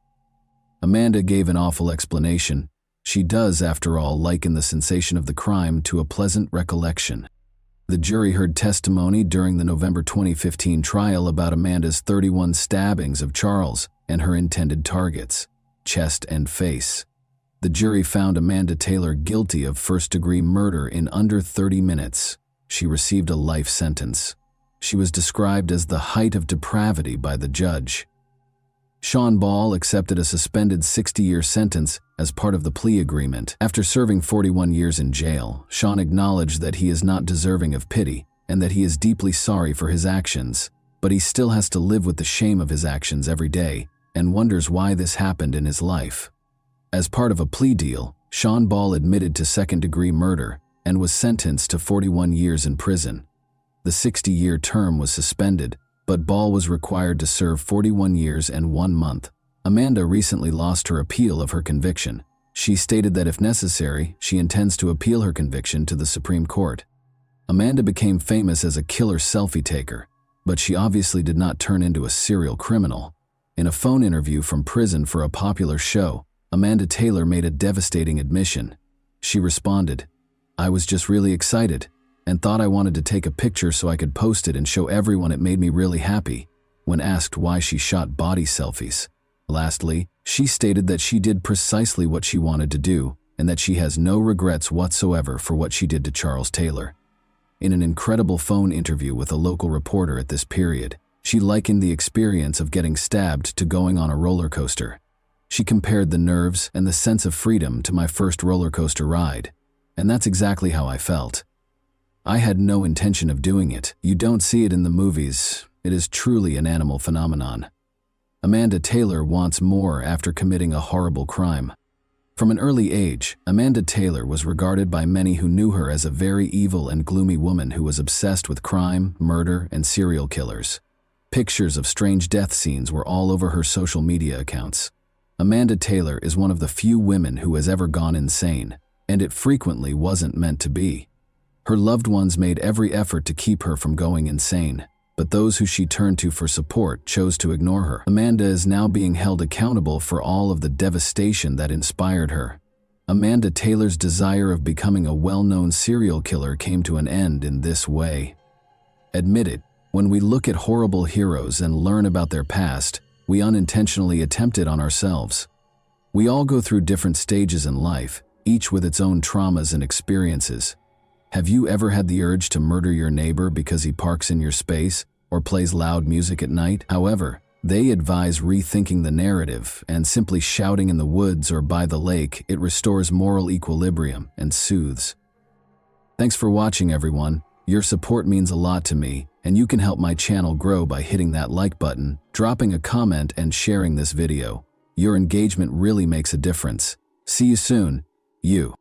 Amanda gave an awful explanation. She does, after all, liken the sensation of the crime to a pleasant recollection. The jury heard testimony during the November 2015 trial about Amanda's 31 stabbings of Charles and her intended targets, chest and face. The jury found Amanda Taylor guilty of first-degree murder in under 30 minutes. She received a life sentence. She was described as the height of depravity by the judge. Sean Ball accepted a suspended 60-year sentence as part of the plea agreement. After serving 41 years in jail, Sean acknowledged that he is not deserving of pity and that he is deeply sorry for his actions, but he still has to live with the shame of his actions every day and wonders why this happened in his life. As part of a plea deal, Sean Ball admitted to second-degree murder and was sentenced to 41 years in prison. The 60-year term was suspended, but Ball was required to serve 41 years and 1 month. Amanda recently lost her appeal of her conviction. She stated that if necessary, she intends to appeal her conviction to the Supreme Court. Amanda became famous as a killer selfie taker, but she obviously did not turn into a serial criminal. In a phone interview from prison for a popular show, Amanda Taylor made a devastating admission. She responded, "I was just really excited and thought I wanted to take a picture so I could post it and show everyone it made me really happy," when asked why she shot body selfies. Lastly, she stated that she did precisely what she wanted to do and that she has no regrets whatsoever for what she did to Charles Taylor. In an incredible phone interview with a local reporter at this period, she likened the experience of getting stabbed to going on a roller coaster. She compared the nerves and the sense of freedom to my first roller coaster ride, and that's exactly how I felt. I had no intention of doing it. You don't see it in the movies. It is truly an animal phenomenon. Amanda Taylor wants more after committing a horrible crime. From an early age, Amanda Taylor was regarded by many who knew her as a very evil and gloomy woman who was obsessed with crime, murder, and serial killers. Pictures of strange death scenes were all over her social media accounts. Amanda Taylor is one of the few women who has ever gone insane, and it frequently wasn't meant to be. Her loved ones made every effort to keep her from going insane, but those who she turned to for support chose to ignore her. Amanda is now being held accountable for all of the devastation that inspired her. Amanda Taylor's desire of becoming a well-known serial killer came to an end in this way. Admit it, when we look at horrible heroes and learn about their past, we unintentionally attempt it on ourselves. We all go through different stages in life, each with its own traumas and experiences. Have you ever had the urge to murder your neighbor because he parks in your space or plays loud music at night? However, they advise rethinking the narrative and simply shouting in the woods or by the lake. It restores moral equilibrium and soothes. Thanks for watching, everyone. Your support means a lot to me, and you can help my channel grow by hitting that like button, dropping a comment, and sharing this video. Your engagement really makes a difference. See you soon. You.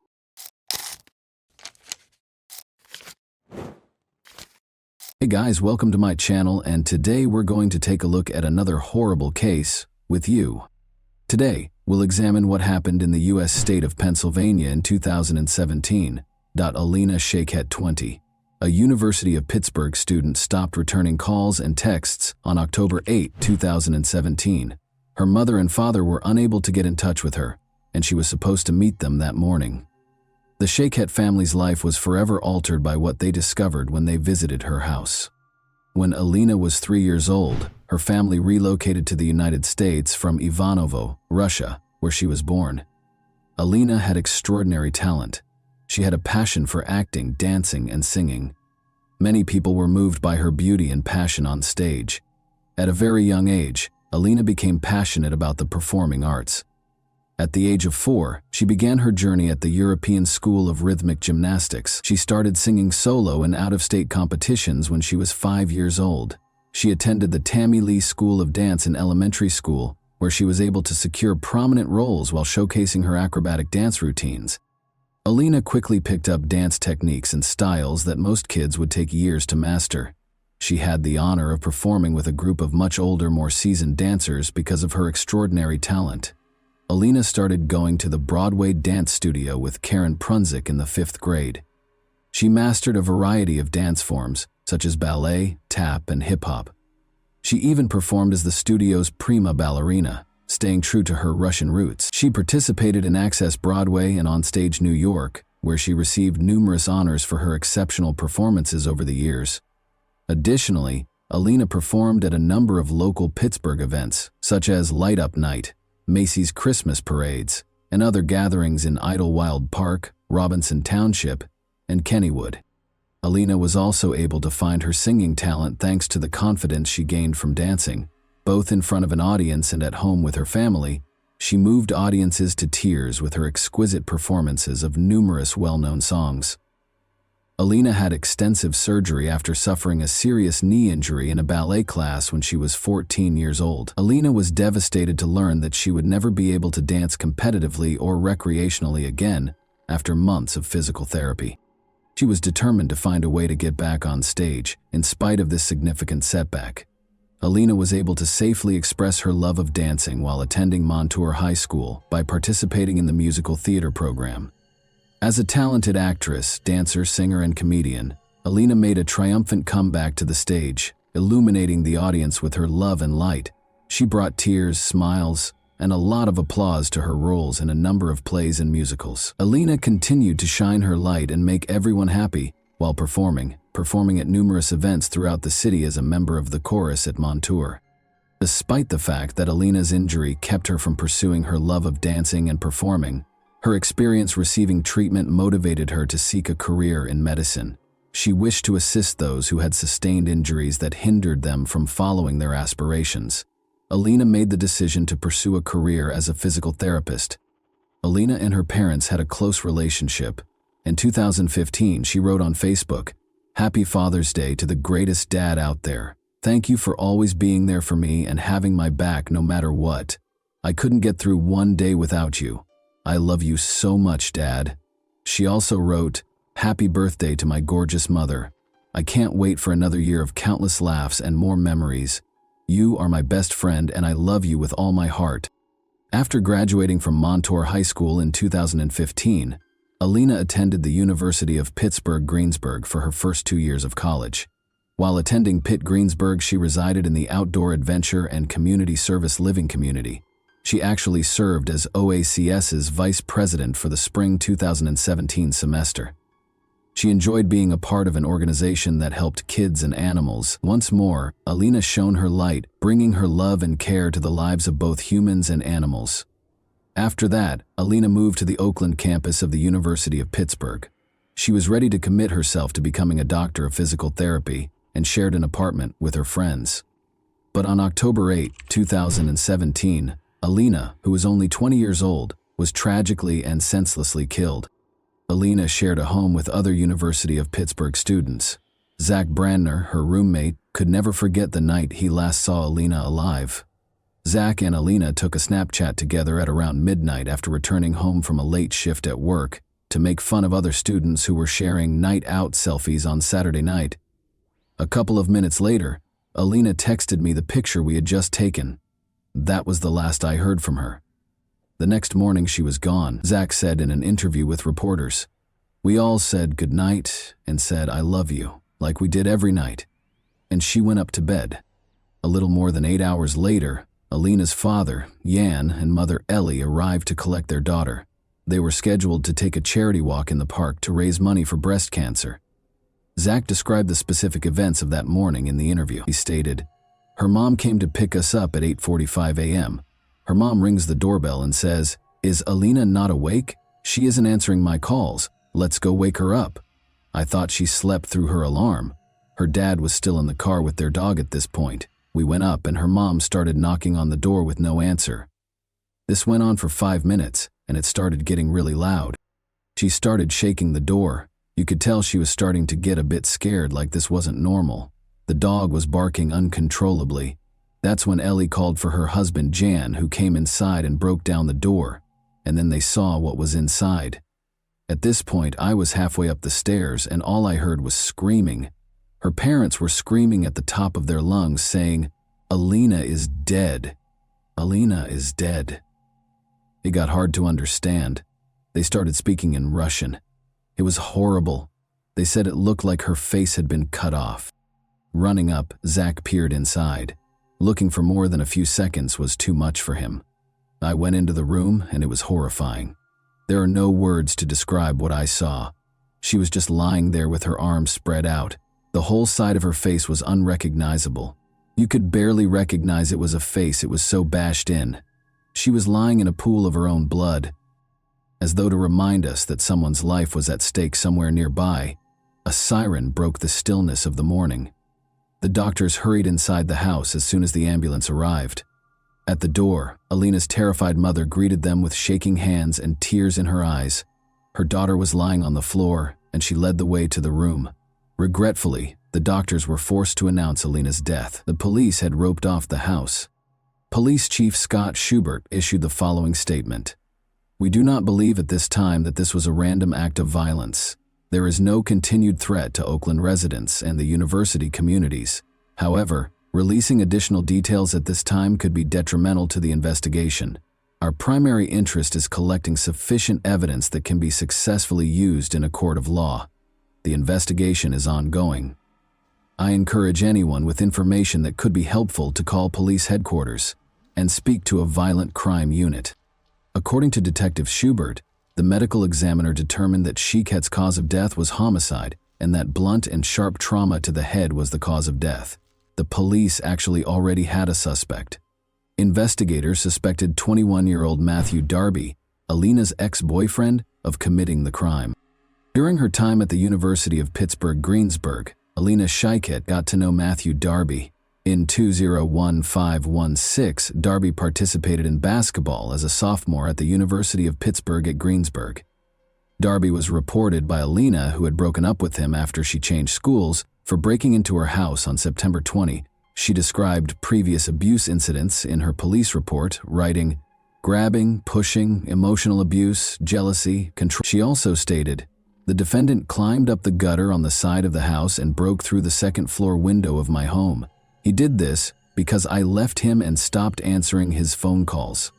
Hey guys, welcome to my channel, and today we're going to take a look at another horrible case with you. Today, we'll examine what happened in the U.S. state of Pennsylvania in 2017. Alina Shaykhett, 20, a University of Pittsburgh student, stopped returning calls and texts on October 8, 2017. Her mother and father were unable to get in touch with her, and she was supposed to meet them that morning. The Shaykhett family's life was forever altered by what they discovered when they visited her house. When Alina was 3 years old, her family relocated to the United States from Ivanovo, Russia, where she was born. Alina had extraordinary talent. She had a passion for acting, dancing, and singing. Many people were moved by her beauty and passion on stage. At a very young age, Alina became passionate about the performing arts. At the age of 4, she began her journey at the European School of Rhythmic Gymnastics. She started singing solo in out-of-state competitions when she was 5 years old. She attended the Tammy Lee School of Dance in elementary school, where she was able to secure prominent roles while showcasing her acrobatic dance routines. Alina quickly picked up dance techniques and styles that most kids would take years to master. She had the honor of performing with a group of much older, more seasoned dancers because of her extraordinary talent. Alina started going to the Broadway dance studio with Karen Prunzik in the 5th grade. She mastered a variety of dance forms, such as ballet, tap, and hip-hop. She even performed as the studio's prima ballerina, staying true to her Russian roots. She participated in Access Broadway and Onstage New York, where she received numerous honors for her exceptional performances over the years. Additionally, Alina performed at a number of local Pittsburgh events, such as Light Up Night, Macy's Christmas parades, and other gatherings in Idlewild Park, Robinson Township, and Kennywood. Alina was also able to find her singing talent thanks to the confidence she gained from dancing. Both in front of an audience and at home with her family, she moved audiences to tears with her exquisite performances of numerous well-known songs. Alina had extensive surgery after suffering a serious knee injury in a ballet class when she was 14 years old. Alina was devastated to learn that she would never be able to dance competitively or recreationally again after months of physical therapy. She was determined to find a way to get back on stage, in spite of this significant setback. Alina was able to safely express her love of dancing while attending Montour High School by participating in the musical theater program. As a talented actress, dancer, singer, and comedian, Alina made a triumphant comeback to the stage, illuminating the audience with her love and light. She brought tears, smiles, and a lot of applause to her roles in a number of plays and musicals. Alina continued to shine her light and make everyone happy while performing at numerous events throughout the city as a member of the chorus at Montour. Despite the fact that Alina's injury kept her from pursuing her love of dancing and performing, her experience receiving treatment motivated her to seek a career in medicine. She wished to assist those who had sustained injuries that hindered them from following their aspirations. Alina made the decision to pursue a career as a physical therapist. Alina and her parents had a close relationship. In 2015, she wrote on Facebook, "Happy Father's Day to the greatest dad out there. Thank you for always being there for me and having my back no matter what. I couldn't get through one day without you. I love you so much, Dad." She also wrote, "Happy birthday to my gorgeous mother. I can't wait for another year of countless laughs and more memories. You are my best friend and I love you with all my heart." After graduating from Montour High School in 2015, Alina attended the University of Pittsburgh-Greensburg for her first 2 years of college. While attending Pitt-Greensburg, she resided in the Outdoor Adventure and Community Service Living community. She actually served as OACS's vice president for the spring 2017 semester. She enjoyed being a part of an organization that helped kids and animals. Once more, Alina shone her light, bringing her love and care to the lives of both humans and animals. After that, Alina moved to the Oakland campus of the University of Pittsburgh. She was ready to commit herself to becoming a doctor of physical therapy and shared an apartment with her friends. But on October 8, 2017, Alina, who was only 20 years old, was tragically and senselessly killed. Alina shared a home with other University of Pittsburgh students. Zach Brandner, her roommate, could never forget the night he last saw Alina alive. Zach and Alina took a Snapchat together at around midnight after returning home from a late shift at work to make fun of other students who were sharing night out selfies on Saturday night. A couple of minutes later, Alina texted me the picture we had just taken. That was the last I heard from her. The next morning she was gone, Zach said in an interview with reporters. We all said goodnight and said I love you, like we did every night. And she went up to bed. A little more than 8 hours later, Alina's father, Jan, and mother Ellie arrived to collect their daughter. They were scheduled to take a charity walk in the park to raise money for breast cancer. Zach described the specific events of that morning in the interview. He stated, "Her mom came to pick us up at 8:45 a.m. Her mom rings the doorbell and says, 'Is Alina not awake? She isn't answering my calls. Let's go wake her up.' I thought she slept through her alarm. Her dad was still in the car with their dog at this point. We went up and her mom started knocking on the door with no answer. This went on for 5 minutes, and it started getting really loud. She started shaking the door. You could tell she was starting to get a bit scared, like this wasn't normal. The dog was barking uncontrollably. That's when Ellie called for her husband Jan, who came inside and broke down the door, and then they saw what was inside. At this point, I was halfway up the stairs and all I heard was screaming. Her parents were screaming at the top of their lungs, saying, 'Alina is dead. Alina is dead.' It got hard to understand. They started speaking in Russian. It was horrible. They said it looked like her face had been cut off. Running up, Zach peered inside. Looking for more than a few seconds was too much for him. I went into the room and it was horrifying. There are no words to describe what I saw. She was just lying there with her arms spread out. The whole side of her face was unrecognizable. You could barely recognize it was a face, it was so bashed in. She was lying in a pool of her own blood. As though to remind us that someone's life was at stake somewhere nearby, a siren broke the stillness of the morning. The doctors hurried inside the house as soon as the ambulance arrived. At the door, Alina's terrified mother greeted them with shaking hands and tears in her eyes. Her daughter was lying on the floor, and she led the way to the room. Regretfully, the doctors were forced to announce Alina's death. The police had roped off the house. Police Chief Scott Schubert issued the following statement. "We do not believe at this time that this was a random act of violence. There is no continued threat to Oakland residents and the university communities. However, releasing additional details at this time could be detrimental to the investigation. Our primary interest is collecting sufficient evidence that can be successfully used in a court of law. The investigation is ongoing. I encourage anyone with information that could be helpful to call police headquarters and speak to a violent crime unit." According to Detective Schubert, the medical examiner determined that Shiket's cause of death was homicide and that blunt and sharp trauma to the head was the cause of death. The police actually already had a suspect. Investigators suspected 21-year-old Matthew Darby, Alina's ex-boyfriend, of committing the crime. During her time at the University of Pittsburgh-Greensburg, Alina Shiket got to know Matthew Darby. In 2015-16, Darby participated in basketball as a sophomore at the University of Pittsburgh at Greensburg. Darby was reported by Alina, who had broken up with him after she changed schools, for breaking into her house on September 20. She described previous abuse incidents in her police report, writing, "Grabbing, pushing, emotional abuse, jealousy, control." She also stated, "The defendant climbed up the gutter on the side of the house and broke through the second-floor window of my home. He did this because I left him and stopped answering his phone calls."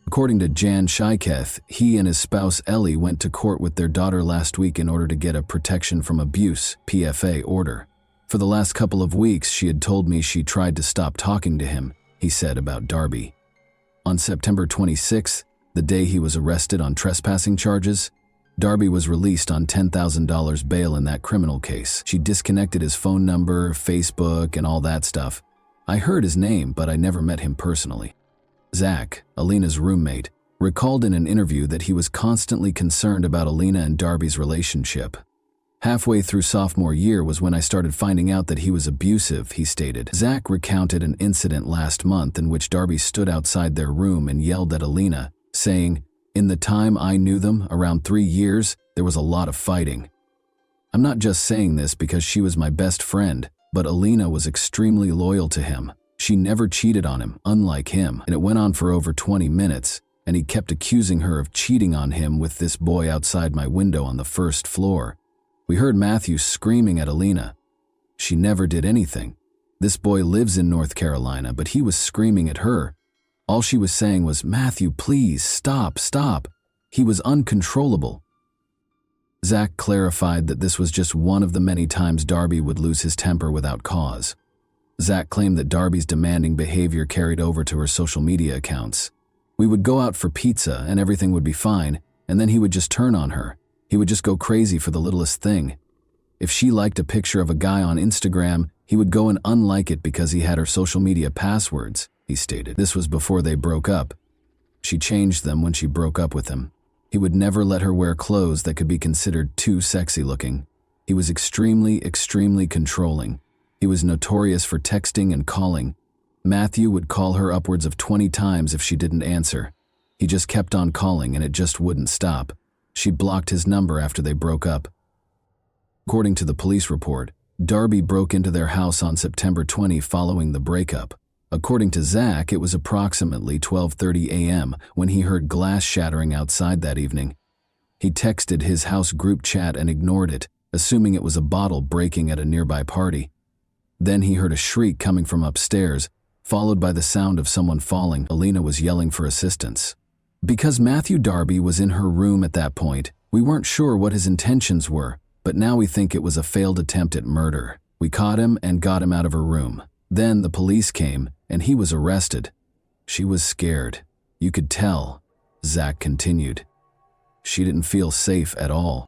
According to Jan Shiketh, he and his spouse Ellie went to court with their daughter last week in order to get a protection from abuse (PFA) order. "For the last couple of weeks, she had told me she tried to stop talking to him," he said about Darby. On September 26th, the day he was arrested on trespassing charges, Darby was released on $10,000 bail in that criminal case. She disconnected his phone number, Facebook, and all that stuff. I heard his name, but I never met him personally. Zach, Alina's roommate, recalled in an interview that he was constantly concerned about Alina and Darby's relationship. "Halfway through sophomore year was when I started finding out that he was abusive," he stated. Zach recounted an incident last month in which Darby stood outside their room and yelled at Alina, saying, "In the time I knew them, around 3 years, there was a lot of fighting. I'm not just saying this because she was my best friend, but Alina was extremely loyal to him. She never cheated on him, unlike him, and it went on for over 20 minutes, and he kept accusing her of cheating on him with this boy outside my window on the first floor. We heard Matthew screaming at Alina. She never did anything. This boy lives in North Carolina, but he was screaming at her. All she was saying was, "Matthew, please, stop, stop." He was uncontrollable. Zach clarified that this was just one of the many times Darby would lose his temper without cause. Zach claimed that Darby's demanding behavior carried over to her social media accounts. "We would go out for pizza and everything would be fine, and then he would just turn on her. He would just go crazy for the littlest thing. If she liked a picture of a guy on Instagram, he would go and unlike it because he had her social media passwords," he stated. This was before they broke up. She changed them when she broke up with him. He would never let her wear clothes that could be considered too sexy looking. He was extremely, extremely controlling. He was notorious for texting and calling. Matthew would call her upwards of 20 times if she didn't answer. He just kept on calling and it just wouldn't stop. She blocked his number after they broke up. According to the police report, Darby broke into their house on September 20 following the breakup. According to Zach, it was approximately 12:30 a.m. when he heard glass shattering outside that evening. He texted his house group chat and ignored it, assuming it was a bottle breaking at a nearby party. Then he heard a shriek coming from upstairs, followed by the sound of someone falling. Alina was yelling for assistance. Because Matthew Darby was in her room at that point, we weren't sure what his intentions were, but now we think it was a failed attempt at murder. We caught him and got him out of her room. Then the police came, and he was arrested. She was scared. You could tell, Zach continued. She didn't feel safe at all.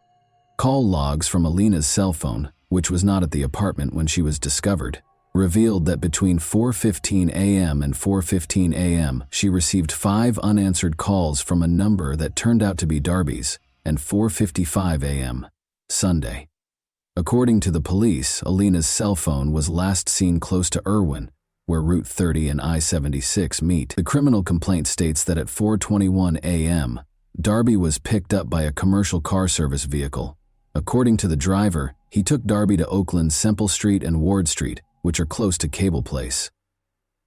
Call logs from Alina's cell phone, which was not at the apartment when she was discovered, revealed that between 4:15 a.m. and 4:15 a.m., she received 5 unanswered calls from a number that turned out to be Darby's, and 4:55 a.m., Sunday. According to the police, Alina's cell phone was last seen close to Irwin, where Route 30 and I-76 meet. The criminal complaint states that at 4:21 a.m., Darby was picked up by a commercial car service vehicle. According to the driver, he took Darby to Oakland's Semple Street and Ward Street, which are close to Cable Place.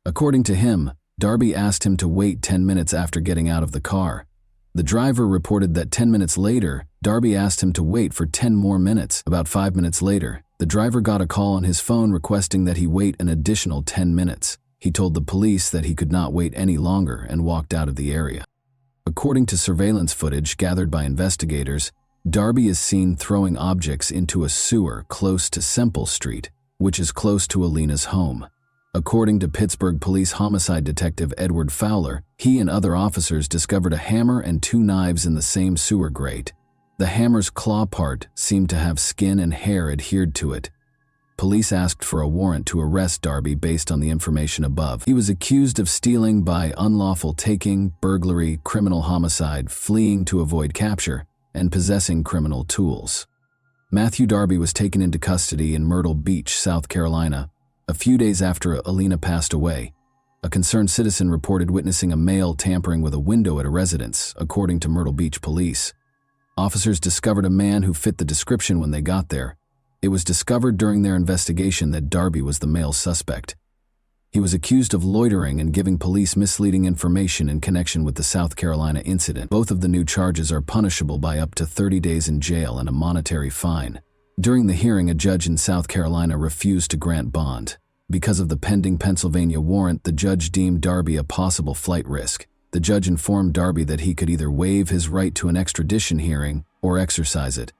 According to him, Darby asked him to wait 10 minutes after getting out of the car. The driver reported that 10 minutes later, Darby asked him to wait for 10 more minutes. About 5 minutes later, the driver got a call on his phone requesting that he wait an additional 10 minutes. He told the police that he could not wait any longer and walked out of the area. According to surveillance footage gathered by investigators, Darby is seen throwing objects into a sewer close to Semple Street, which is close to Alina's home. According to Pittsburgh Police Homicide Detective Edward Fowler, he and other officers discovered a hammer and 2 knives in the same sewer grate. The hammer's claw part seemed to have skin and hair adhered to it. Police asked for a warrant to arrest Darby based on the information above. He was accused of stealing by unlawful taking, burglary, criminal homicide, fleeing to avoid capture, and possessing criminal tools. Matthew Darby was taken into custody in Myrtle Beach, South Carolina, a few days after Alina passed away. A concerned citizen reported witnessing a male tampering with a window at a residence, according to Myrtle Beach police. Officers discovered a man who fit the description when they got there. It was discovered during their investigation that Darby was the male suspect. He was accused of loitering and giving police misleading information in connection with the South Carolina incident. Both of the new charges are punishable by up to 30 days in jail and a monetary fine. During the hearing, a judge in South Carolina refused to grant bond. Because of the pending Pennsylvania warrant, the judge deemed Darby a possible flight risk. The judge informed Darby that he could either waive his right to an extradition hearing or exercise it.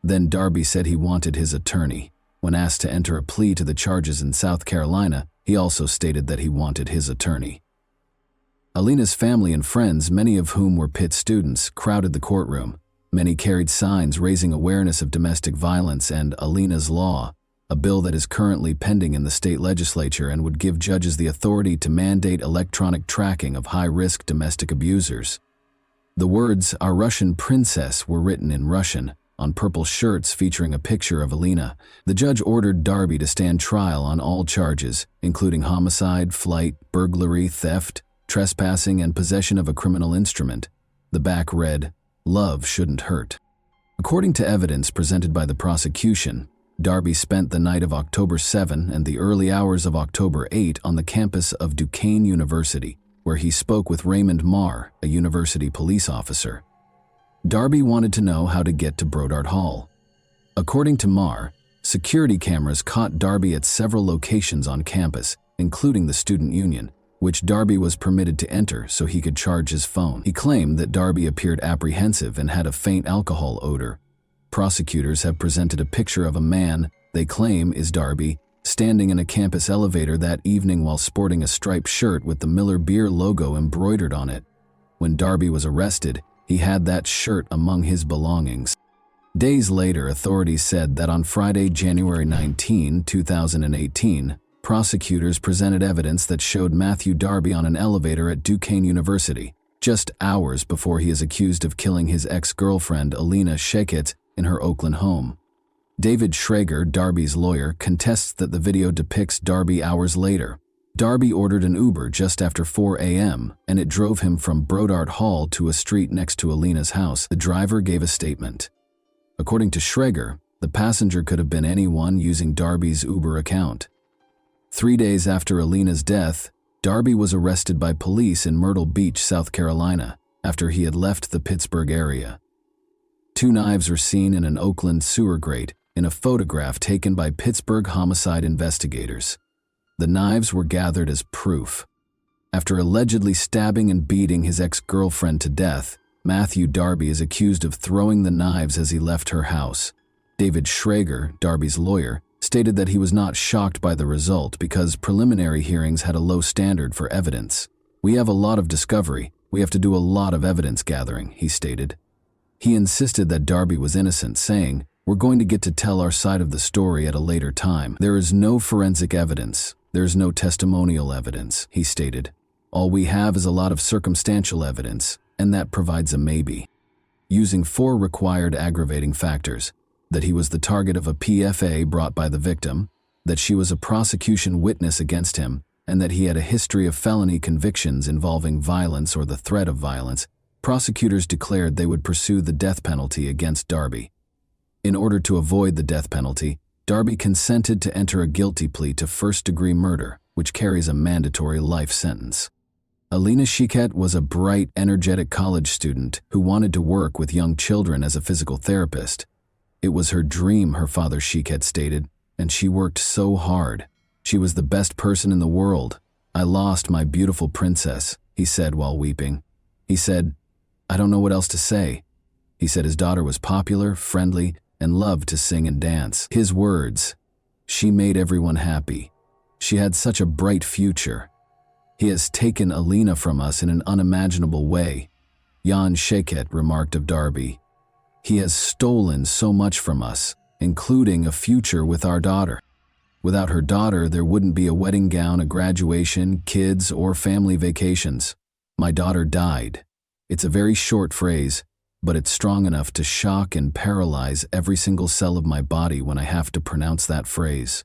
Then Darby said he wanted his attorney. When asked to enter a plea to the charges in South Carolina, he also stated that he wanted his attorney. Alina's family and friends, many of whom were Pitt students, crowded the courtroom. Many carried signs raising awareness of domestic violence and Alina's Law, a bill that is currently pending in the state legislature and would give judges the authority to mandate electronic tracking of high-risk domestic abusers. The words, "Our Russian Princess," were written in Russian, on purple shirts featuring a picture of Alina. The judge ordered Darby to stand trial on all charges, including homicide, flight, burglary, theft, trespassing, and possession of a criminal instrument. The back read, "Love shouldn't hurt." According to evidence presented by the prosecution, Darby spent the night of October 7 and the early hours of October 8 on the campus of Duquesne University, where he spoke with Raymond Marr, a university police officer. Darby wanted to know how to get to Brodart Hall. According to Marr, security cameras caught Darby at several locations on campus, including the student union. which Darby was permitted to enter so he could charge his phone. He claimed that Darby appeared apprehensive and had a faint alcohol odor. Prosecutors have presented a picture of a man they claim is Darby standing in a campus elevator that evening while sporting a striped shirt with the Miller Beer logo embroidered on it. When Darby was arrested, he had that shirt among his belongings. Days later, authorities said that on Friday, January 19, 2018, prosecutors presented evidence that showed Matthew Darby on an elevator at Duquesne University, just hours before he is accused of killing his ex-girlfriend Alina Sheket in her Oakland home. David Schrager, Darby's lawyer, contests that the video depicts Darby hours later. Darby ordered an Uber just after 4 a.m., and it drove him from Brodart Hall to a street next to Alina's house. The driver gave a statement. According to Schrager, the passenger could have been anyone using Darby's Uber account. 3 days after Alina's death, Darby was arrested by police in Myrtle Beach, South Carolina, after he had left the Pittsburgh area. 2 knives were seen in an Oakland sewer grate in a photograph taken by Pittsburgh homicide investigators. The knives were gathered as proof. After allegedly stabbing and beating his ex-girlfriend to death, Matthew Darby is accused of throwing the knives as he left her house. David Schrager, Darby's lawyer, stated that he was not shocked by the result because preliminary hearings had a low standard for evidence. "We have a lot of discovery. We have to do a lot of evidence gathering," he stated. He insisted that Darby was innocent, saying, "We're going to get to tell our side of the story at a later time. There is no forensic evidence. There is no testimonial evidence," he stated. "All we have is a lot of circumstantial evidence, and that provides a maybe." Using 4 required aggravating factors: that he was the target of a PFA brought by the victim, that she was a prosecution witness against him, and that he had a history of felony convictions involving violence or the threat of violence, prosecutors declared they would pursue the death penalty against Darby. In order to avoid the death penalty, Darby consented to enter a guilty plea to first-degree murder, which carries a mandatory life sentence. Alina Sheket was a bright, energetic college student who wanted to work with young children as a physical therapist. It was her dream, her father Sheket stated, and she worked so hard. "She was the best person in the world. I lost my beautiful princess," he said while weeping. He said, "I don't know what else to say." He said his daughter was popular, friendly, and loved to sing and dance. His words, "She made everyone happy. She had such a bright future. He has taken Alina from us in an unimaginable way," Jan Sheket remarked of Darby. "He has stolen so much from us, including a future with our daughter. Without her daughter, there wouldn't be a wedding gown, a graduation, kids, or family vacations. My daughter died." It's a very short phrase, but it's strong enough to shock and paralyze every single cell of my body when I have to pronounce that phrase.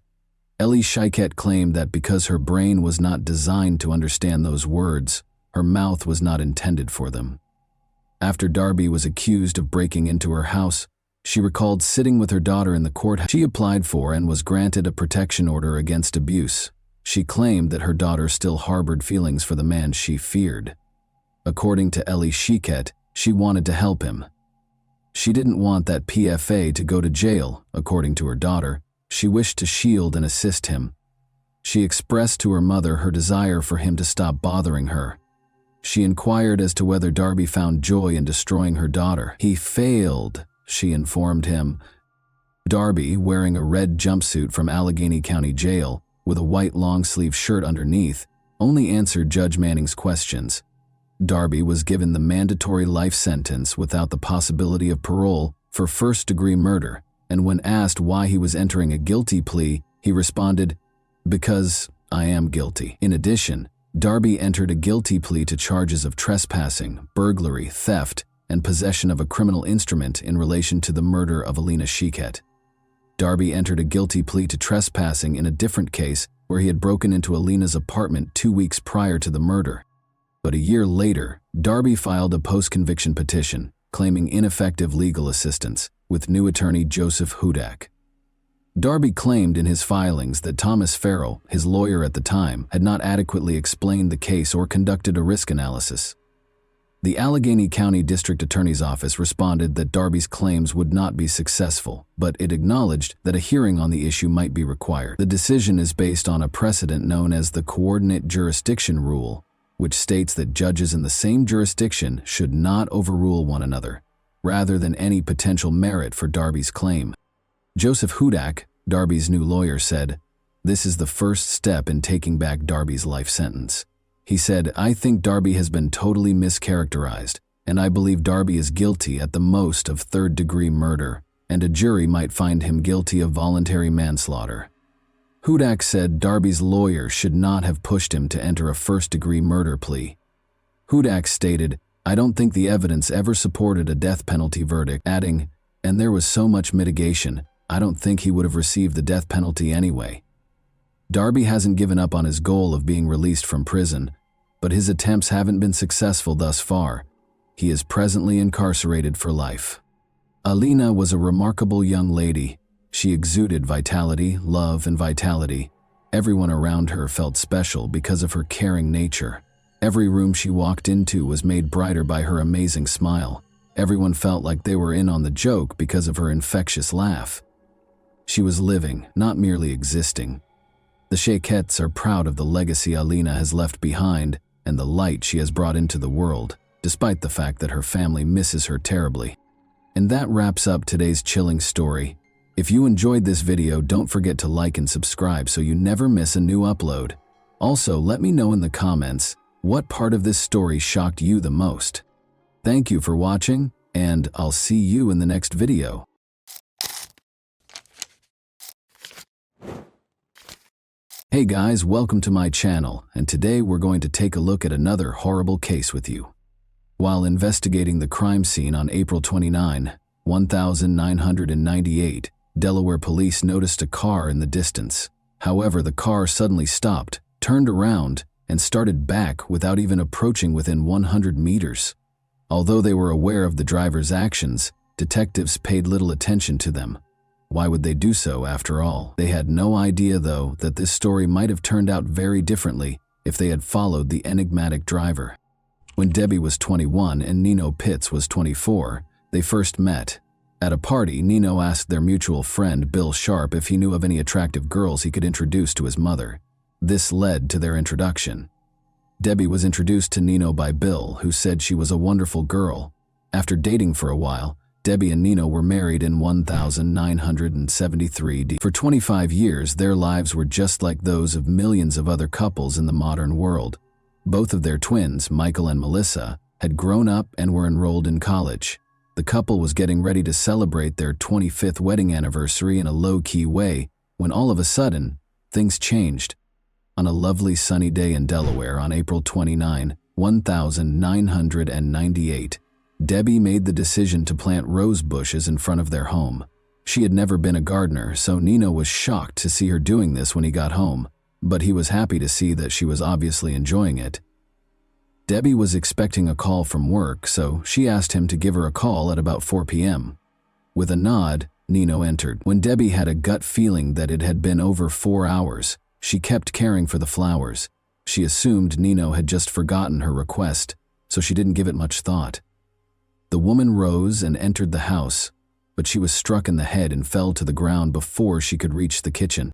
Ellie Sheket claimed that because her brain was not designed to understand those words, her mouth was not intended for them. After Darby was accused of breaking into her house, she recalled sitting with her daughter in the courthouse. She applied for and was granted a protection order against abuse. She claimed that her daughter still harbored feelings for the man she feared. According to Ellie Sheket, she wanted to help him. She didn't want that PFA to go to jail, according to her daughter. She wished to shield and assist him. She expressed to her mother her desire for him to stop bothering her. She inquired as to whether Darby found joy in destroying her daughter. "He failed," she informed him. Darby, wearing a red jumpsuit from Allegheny County Jail, with a white long-sleeve shirt underneath, only answered Judge Manning's questions. Darby was given the mandatory life sentence without the possibility of parole for first-degree murder, and when asked why he was entering a guilty plea, he responded, "Because I am guilty." In addition, Darby entered a guilty plea to charges of trespassing, burglary, theft, and possession of a criminal instrument in relation to the murder of Alina Sheket. Darby entered a guilty plea to trespassing in a different case where he had broken into Alina's apartment 2 weeks prior to the murder. But a year later, Darby filed a post-conviction petition claiming ineffective legal assistance with new attorney Joseph Hudak. Darby claimed in his filings that Thomas Farrell, his lawyer at the time, had not adequately explained the case or conducted a risk analysis. The Allegheny County District Attorney's Office responded that Darby's claims would not be successful, but it acknowledged that a hearing on the issue might be required. The decision is based on a precedent known as the Coordinate Jurisdiction Rule, which states that judges in the same jurisdiction should not overrule one another, rather than any potential merit for Darby's claim. Joseph Hudak, Darby's new lawyer, said, "This is the first step in taking back Darby's life sentence." He said, "I think Darby has been totally mischaracterized, and I believe Darby is guilty at the most of third-degree murder, and a jury might find him guilty of voluntary manslaughter." Hudak said Darby's lawyer should not have pushed him to enter a first-degree murder plea. Hudak stated, "I don't think the evidence ever supported a death penalty verdict," adding, "and there was so much mitigation, I don't think he would have received the death penalty anyway." Darby hasn't given up on his goal of being released from prison, but his attempts haven't been successful thus far. He is presently incarcerated for life. Alina was a remarkable young lady. She exuded vitality, love, and vitality. Everyone around her felt special because of her caring nature. Every room she walked into was made brighter by her amazing smile. Everyone felt like they were in on the joke because of her infectious laugh. She was living, not merely existing. The Shaykettes are proud of the legacy Alina has left behind and the light she has brought into the world, despite the fact that her family misses her terribly. And that wraps up today's chilling story. If you enjoyed this video, don't forget to like and subscribe so you never miss a new upload. Also, let me know in the comments what part of this story shocked you the most. Thank you for watching, and I'll see you in the next video. Hey guys, welcome to my channel, and today we're going to take a look at another horrible case with you. While investigating the crime scene on April 29, 1998, Delaware police noticed a car in the distance. However, the car suddenly stopped, turned around, and started back without even approaching within 100 meters. Although they were aware of the driver's actions, detectives paid little attention to them. Why would they do so after all? They had no idea, though, that this story might have turned out very differently if they had followed the enigmatic driver. When Debbie was 21 and Nino Pitts was 24, they first met. At a party, Nino asked their mutual friend Bill Sharp if he knew of any attractive girls he could introduce to his mother. This led to their introduction. Debbie was introduced to Nino by Bill, who said she was a wonderful girl. After dating for a while, Debbie and Nino were married in 1973. For 25 years, their lives were just like those of millions of other couples in the modern world. Both of their twins, Michael and Melissa, had grown up and were enrolled in college. The couple was getting ready to celebrate their 25th wedding anniversary in a low-key way when all of a sudden, things changed. On a lovely sunny day in Delaware on April 29, 1998, Debbie made the decision to plant rose bushes in front of their home. She had never been a gardener, so Nino was shocked to see her doing this when he got home, but he was happy to see that she was obviously enjoying it. Debbie was expecting a call from work, so she asked him to give her a call at about 4 p.m. With a nod, Nino entered. When Debbie had a gut feeling that it had been over 4 hours, she kept caring for the flowers. She assumed Nino had just forgotten her request, so she didn't give it much thought. The woman rose and entered the house, but she was struck in the head and fell to the ground before she could reach the kitchen.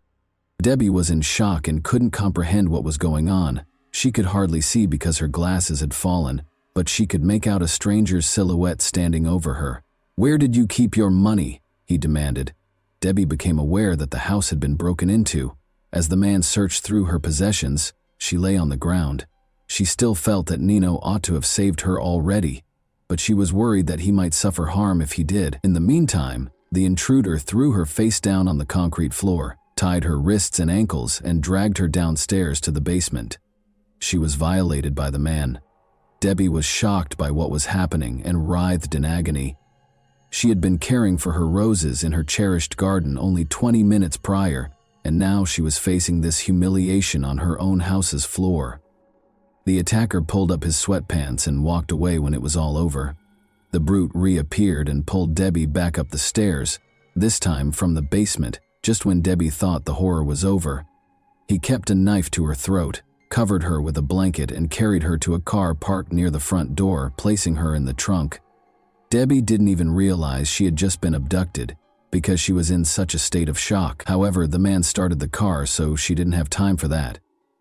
Debbie was in shock and couldn't comprehend what was going on. She could hardly see because her glasses had fallen, but she could make out a stranger's silhouette standing over her. "Where did you keep your money?" he demanded. Debbie became aware that the house had been broken into. As the man searched through her possessions, she lay on the ground. She still felt that Nino ought to have saved her already, but she was worried that he might suffer harm if he did. In the meantime, the intruder threw her face down on the concrete floor, tied her wrists and ankles, and dragged her downstairs to the basement. She was violated by the man. Debbie was shocked by what was happening and writhed in agony. She had been caring for her roses in her cherished garden only 20 minutes prior, and now she was facing this humiliation on her own house's floor. The attacker pulled up his sweatpants and walked away when it was all over. The brute reappeared and pulled Debbie back up the stairs, this time from the basement, just when Debbie thought the horror was over. He kept a knife to her throat. covered her with a blanket, and carried her to a car parked near the front door, placing her in the trunk. Debbie didn't even realize she had just been abducted because she was in such a state of shock. However, the man started the car, so she didn't have time for that.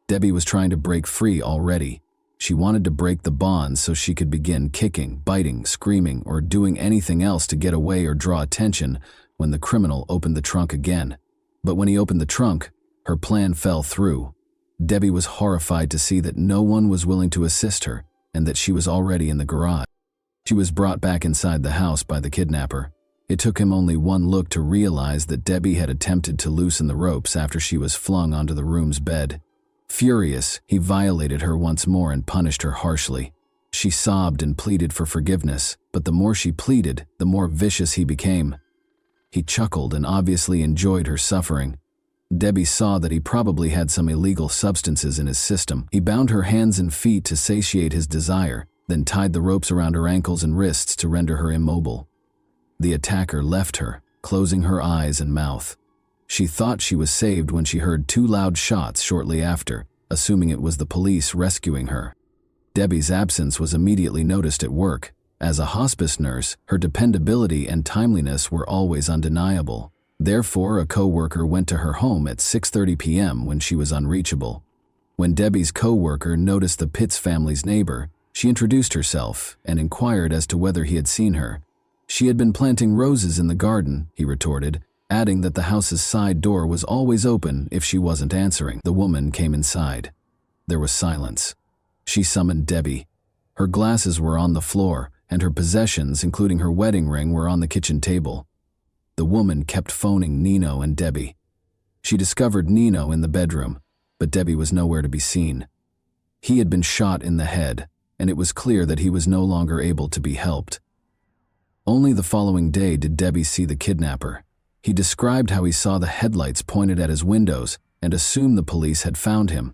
Debbie was trying to break free already. She wanted to break the bonds so she could begin kicking, biting, screaming, or doing anything else to get away or draw attention when the criminal opened the trunk again. But when he opened the trunk, her plan fell through. Debbie was horrified to see that no one was willing to assist her and that she was already in the garage. She was brought back inside the house by the kidnapper. It took him only one look to realize that Debbie had attempted to loosen the ropes after she was flung onto the room's bed. Furious, he violated her once more and punished her harshly. She sobbed and pleaded for forgiveness, but the more she pleaded, the more vicious he became. He chuckled and obviously enjoyed her suffering. Debbie saw that he probably had some illegal substances in his system. He bound her hands and feet to satiate his desire, then tied the ropes around her ankles and wrists to render her immobile. The attacker left her, closing her eyes and mouth. She thought she was saved when she heard 2 loud shots shortly after, assuming it was the police rescuing her. Debbie's absence was immediately noticed at work. As a hospice nurse, her dependability and timeliness were always undeniable. Therefore, a co-worker went to her home at 6:30 p.m. when she was unreachable. When Debbie's co-worker noticed the Pitts family's neighbor, she introduced herself and inquired as to whether he had seen her. She had been planting roses in the garden, he retorted, adding that the house's side door was always open if she wasn't answering. The woman came inside. There was silence. She summoned Debbie. Her glasses were on the floor, and her possessions, including her wedding ring, were on the kitchen table. The woman kept phoning Nino and Debbie. She discovered Nino in the bedroom, but Debbie was nowhere to be seen. He had been shot in the head, and it was clear that he was no longer able to be helped. Only the following day did Debbie see the kidnapper. He described how he saw the headlights pointed at his windows and assumed the police had found him.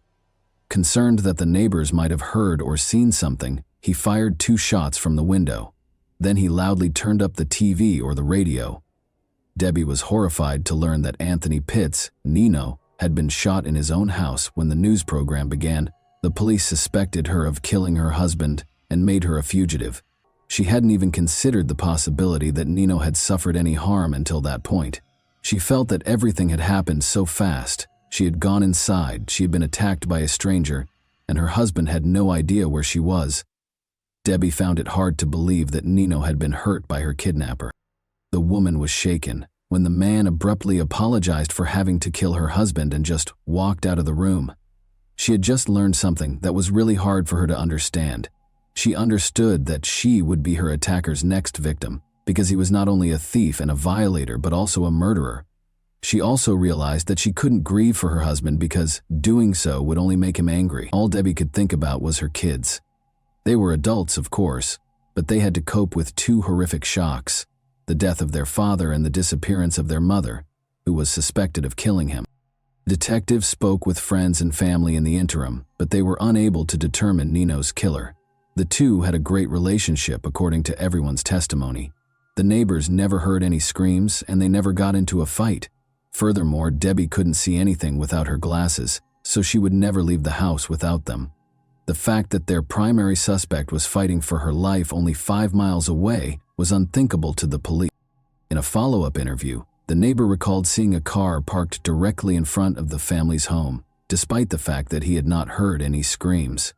Concerned that the neighbors might have heard or seen something, he fired 2 shots from the window. Then he loudly turned up the TV or the radio. Debbie was horrified to learn that Anthony Pitts, Nino, had been shot in his own house when the news program began. The police suspected her of killing her husband and made her a fugitive. She hadn't even considered the possibility that Nino had suffered any harm until that point. She felt that everything had happened so fast. She had gone inside, she had been attacked by a stranger, and her husband had no idea where she was. Debbie found it hard to believe that Nino had been hurt by her kidnapper. The woman was shaken when the man abruptly apologized for having to kill her husband and just walked out of the room. She had just learned something that was really hard for her to understand. She understood that she would be her attacker's next victim because he was not only a thief and a violator but also a murderer. She also realized that she couldn't grieve for her husband because doing so would only make him angry. All Debbie could think about was her kids. They were adults, of course, but they had to cope with 2 horrific shocks: the death of their father and the disappearance of their mother, who was suspected of killing him. Detectives spoke with friends and family in the interim, but they were unable to determine Nino's killer. The 2 had a great relationship according to everyone's testimony. The neighbors never heard any screams and they never got into a fight. Furthermore, Debbie couldn't see anything without her glasses, so she would never leave the house without them. The fact that their primary suspect was fighting for her life only 5 miles away was unthinkable to the police. In a follow-up interview, the neighbor recalled seeing a car parked directly in front of the family's home, despite the fact that he had not heard any screams.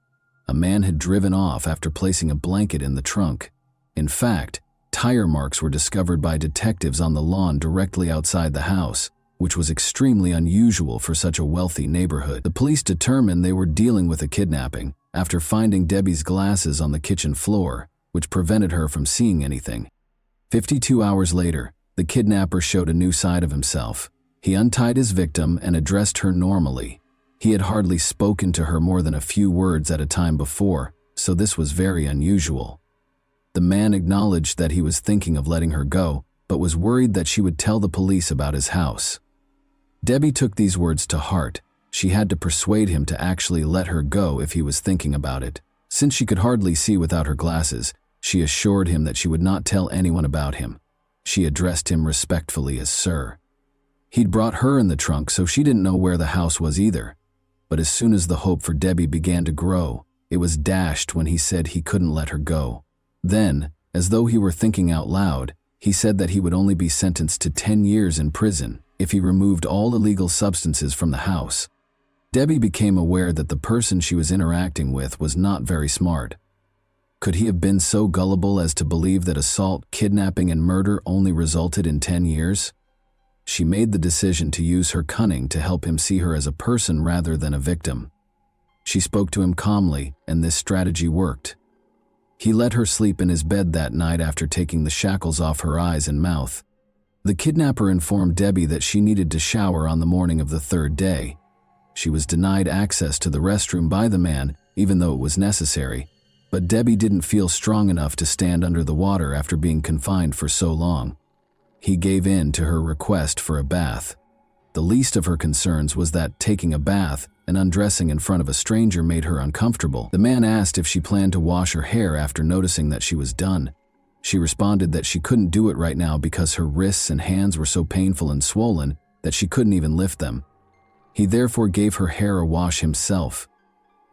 A man had driven off after placing a blanket in the trunk. In fact, tire marks were discovered by detectives on the lawn directly outside the house, which was extremely unusual for such a wealthy neighborhood. The police determined they were dealing with a kidnapping after finding Debbie's glasses on the kitchen floor, which prevented her from seeing anything. 52 hours later, the kidnapper showed a new side of himself. He untied his victim and addressed her normally. He had hardly spoken to her more than a few words at a time before, so this was very unusual. The man acknowledged that he was thinking of letting her go, but was worried that she would tell the police about his house. Debbie took these words to heart. She had to persuade him to actually let her go if he was thinking about it. Since she could hardly see without her glasses, she assured him that she would not tell anyone about him. She addressed him respectfully as Sir. He'd brought her in the trunk, so she didn't know where the house was either. But as soon as the hope for Debbie began to grow, it was dashed when he said he couldn't let her go. Then, as though he were thinking out loud, he said that he would only be sentenced to 10 years in prison if he removed all illegal substances from the house. Debbie became aware that the person she was interacting with was not very smart. Could he have been so gullible as to believe that assault, kidnapping, and murder only resulted in 10 years? She made the decision to use her cunning to help him see her as a person rather than a victim. She spoke to him calmly, and this strategy worked. He let her sleep in his bed that night after taking the shackles off her eyes and mouth. The kidnapper informed Debbie that she needed to shower on the morning of the third day. She was denied access to the restroom by the man, even though it was necessary, but Debbie didn't feel strong enough to stand under the water after being confined for so long. He gave in to her request for a bath. The least of her concerns was that taking a bath and undressing in front of a stranger made her uncomfortable. The man asked if she planned to wash her hair after noticing that she was done. She responded that she couldn't do it right now because her wrists and hands were so painful and swollen that she couldn't even lift them. He therefore gave her hair a wash himself.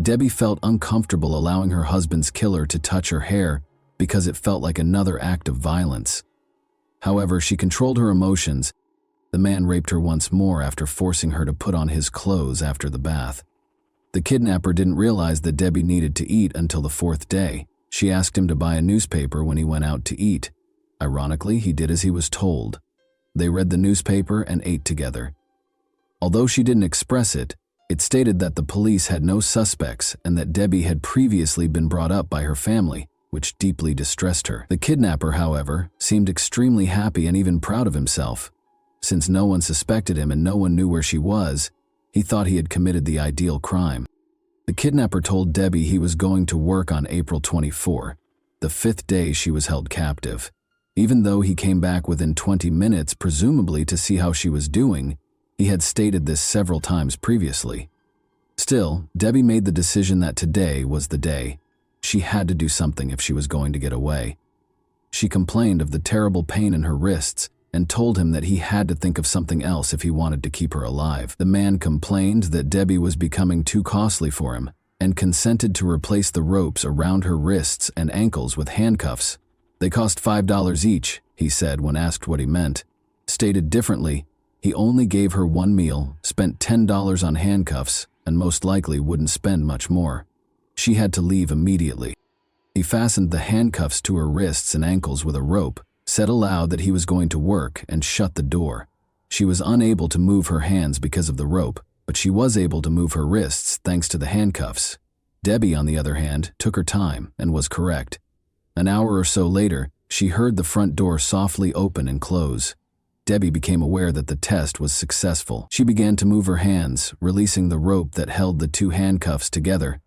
Debbie felt uncomfortable allowing her husband's killer to touch her hair because it felt like another act of violence. However, she controlled her emotions. The man raped her once more after forcing her to put on his clothes after the bath. The kidnapper didn't realize that Debbie needed to eat until the fourth day. She asked him to buy a newspaper when he went out to eat. Ironically, he did as he was told. They read the newspaper and ate together. Although she didn't express it, it stated that the police had no suspects and that Debbie had previously been brought up by her family, which deeply distressed her. The kidnapper, however, seemed extremely happy and even proud of himself. Since no one suspected him and no one knew where she was, he thought he had committed the ideal crime. The kidnapper told Debbie he was going to work on April 24, the fifth day she was held captive. Even though he came back within 20 minutes, presumably to see how she was doing, he had stated this several times previously. Still, Debbie made the decision that today was the day. She had to do something if she was going to get away. She complained of the terrible pain in her wrists and told him that he had to think of something else if he wanted to keep her alive. The man complained that Debbie was becoming too costly for him and consented to replace the ropes around her wrists and ankles with handcuffs. They cost $5 each, he said when asked what he meant. Stated differently, he only gave her one meal, spent $10 on handcuffs, and most likely wouldn't spend much more. She had to leave immediately. He fastened the handcuffs to her wrists and ankles with a rope, said aloud that he was going to work, and shut the door. She was unable to move her hands because of the rope, but she was able to move her wrists thanks to the handcuffs. Debbie, on the other hand, took her time and was correct. An hour or so later, she heard the front door softly open and close. Debbie became aware that the test was successful. She began to move her hands, releasing the rope that held the two handcuffs together.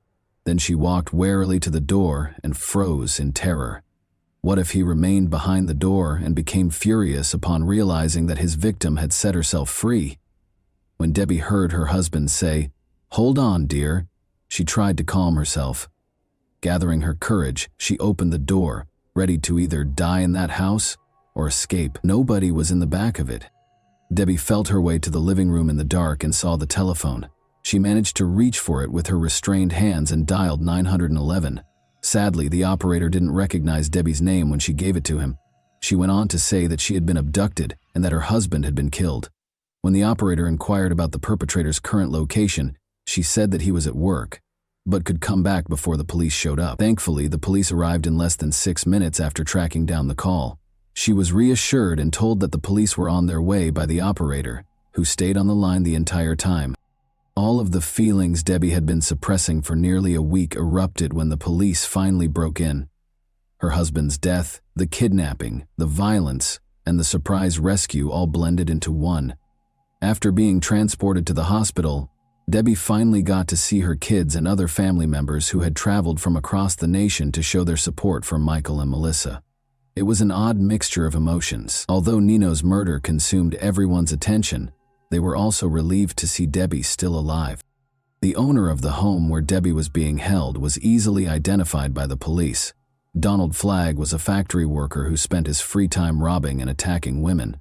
Then she walked warily to the door and froze in terror. What if he remained behind the door and became furious upon realizing that his victim had set herself free? When Debbie heard her husband say, "Hold on, dear," she tried to calm herself. Gathering her courage, she opened the door, ready to either die in that house or escape. Nobody was in the back of it. Debbie felt her way to the living room in the dark and saw the telephone. She managed to reach for it with her restrained hands and dialed 911. Sadly, the operator didn't recognize Debbie's name when she gave it to him. She went on to say that she had been abducted and that her husband had been killed. When the operator inquired about the perpetrator's current location, she said that he was at work, but could come back before the police showed up. Thankfully, the police arrived in less than 6 minutes after tracking down the call. She was reassured and told that the police were on their way by the operator, who stayed on the line the entire time. All of the feelings Debbie had been suppressing for nearly a week erupted when the police finally broke in. Her husband's death, the kidnapping, the violence, and the surprise rescue all blended into one. After being transported to the hospital, Debbie finally got to see her kids and other family members who had traveled from across the nation to show their support for Michael and Melissa. It was an odd mixture of emotions. Although Nino's murder consumed everyone's attention, they were also relieved to see Debbie still alive. The owner of the home where Debbie was being held was easily identified by the police. Donald Flagg was a factory worker who spent his free time robbing and attacking women.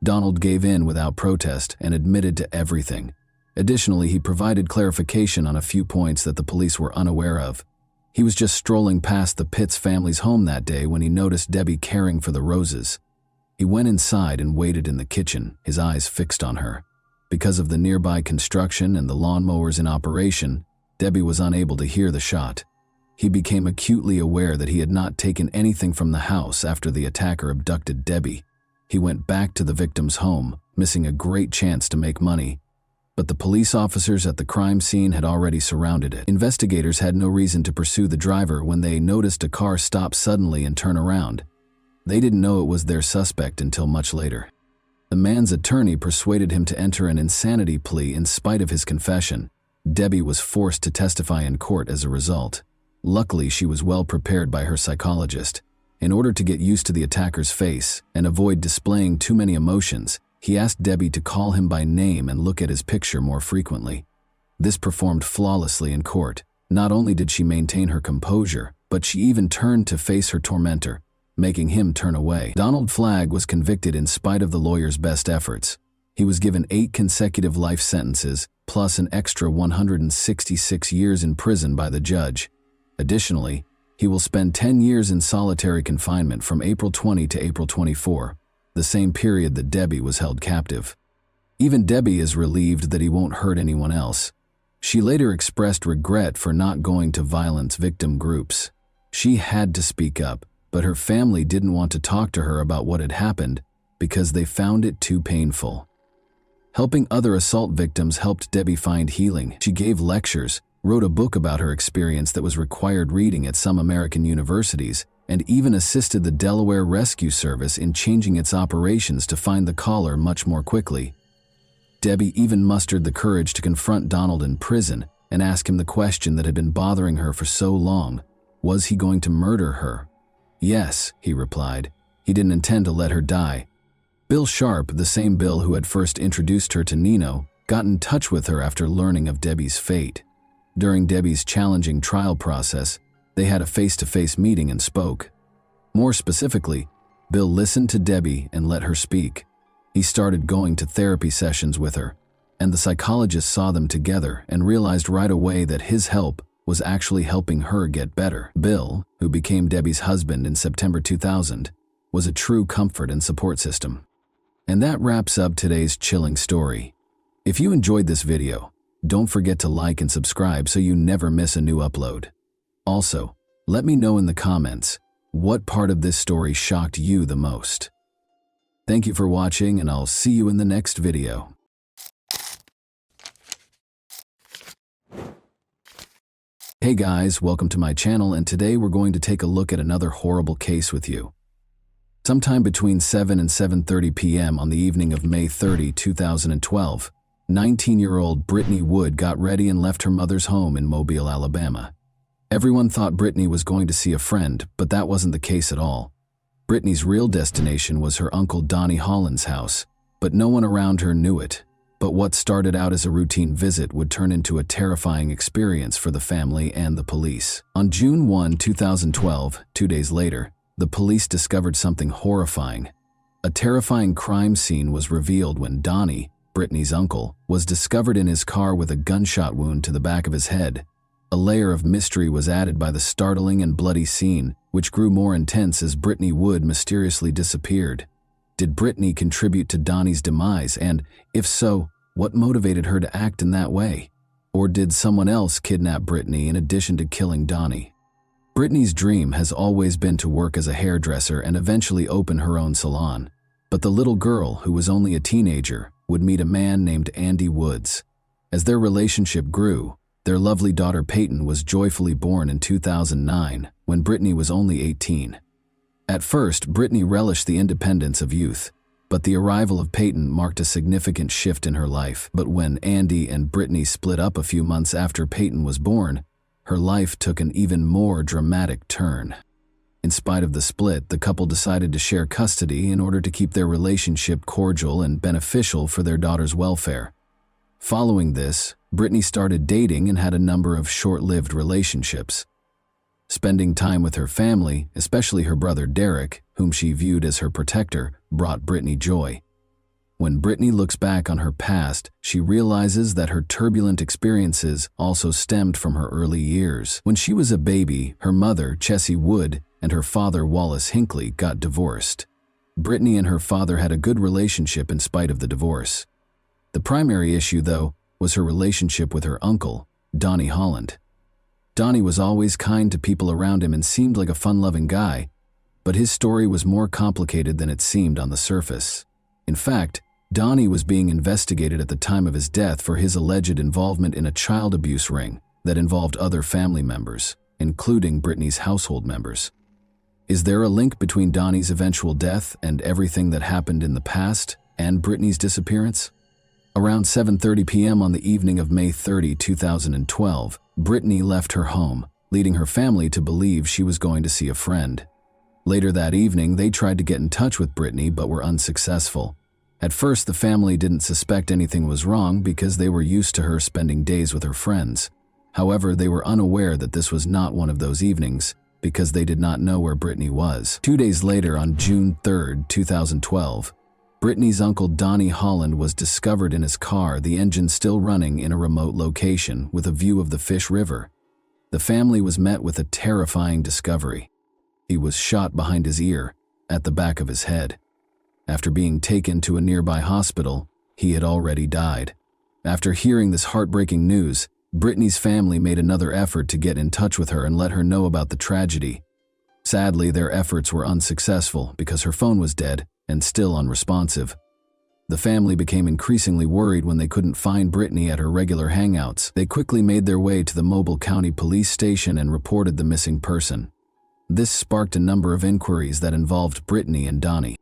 Donald gave in without protest and admitted to everything. Additionally, he provided clarification on a few points that the police were unaware of. He was just strolling past the Pitts family's home that day when he noticed Debbie caring for the Roses. He went inside and waited in the kitchen, his eyes fixed on her. Because of the nearby construction and the lawnmowers in operation, Debbie was unable to hear the shot. He became acutely aware that he had not taken anything from the house after the attacker abducted Debbie. He went back to the victim's home, missing a great chance to make money. But the police officers at the crime scene had already surrounded it. Investigators had no reason to pursue the driver when they noticed a car stop suddenly and turn around. They didn't know it was their suspect until much later. The man's attorney persuaded him to enter an insanity plea in spite of his confession. Debbie was forced to testify in court as a result. Luckily, she was well prepared by her psychologist. In order to get used to the attacker's face and avoid displaying too many emotions, he asked Debbie to call him by name and look at his picture more frequently. This performed flawlessly in court. Not only did she maintain her composure, but she even turned to face her tormentor, making him turn away. Donald Flagg was convicted in spite of the lawyer's best efforts. He was given 8 consecutive life sentences, plus an extra 166 years in prison by the judge. Additionally, he will spend 10 years in solitary confinement from April 20 to April 24, the same period that Debbie was held captive. Even Debbie is relieved that he won't hurt anyone else. She later expressed regret for not going to violence victim groups. She had to speak up, but her family didn't want to talk to her about what had happened because they found it too painful. Helping other assault victims helped Debbie find healing. She gave lectures, wrote a book about her experience that was required reading at some American universities, and even assisted the Delaware Rescue Service in changing its operations to find the caller much more quickly. Debbie even mustered the courage to confront Donald in prison and ask him the question that had been bothering her for so long. Was he going to murder her? Yes, he replied. He didn't intend to let her die. Bill Sharp, the same Bill who had first introduced her to Nino, got in touch with her after learning of Debbie's fate. During Debbie's challenging trial process, they had a face-to-face meeting and spoke. More specifically, Bill listened to Debbie and let her speak. He started going to therapy sessions with her, and the psychologist saw them together and realized right away that his help was actually helping her get better. Bill, who became Debbie's husband in September 2000, was a true comfort and support system. And that wraps up today's chilling story. If you enjoyed this video, don't forget to like and subscribe so you never miss a new upload. Also, let me know in the comments what part of this story shocked you the most. Thank you for watching, and I'll see you in the next video. Hey guys, welcome to my channel, and today we're going to take a look at another horrible case with you. Sometime between 7 and 7:30 p.m. on the evening of May 30, 2012, 19-year-old Brittany Wood got ready and left her mother's home in Mobile, Alabama. Everyone thought Brittany was going to see a friend, but that wasn't the case at all. Brittany's real destination was her uncle Donnie Holland's house, but no one around her knew it. But what started out as a routine visit would turn into a terrifying experience for the family and the police. On June 1, 2012, 2 days later, the police discovered something horrifying. A terrifying crime scene was revealed when Donnie, Brittany's uncle, was discovered in his car with a gunshot wound to the back of his head. A layer of mystery was added by the startling and bloody scene, which grew more intense as Brittany Wood mysteriously disappeared. Did Brittany contribute to Donnie's demise, and, if so, what motivated her to act in that way? Or did someone else kidnap Brittany in addition to killing Donnie? Brittany's dream has always been to work as a hairdresser and eventually open her own salon. But the little girl, who was only a teenager, would meet a man named Andy Woods. As their relationship grew, their lovely daughter Peyton was joyfully born in 2009, when Brittany was only 18. At first, Brittany relished the independence of youth, but the arrival of Peyton marked a significant shift in her life. But when Andy and Brittany split up a few months after Peyton was born, her life took an even more dramatic turn. In spite of the split, the couple decided to share custody in order to keep their relationship cordial and beneficial for their daughter's welfare. Following this, Brittany started dating and had a number of short-lived relationships. Spending time with her family, especially her brother Derek, whom she viewed as her protector, brought Brittany joy. When Brittany looks back on her past, she realizes that her turbulent experiences also stemmed from her early years. When she was a baby, her mother, Chessie Wood, and her father, Wallace Hinckley, got divorced. Brittany and her father had a good relationship in spite of the divorce. The primary issue, though, was her relationship with her uncle, Donnie Holland. Donnie was always kind to people around him and seemed like a fun-loving guy, but his story was more complicated than it seemed on the surface. In fact, Donnie was being investigated at the time of his death for his alleged involvement in a child abuse ring that involved other family members, including Brittany's household members. Is there a link between Donnie's eventual death and everything that happened in the past and Brittany's disappearance? Around 7:30 p.m. on the evening of May 30, 2012, Brittany left her home, leading her family to believe she was going to see a friend. Later that evening, they tried to get in touch with Brittany but were unsuccessful. At first, the family didn't suspect anything was wrong because they were used to her spending days with her friends. However, they were unaware that this was not one of those evenings because they did not know where Brittany was. 2 days later, on June 3, 2012, Brittany's uncle Donnie Holland was discovered in his car, the engine still running, in a remote location with a view of the Fish River. The family was met with a terrifying discovery. He was shot behind his ear, at the back of his head. After being taken to a nearby hospital, he had already died. After hearing this heartbreaking news, Brittany's family made another effort to get in touch with her and let her know about the tragedy. Sadly, their efforts were unsuccessful because her phone was dead and still unresponsive. The family became increasingly worried when they couldn't find Brittany at her regular hangouts. They quickly made their way to the Mobile County Police Station and reported the missing person. This sparked a number of inquiries that involved Brittany and Donnie.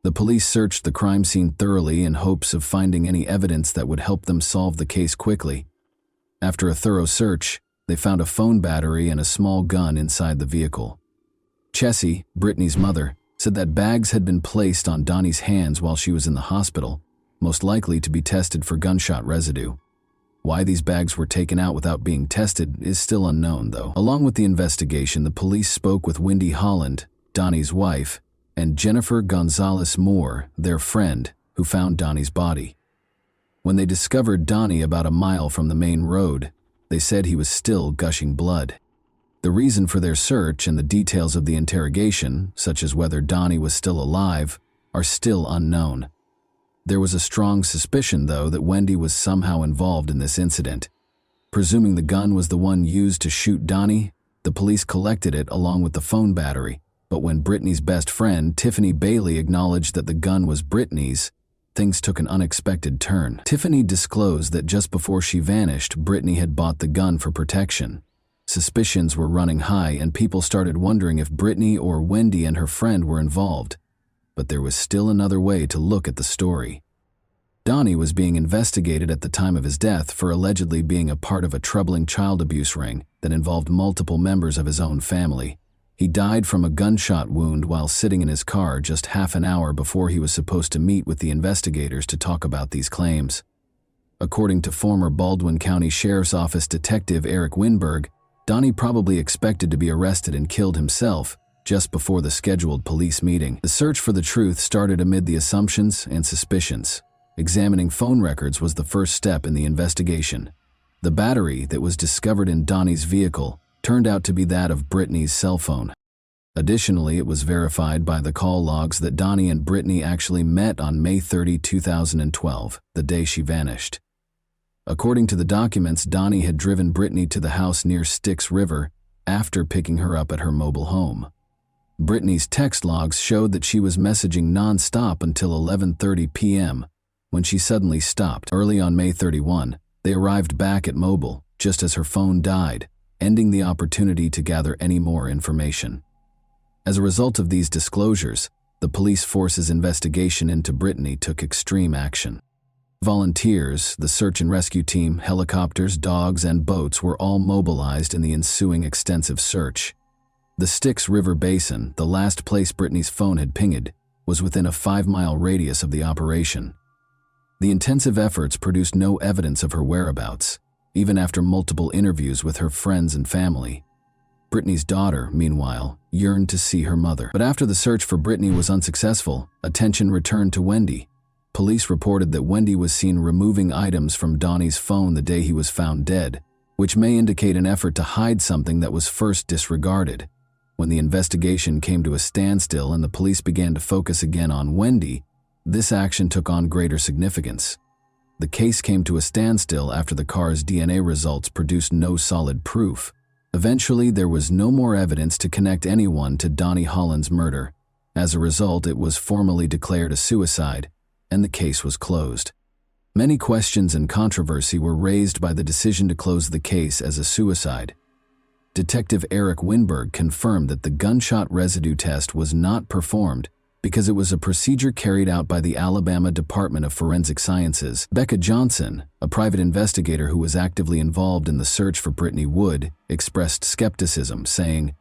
The police searched the crime scene thoroughly in hopes of finding any evidence that would help them solve the case quickly. After a thorough search, they found a phone battery and a small gun inside the vehicle. Chessie, Brittany's mother, said that bags had been placed on Donnie's hands while she was in the hospital, most likely to be tested for gunshot residue. Why these bags were taken out without being tested is still unknown, though. Along with the investigation, the police spoke with Wendy Holland, Donnie's wife, and Jennifer Gonzalez Moore, their friend, who found Donnie's body. When they discovered Donnie about a mile from the main road, they said he was still gushing blood. The reason for their search and the details of the interrogation, such as whether Donnie was still alive, are still unknown. There was a strong suspicion, though, that Wendy was somehow involved in this incident. Presuming the gun was the one used to shoot Donnie, the police collected it along with the phone battery. But when Brittany's best friend, Tiffany Bailey, acknowledged that the gun was Brittany's, things took an unexpected turn. Tiffany disclosed that just before she vanished, Brittany had bought the gun for protection. Suspicions were running high, and people started wondering if Brittany or Wendy and her friend were involved. But there was still another way to look at the story. Donnie was being investigated at the time of his death for allegedly being a part of a troubling child abuse ring that involved multiple members of his own family. He died from a gunshot wound while sitting in his car just half an hour before he was supposed to meet with the investigators to talk about these claims. According to former Baldwin County Sheriff's Office Detective Eric Winberg, Donnie probably expected to be arrested and killed himself just before the scheduled police meeting. The search for the truth started amid the assumptions and suspicions. Examining phone records was the first step in the investigation. The battery that was discovered in Donnie's vehicle turned out to be that of Brittany's cell phone. Additionally, it was verified by the call logs that Donnie and Brittany actually met on May 30, 2012, the day she vanished. According to the documents, Donnie had driven Brittany to the house near Styx River after picking her up at her mobile home. Brittany's text logs showed that she was messaging non-stop until 11:30 p.m., when she suddenly stopped. Early on May 31, they arrived back at Mobile, just as her phone died, ending the opportunity to gather any more information. As a result of these disclosures, the police force's investigation into Brittany took extreme action. Volunteers, the search and rescue team, helicopters, dogs, and boats were all mobilized in the ensuing extensive search. The Styx River Basin, the last place Brittany's phone had pinged, was within a 5-mile radius of the operation. The intensive efforts produced no evidence of her whereabouts, even after multiple interviews with her friends and family. Brittany's daughter, meanwhile, yearned to see her mother. But after the search for Brittany was unsuccessful, attention returned to Wendy. police reported that Wendy was seen removing items from Donnie's phone the day he was found dead, which may indicate an effort to hide something that was first disregarded. When the investigation came to a standstill and the police began to focus again on Wendy, this action took on greater significance. The case came to a standstill after the car's DNA results produced no solid proof. Eventually, there was no more evidence to connect anyone to Donnie Holland's murder. As a result, it was formally declared a suicide, and the case was closed. Many questions and controversy were raised by the decision to close the case as a suicide. Detective Eric Winberg confirmed that the gunshot residue test was not performed because it was a procedure carried out by the Alabama Department of Forensic Sciences. Becca Johnson, a private investigator who was actively involved in the search for Brittany Wood, expressed skepticism, saying,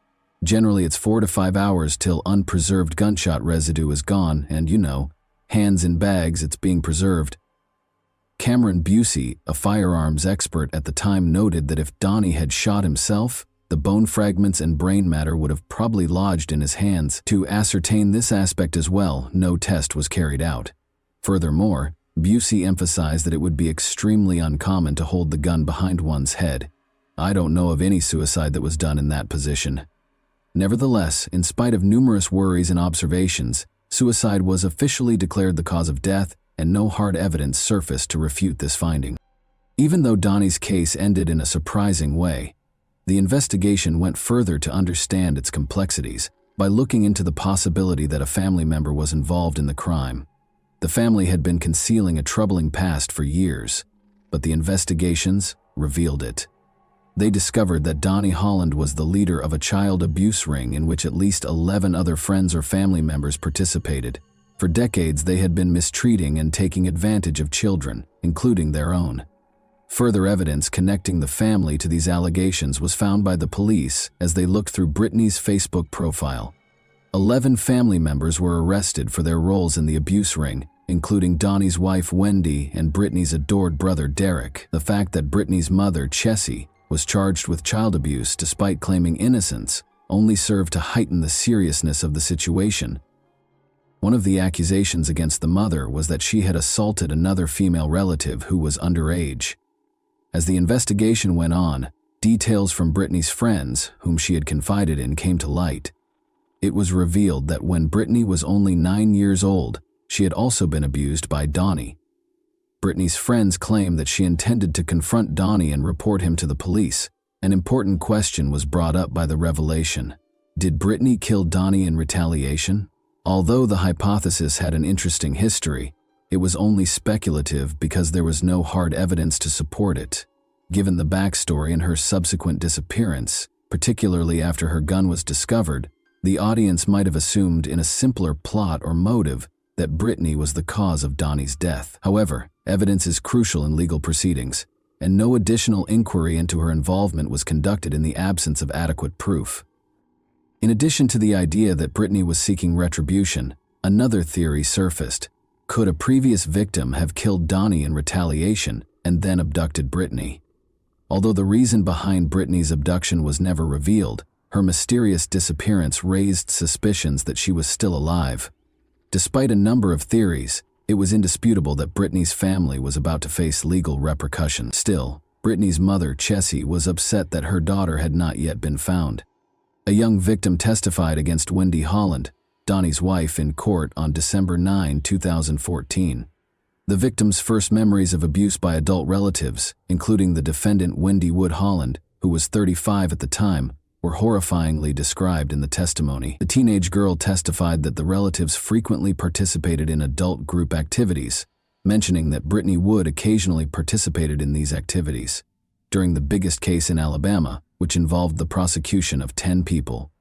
"Generally, it's 4 to 5 hours till unpreserved gunshot residue is gone, and hands in bags, it's being preserved." Cameron Busey, a firearms expert at the time, noted that if Donnie had shot himself, the bone fragments and brain matter would have probably lodged in his hands. To ascertain this aspect as well, no test was carried out. Furthermore, Busey emphasized that it would be extremely uncommon to hold the gun behind one's head. "I don't know of any suicide that was done in that position." Nevertheless, in spite of numerous worries and observations, suicide was officially declared the cause of death, and no hard evidence surfaced to refute this finding. Even though Donnie's case ended in a surprising way, the investigation went further to understand its complexities by looking into the possibility that a family member was involved in the crime. The family had been concealing a troubling past for years, but the investigations revealed it. They discovered that Donnie Holland was the leader of a child abuse ring in which at least 11 other friends or family members participated. For decades, they had been mistreating and taking advantage of children, including their own. Further evidence connecting the family to these allegations was found by the police as they looked through Brittany's Facebook profile. 11 family members were arrested for their roles in the abuse ring, including Donnie's wife Wendy and Brittany's adored brother Derek. The fact that Brittany's mother, Chessie, was charged with child abuse despite claiming innocence only served to heighten the seriousness of the situation. One of the accusations against the mother was that she had assaulted another female relative who was underage. As the investigation went on, details from Brittany's friends, whom she had confided in, came to light. It was revealed that when Brittany was only 9 years old, she had also been abused by Donnie. Brittany's friends claimed that she intended to confront Donnie and report him to the police. An important question was brought up by the revelation. Did Brittany kill Donnie in retaliation? Although the hypothesis had an interesting history, it was only speculative because there was no hard evidence to support it. Given the backstory and her subsequent disappearance, particularly after her gun was discovered, the audience might have assumed in a simpler plot or motive that Brittany was the cause of Donnie's death. However, evidence is crucial in legal proceedings, and no additional inquiry into her involvement was conducted in the absence of adequate proof. In addition to the idea that Brittany was seeking retribution, another theory surfaced. Could a previous victim have killed Donnie in retaliation and then abducted Brittany? Although the reason behind Brittany's abduction was never revealed, her mysterious disappearance raised suspicions that she was still alive. Despite a number of theories, it was indisputable that Brittany's family was about to face legal repercussions. Still, Brittany's mother, Chessie, was upset that her daughter had not yet been found. A young victim testified against Wendy Holland, Donnie's wife, in court on December 9, 2014. The victim's first memories of abuse by adult relatives, including the defendant Wendy Wood Holland, who was 35 at the time, were horrifyingly described in the testimony. The teenage girl testified that the relatives frequently participated in adult group activities, mentioning that Brittany Wood occasionally participated in these activities. During the biggest case in Alabama, which involved the prosecution of 10 people.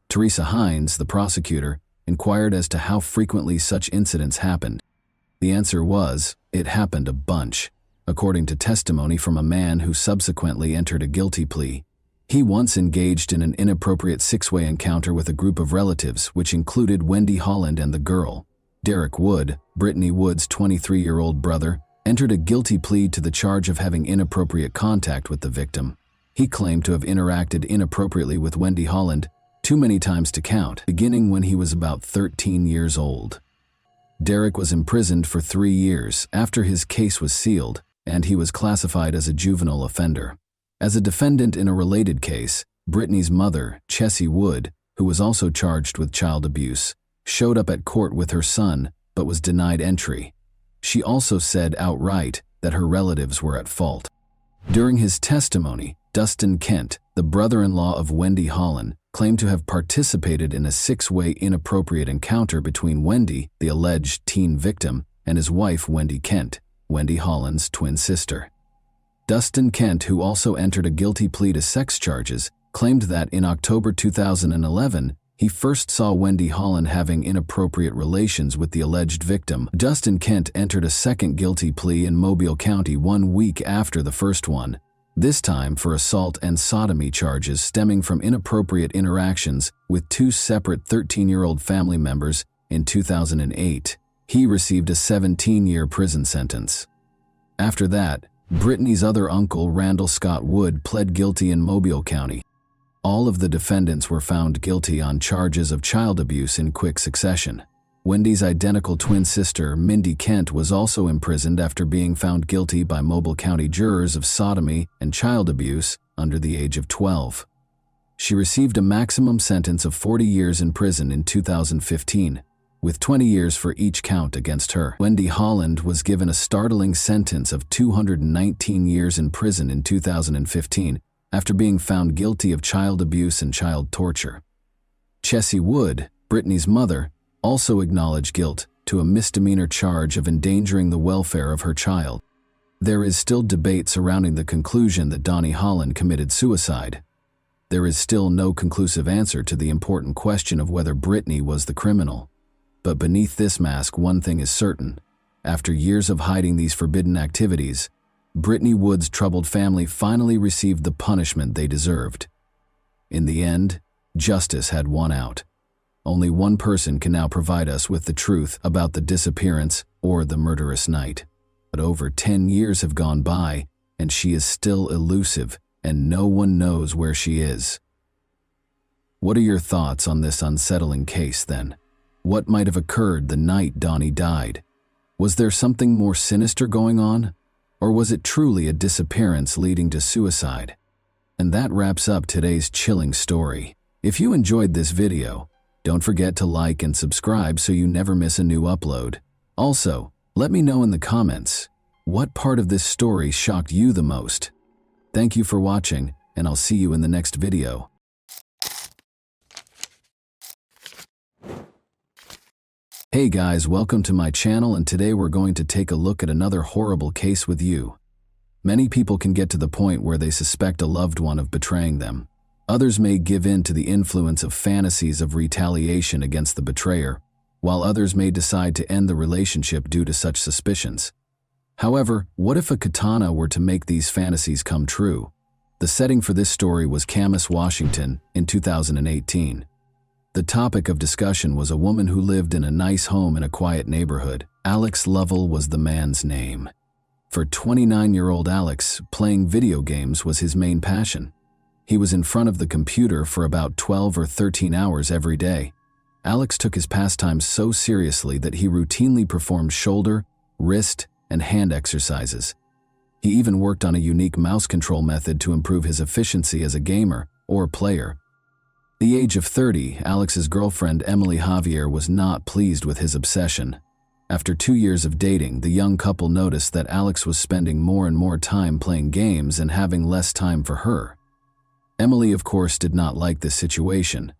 Teresa Hines, the prosecutor, inquired as to how frequently such incidents happened. The answer was, it happened a bunch, according to testimony from a man who subsequently entered a guilty plea. He once engaged in an inappropriate six-way encounter with a group of relatives, which included Wendy Holland and the girl. Derek Wood, Brittany Wood's 23-year-old brother, entered a guilty plea to the charge of having inappropriate contact with the victim. He claimed to have interacted inappropriately with Wendy Holland too many times to count, beginning when he was about 13 years old. Derek was imprisoned for 3 years after his case was sealed, and he was classified as a juvenile offender. As a defendant in a related case, Brittany's mother, Chessie Wood, who was also charged with child abuse, showed up at court with her son but was denied entry. She also said outright that her relatives were at fault. During his testimony, Dustin Kent, the brother-in-law of Wendy Holland, claimed to have participated in a 6-way inappropriate encounter between Wendy, the alleged teen victim, and his wife Wendy Kent, Wendy Holland's twin sister. Dustin Kent, who also entered a guilty plea to sex charges, claimed that in October 2011, he first saw Wendy Holland having inappropriate relations with the alleged victim. Dustin Kent entered a second guilty plea in Mobile County 1 week after the first one, this time for assault and sodomy charges stemming from inappropriate interactions with 2 separate 13-year-old family members in 2008. He received a 17-year prison sentence. After that, Brittany's other uncle, Randall Scott Wood, pled guilty in Mobile County. All of the defendants were found guilty on charges of child abuse in quick succession. Wendy's identical twin sister, Mindy Kent, was also imprisoned after being found guilty by Mobile County jurors of sodomy and child abuse under the age of 12. She received a maximum sentence of 40 years in prison in 2015, with 20 years for each count against her. Wendy Holland was given a startling sentence of 219 years in prison in 2015 after being found guilty of child abuse and child torture. Chessie Wood, Brittany's mother, also acknowledged guilt to a misdemeanor charge of endangering the welfare of her child. There is still debate surrounding the conclusion that Donnie Holland committed suicide. There is still no conclusive answer to the important question of whether Brittany was the criminal. But beneath this mask, one thing is certain. After years of hiding these forbidden activities, Brittany Wood's troubled family finally received the punishment they deserved. In the end, justice had won out. Only one person can now provide us with the truth about the disappearance or the murderous night. But over 10 years have gone by, and she is still elusive, and no one knows where she is. What are your thoughts on this unsettling case, then? What might have occurred the night Donnie died? Was there something more sinister going on? Or was it truly a disappearance leading to suicide? And that wraps up today's chilling story. If you enjoyed this video, don't forget to like and subscribe so you never miss a new upload. Also, let me know in the comments, what part of this story shocked you the most? Thank you for watching, and I'll see you in the next video. Hey guys, welcome to my channel, and today we're going to take a look at another horrible case with you. Many people can get to the point where they suspect a loved one of betraying them. Others may give in to the influence of fantasies of retaliation against the betrayer, while others may decide to end the relationship due to such suspicions. However, what if a katana were to make these fantasies come true? The setting for this story was Camas, Washington, in 2018. The topic of discussion was a woman who lived in a nice home in a quiet neighborhood. Alex Lovell was the man's name. For 29-year-old Alex, playing video games was his main passion. He was in front of the computer for about 12 or 13 hours every day. Alex took his pastime so seriously that he routinely performed shoulder, wrist, and hand exercises. He even worked on a unique mouse control method to improve his efficiency as a gamer or player. The age of 30, Alex's girlfriend Emily Javier was not pleased with his obsession. After 2 years of dating, the young couple noticed that Alex was spending more and more time playing games and having less time for her. Emily, of course, did not like this situation.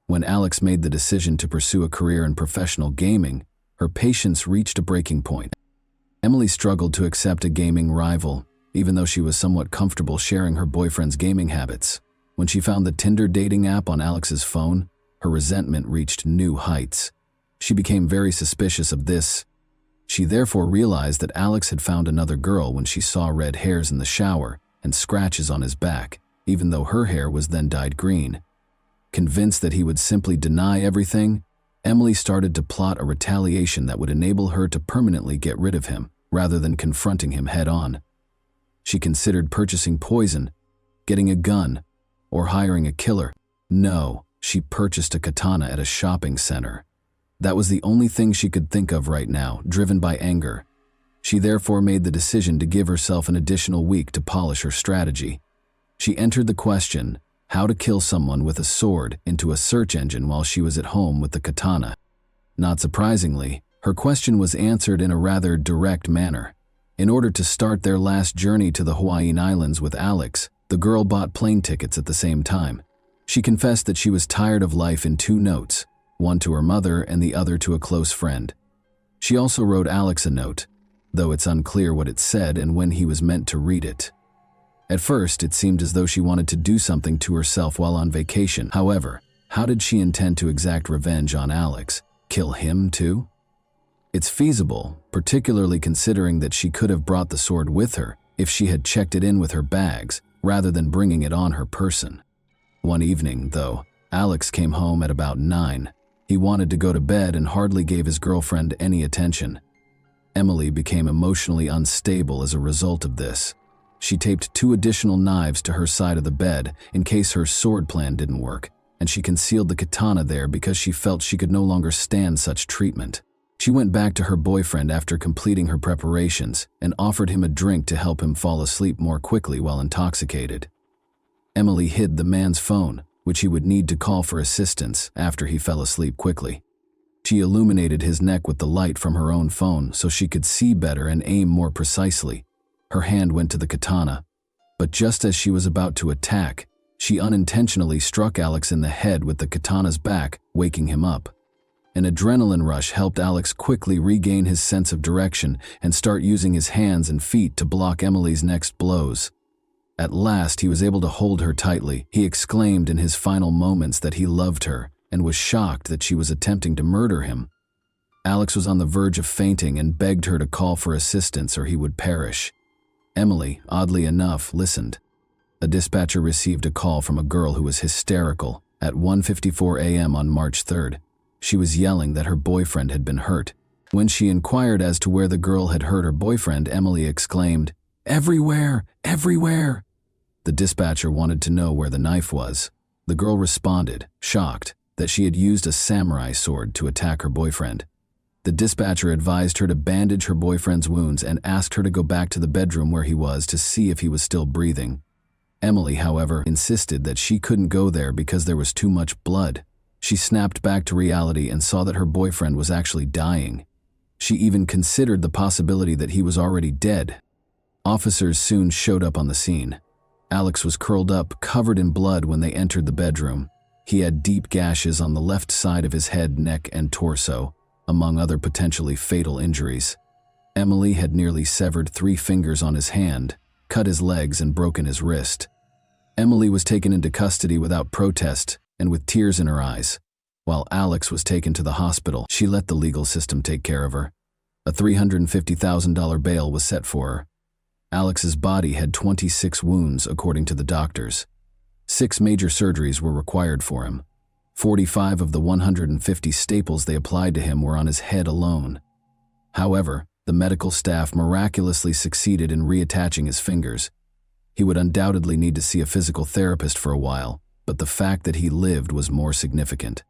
When Alex made the decision to pursue a career in professional gaming, her patience reached a breaking point. Emily struggled to accept a gaming rival, even though she was somewhat comfortable sharing her boyfriend's gaming habits. When she found the Tinder dating app on Alex's phone, her resentment reached new heights. She became very suspicious of this. She therefore realized that Alex had found another girl when she saw red hairs in the shower and scratches on his back, even though her hair was then dyed green. Convinced that he would simply deny everything, Emily started to plot a retaliation that would enable her to permanently get rid of him, rather than confronting him head-on. She considered purchasing poison, getting a gun, or hiring a killer. No, she purchased a katana at a shopping center. That was the only thing she could think of right now, driven by anger. She therefore made the decision to give herself an additional week to polish her strategy. She entered the question, how to kill someone with a sword, into a search engine while she was at home with the katana. Not surprisingly, her question was answered in a rather direct manner. In order to start their last journey to the Hawaiian Islands with Alex, the girl bought plane tickets at the same time. She confessed that she was tired of life in 2 notes, one to her mother and the other to a close friend. She also wrote Alex a note, though it's unclear what it said and when he was meant to read it. At first, it seemed as though she wanted to do something to herself while on vacation. However, how did she intend to exact revenge on Alex? Kill him too? It's feasible, particularly considering that she could have brought the sword with her if she had checked it in with her bags, rather than bringing it on her person. One evening, though, Alex came home at about 9. He wanted to go to bed and hardly gave his girlfriend any attention. Emily became emotionally unstable as a result of this. She taped 2 additional knives to her side of the bed in case her sword plan didn't work, and she concealed the katana there because she felt she could no longer stand such treatment. She went back to her boyfriend after completing her preparations and offered him a drink to help him fall asleep more quickly while intoxicated. Emily hid the man's phone, which he would need to call for assistance after he fell asleep quickly. She illuminated his neck with the light from her own phone so she could see better and aim more precisely. Her hand went to the katana, but just as she was about to attack, she unintentionally struck Alex in the head with the katana's back, waking him up. An adrenaline rush helped Alex quickly regain his sense of direction and start using his hands and feet to block Emily's next blows. At last, he was able to hold her tightly. He exclaimed in his final moments that he loved her and was shocked that she was attempting to murder him. Alex was on the verge of fainting and begged her to call for assistance or he would perish. Emily, oddly enough, listened. A dispatcher received a call from a girl who was hysterical at 1:54 a.m. on March 3rd. She was yelling that her boyfriend had been hurt. When she inquired as to where the girl had hurt her boyfriend, Emily exclaimed, "Everywhere! Everywhere!" The dispatcher wanted to know where the knife was. The girl responded, shocked, that she had used a samurai sword to attack her boyfriend. The dispatcher advised her to bandage her boyfriend's wounds and asked her to go back to the bedroom where he was to see if he was still breathing. Emily, however, insisted that she couldn't go there because there was too much blood. She snapped back to reality and saw that her boyfriend was actually dying. She even considered the possibility that he was already dead. Officers soon showed up on the scene. Alex was curled up, covered in blood when they entered the bedroom. He had deep gashes on the left side of his head, neck, and torso, among other potentially fatal injuries. Emily had nearly severed 3 fingers on his hand, cut his legs, and broken his wrist. Emily was taken into custody without protest and with tears in her eyes. While Alex was taken to the hospital, she let the legal system take care of her. A $350,000 bail was set for her. Alex's body had 26 wounds, according to the doctors. 6 major surgeries were required for him. 45 of the 150 staples they applied to him were on his head alone. However, the medical staff miraculously succeeded in reattaching his fingers. He would undoubtedly need to see a physical therapist for a while, but the fact that he lived was more significant.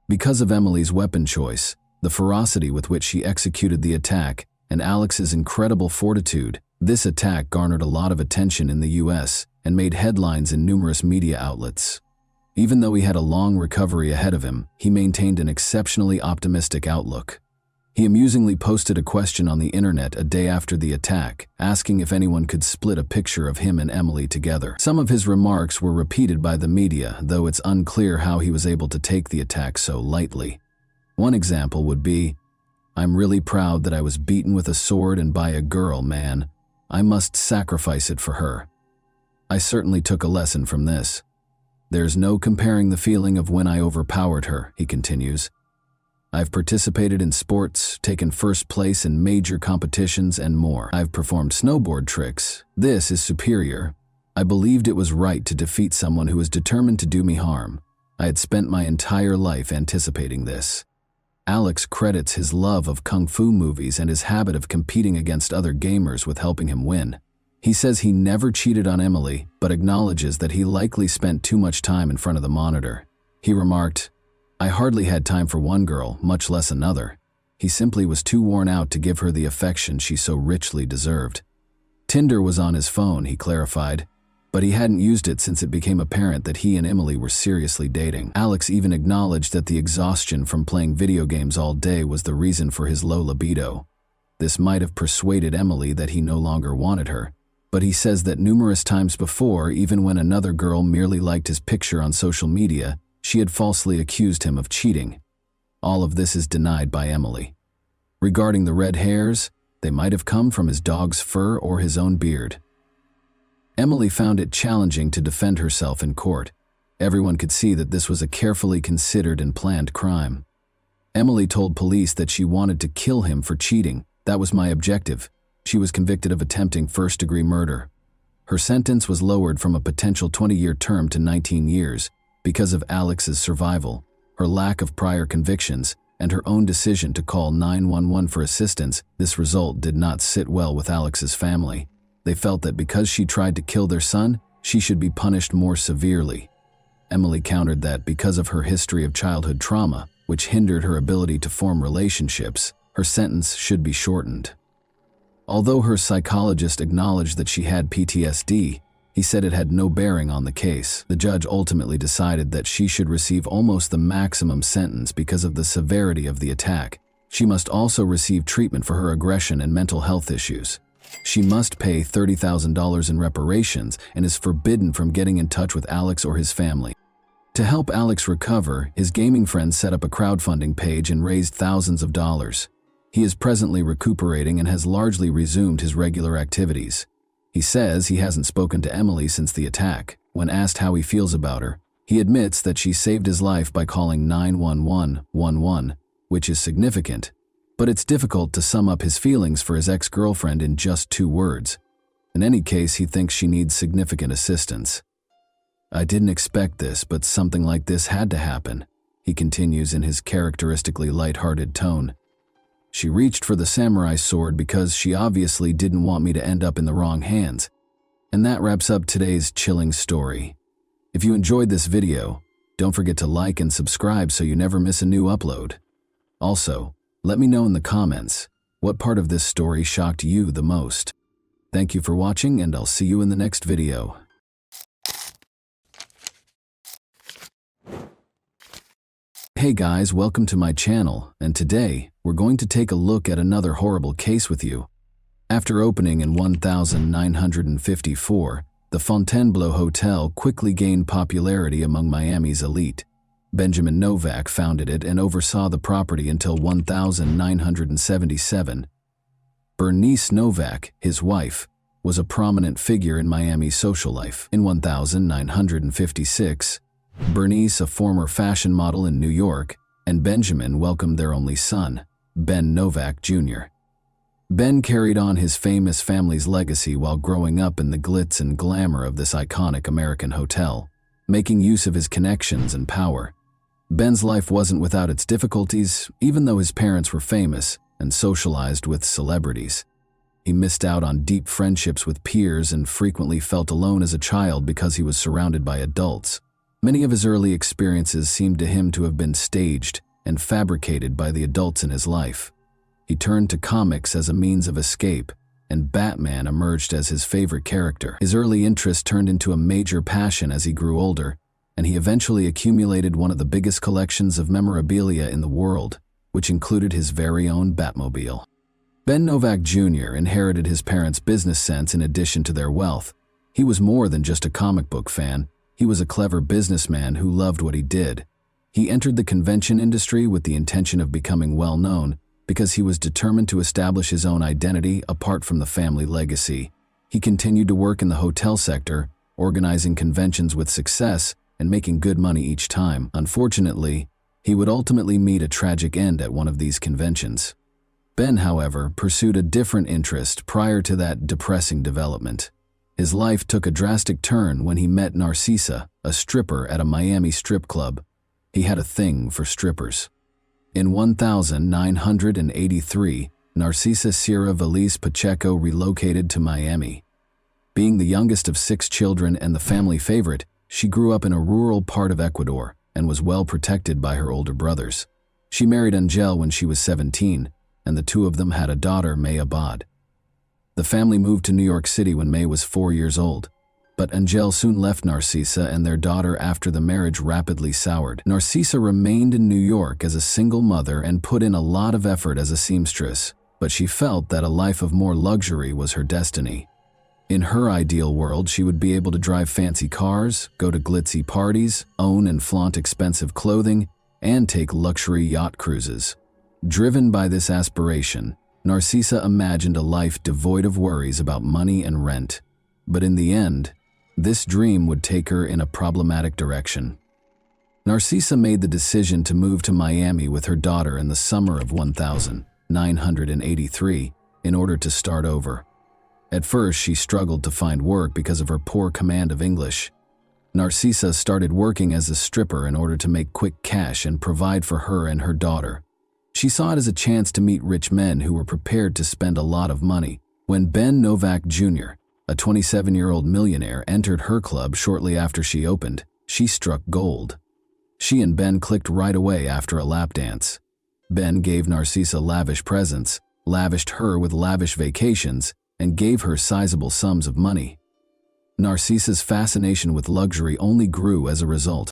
Because of Emily's weapon choice, the ferocity with which she executed the attack, and Alex's incredible fortitude, this attack garnered a lot of attention in the US and made headlines in numerous media outlets. Even though he had a long recovery ahead of him, he maintained an exceptionally optimistic outlook. He amusingly posted a question on the internet a day after the attack, asking if anyone could split a picture of him and Emily together. Some of his remarks were repeated by the media, though it's unclear how he was able to take the attack so lightly. One example would be, "I'm really proud that I was beaten with a sword and by a girl, man. I must sacrifice it for her. I certainly took a lesson from this. There's no comparing the feeling of when I overpowered her," he continues. "I've participated in sports, taken first place in major competitions, and more. I've performed snowboard tricks. This is superior. I believed it was right to defeat someone who was determined to do me harm. I had spent my entire life anticipating this." Alex credits his love of kung fu movies and his habit of competing against other gamers with helping him win. He says he never cheated on Emily, but acknowledges that he likely spent too much time in front of the monitor. He remarked, I hardly had time for one girl, much less another. He simply was too worn out to give her the affection she so richly deserved. Tinder was on his phone, he clarified, but he hadn't used it since it became apparent that he and Emily were seriously dating. Alex even acknowledged that the exhaustion from playing video games all day was the reason for his low libido. This might have persuaded Emily that he no longer wanted her, but he says that numerous times before, even when another girl merely liked his picture on social media, she had falsely accused him of cheating. All of this is denied by Emily. Regarding the red hairs, they might have come from his dog's fur or his own beard. Emily found it challenging to defend herself in court. Everyone could see that this was a carefully considered and planned crime. Emily told police that she wanted to kill him for cheating. That was my objective. She was convicted of attempting first-degree murder. Her sentence was lowered from a potential 20-year term to 19 years because of Alex's survival, her lack of prior convictions, and her own decision to call 911 for assistance. This result did not sit well with Alex's family. They felt that because she tried to kill their son, she should be punished more severely. Emily countered that because of her history of childhood trauma, which hindered her ability to form relationships, her sentence should be shortened. Although her psychologist acknowledged that she had PTSD, he said it had no bearing on the case. The judge ultimately decided that she should receive almost the maximum sentence because of the severity of the attack. She must also receive treatment for her aggression and mental health issues. She must pay $30,000 in reparations and is forbidden from getting in touch with Alex or his family. To help Alex recover, his gaming friends set up a crowdfunding page and raised thousands of dollars. He is presently recuperating and has largely resumed his regular activities. He says he hasn't spoken to Emily since the attack. When asked how he feels about her, he admits that she saved his life by calling 911, which is significant, but it's difficult to sum up his feelings for his ex-girlfriend in just 2 words. In any case, he thinks she needs significant assistance. I didn't expect this, but something like this had to happen, he continues in his characteristically lighthearted tone. She reached for the samurai sword because she obviously didn't want me to end up in the wrong hands. And that wraps up today's chilling story. If you enjoyed this video, don't forget to like and subscribe so you never miss a new upload. Also, let me know in the comments what part of this story shocked you the most. Thank you for watching, and I'll see you in the next video. Hey guys, welcome to my channel, and today we're going to take a look at another horrible case with you. After opening in 1954, the Fontainebleau Hotel quickly gained popularity among Miami's elite. Benjamin Novak founded it and oversaw the property until 1977. Bernice Novak, his wife, was a prominent figure in Miami's social life. In 1956, Bernice, a former fashion model in New York, and Benjamin welcomed their only son, Ben Novak Jr. Ben carried on his famous family's legacy while growing up in the glitz and glamour of this iconic American hotel, making use of his connections and power. Ben's life wasn't without its difficulties, even though his parents were famous and socialized with celebrities. He missed out on deep friendships with peers and frequently felt alone as a child because he was surrounded by adults. Many of his early experiences seemed to him to have been staged and fabricated by the adults in his life. He turned to comics as a means of escape, and Batman emerged as his favorite character. His early interest turned into a major passion as he grew older, and he eventually accumulated one of the biggest collections of memorabilia in the world, which included his very own Batmobile. Ben Novak Jr. inherited his parents' business sense in addition to their wealth. He was more than just a comic book fan. He was a clever businessman who loved what he did. He entered the convention industry with the intention of becoming well-known because he was determined to establish his own identity apart from the family legacy. He continued to work in the hotel sector, organizing conventions with success and making good money each time. Unfortunately, he would ultimately meet a tragic end at one of these conventions. Ben, however, pursued a different interest prior to that depressing development. His life took a drastic turn when he met Narcissa, a stripper at a Miami strip club. He had a thing for strippers. In 1983, Narcissa Sierra Valise Pacheco relocated to Miami. Being the youngest of 6 children and the family favorite, she grew up in a rural part of Ecuador, and was well protected by her older brothers. She married Angel when she was 17, and the two of them had a daughter, May Abad. The family moved to New York City when May was 4 years old, but Angel soon left Narcisa and their daughter after the marriage rapidly soured. Narcisa remained in New York as a single mother and put in a lot of effort as a seamstress, but she felt that a life of more luxury was her destiny. In her ideal world, she would be able to drive fancy cars, go to glitzy parties, own and flaunt expensive clothing, and take luxury yacht cruises. Driven by this aspiration, Narcisa imagined a life devoid of worries about money and rent. But in the end, this dream would take her in a problematic direction. Narcisa made the decision to move to Miami with her daughter in the summer of 1983 in order to start over. At first, she struggled to find work because of her poor command of English. Narcisa started working as a stripper in order to make quick cash and provide for her and her daughter. She saw it as a chance to meet rich men who were prepared to spend a lot of money. When Ben Novak Jr., a 27-year-old millionaire, entered her club shortly after she opened, she struck gold. She and Ben clicked right away after a lap dance. Ben gave Narcisa lavish presents, lavished her with lavish vacations, and gave her sizable sums of money. Narcisa's fascination with luxury only grew as a result.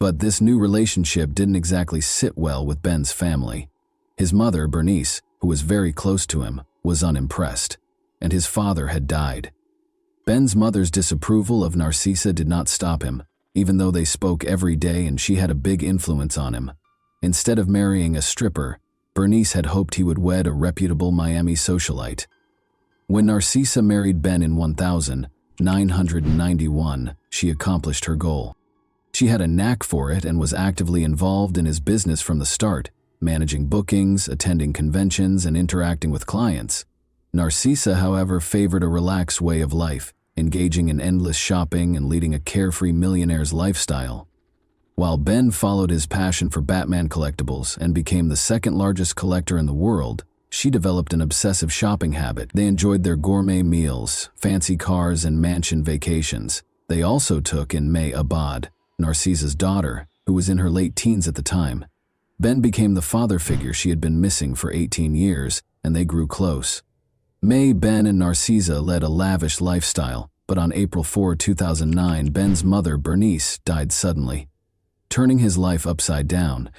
But this new relationship didn't exactly sit well with Ben's family. His mother, Bernice, who was very close to him, was unimpressed, and his father had died. Ben's mother's disapproval of Narcisa did not stop him, even though they spoke every day and she had a big influence on him. Instead of marrying a stripper, Bernice had hoped he would wed a reputable Miami socialite. When Narcisa married Ben in 1991, she accomplished her goal. She had a knack for it and was actively involved in his business from the start, managing bookings, attending conventions, and interacting with clients. Narcisa, however, favored a relaxed way of life, engaging in endless shopping and leading a carefree millionaire's lifestyle. While Ben followed his passion for Batman collectibles and became the second-largest collector in the world, she developed an obsessive shopping habit. They enjoyed their gourmet meals, fancy cars, and mansion vacations. They also took in May Abad, Narcisa's daughter, who was in her late teens at the time. Ben became the father figure she had been missing for 18 years, and they grew close. May, Ben, and Narcisa led a lavish lifestyle, but on April 4, 2009, Ben's mother, Bernice, died suddenly, turning his life upside down.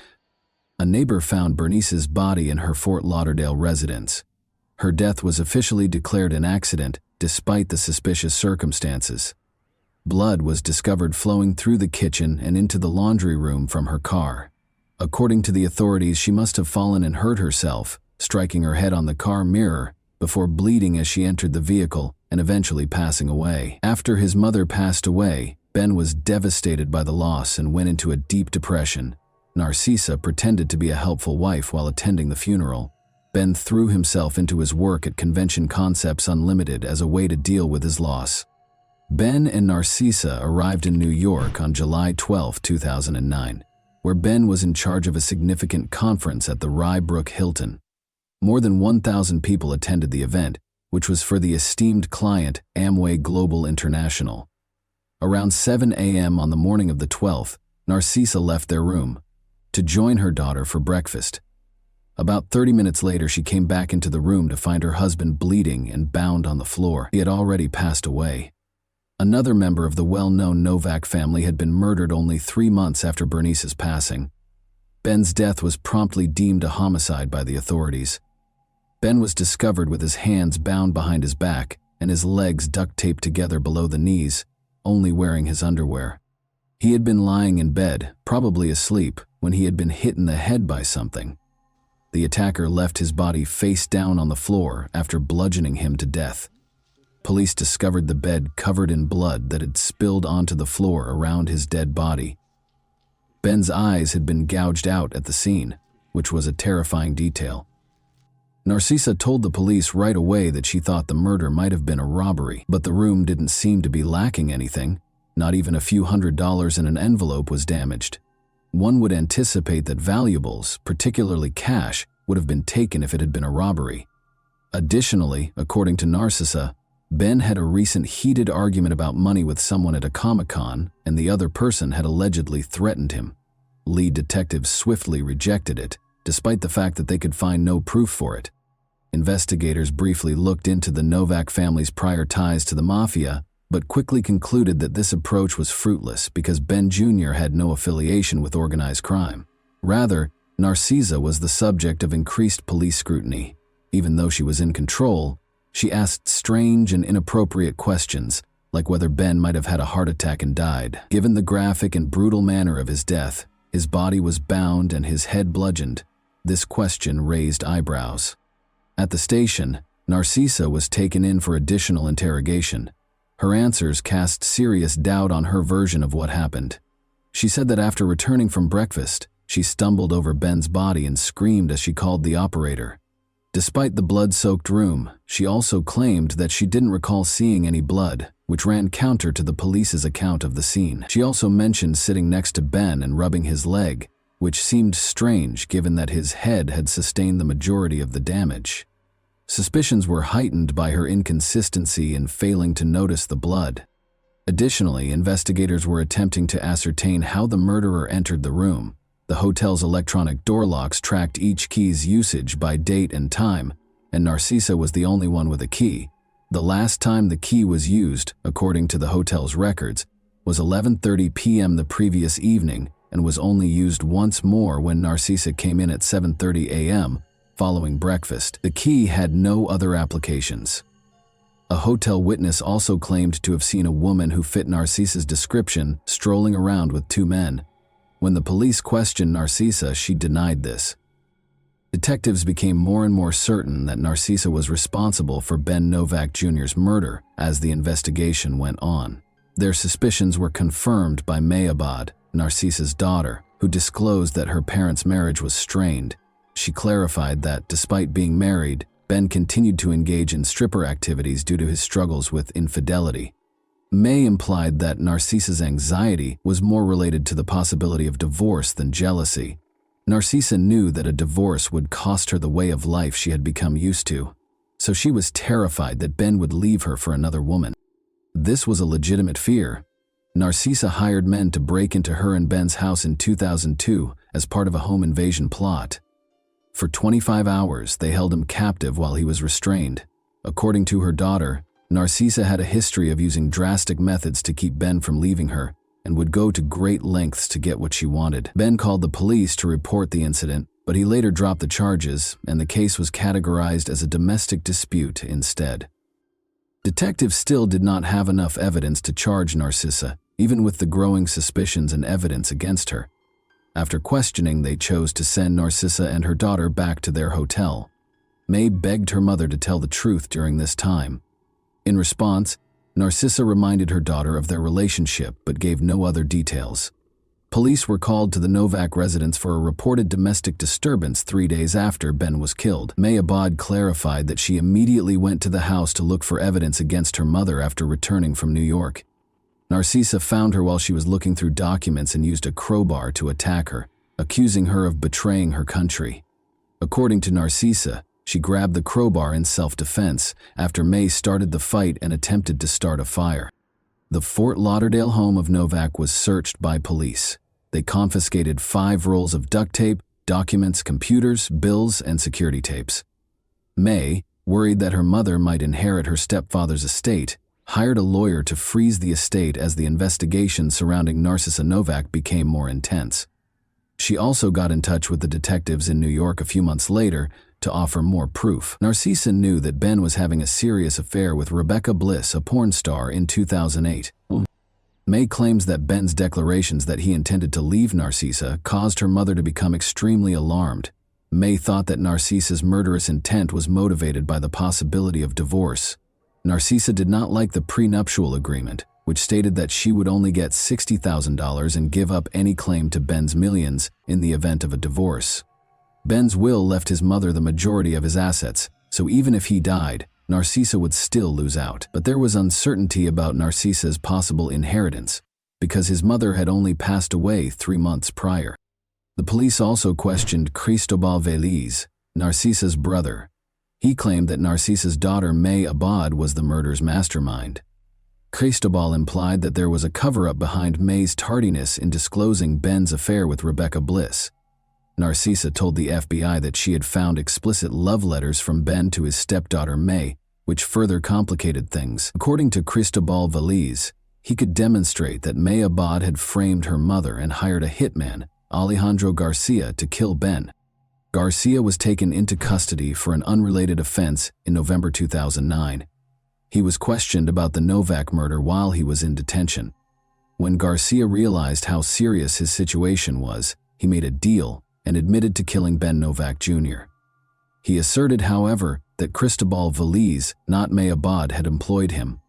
A neighbor found Bernice's body in her Fort Lauderdale residence. Her death was officially declared an accident, despite the suspicious circumstances. Blood was discovered flowing through the kitchen and into the laundry room from her car. According to the authorities, she must have fallen and hurt herself, striking her head on the car mirror, before bleeding as she entered the vehicle and eventually passing away. After his mother passed away, Ben was devastated by the loss and went into a deep depression. Narcisa pretended to be a helpful wife while attending the funeral. Ben threw himself into his work at Convention Concepts Unlimited as a way to deal with his loss. Ben and Narcisa arrived in New York on July 12, 2009, where Ben was in charge of a significant conference at the Rye Brook Hilton. More than 1,000 people attended the event, which was for the esteemed client Amway Global International. Around 7 a.m. on the morning of the 12th, Narcisa left their room to join her daughter for breakfast. About 30 minutes later, she came back into the room to find her husband bleeding and bound on the floor. He had already passed away. Another member of the well-known Novak family had been murdered only 3 months after Bernice's passing. Ben's death was promptly deemed a homicide by the authorities. Ben was discovered with his hands bound behind his back and his legs duct taped together below the knees, only wearing his underwear. He had been lying in bed, probably asleep, when he had been hit in the head by something. The attacker left his body face down on the floor after bludgeoning him to death. Police discovered the bed covered in blood that had spilled onto the floor around his dead body. Ben's eyes had been gouged out at the scene, which was a terrifying detail. Narcisa told the police right away that she thought the murder might have been a robbery, but the room didn't seem to be lacking anything. Not even a few $100s in an envelope was damaged. One would anticipate that valuables, particularly cash, would have been taken if it had been a robbery. Additionally, according to Narcisa, Ben had a recent heated argument about money with someone at a Comic-Con, and the other person had allegedly threatened him. lead detectives swiftly rejected it, despite the fact that they could find no proof for it. Investigators briefly looked into the Novak family's prior ties to the mafia, but quickly concluded that this approach was fruitless because Ben Jr. had no affiliation with organized crime. Rather, Narcisa was the subject of increased police scrutiny. Even though she was in control, she asked strange and inappropriate questions, like whether Ben might have had a heart attack and died. Given the graphic and brutal manner of his death, his body was bound and his head bludgeoned. This question raised eyebrows. At the station, Narcisa was taken in for additional interrogation. Her answers cast serious doubt on her version of what happened. She said that after returning from breakfast, she stumbled over Ben's body and screamed as she called the operator. Despite the blood-soaked room, she also claimed that she didn't recall seeing any blood, which ran counter to the police's account of the scene. She also mentioned sitting next to Ben and rubbing his leg, which seemed strange given that his head had sustained the majority of the damage. Suspicions were heightened by her inconsistency in failing to notice the blood. Additionally, investigators were attempting to ascertain how the murderer entered the room. The hotel's electronic door locks tracked each key's usage by date and time, and Narcisa was the only one with a key. The last time the key was used, according to the hotel's records, was 11:30 p.m. the previous evening and was only used once more when Narcisa came in at 7:30 a.m. following breakfast. The key had no other applications. A hotel witness also claimed to have seen a woman who fit Narcisa's description strolling around with two men. When the police questioned Narcisa, she denied this. Detectives became more and more certain that Narcisa was responsible for Ben Novak Jr.'s murder as the investigation went on. Their suspicions were confirmed by May Abad, Narcisa's daughter, who disclosed that her parents' marriage was strained. She clarified that, despite being married, Ben continued to engage in stripper activities due to his struggles with infidelity. May implied that Narcisa's anxiety was more related to the possibility of divorce than jealousy. Narcisa knew that a divorce would cost her the way of life she had become used to, so she was terrified that Ben would leave her for another woman. This was a legitimate fear. Narcisa hired men to break into her and Ben's house in 2002 as part of a home invasion plot. For 25 hours, they held him captive while he was restrained. According to her daughter, Narcisa had a history of using drastic methods to keep Ben from leaving her and would go to great lengths to get what she wanted. Ben called the police to report the incident, but he later dropped the charges and the case was categorized as a domestic dispute instead. Detectives still did not have enough evidence to charge Narcisa, even with the growing suspicions and evidence against her. After questioning, they chose to send Narcisa and her daughter back to their hotel. May begged her mother to tell the truth during this time. In response, Narcisa reminded her daughter of their relationship but gave no other details. Police were called to the Novak residence for a reported domestic disturbance 3 days after Ben was killed. May Abad clarified that she immediately went to the house to look for evidence against her mother after returning from New York. Narcisa found her while she was looking through documents and used a crowbar to attack her, accusing her of betraying her country. According to Narcisa, she grabbed the crowbar in self-defense after May started the fight and attempted to start a fire. The Fort Lauderdale home of Novak was searched by police. They confiscated 5 rolls of duct tape, documents, computers, bills, and security tapes. May, worried that her mother might inherit her stepfather's estate, hired a lawyer to freeze the estate as the investigation surrounding Narcisa Novak became more intense. She also got in touch with the detectives in New York a few months later to offer more proof. Narcisa knew that Ben was having a serious affair with Rebecca Bliss, a porn star, in 2008. May claims that Ben's declarations that he intended to leave Narcisa caused her mother to become extremely alarmed. May thought that Narcisa's murderous intent was motivated by the possibility of divorce. Narcisa did not like the prenuptial agreement, which stated that she would only get $60,000 and give up any claim to Ben's millions in the event of a divorce. Ben's will left his mother the majority of his assets, so even if he died, Narcisa would still lose out. But there was uncertainty about Narcisa's possible inheritance, because his mother had only passed away 3 months prior. The police also questioned Cristobal Veliz, Narcisa's brother. He claimed that Narcisa's daughter May Abad was the murder's mastermind. Cristobal implied that there was a cover-up behind May's tardiness in disclosing Ben's affair with Rebecca Bliss. Narcisa told the FBI that she had found explicit love letters from Ben to his stepdaughter May, which further complicated things. According to Cristobal Veliz, he could demonstrate that May Abad had framed her mother and hired a hitman, Alejandro Garcia, to kill Ben. Garcia was taken into custody for an unrelated offense in November 2009. He was questioned about the Novak murder while he was in detention. When Garcia realized how serious his situation was, he made a deal and admitted to killing Ben Novak Jr. He asserted, however, that Cristobal Veliz, not May Abad, had employed him.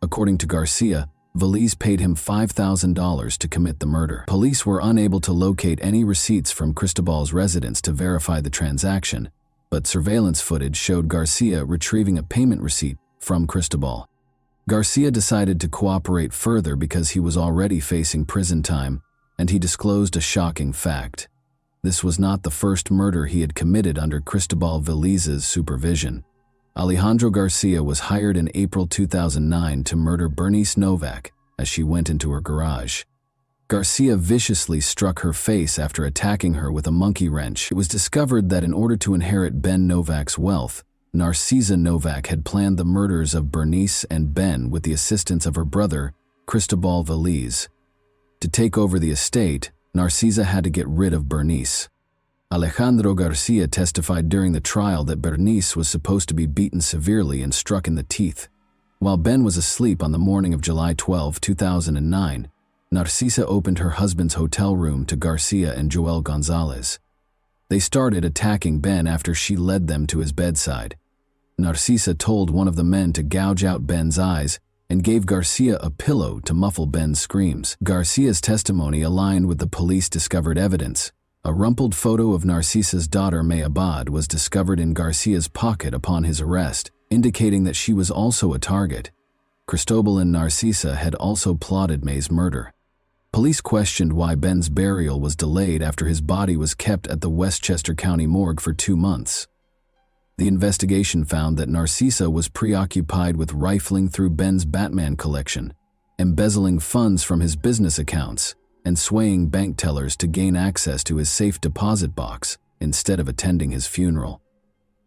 According to Garcia, Veliz paid him $5,000 to commit the murder. Police were unable to locate any receipts from Cristobal's residence to verify the transaction, but surveillance footage showed Garcia retrieving a payment receipt from Cristobal. Garcia decided to cooperate further because he was already facing prison time, and he disclosed a shocking fact. This was not the first murder he had committed under Cristobal Veliz's supervision. Alejandro Garcia was hired in April 2009 to murder Bernice Novak as she went into her garage. Garcia viciously struck her face after attacking her with a monkey wrench. It was discovered that in order to inherit Ben Novak's wealth, Narcisa Novak had planned the murders of Bernice and Ben with the assistance of her brother, Cristobal Veliz. To take over the estate, Narcisa had to get rid of Bernice. Alejandro Garcia testified during the trial that Bernice was supposed to be beaten severely and struck in the teeth. While Ben was asleep on the morning of July 12, 2009, Narcisa opened her husband's hotel room to Garcia and Joel Gonzalez. They started attacking Ben after she led them to his bedside. Narcisa told one of the men to gouge out Ben's eyes and gave Garcia a pillow to muffle Ben's screams. Garcia's testimony aligned with the police-discovered evidence. A rumpled photo of Narcisa's daughter May Abad was discovered in Garcia's pocket upon his arrest, indicating that she was also a target. Cristobal and Narcisa had also plotted May's murder. Police questioned why Ben's burial was delayed after his body was kept at the Westchester County morgue for 2 months. The investigation found that Narcisa was preoccupied with rifling through Ben's Batman collection, embezzling funds from his business accounts, and swaying bank tellers to gain access to his safe deposit box instead of attending his funeral.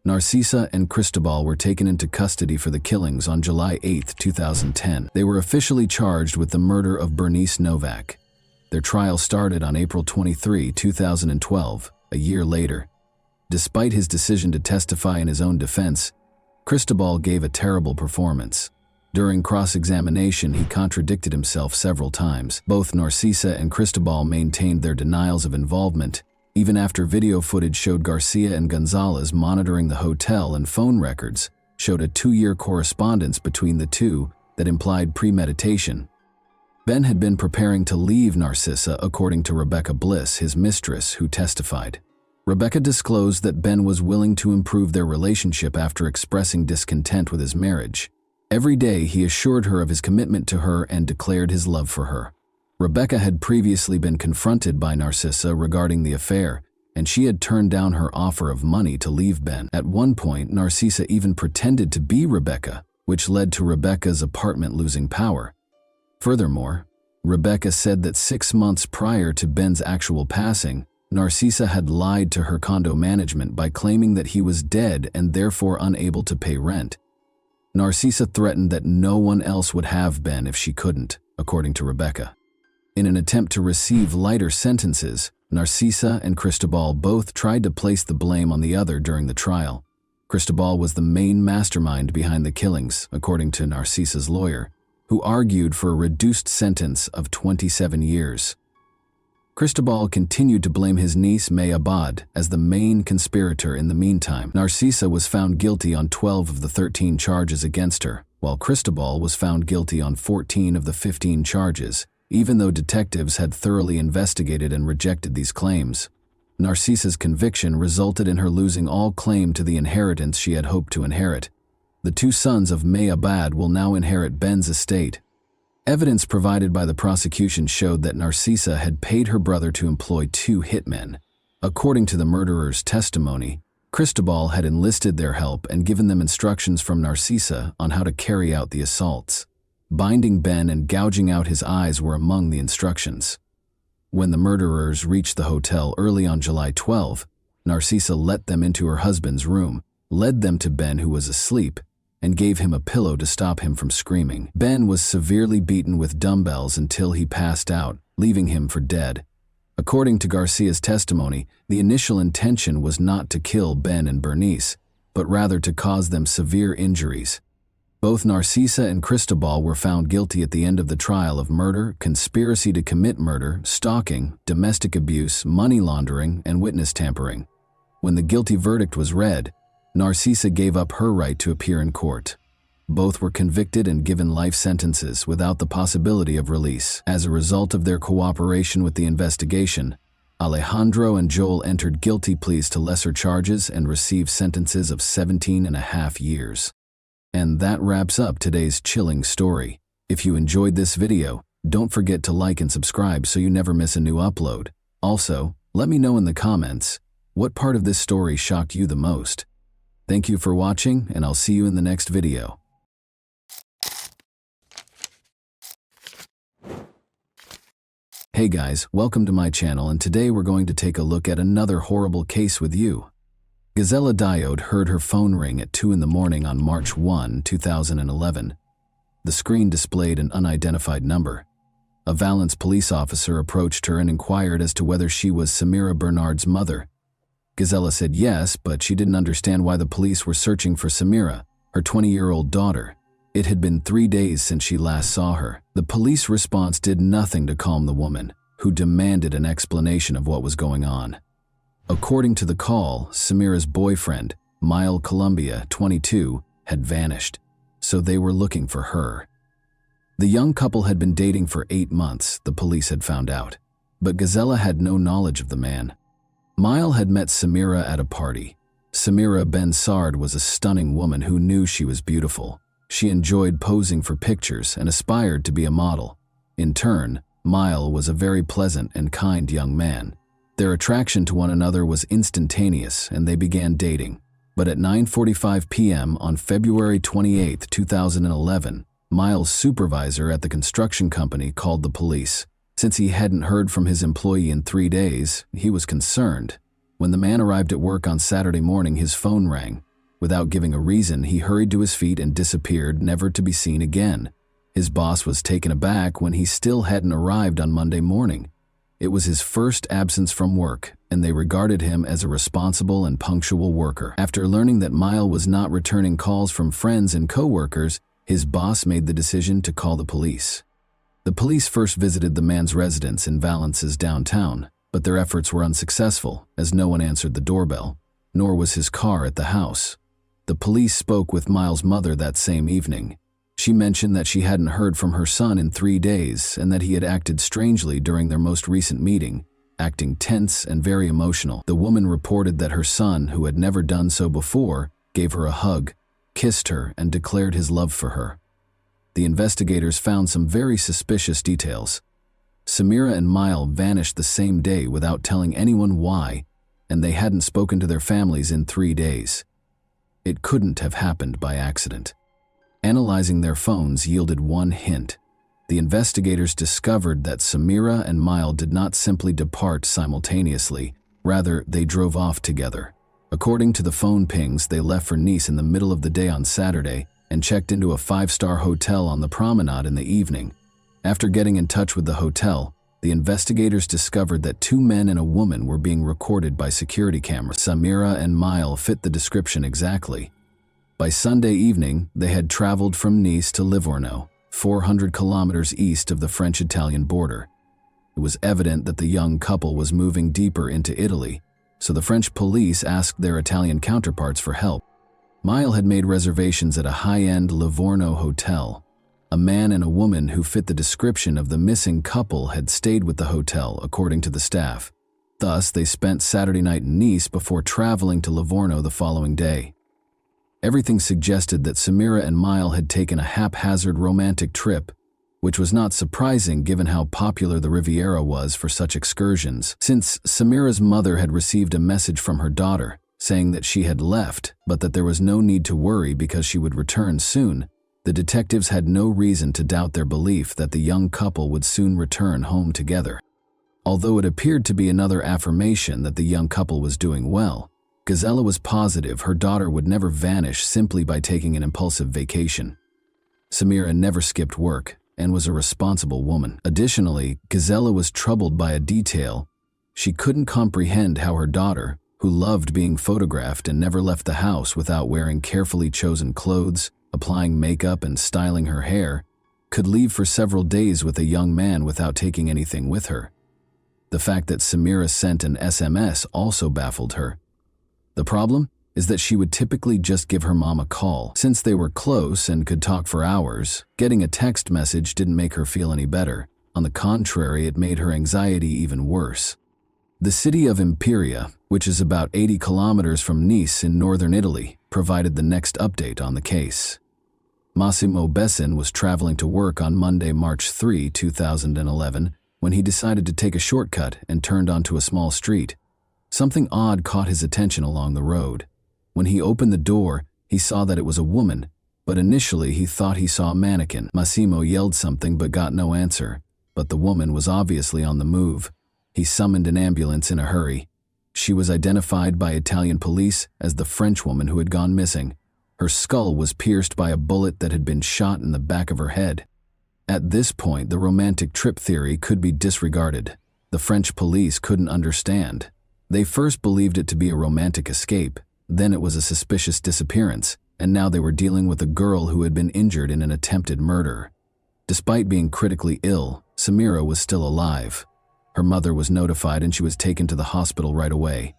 Narcisa and Cristobal were taken into custody for the killings on July 8, 2010. They were officially charged with the murder of Bernice Novak. Their trial started on April 23, 2012, a year later. Despite his decision to testify in his own defense, Cristobal gave a terrible performance. During cross-examination, he contradicted himself several times. Both Narcisa and Cristobal maintained their denials of involvement, even after video footage showed Garcia and Gonzalez monitoring the hotel, and phone records showed a 2-year correspondence between the two that implied premeditation. Ben had been preparing to leave Narcisa, according to Rebecca Bliss, his mistress, who testified. Rebecca disclosed that Ben was willing to improve their relationship after expressing discontent with his marriage. Every day, he assured her of his commitment to her and declared his love for her. Rebecca had previously been confronted by Narcisa regarding the affair, and she had turned down her offer of money to leave Ben. At one point, Narcisa even pretended to be Rebecca, which led to Rebecca's apartment losing power. Furthermore, Rebecca said that 6 months prior to Ben's actual passing, Narcisa had lied to her condo management by claiming that he was dead and therefore unable to pay rent. Narcisa threatened that no one else would have Ben if she couldn't, according to Rebecca. In an attempt to receive lighter sentences, Narcisa and Cristobal both tried to place the blame on the other during the trial. Cristobal was the main mastermind behind the killings, according to Narcisa's lawyer, who argued for a reduced sentence of 27 years. Cristobal continued to blame his niece May Abad as the main conspirator in the meantime. Narcisa was found guilty on 12 of the 13 charges against her, while Cristobal was found guilty on 14 of the 15 charges, even though detectives had thoroughly investigated and rejected these claims. Narcisa's conviction resulted in her losing all claim to the inheritance she had hoped to inherit. The 2 sons of May Abad will now inherit Ben's estate. Evidence provided by the prosecution showed that Narcisa had paid her brother to employ 2 hitmen. According to the murderer's testimony, Cristobal had enlisted their help and given them instructions from Narcisa on how to carry out the assaults. Binding Ben and gouging out his eyes were among the instructions. When the murderers reached the hotel early on July 12, Narcisa let them into her husband's room, led them to Ben, who was asleep, and gave him a pillow to stop him from screaming. Ben was severely beaten with dumbbells until he passed out, leaving him for dead. According to Garcia's testimony, the initial intention was not to kill Ben and Bernice, but rather to cause them severe injuries. Both Narcisa and Cristobal were found guilty at the end of the trial of murder, conspiracy to commit murder, stalking, domestic abuse, money laundering, and witness tampering. When the guilty verdict was read, Narcisa gave up her right to appear in court. Both were convicted and given life sentences without the possibility of release. As a result of their cooperation with the investigation, Alejandro and Joel entered guilty pleas to lesser charges and received sentences of 17.5 years. And that wraps up today's chilling story. If you enjoyed this video, don't forget to like and subscribe so you never miss a new upload. Also, let me know in the comments, what part of this story shocked you the most? Thank you for watching, and I'll see you in the next video. Hey guys, welcome to my channel, and today we're going to take a look at another horrible case with you. Gisela Diode heard her phone ring at 2 in the morning on March 1, 2011. The screen displayed an unidentified number. A Valence police officer approached her and inquired as to whether she was Samira Bernard's mother. Gisela said yes, but she didn't understand why the police were searching for Samira, her 20-year-old daughter. It had been 3 days since she last saw her. The police response did nothing to calm the woman, who demanded an explanation of what was going on. According to the call, Samira's boyfriend, Mile Columbia, 22, had vanished, so they were looking for her. The young couple had been dating for 8 months, the police had found out, but Gisela had no knowledge of the man. Mile had met Samira at a party. Samira Ben-Sard was a stunning woman who knew she was beautiful. She enjoyed posing for pictures and aspired to be a model. In turn, Mile was a very pleasant and kind young man. Their attraction to one another was instantaneous, and they began dating. But at 9:45 p.m. on February 28, 2011, Mile's supervisor at the construction company called the police. Since he hadn't heard from his employee in 3 days, he was concerned. When the man arrived at work on Saturday morning, his phone rang. Without giving a reason, he hurried to his feet and disappeared, never to be seen again. His boss was taken aback when he still hadn't arrived on Monday morning. It was his first absence from work, and they regarded him as a responsible and punctual worker. After learning that Mile was not returning calls from friends and co-workers, his boss made the decision to call the police. The police first visited the man's residence in Valence's downtown, but their efforts were unsuccessful, as no one answered the doorbell, nor was his car at the house. The police spoke with Mile's mother that same evening. She mentioned that she hadn't heard from her son in 3 days and that he had acted strangely during their most recent meeting, acting tense and very emotional. The woman reported that her son, who had never done so before, gave her a hug, kissed her, and declared his love for her. The investigators found some very suspicious details. Samira and Mile vanished the same day without telling anyone why, and they hadn't spoken to their families in 3 days. It couldn't have happened by accident. Analyzing their phones yielded one hint. The investigators discovered that Samira and Mile did not simply depart simultaneously, rather they drove off together. According to the phone pings, they left for Nice in the middle of the day on Saturday and checked into a 5-star hotel on the promenade in the evening. After getting in touch with the hotel, the investigators discovered that 2 men and a woman were being recorded by security cameras. Samira and Mile fit the description exactly. By Sunday evening, they had traveled from Nice to Livorno, 400 kilometers east of the French-Italian border. It was evident that the young couple was moving deeper into Italy, so the French police asked their Italian counterparts for help. Mile had made reservations at a high-end Livorno hotel. A man and a woman who fit the description of the missing couple had stayed with the hotel, according to the staff. Thus, they spent Saturday night in Nice before traveling to Livorno the following day. Everything suggested that Samira and Mile had taken a haphazard romantic trip, which was not surprising given how popular the Riviera was for such excursions. Since Samira's mother had received a message from her daughter saying that she had left, but that there was no need to worry because she would return soon, The detectives had no reason to doubt their belief that the young couple would soon return home together. Although it appeared to be another affirmation that the young couple was doing well, Gazella was positive her daughter would never vanish simply by taking an impulsive vacation. Samira never skipped work and was a responsible woman. Additionally, Gazella was troubled by a detail. She couldn't comprehend how her daughter, who loved being photographed and never left the house without wearing carefully chosen clothes, applying makeup and styling her hair, could leave for several days with a young man without taking anything with her. The fact that Samira sent an SMS also baffled her. The problem is that she would typically just give her mom a call. Since they were close and could talk for hours, getting a text message didn't make her feel any better. On the contrary, it made her anxiety even worse. The city of Imperia, which is about 80 kilometers from Nice in northern Italy, provided the next update on the case. Massimo Bessin was traveling to work on Monday, March 3, 2011, when he decided to take a shortcut and turned onto a small street. Something odd caught his attention along the road. When he opened the door, he saw that it was a woman, but initially he thought he saw a mannequin. Massimo yelled something but got no answer, but the woman was obviously on the move. He summoned an ambulance in a hurry. She was identified by Italian police as the French woman who had gone missing. Her skull was pierced by a bullet that had been shot in the back of her head. At this point, the romantic trip theory could be disregarded. The French police couldn't understand. They first believed it to be a romantic escape, then it was a suspicious disappearance, and now they were dealing with a girl who had been injured in an attempted murder. Despite being critically ill, Samira was still alive. Her mother was notified and she was taken to the hospital right away.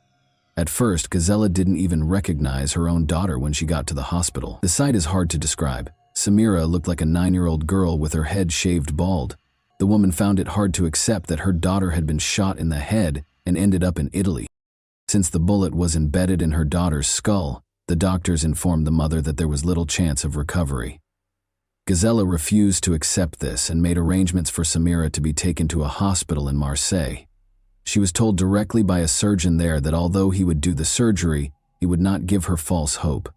At first, Gazella didn't even recognize her own daughter when she got to the hospital. The sight is hard to describe. Samira looked like a 9-year-old girl with her head shaved bald. The woman found it hard to accept that her daughter had been shot in the head and ended up in Italy. Since the bullet was embedded in her daughter's skull, the doctors informed the mother that there was little chance of recovery. Gazella refused to accept this and made arrangements for Samira to be taken to a hospital in Marseille. She was told directly by a surgeon there that although he would do the surgery, he would not give her false hope.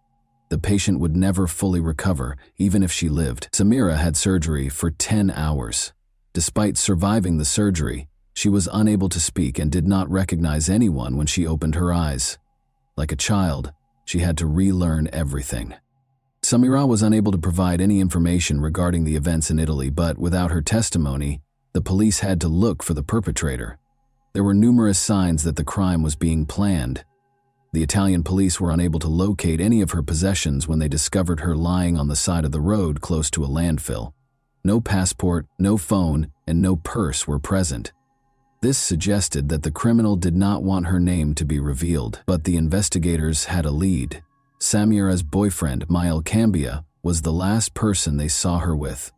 The patient would never fully recover, even if she lived. Samira had surgery for 10 hours. Despite surviving the surgery, she was unable to speak and did not recognize anyone when she opened her eyes. Like a child, she had to relearn everything. Samira was unable to provide any information regarding the events in Italy, but without her testimony, the police had to look for the perpetrator. There were numerous signs that the crime was being planned. The Italian police were unable to locate any of her possessions when they discovered her lying on the side of the road close to a landfill. No passport, no phone, and no purse were present. This suggested that the criminal did not want her name to be revealed, but the investigators had a lead. Samira's boyfriend, Mile Cambia, was the last person they saw her with.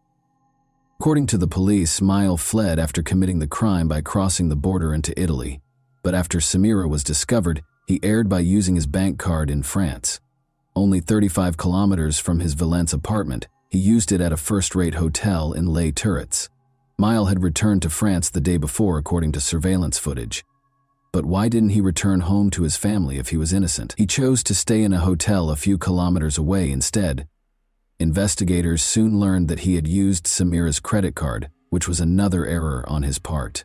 According to the police, Mile fled after committing the crime by crossing the border into Italy, but after Samira was discovered, he erred by using his bank card in France. Only 35 kilometers from his Valence apartment, he used it at a first-rate hotel in Les Turrets. Mile had returned to France the day before according to surveillance footage. But why didn't he return home to his family if he was innocent? He chose to stay in a hotel a few kilometers away instead. Investigators soon learned that he had used Samira's credit card, which was another error on his part.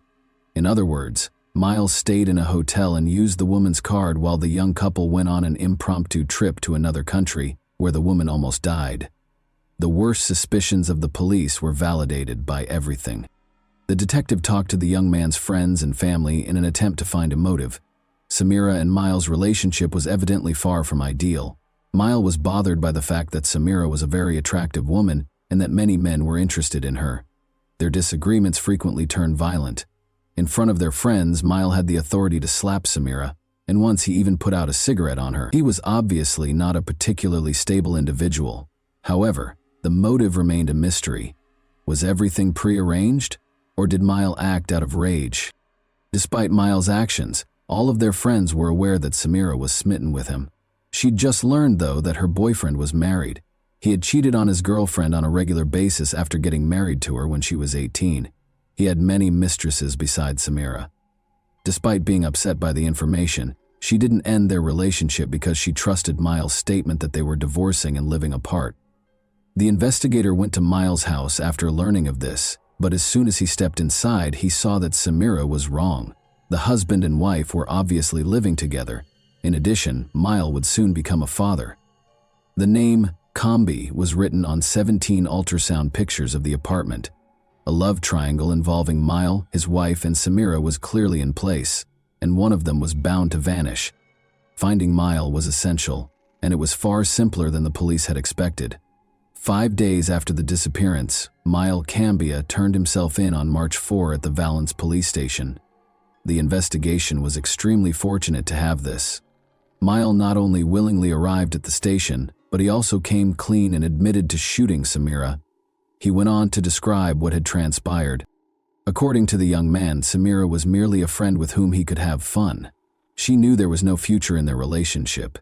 In other words, Miles stayed in a hotel and used the woman's card while the young couple went on an impromptu trip to another country, where the woman almost died. The worst suspicions of the police were validated by everything. The detective talked to the young man's friends and family in an attempt to find a motive. Samira and Miles' relationship was evidently far from ideal. Mile was bothered by the fact that Samira was a very attractive woman and that many men were interested in her. Their disagreements frequently turned violent. In front of their friends, Mile had the authority to slap Samira, and once he even put out a cigarette on her. He was obviously not a particularly stable individual. However, the motive remained a mystery. Was everything prearranged? Or did Mile act out of rage? Despite Mile's actions, all of their friends were aware that Samira was smitten with him. She'd just learned, though, that her boyfriend was married. He had cheated on his girlfriend on a regular basis after getting married to her when she was 18. He had many mistresses besides Samira. Despite being upset by the information, she didn't end their relationship because she trusted Miles' statement that they were divorcing and living apart. The investigator went to Miles' house after learning of this, but as soon as he stepped inside, he saw that Samira was wrong. The husband and wife were obviously living together. In addition, Miles would soon become a father. The name Combi was written on 17 ultrasound pictures of the apartment. A love triangle involving Miles, his wife, and Samira was clearly in place, and one of them was bound to vanish. Finding Miles was essential, and it was far simpler than the police had expected. 5 days after the disappearance, Miles Cambia turned himself in on March 4 at the Valence police station. The investigation was extremely fortunate to have this. Miles not only willingly arrived at the station, but he also came clean and admitted to shooting Samira. He went on to describe what had transpired. According to the young man, Samira was merely a friend with whom he could have fun. She knew there was no future in their relationship.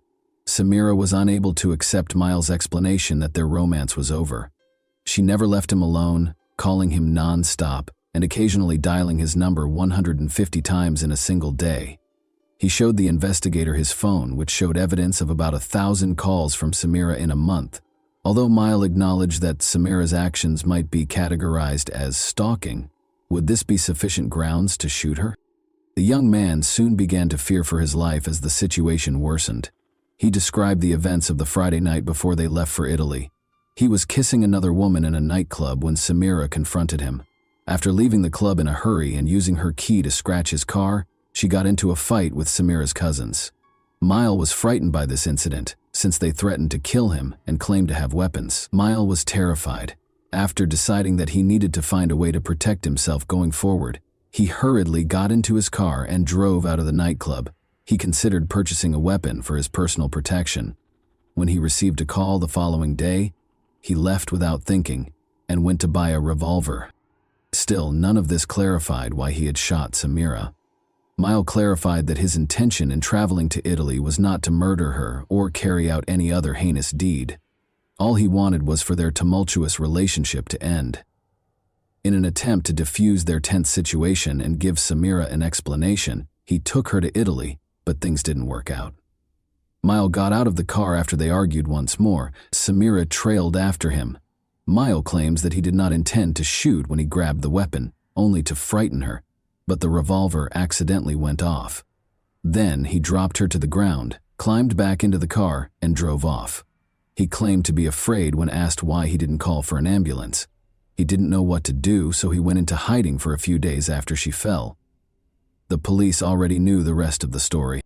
Samira was unable to accept Miles' explanation that their romance was over. She never left him alone, calling him non-stop and occasionally dialing his number 150 times in a single day. He showed the investigator his phone, which showed evidence of about 1,000 calls from Samira in a month. Although Miles acknowledged that Samira's actions might be categorized as stalking, would this be sufficient grounds to shoot her? The young man soon began to fear for his life as the situation worsened. He described the events of the Friday night before they left for Italy. He was kissing another woman in a nightclub when Samira confronted him. After leaving the club in a hurry and using her key to scratch his car, she got into a fight with Samira's cousins. Miles was frightened by this incident, since they threatened to kill him and claimed to have weapons. Miles was terrified. After deciding that he needed to find a way to protect himself going forward, he hurriedly got into his car and drove out of the nightclub. He considered purchasing a weapon for his personal protection. When he received a call the following day, he left without thinking and went to buy a revolver. Still, none of this clarified why he had shot Samira. Miles clarified that his intention in traveling to Italy was not to murder her or carry out any other heinous deed. All he wanted was for their tumultuous relationship to end. In an attempt to defuse their tense situation and give Samira an explanation, he took her to Italy, but things didn't work out. Miles got out of the car after they argued once more. Samira trailed after him. Miles claims that he did not intend to shoot when he grabbed the weapon, only to frighten her, but the revolver accidentally went off. Then he dropped her to the ground, climbed back into the car, and drove off. He claimed to be afraid when asked why he didn't call for an ambulance. He didn't know what to do, so he went into hiding for a few days after she fell. The police already knew the rest of the story.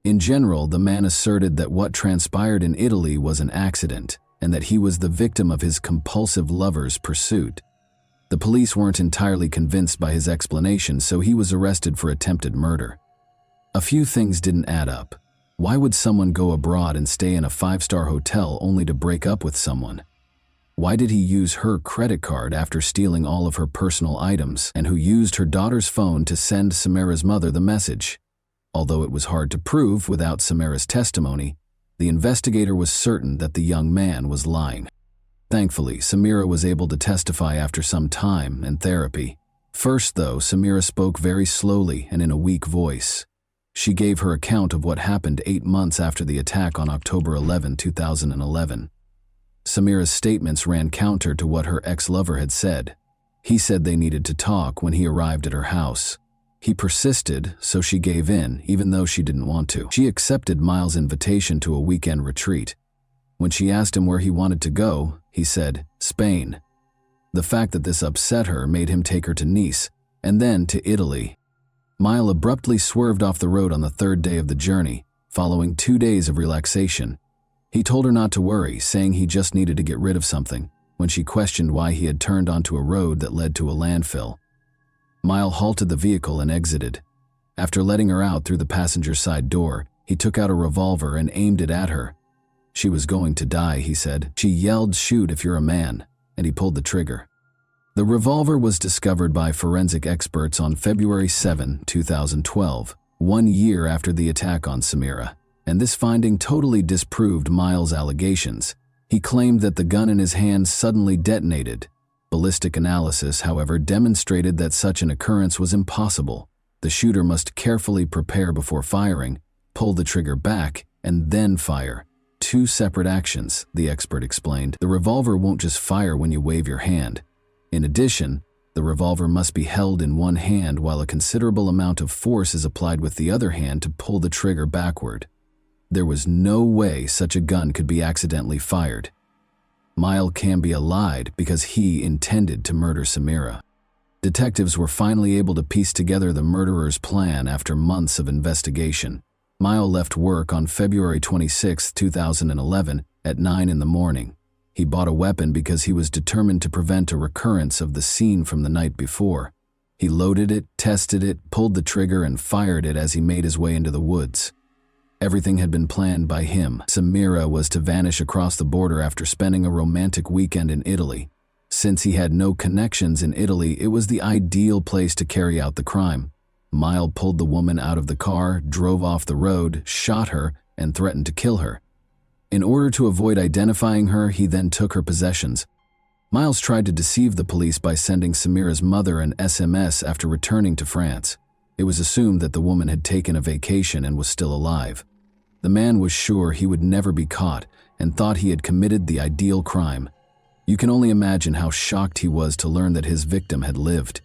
In general, the man asserted that what transpired in Italy was an accident, and that he was the victim of his compulsive lover's pursuit. The police weren't entirely convinced by his explanation, so he was arrested for attempted murder. A few things didn't add up. Why would someone go abroad and stay in a 5-star hotel only to break up with someone? Why did he use her credit card after stealing all of her personal items, and who used her daughter's phone to send Samira's mother the message? Although it was hard to prove without Samira's testimony, the investigator was certain that the young man was lying. Thankfully, Samira was able to testify after some time and therapy. First, though, Samira spoke very slowly and in a weak voice. She gave her account of what happened 8 months after the attack on October 11, 2011. Samira's statements ran counter to what her ex-lover had said. He said they needed to talk when he arrived at her house. He persisted, so she gave in, even though she didn't want to. She accepted Miles' invitation to a weekend retreat. When she asked him where he wanted to go, he said, Spain. The fact that this upset her made him take her to Nice, and then to Italy. Miles abruptly swerved off the road on the 3rd day of the journey, following 2 days of relaxation. He told her not to worry, saying he just needed to get rid of something, when she questioned why he had turned onto a road that led to a landfill. Miles halted the vehicle and exited. After letting her out through the passenger side door, he took out a revolver and aimed it at her. She was going to die, he said. She yelled, "Shoot if you're a man," and he pulled the trigger. The revolver was discovered by forensic experts on February 7, 2012, 1 year after the attack on Samira, and this finding totally disproved Miles' allegations. He claimed that the gun in his hand suddenly detonated. Ballistic analysis, however, demonstrated that such an occurrence was impossible. The shooter must carefully prepare before firing, pull the trigger back, and then fire. two separate actions, the expert explained. The revolver won't just fire when you wave your hand. In addition, the revolver must be held in one hand while a considerable amount of force is applied with the other hand to pull the trigger backward. There was no way such a gun could be accidentally fired. Mile Cambia lied because he intended to murder Samira. Detectives were finally able to piece together the murderer's plan after months of investigation. Mile left work on February 26, 2011 at 9 in the morning. He bought a weapon because he was determined to prevent a recurrence of the scene from the night before. He loaded it, tested it, pulled the trigger, and fired it as he made his way into the woods. Everything had been planned by him. Samira was to vanish across the border after spending a romantic weekend in Italy. Since he had no connections in Italy, it was the ideal place to carry out the crime. Mile pulled the woman out of the car, drove off the road, shot her, and threatened to kill her. In order to avoid identifying her, he then took her possessions. Miles tried to deceive the police by sending Samira's mother an SMS after returning to France. It was assumed that the woman had taken a vacation and was still alive. The man was sure he would never be caught and thought he had committed the ideal crime. You can only imagine how shocked he was to learn that his victim had lived.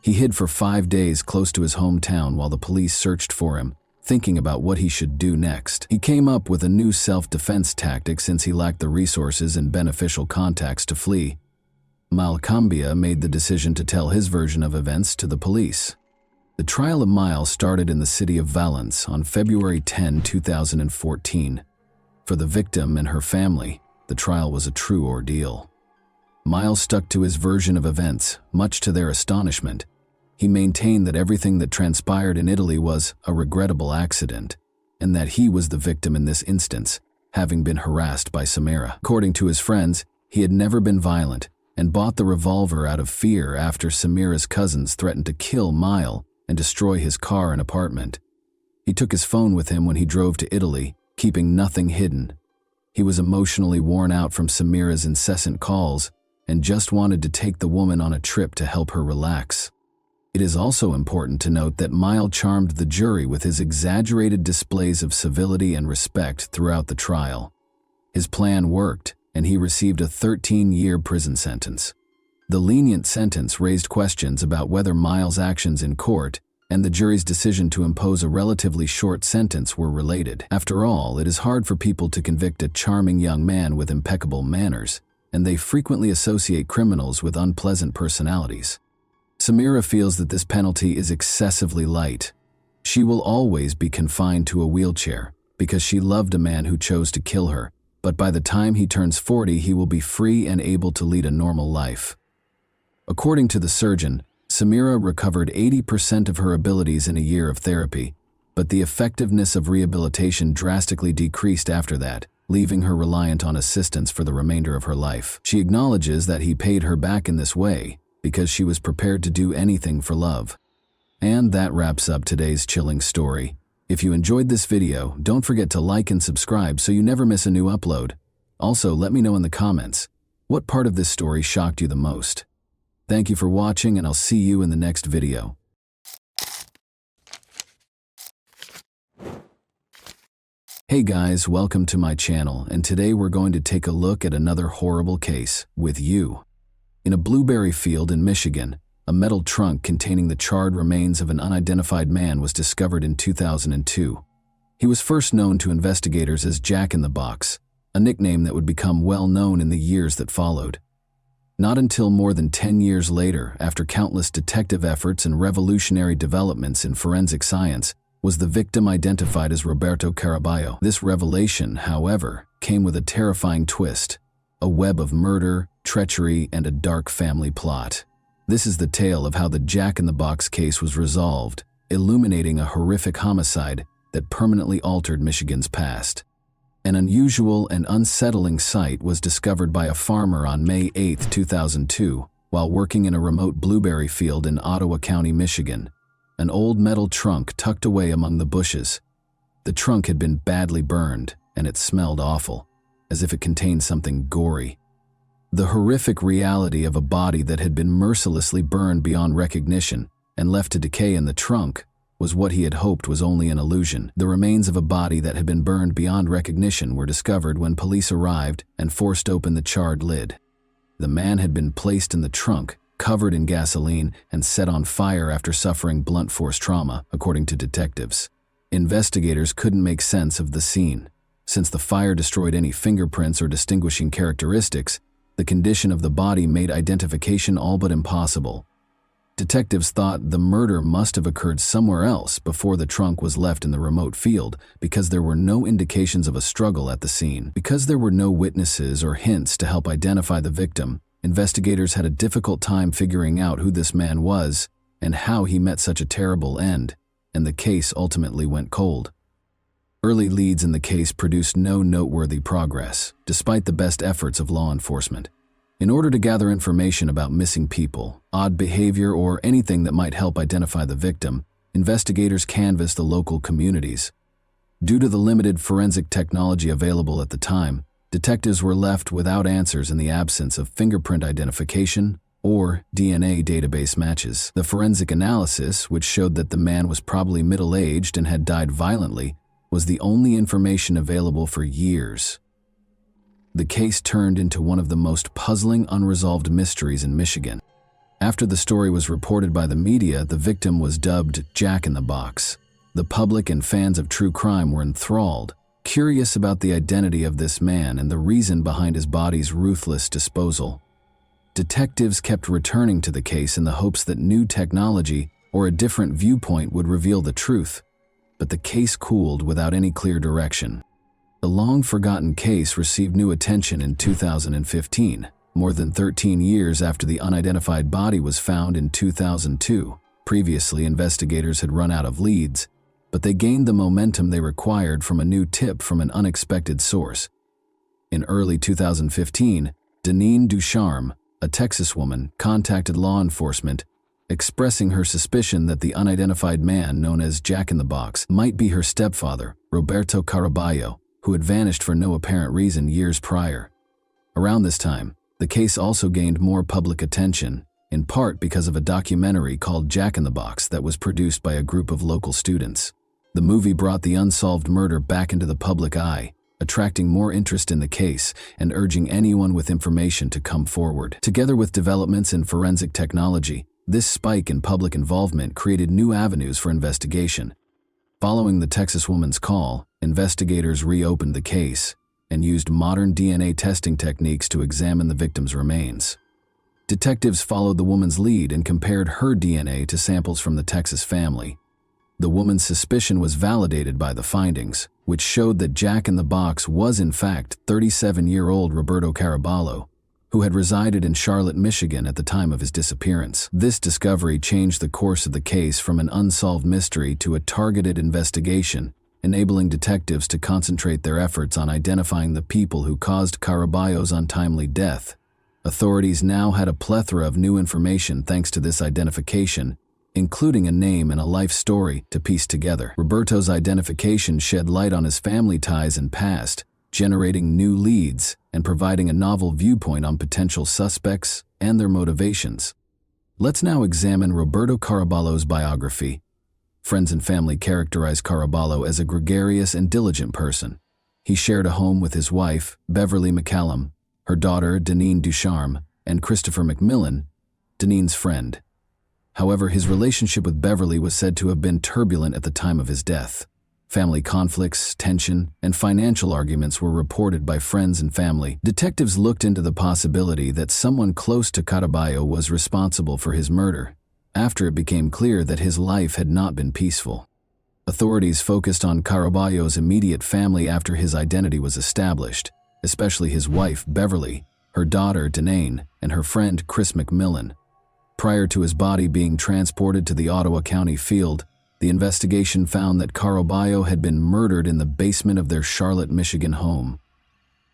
He hid for 5 days close to his hometown while the police searched for him, thinking about what he should do next. He came up with a new self-defense tactic since he lacked the resources and beneficial contacts to flee. Mile Cambia made the decision to tell his version of events to the police. The trial of Mile started in the city of Valence on February 10, 2014. For the victim and her family, the trial was a true ordeal. Mile stuck to his version of events, much to their astonishment. He maintained that everything that transpired in Italy was a regrettable accident, and that he was the victim in this instance, having been harassed by Samira. According to his friends, he had never been violent and bought the revolver out of fear after Samira's cousins threatened to kill Mile and destroy his car and apartment. He took his phone with him when he drove to Italy, keeping nothing hidden. He was emotionally worn out from Samira's incessant calls and just wanted to take the woman on a trip to help her relax. It is also important to note that Mile charmed the jury with his exaggerated displays of civility and respect throughout the trial. His plan worked, and he received a 13-year prison sentence. The lenient sentence raised questions about whether Mile's actions in court and the jury's decision to impose a relatively short sentence were related. After all, it is hard for people to convict a charming young man with impeccable manners, and they frequently associate criminals with unpleasant personalities. Samira feels that this penalty is excessively light. She will always be confined to a wheelchair because she loved a man who chose to kill her, but by the time he turns 40, he will be free and able to lead a normal life. According to the surgeon, Samira recovered 80% of her abilities in a year of therapy, but the effectiveness of rehabilitation drastically decreased after that, leaving her reliant on assistance for the remainder of her life. She acknowledges that he paid her back in this way because she was prepared to do anything for love. And that wraps up today's chilling story. If you enjoyed this video, don't forget to like and subscribe so you never miss a new upload. Also, let me know in the comments, what part of this story shocked you the most? Thank you for watching, and I'll see you in the next video. Hey guys, welcome to my channel, and today we're going to take a look at another horrible case with you. In a blueberry field in Michigan, a metal trunk containing the charred remains of an unidentified man was discovered in 2002. He was first known to investigators as Jack in the Box, a nickname that would become well known in the years that followed. Not until more than 10 years later, after countless detective efforts and revolutionary developments in forensic science, was the victim identified as Roberto Caraballo. This revelation, however, came with a terrifying twist, a web of murder, treachery, and a dark family plot. This is the tale of how the Jack in the Box case was resolved, illuminating a horrific homicide that permanently altered Michigan's past. An unusual and unsettling sight was discovered by a farmer on May 8, 2002, while working in a remote blueberry field in Ottawa County, Michigan. An old metal trunk tucked away among the bushes. The trunk had been badly burned, and it smelled awful, as if it contained something gory. The horrific reality of a body that had been mercilessly burned beyond recognition and left to decay in the trunk was what he had hoped was only an illusion. The remains of a body that had been burned beyond recognition were discovered when police arrived and forced open the charred lid. The man had been placed in the trunk, covered in gasoline, and set on fire after suffering blunt force trauma, according to detectives. Investigators couldn't make sense of the scene. Since the fire destroyed any fingerprints or distinguishing characteristics, the condition of the body made identification all but impossible. Detectives thought the murder must have occurred somewhere else before the trunk was left in the remote field, because there were no indications of a struggle at the scene. Because there were no witnesses or hints to help identify the victim, investigators had a difficult time figuring out who this man was and how he met such a terrible end, and the case ultimately went cold. Early leads in the case produced no noteworthy progress, despite the best efforts of law enforcement. In order to gather information about missing people, odd behavior, or anything that might help identify the victim, investigators canvassed the local communities. Due to the limited forensic technology available at the time, detectives were left without answers in the absence of fingerprint identification or DNA database matches. The forensic analysis, which showed that the man was probably middle-aged and had died violently, was the only information available for years. The case turned into one of the most puzzling unresolved mysteries in Michigan. After the story was reported by the media, the victim was dubbed Jack in the Box. The public and fans of true crime were enthralled, curious about the identity of this man and the reason behind his body's ruthless disposal. Detectives kept returning to the case in the hopes that new technology or a different viewpoint would reveal the truth, but the case cooled without any clear direction. The long-forgotten case received new attention in 2015, more than 13 years after the unidentified body was found in 2002. Previously, investigators had run out of leads, but they gained the momentum they required from a new tip from an unexpected source. In early 2015, Deneen Ducharme, a Texas woman, contacted law enforcement, expressing her suspicion that the unidentified man known as Jack in the Box might be her stepfather, Roberto Caraballo, who had vanished for no apparent reason years prior. Around this time, the case also gained more public attention, in part because of a documentary called Jack in the Box that was produced by a group of local students. The movie brought the unsolved murder back into the public eye, attracting more interest in the case and urging anyone with information to come forward. Together with developments in forensic technology, this spike in public involvement created new avenues for investigation. Following the Texas woman's call, investigators reopened the case and used modern DNA testing techniques to examine the victim's remains. Detectives followed the woman's lead and compared her DNA to samples from the Texas family. The woman's suspicion was validated by the findings, which showed that Jack in the Box was in fact 37-year-old Roberto Caraballo, who had resided in Charlotte, Michigan at the time of his disappearance. This discovery changed the course of the case from an unsolved mystery to a targeted investigation, enabling detectives to concentrate their efforts on identifying the people who caused Caraballo's untimely death. Authorities now had a plethora of new information thanks to this identification, including a name and a life story to piece together. Roberto's identification shed light on his family ties and past, generating new leads and providing a novel viewpoint on potential suspects and their motivations. Let's now examine Roberto Caraballo's biography. Friends and family characterize Caraballo as a gregarious and diligent person. He shared a home with his wife, Beverly McCallum, her daughter, Deneen Ducharme, and Christopher McMillan, Deneen's friend. However, his relationship with Beverly was said to have been turbulent at the time of his death. Family conflicts, tension, and financial arguments were reported by friends and family. Detectives looked into the possibility that someone close to Caraballo was responsible for his murder, after it became clear that his life had not been peaceful. Authorities focused on Caraballo's immediate family after his identity was established, especially his wife, Beverly, her daughter, Deneen, and her friend, Chris McMillan. Prior to his body being transported to the Ottawa County field, the investigation found that Caraballo had been murdered in the basement of their Charlotte, Michigan home.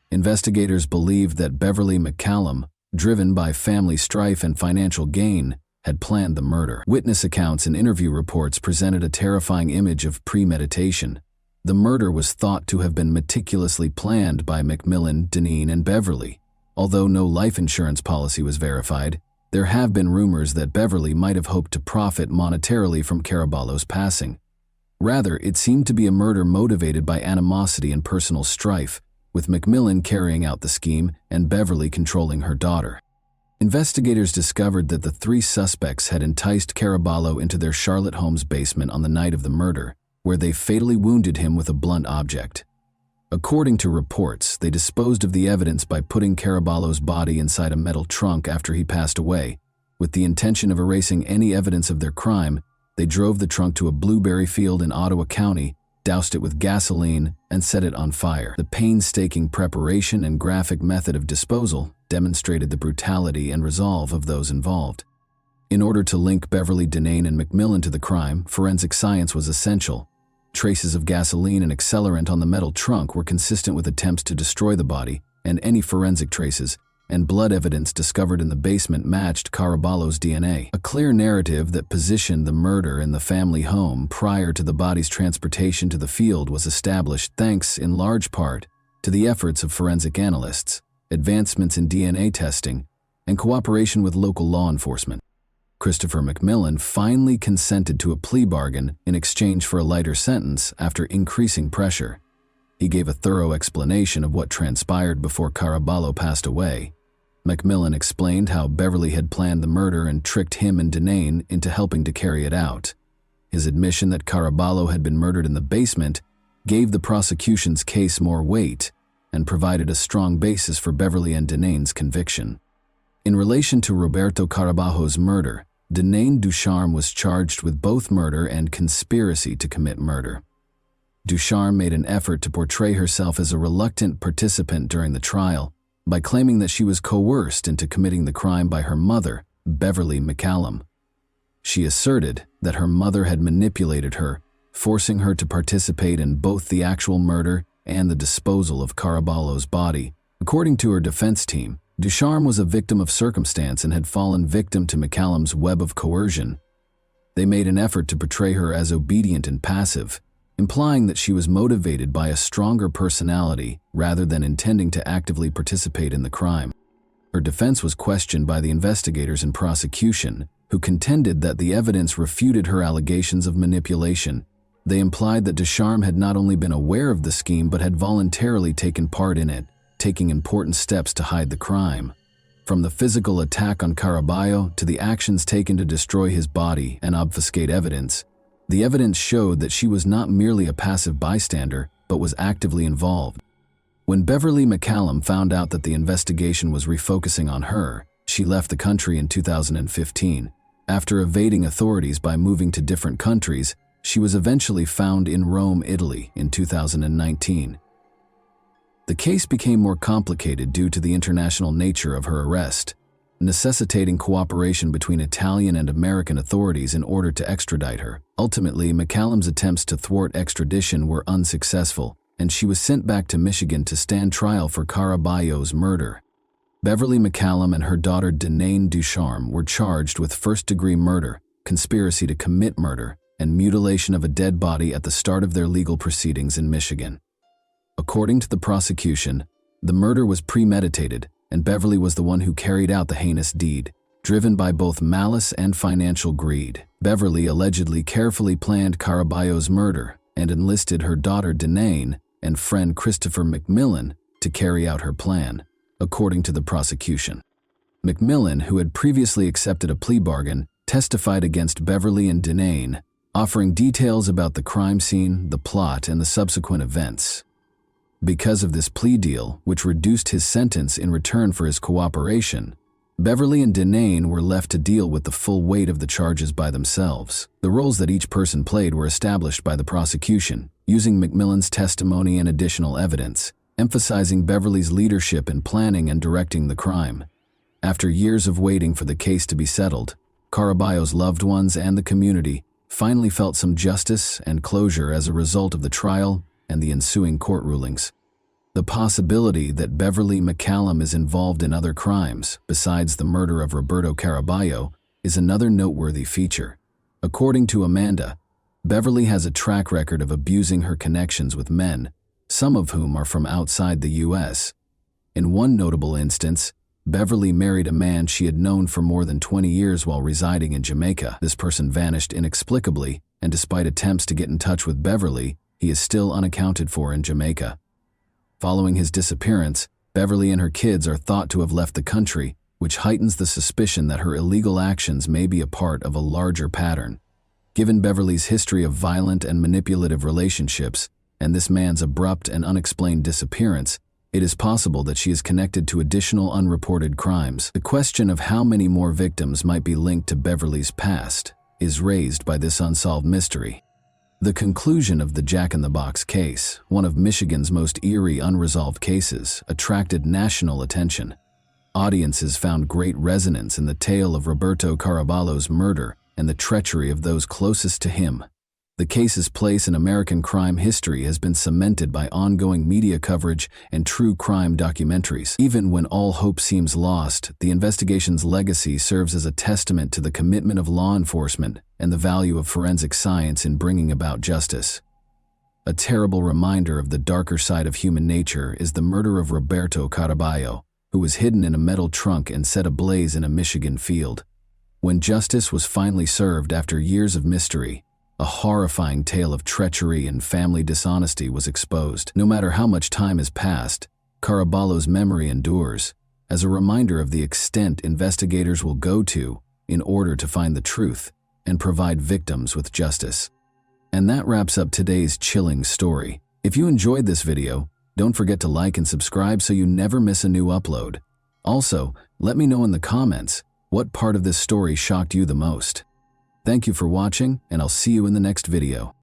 Investigators believed that Beverly McCallum, driven by family strife and financial gain, had planned the murder. Witness accounts and interview reports presented a terrifying image of premeditation. The murder was thought to have been meticulously planned by McMillan, Deneen, and Beverly. Although no life insurance policy was verified, There have been rumors that Beverly might have hoped to profit monetarily from Caraballo's passing. Rather, it seemed to be a murder motivated by animosity and personal strife, with McMillan carrying out the scheme and Beverly controlling her daughter. Investigators discovered that the three suspects had enticed Caraballo into their Charlotte home's basement on the night of the murder, where they fatally wounded him with a blunt object. According to reports, they disposed of the evidence by putting Caraballo's body inside a metal trunk after he passed away. With the intention of erasing any evidence of their crime, they drove the trunk to a blueberry field in Ottawa County, doused it with gasoline, and set it on fire. The painstaking preparation and graphic method of disposal demonstrated the brutality and resolve of those involved. In order to link Beverly, Denane, and McMillan to the crime, forensic science was essential. Traces of gasoline and accelerant on the metal trunk were consistent with attempts to destroy the body, and any forensic traces and blood evidence discovered in the basement matched Caraballo's DNA. A clear narrative that positioned the murder in the family home prior to the body's transportation to the field was established thanks, in large part, to the efforts of forensic analysts, advancements in DNA testing, and cooperation with local law enforcement. Christopher McMillan finally consented to a plea bargain in exchange for a lighter sentence after increasing pressure. He gave a thorough explanation of what transpired before Caraballo passed away. McMillan explained how Beverly had planned the murder and tricked him and Denane into helping to carry it out. His admission that Caraballo had been murdered in the basement gave the prosecution's case more weight and provided a strong basis for Beverly and Denane's conviction. In relation to Roberto Caraballo's murder, Denane Ducharme was charged with both murder and conspiracy to commit murder. Ducharme made an effort to portray herself as a reluctant participant during the trial by claiming that she was coerced into committing the crime by her mother, Beverly McCallum. She asserted that her mother had manipulated her, forcing her to participate in both the actual murder and the disposal of Caraballo's body. According to her defense team, Ducharme was a victim of circumstance and had fallen victim to McCallum's web of coercion. They made an effort to portray her as obedient and passive, implying that she was motivated by a stronger personality rather than intending to actively participate in the crime. Her defense was questioned by the investigators and prosecution, who contended that the evidence refuted her allegations of manipulation. They implied that Ducharme had not only been aware of the scheme but had voluntarily taken part in it, taking important steps to hide the crime. From the physical attack on Caraballo to the actions taken to destroy his body and obfuscate evidence, the evidence showed that she was not merely a passive bystander, but was actively involved. When Beverly McCallum found out that the investigation was refocusing on her, she left the country in 2015. After evading authorities by moving to different countries, she was eventually found in Rome, Italy in 2019. The case became more complicated due to the international nature of her arrest, necessitating cooperation between Italian and American authorities in order to extradite her. Ultimately, McCallum's attempts to thwart extradition were unsuccessful, and she was sent back to Michigan to stand trial for Caraballo's murder. Beverly McCallum and her daughter Denane Ducharme were charged with first-degree murder, conspiracy to commit murder, and mutilation of a dead body at the start of their legal proceedings in Michigan. According to the prosecution, the murder was premeditated, and Beverly was the one who carried out the heinous deed, driven by both malice and financial greed. Beverly allegedly carefully planned Caraballo's murder and enlisted her daughter Denane and friend Christopher McMillan to carry out her plan, according to the prosecution. McMillan, who had previously accepted a plea bargain, testified against Beverly and Denane, offering details about the crime scene, the plot, and the subsequent events. Because of this plea deal, which reduced his sentence in return for his cooperation, Beverly and Denane were left to deal with the full weight of the charges by themselves. The roles that each person played were established by the prosecution, using McMillan's testimony and additional evidence, emphasizing Beverly's leadership in planning and directing the crime. After years of waiting for the case to be settled, Caraballo's loved ones and the community finally felt some justice and closure as a result of the trial and the ensuing court rulings. The possibility that Beverly McCallum is involved in other crimes besides the murder of Roberto Caraballo is another noteworthy feature. According to Amanda, Beverly has a track record of abusing her connections with men, some of whom are from outside the U.S. In one notable instance, Beverly married a man she had known for more than 20 years while residing in Jamaica. This person vanished inexplicably, and despite attempts to get in touch with Beverly, he is still unaccounted for in Jamaica. Following his disappearance, Beverly and her kids are thought to have left the country, which heightens the suspicion that her illegal actions may be a part of a larger pattern. Given Beverly's history of violent and manipulative relationships, and this man's abrupt and unexplained disappearance, it is possible that she is connected to additional unreported crimes. The question of how many more victims might be linked to Beverly's past is raised by this unsolved mystery. The conclusion of the Jack-in-the-Box case, one of Michigan's most eerie unresolved cases, attracted national attention. Audiences found great resonance in the tale of Roberto Caraballo's murder and the treachery of those closest to him. The case's place in American crime history has been cemented by ongoing media coverage and true crime documentaries. Even when all hope seems lost, the investigation's legacy serves as a testament to the commitment of law enforcement and the value of forensic science in bringing about justice. A terrible reminder of the darker side of human nature is the murder of Roberto Caraballo, who was hidden in a metal trunk and set ablaze in a Michigan field. When justice was finally served after years of mystery, a horrifying tale of treachery and family dishonesty was exposed. No matter how much time has passed, Caraballo's memory endures, as a reminder of the extent investigators will go to in order to find the truth and provide victims with justice. And that wraps up today's chilling story. If you enjoyed this video, don't forget to like and subscribe so you never miss a new upload. Also, let me know in the comments what part of this story shocked you the most. Thank you for watching, and I'll see you in the next video.